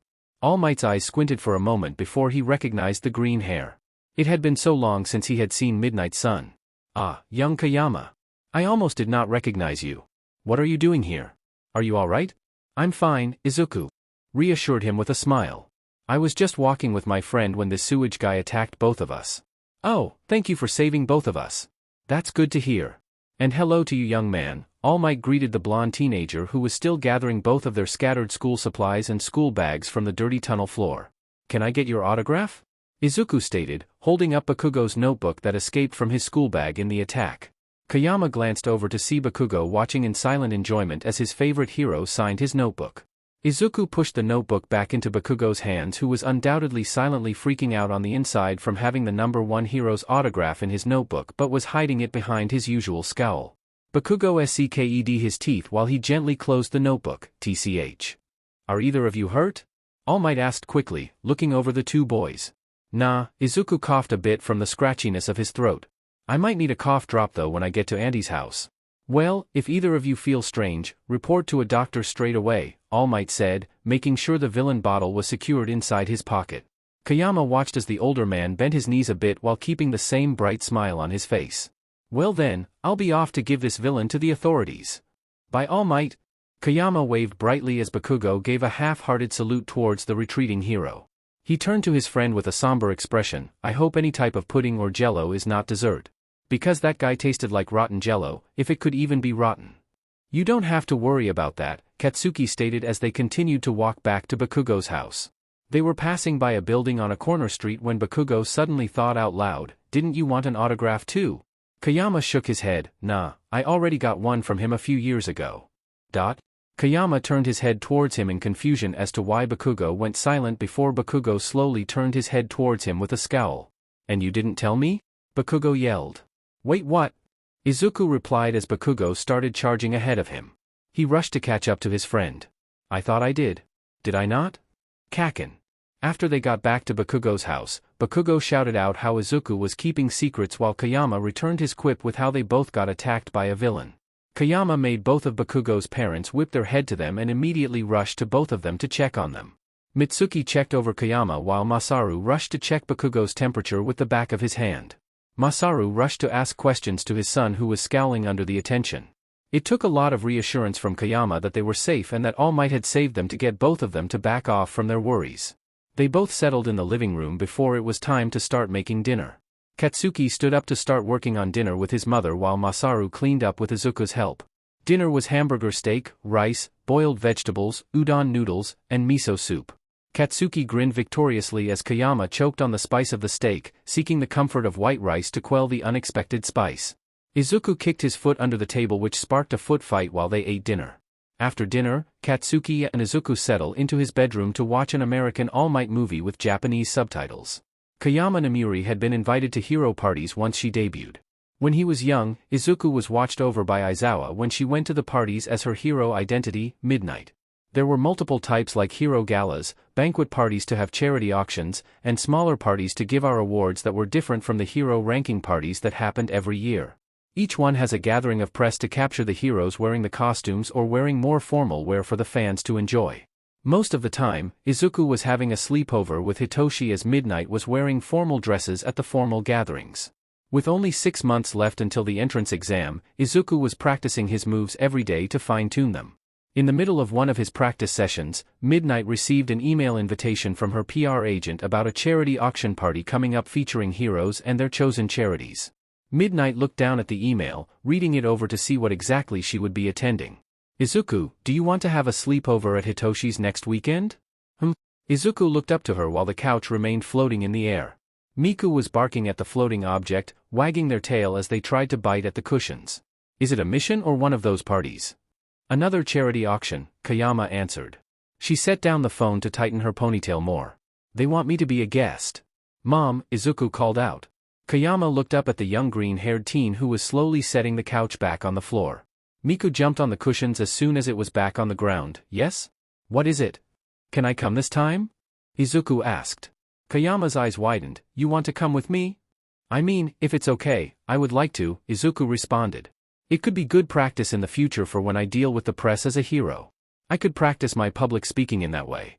All Might's eyes squinted for a moment before he recognized the green hair. It had been so long since he had seen Midnight Sun. "Ah, young Kayama. I almost did not recognize you. What are you doing here? Are you all right?" "I'm fine," Izuku reassured him with a smile. "I was just walking with my friend when this sewage guy attacked both of us." "Oh, thank you for saving both of us. That's good to hear. And hello to you, young man," All Might greeted the blonde teenager who was still gathering both of their scattered school supplies and school bags from the dirty tunnel floor. "Can I get your autograph?" Izuku stated, holding up Bakugo's notebook that escaped from his school bag in the attack. Kayama glanced over to see Bakugo watching in silent enjoyment as his favorite hero signed his notebook. Izuku pushed the notebook back into Bakugo's hands, who was undoubtedly silently freaking out on the inside from having the number 1 hero's autograph in his notebook but was hiding it behind his usual scowl. Bakugo sked his teeth while he gently closed the notebook. "TCH. Are either of you hurt?" All Might asked quickly, looking over the two boys. "Nah," Izuku coughed a bit from the scratchiness of his throat. "I might need a cough drop though when I get to Auntie's house." "Well, if either of you feel strange, report to a doctor straight away," All Might said, making sure the villain bottle was secured inside his pocket. Kayama watched as the older man bent his knees a bit while keeping the same bright smile on his face. "Well then, I'll be off to give this villain to the authorities. By All Might." Kayama waved brightly as Bakugo gave a half-hearted salute towards the retreating hero. He turned to his friend with a somber expression. "I hope any type of pudding or jello is not dessert. Because that guy tasted like rotten jello, if it could even be rotten." "You don't have to worry about that," Katsuki stated as they continued to walk back to Bakugo's house. They were passing by a building on a corner street when Bakugo suddenly thought out loud, "Didn't you want an autograph too?" Kayama shook his head. "Nah, I already got one from him a few years ago." Kayama turned his head towards him in confusion as to why Bakugo went silent before Bakugo slowly turned his head towards him with a scowl. "And you didn't tell me?" Bakugo yelled. "Wait, what?" Izuku replied as Bakugo started charging ahead of him. He rushed to catch up to his friend. "I thought I did. Did I not?" Kaken. After they got back to Bakugo's house, Bakugo shouted out how Izuku was keeping secrets while Kayama returned his quip with how they both got attacked by a villain. Kayama made both of Bakugo's parents whip their head to them and immediately rushed to both of them to check on them. Mitsuki checked over Kayama while Masaru rushed to check Bakugo's temperature with the back of his hand. Masaru rushed to ask questions to his son who was scowling under the attention. It took a lot of reassurance from Kayama that they were safe and that All Might had saved them to get both of them to back off from their worries. They both settled in the living room before it was time to start making dinner. Katsuki stood up to start working on dinner with his mother while Masaru cleaned up with Izuku's help. Dinner was hamburger steak, rice, boiled vegetables, udon noodles, and miso soup. Katsuki grinned victoriously as Kayama choked on the spice of the steak, seeking the comfort of white rice to quell the unexpected spice. Izuku kicked his foot under the table, which sparked a foot fight while they ate dinner. After dinner, Katsuki and Izuku settle into his bedroom to watch an American All Might movie with Japanese subtitles. Kayama Namiri had been invited to hero parties once she debuted. When he was young, Izuku was watched over by Aizawa when she went to the parties as her hero identity, Midnight. There were multiple types like hero galas, banquet parties to have charity auctions, and smaller parties to give our awards that were different from the hero ranking parties that happened every year. Each one has a gathering of press to capture the heroes wearing the costumes or wearing more formal wear for the fans to enjoy. Most of the time, Izuku was having a sleepover with Hitoshi as Midnight was wearing formal dresses at the formal gatherings. With only 6 months left until the entrance exam, Izuku was practicing his moves every day to fine-tune them. In the middle of one of his practice sessions, Midnight received an email invitation from her PR agent about a charity auction party coming up featuring heroes and their chosen charities. Midnight looked down at the email, reading it over to see what exactly she would be attending. Izuku, do you want to have a sleepover at Hitoshi's next weekend? Izuku looked up to her while the couch remained floating in the air. Miku was barking at the floating object, wagging their tail as they tried to bite at the cushions. Is it a mission or one of those parties? Another charity auction, Kayama answered. She set down the phone to tighten her ponytail more. They want me to be a guest. Mom, Izuku called out. Kayama looked up at the young green-haired teen who was slowly setting the couch back on the floor. Miku jumped on the cushions as soon as it was back on the ground. Yes? What is it? Can I come this time? Izuku asked. Kayama's eyes widened. You want to come with me? I mean, if it's okay, I would like to, Izuku responded. It could be good practice in the future for when I deal with the press as a hero. I could practice my public speaking in that way.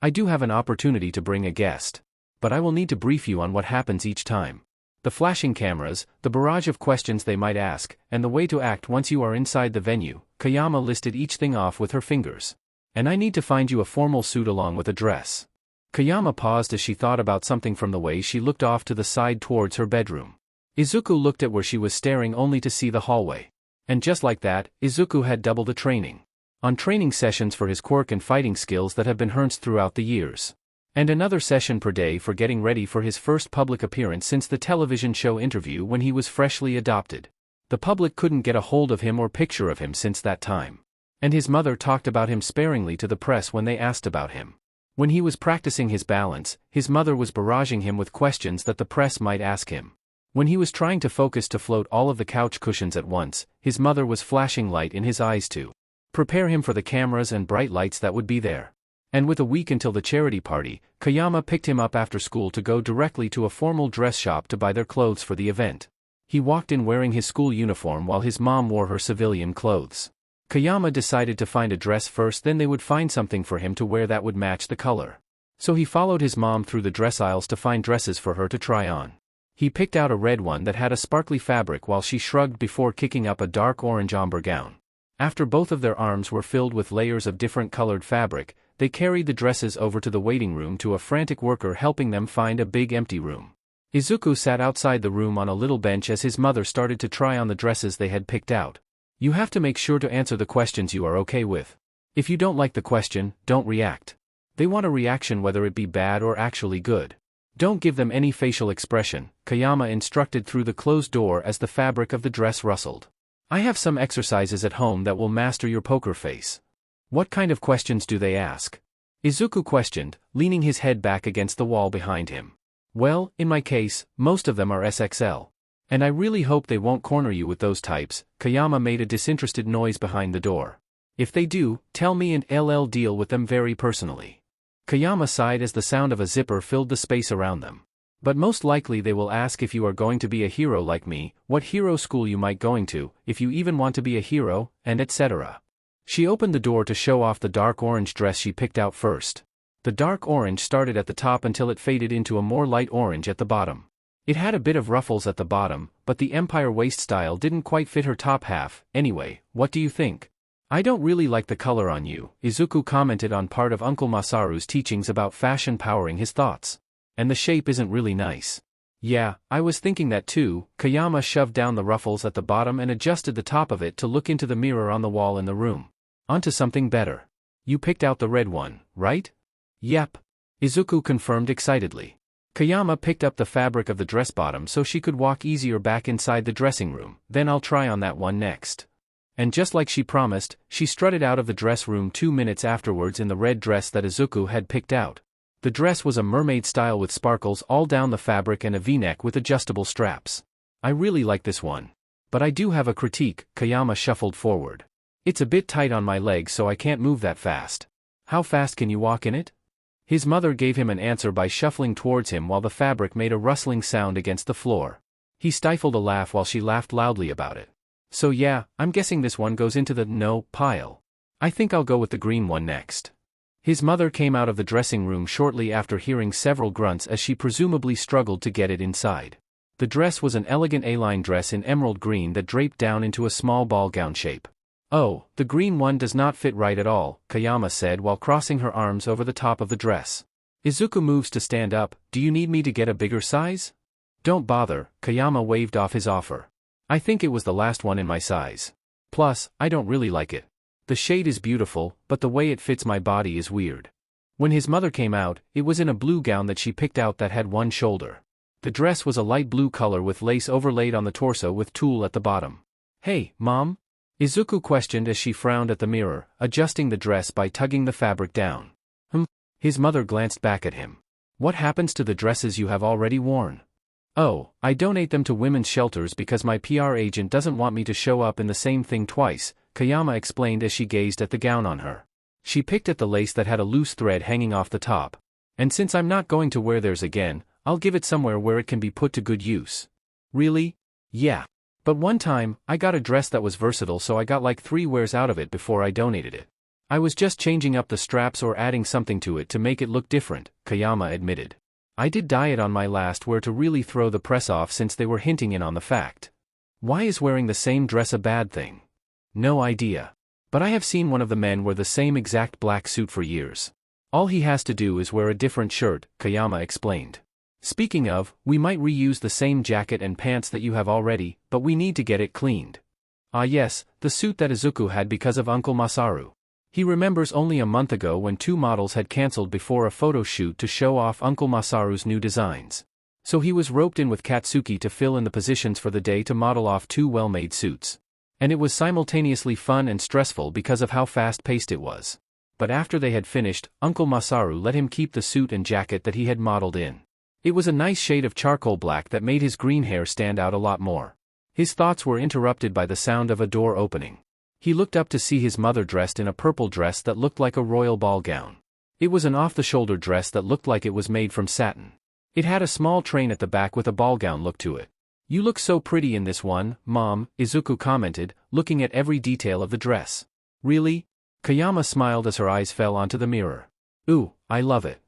I do have an opportunity to bring a guest. But I will need to brief you on what happens each time. The flashing cameras, the barrage of questions they might ask, and the way to act once you are inside the venue. Kayama listed each thing off with her fingers. And I need to find you a formal suit along with a dress. Kayama paused as she thought about something from the way she looked off to the side towards her bedroom. Izuku looked at where she was staring only to see the hallway. And just like that, Izuku had double the training. On training sessions for his quirk and fighting skills that have been harnessed throughout the years. And another session per day for getting ready for his first public appearance since the television show interview when he was freshly adopted. The public couldn't get a hold of him or picture of him since that time. And his mother talked about him sparingly to the press when they asked about him. When he was practicing his balance, his mother was barraging him with questions that the press might ask him. When he was trying to focus to float all of the couch cushions at once, his mother was flashing light in his eyes to prepare him for the cameras and bright lights that would be there. And with a week until the charity party, Kayama picked him up after school to go directly to a formal dress shop to buy their clothes for the event. He walked in wearing his school uniform while his mom wore her civilian clothes. Kayama decided to find a dress first, then they would find something for him to wear that would match the color. So he followed his mom through the dress aisles to find dresses for her to try on. He picked out a red one that had a sparkly fabric while she shrugged before kicking up a dark orange ombre gown. After both of their arms were filled with layers of different colored fabric, they carried the dresses over to the waiting room to a frantic worker helping them find a big empty room. Izuku sat outside the room on a little bench as his mother started to try on the dresses they had picked out. You have to make sure to answer the questions you are okay with. If you don't like the question, don't react. They want a reaction whether it be bad or actually good. Don't give them any facial expression, Kayama instructed through the closed door as the fabric of the dress rustled. I have some exercises at home that will master your poker face. What kind of questions do they ask? Izuku questioned, leaning his head back against the wall behind him. Well, in my case, most of them are SXL. And I really hope they won't corner you with those types. Kayama made a disinterested noise behind the door. If they do, tell me and I'll deal with them very personally. Kayama sighed as the sound of a zipper filled the space around them. But most likely they will ask if you are going to be a hero like me, what hero school you might going to, if you even want to be a hero, and etc. She opened the door to show off the dark orange dress she picked out first. The dark orange started at the top until it faded into a more light orange at the bottom. It had a bit of ruffles at the bottom, but the empire waist style didn't quite fit her top half. Anyway, what do you think? I don't really like the color on you, Izuku commented on part of Uncle Masaru's teachings about fashion powering his thoughts. And the shape isn't really nice. Yeah, I was thinking that too. Kayama shoved down the ruffles at the bottom and adjusted the top of it to look into the mirror on the wall in the room. Onto something better. You picked out the red one, right? Yep. Izuku confirmed excitedly. Kayama picked up the fabric of the dress bottom so she could walk easier back inside the dressing room. Then I'll try on that one next. And just like she promised, she strutted out of the dress room 2 minutes afterwards in the red dress that Izuku had picked out. The dress was a mermaid style with sparkles all down the fabric and a v-neck with adjustable straps. I really like this one. But I do have a critique. Kayama shuffled forward. It's a bit tight on my legs so I can't move that fast. How fast can you walk in it? His mother gave him an answer by shuffling towards him while the fabric made a rustling sound against the floor. He stifled a laugh while she laughed loudly about it. So yeah, I'm guessing this one goes into the no pile. I think I'll go with the green one next. His mother came out of the dressing room shortly after hearing several grunts as she presumably struggled to get it inside. The dress was an elegant A-line dress in emerald green that draped down into a small ball gown shape. Oh, the green one does not fit right at all, Kayama said while crossing her arms over the top of the dress. Izuku moves to stand up. Do you need me to get a bigger size? Don't bother, Kayama waved off his offer. I think it was the last one in my size. Plus, I don't really like it. The shade is beautiful, but the way it fits my body is weird. When his mother came out, it was in a blue gown that she picked out that had one shoulder. The dress was a light blue color with lace overlaid on the torso with tulle at the bottom. Hey, Mom? Izuku questioned as she frowned at the mirror, adjusting the dress by tugging the fabric down. His mother glanced back at him. What happens to the dresses you have already worn? Oh, I donate them to women's shelters because my PR agent doesn't want me to show up in the same thing twice, Kayama explained as she gazed at the gown on her. She picked at the lace that had a loose thread hanging off the top. And since I'm not going to wear theirs again, I'll give it somewhere where it can be put to good use. Really? Yeah. But one time, I got a dress that was versatile so I got like 3 wears out of it before I donated it. I was just changing up the straps or adding something to it to make it look different, Kayama admitted. I did dye it on my last wear to really throw the press off since they were hinting in on the fact. Why is wearing the same dress a bad thing? No idea. But I have seen one of the men wear the same exact black suit for years. All he has to do is wear a different shirt, Kayama explained. Speaking of, we might reuse the same jacket and pants that you have already, but we need to get it cleaned. Ah yes, the suit that Izuku had because of Uncle Masaru. He remembers only a month ago when 2 models had cancelled before a photo shoot to show off Uncle Masaru's new designs. So he was roped in with Katsuki to fill in the positions for the day to model off 2 well-made suits. And it was simultaneously fun and stressful because of how fast-paced it was. But after they had finished, Uncle Masaru let him keep the suit and jacket that he had modeled in. It was a nice shade of charcoal black that made his green hair stand out a lot more. His thoughts were interrupted by the sound of a door opening. He looked up to see his mother dressed in a purple dress that looked like a royal ball gown. It was an off-the-shoulder dress that looked like it was made from satin. It had a small train at the back with a ball gown look to it. You look so pretty in this one, Mom, Izuku commented, looking at every detail of the dress. Really? Kayama smiled as her eyes fell onto the mirror. Ooh, I love it.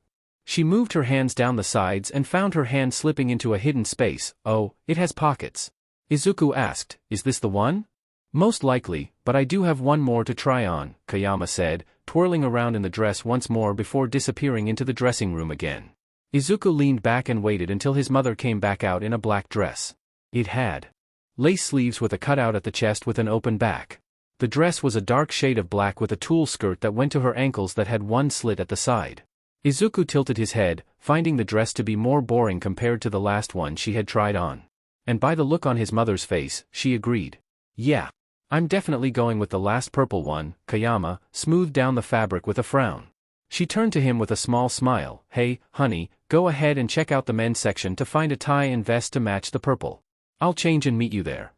She moved her hands down the sides and found her hand slipping into a hidden space. Oh, it has pockets. Izuku asked, is this the one? Most likely, but I do have one more to try on, Kayama said, twirling around in the dress once more before disappearing into the dressing room again. Izuku leaned back and waited until his mother came back out in a black dress. It had lace sleeves with a cutout at the chest with an open back. The dress was a dark shade of black with a tulle skirt that went to her ankles that had one slit at the side. Izuku tilted his head, finding the dress to be more boring compared to the last one she had tried on. And by the look on his mother's face, she agreed. Yeah. I'm definitely going with the last purple one, Kayama smoothed down the fabric with a frown. She turned to him with a small smile. Hey, honey, go ahead and check out the men's section to find a tie and vest to match the purple. I'll change and meet you there.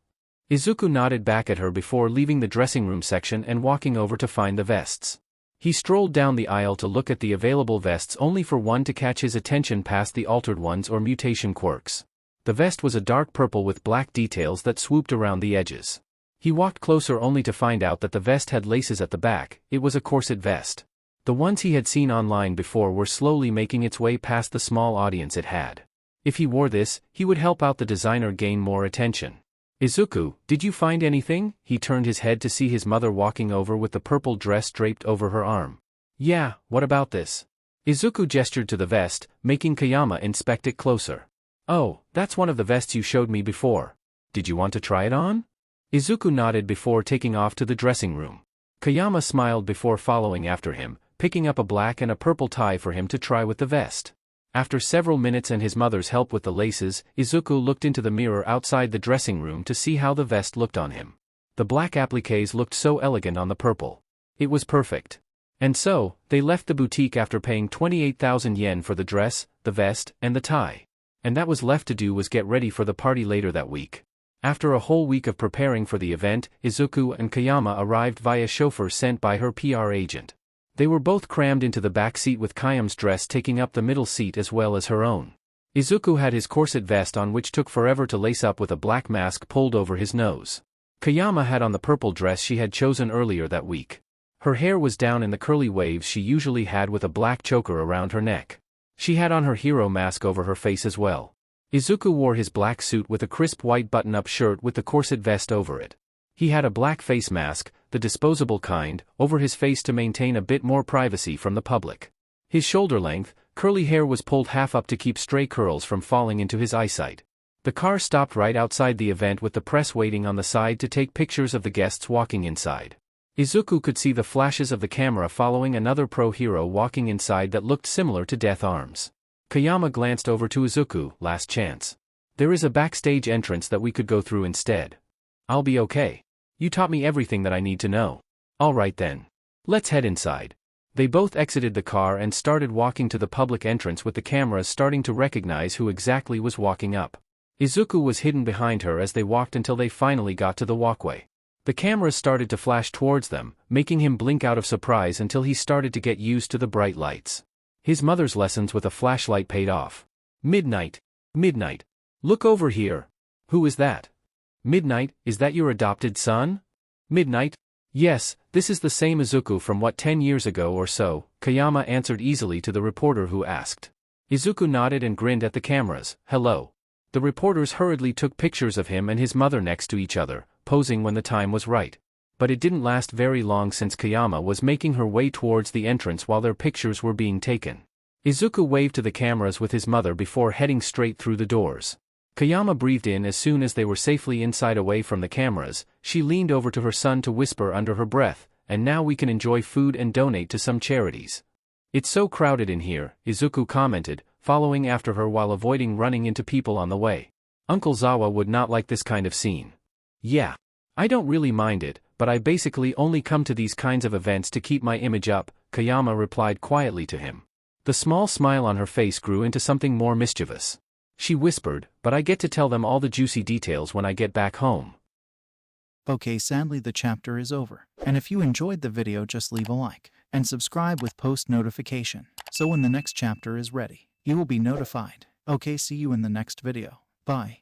Izuku nodded back at her before leaving the dressing room section and walking over to find the vests. He strolled down the aisle to look at the available vests only for one to catch his attention past the altered ones or mutation quirks. The vest was a dark purple with black details that swooped around the edges. He walked closer only to find out that the vest had laces at the back. It was a corset vest. The ones he had seen online before were slowly making its way past the small audience it had. If he wore this, he would help out the designer gain more attention. Izuku, did you find anything? He turned his head to see his mother walking over with the purple dress draped over her arm. Yeah, what about this? Izuku gestured to the vest, making Kayama inspect it closer. Oh, that's one of the vests you showed me before. Did you want to try it on? Izuku nodded before taking off to the dressing room. Kayama smiled before following after him, picking up a black and a purple tie for him to try with the vest. After several minutes and his mother's help with the laces, Izuku looked into the mirror outside the dressing room to see how the vest looked on him. The black appliques looked so elegant on the purple. It was perfect. And so, they left the boutique after paying 28,000 yen for the dress, the vest, and the tie. And that was left to do was get ready for the party later that week. After a whole week of preparing for the event, Izuku and Kayama arrived via chauffeur sent by her PR agent. They were both crammed into the back seat with Kayama's dress taking up the middle seat as well as her own. Izuku had his corset vest on which took forever to lace up with a black mask pulled over his nose. Kayama had on the purple dress she had chosen earlier that week. Her hair was down in the curly waves she usually had with a black choker around her neck. She had on her hero mask over her face as well. Izuku wore his black suit with a crisp white button-up shirt with the corset vest over it. He had a black face mask, the disposable kind, over his face to maintain a bit more privacy from the public. His shoulder-length, curly hair was pulled half up to keep stray curls from falling into his eyesight. The car stopped right outside the event with the press waiting on the side to take pictures of the guests walking inside. Izuku could see the flashes of the camera following another pro hero walking inside that looked similar to Death Arms. Kayama glanced over to Izuku, last chance. There is a backstage entrance that we could go through instead. I'll be okay. You taught me everything that I need to know. Alright then. Let's head inside. They both exited the car and started walking to the public entrance with the cameras starting to recognize who exactly was walking up. Izuku was hidden behind her as they walked until they finally got to the walkway. The cameras started to flash towards them, making him blink out of surprise until he started to get used to the bright lights. His mother's lessons with a flashlight paid off. Midnight. Midnight. Look over here. Who is that? Midnight, is that your adopted son? Midnight? Yes, this is the same Izuku from 10 years ago or so, Kayama answered easily to the reporter who asked. Izuku nodded and grinned at the cameras. Hello. The reporters hurriedly took pictures of him and his mother next to each other, posing when the time was right. But it didn't last very long since Kayama was making her way towards the entrance while their pictures were being taken. Izuku waved to the cameras with his mother before heading straight through the doors. Kayama breathed in as soon as they were safely inside away from the cameras. She leaned over to her son to whisper under her breath, and now we can enjoy food and donate to some charities. It's so crowded in here, Izuku commented, following after her while avoiding running into people on the way. Uncle Zawa would not like this kind of scene. Yeah. I don't really mind it, but I basically only come to these kinds of events to keep my image up, Kayama replied quietly to him. The small smile on her face grew into something more mischievous. She whispered, but I get to tell them all the juicy details when I get back home. Okay, sadly the chapter is over. And if you enjoyed the video, just leave a like and subscribe with post notification. So when the next chapter is ready, you will be notified. Okay, see you in the next video. Bye.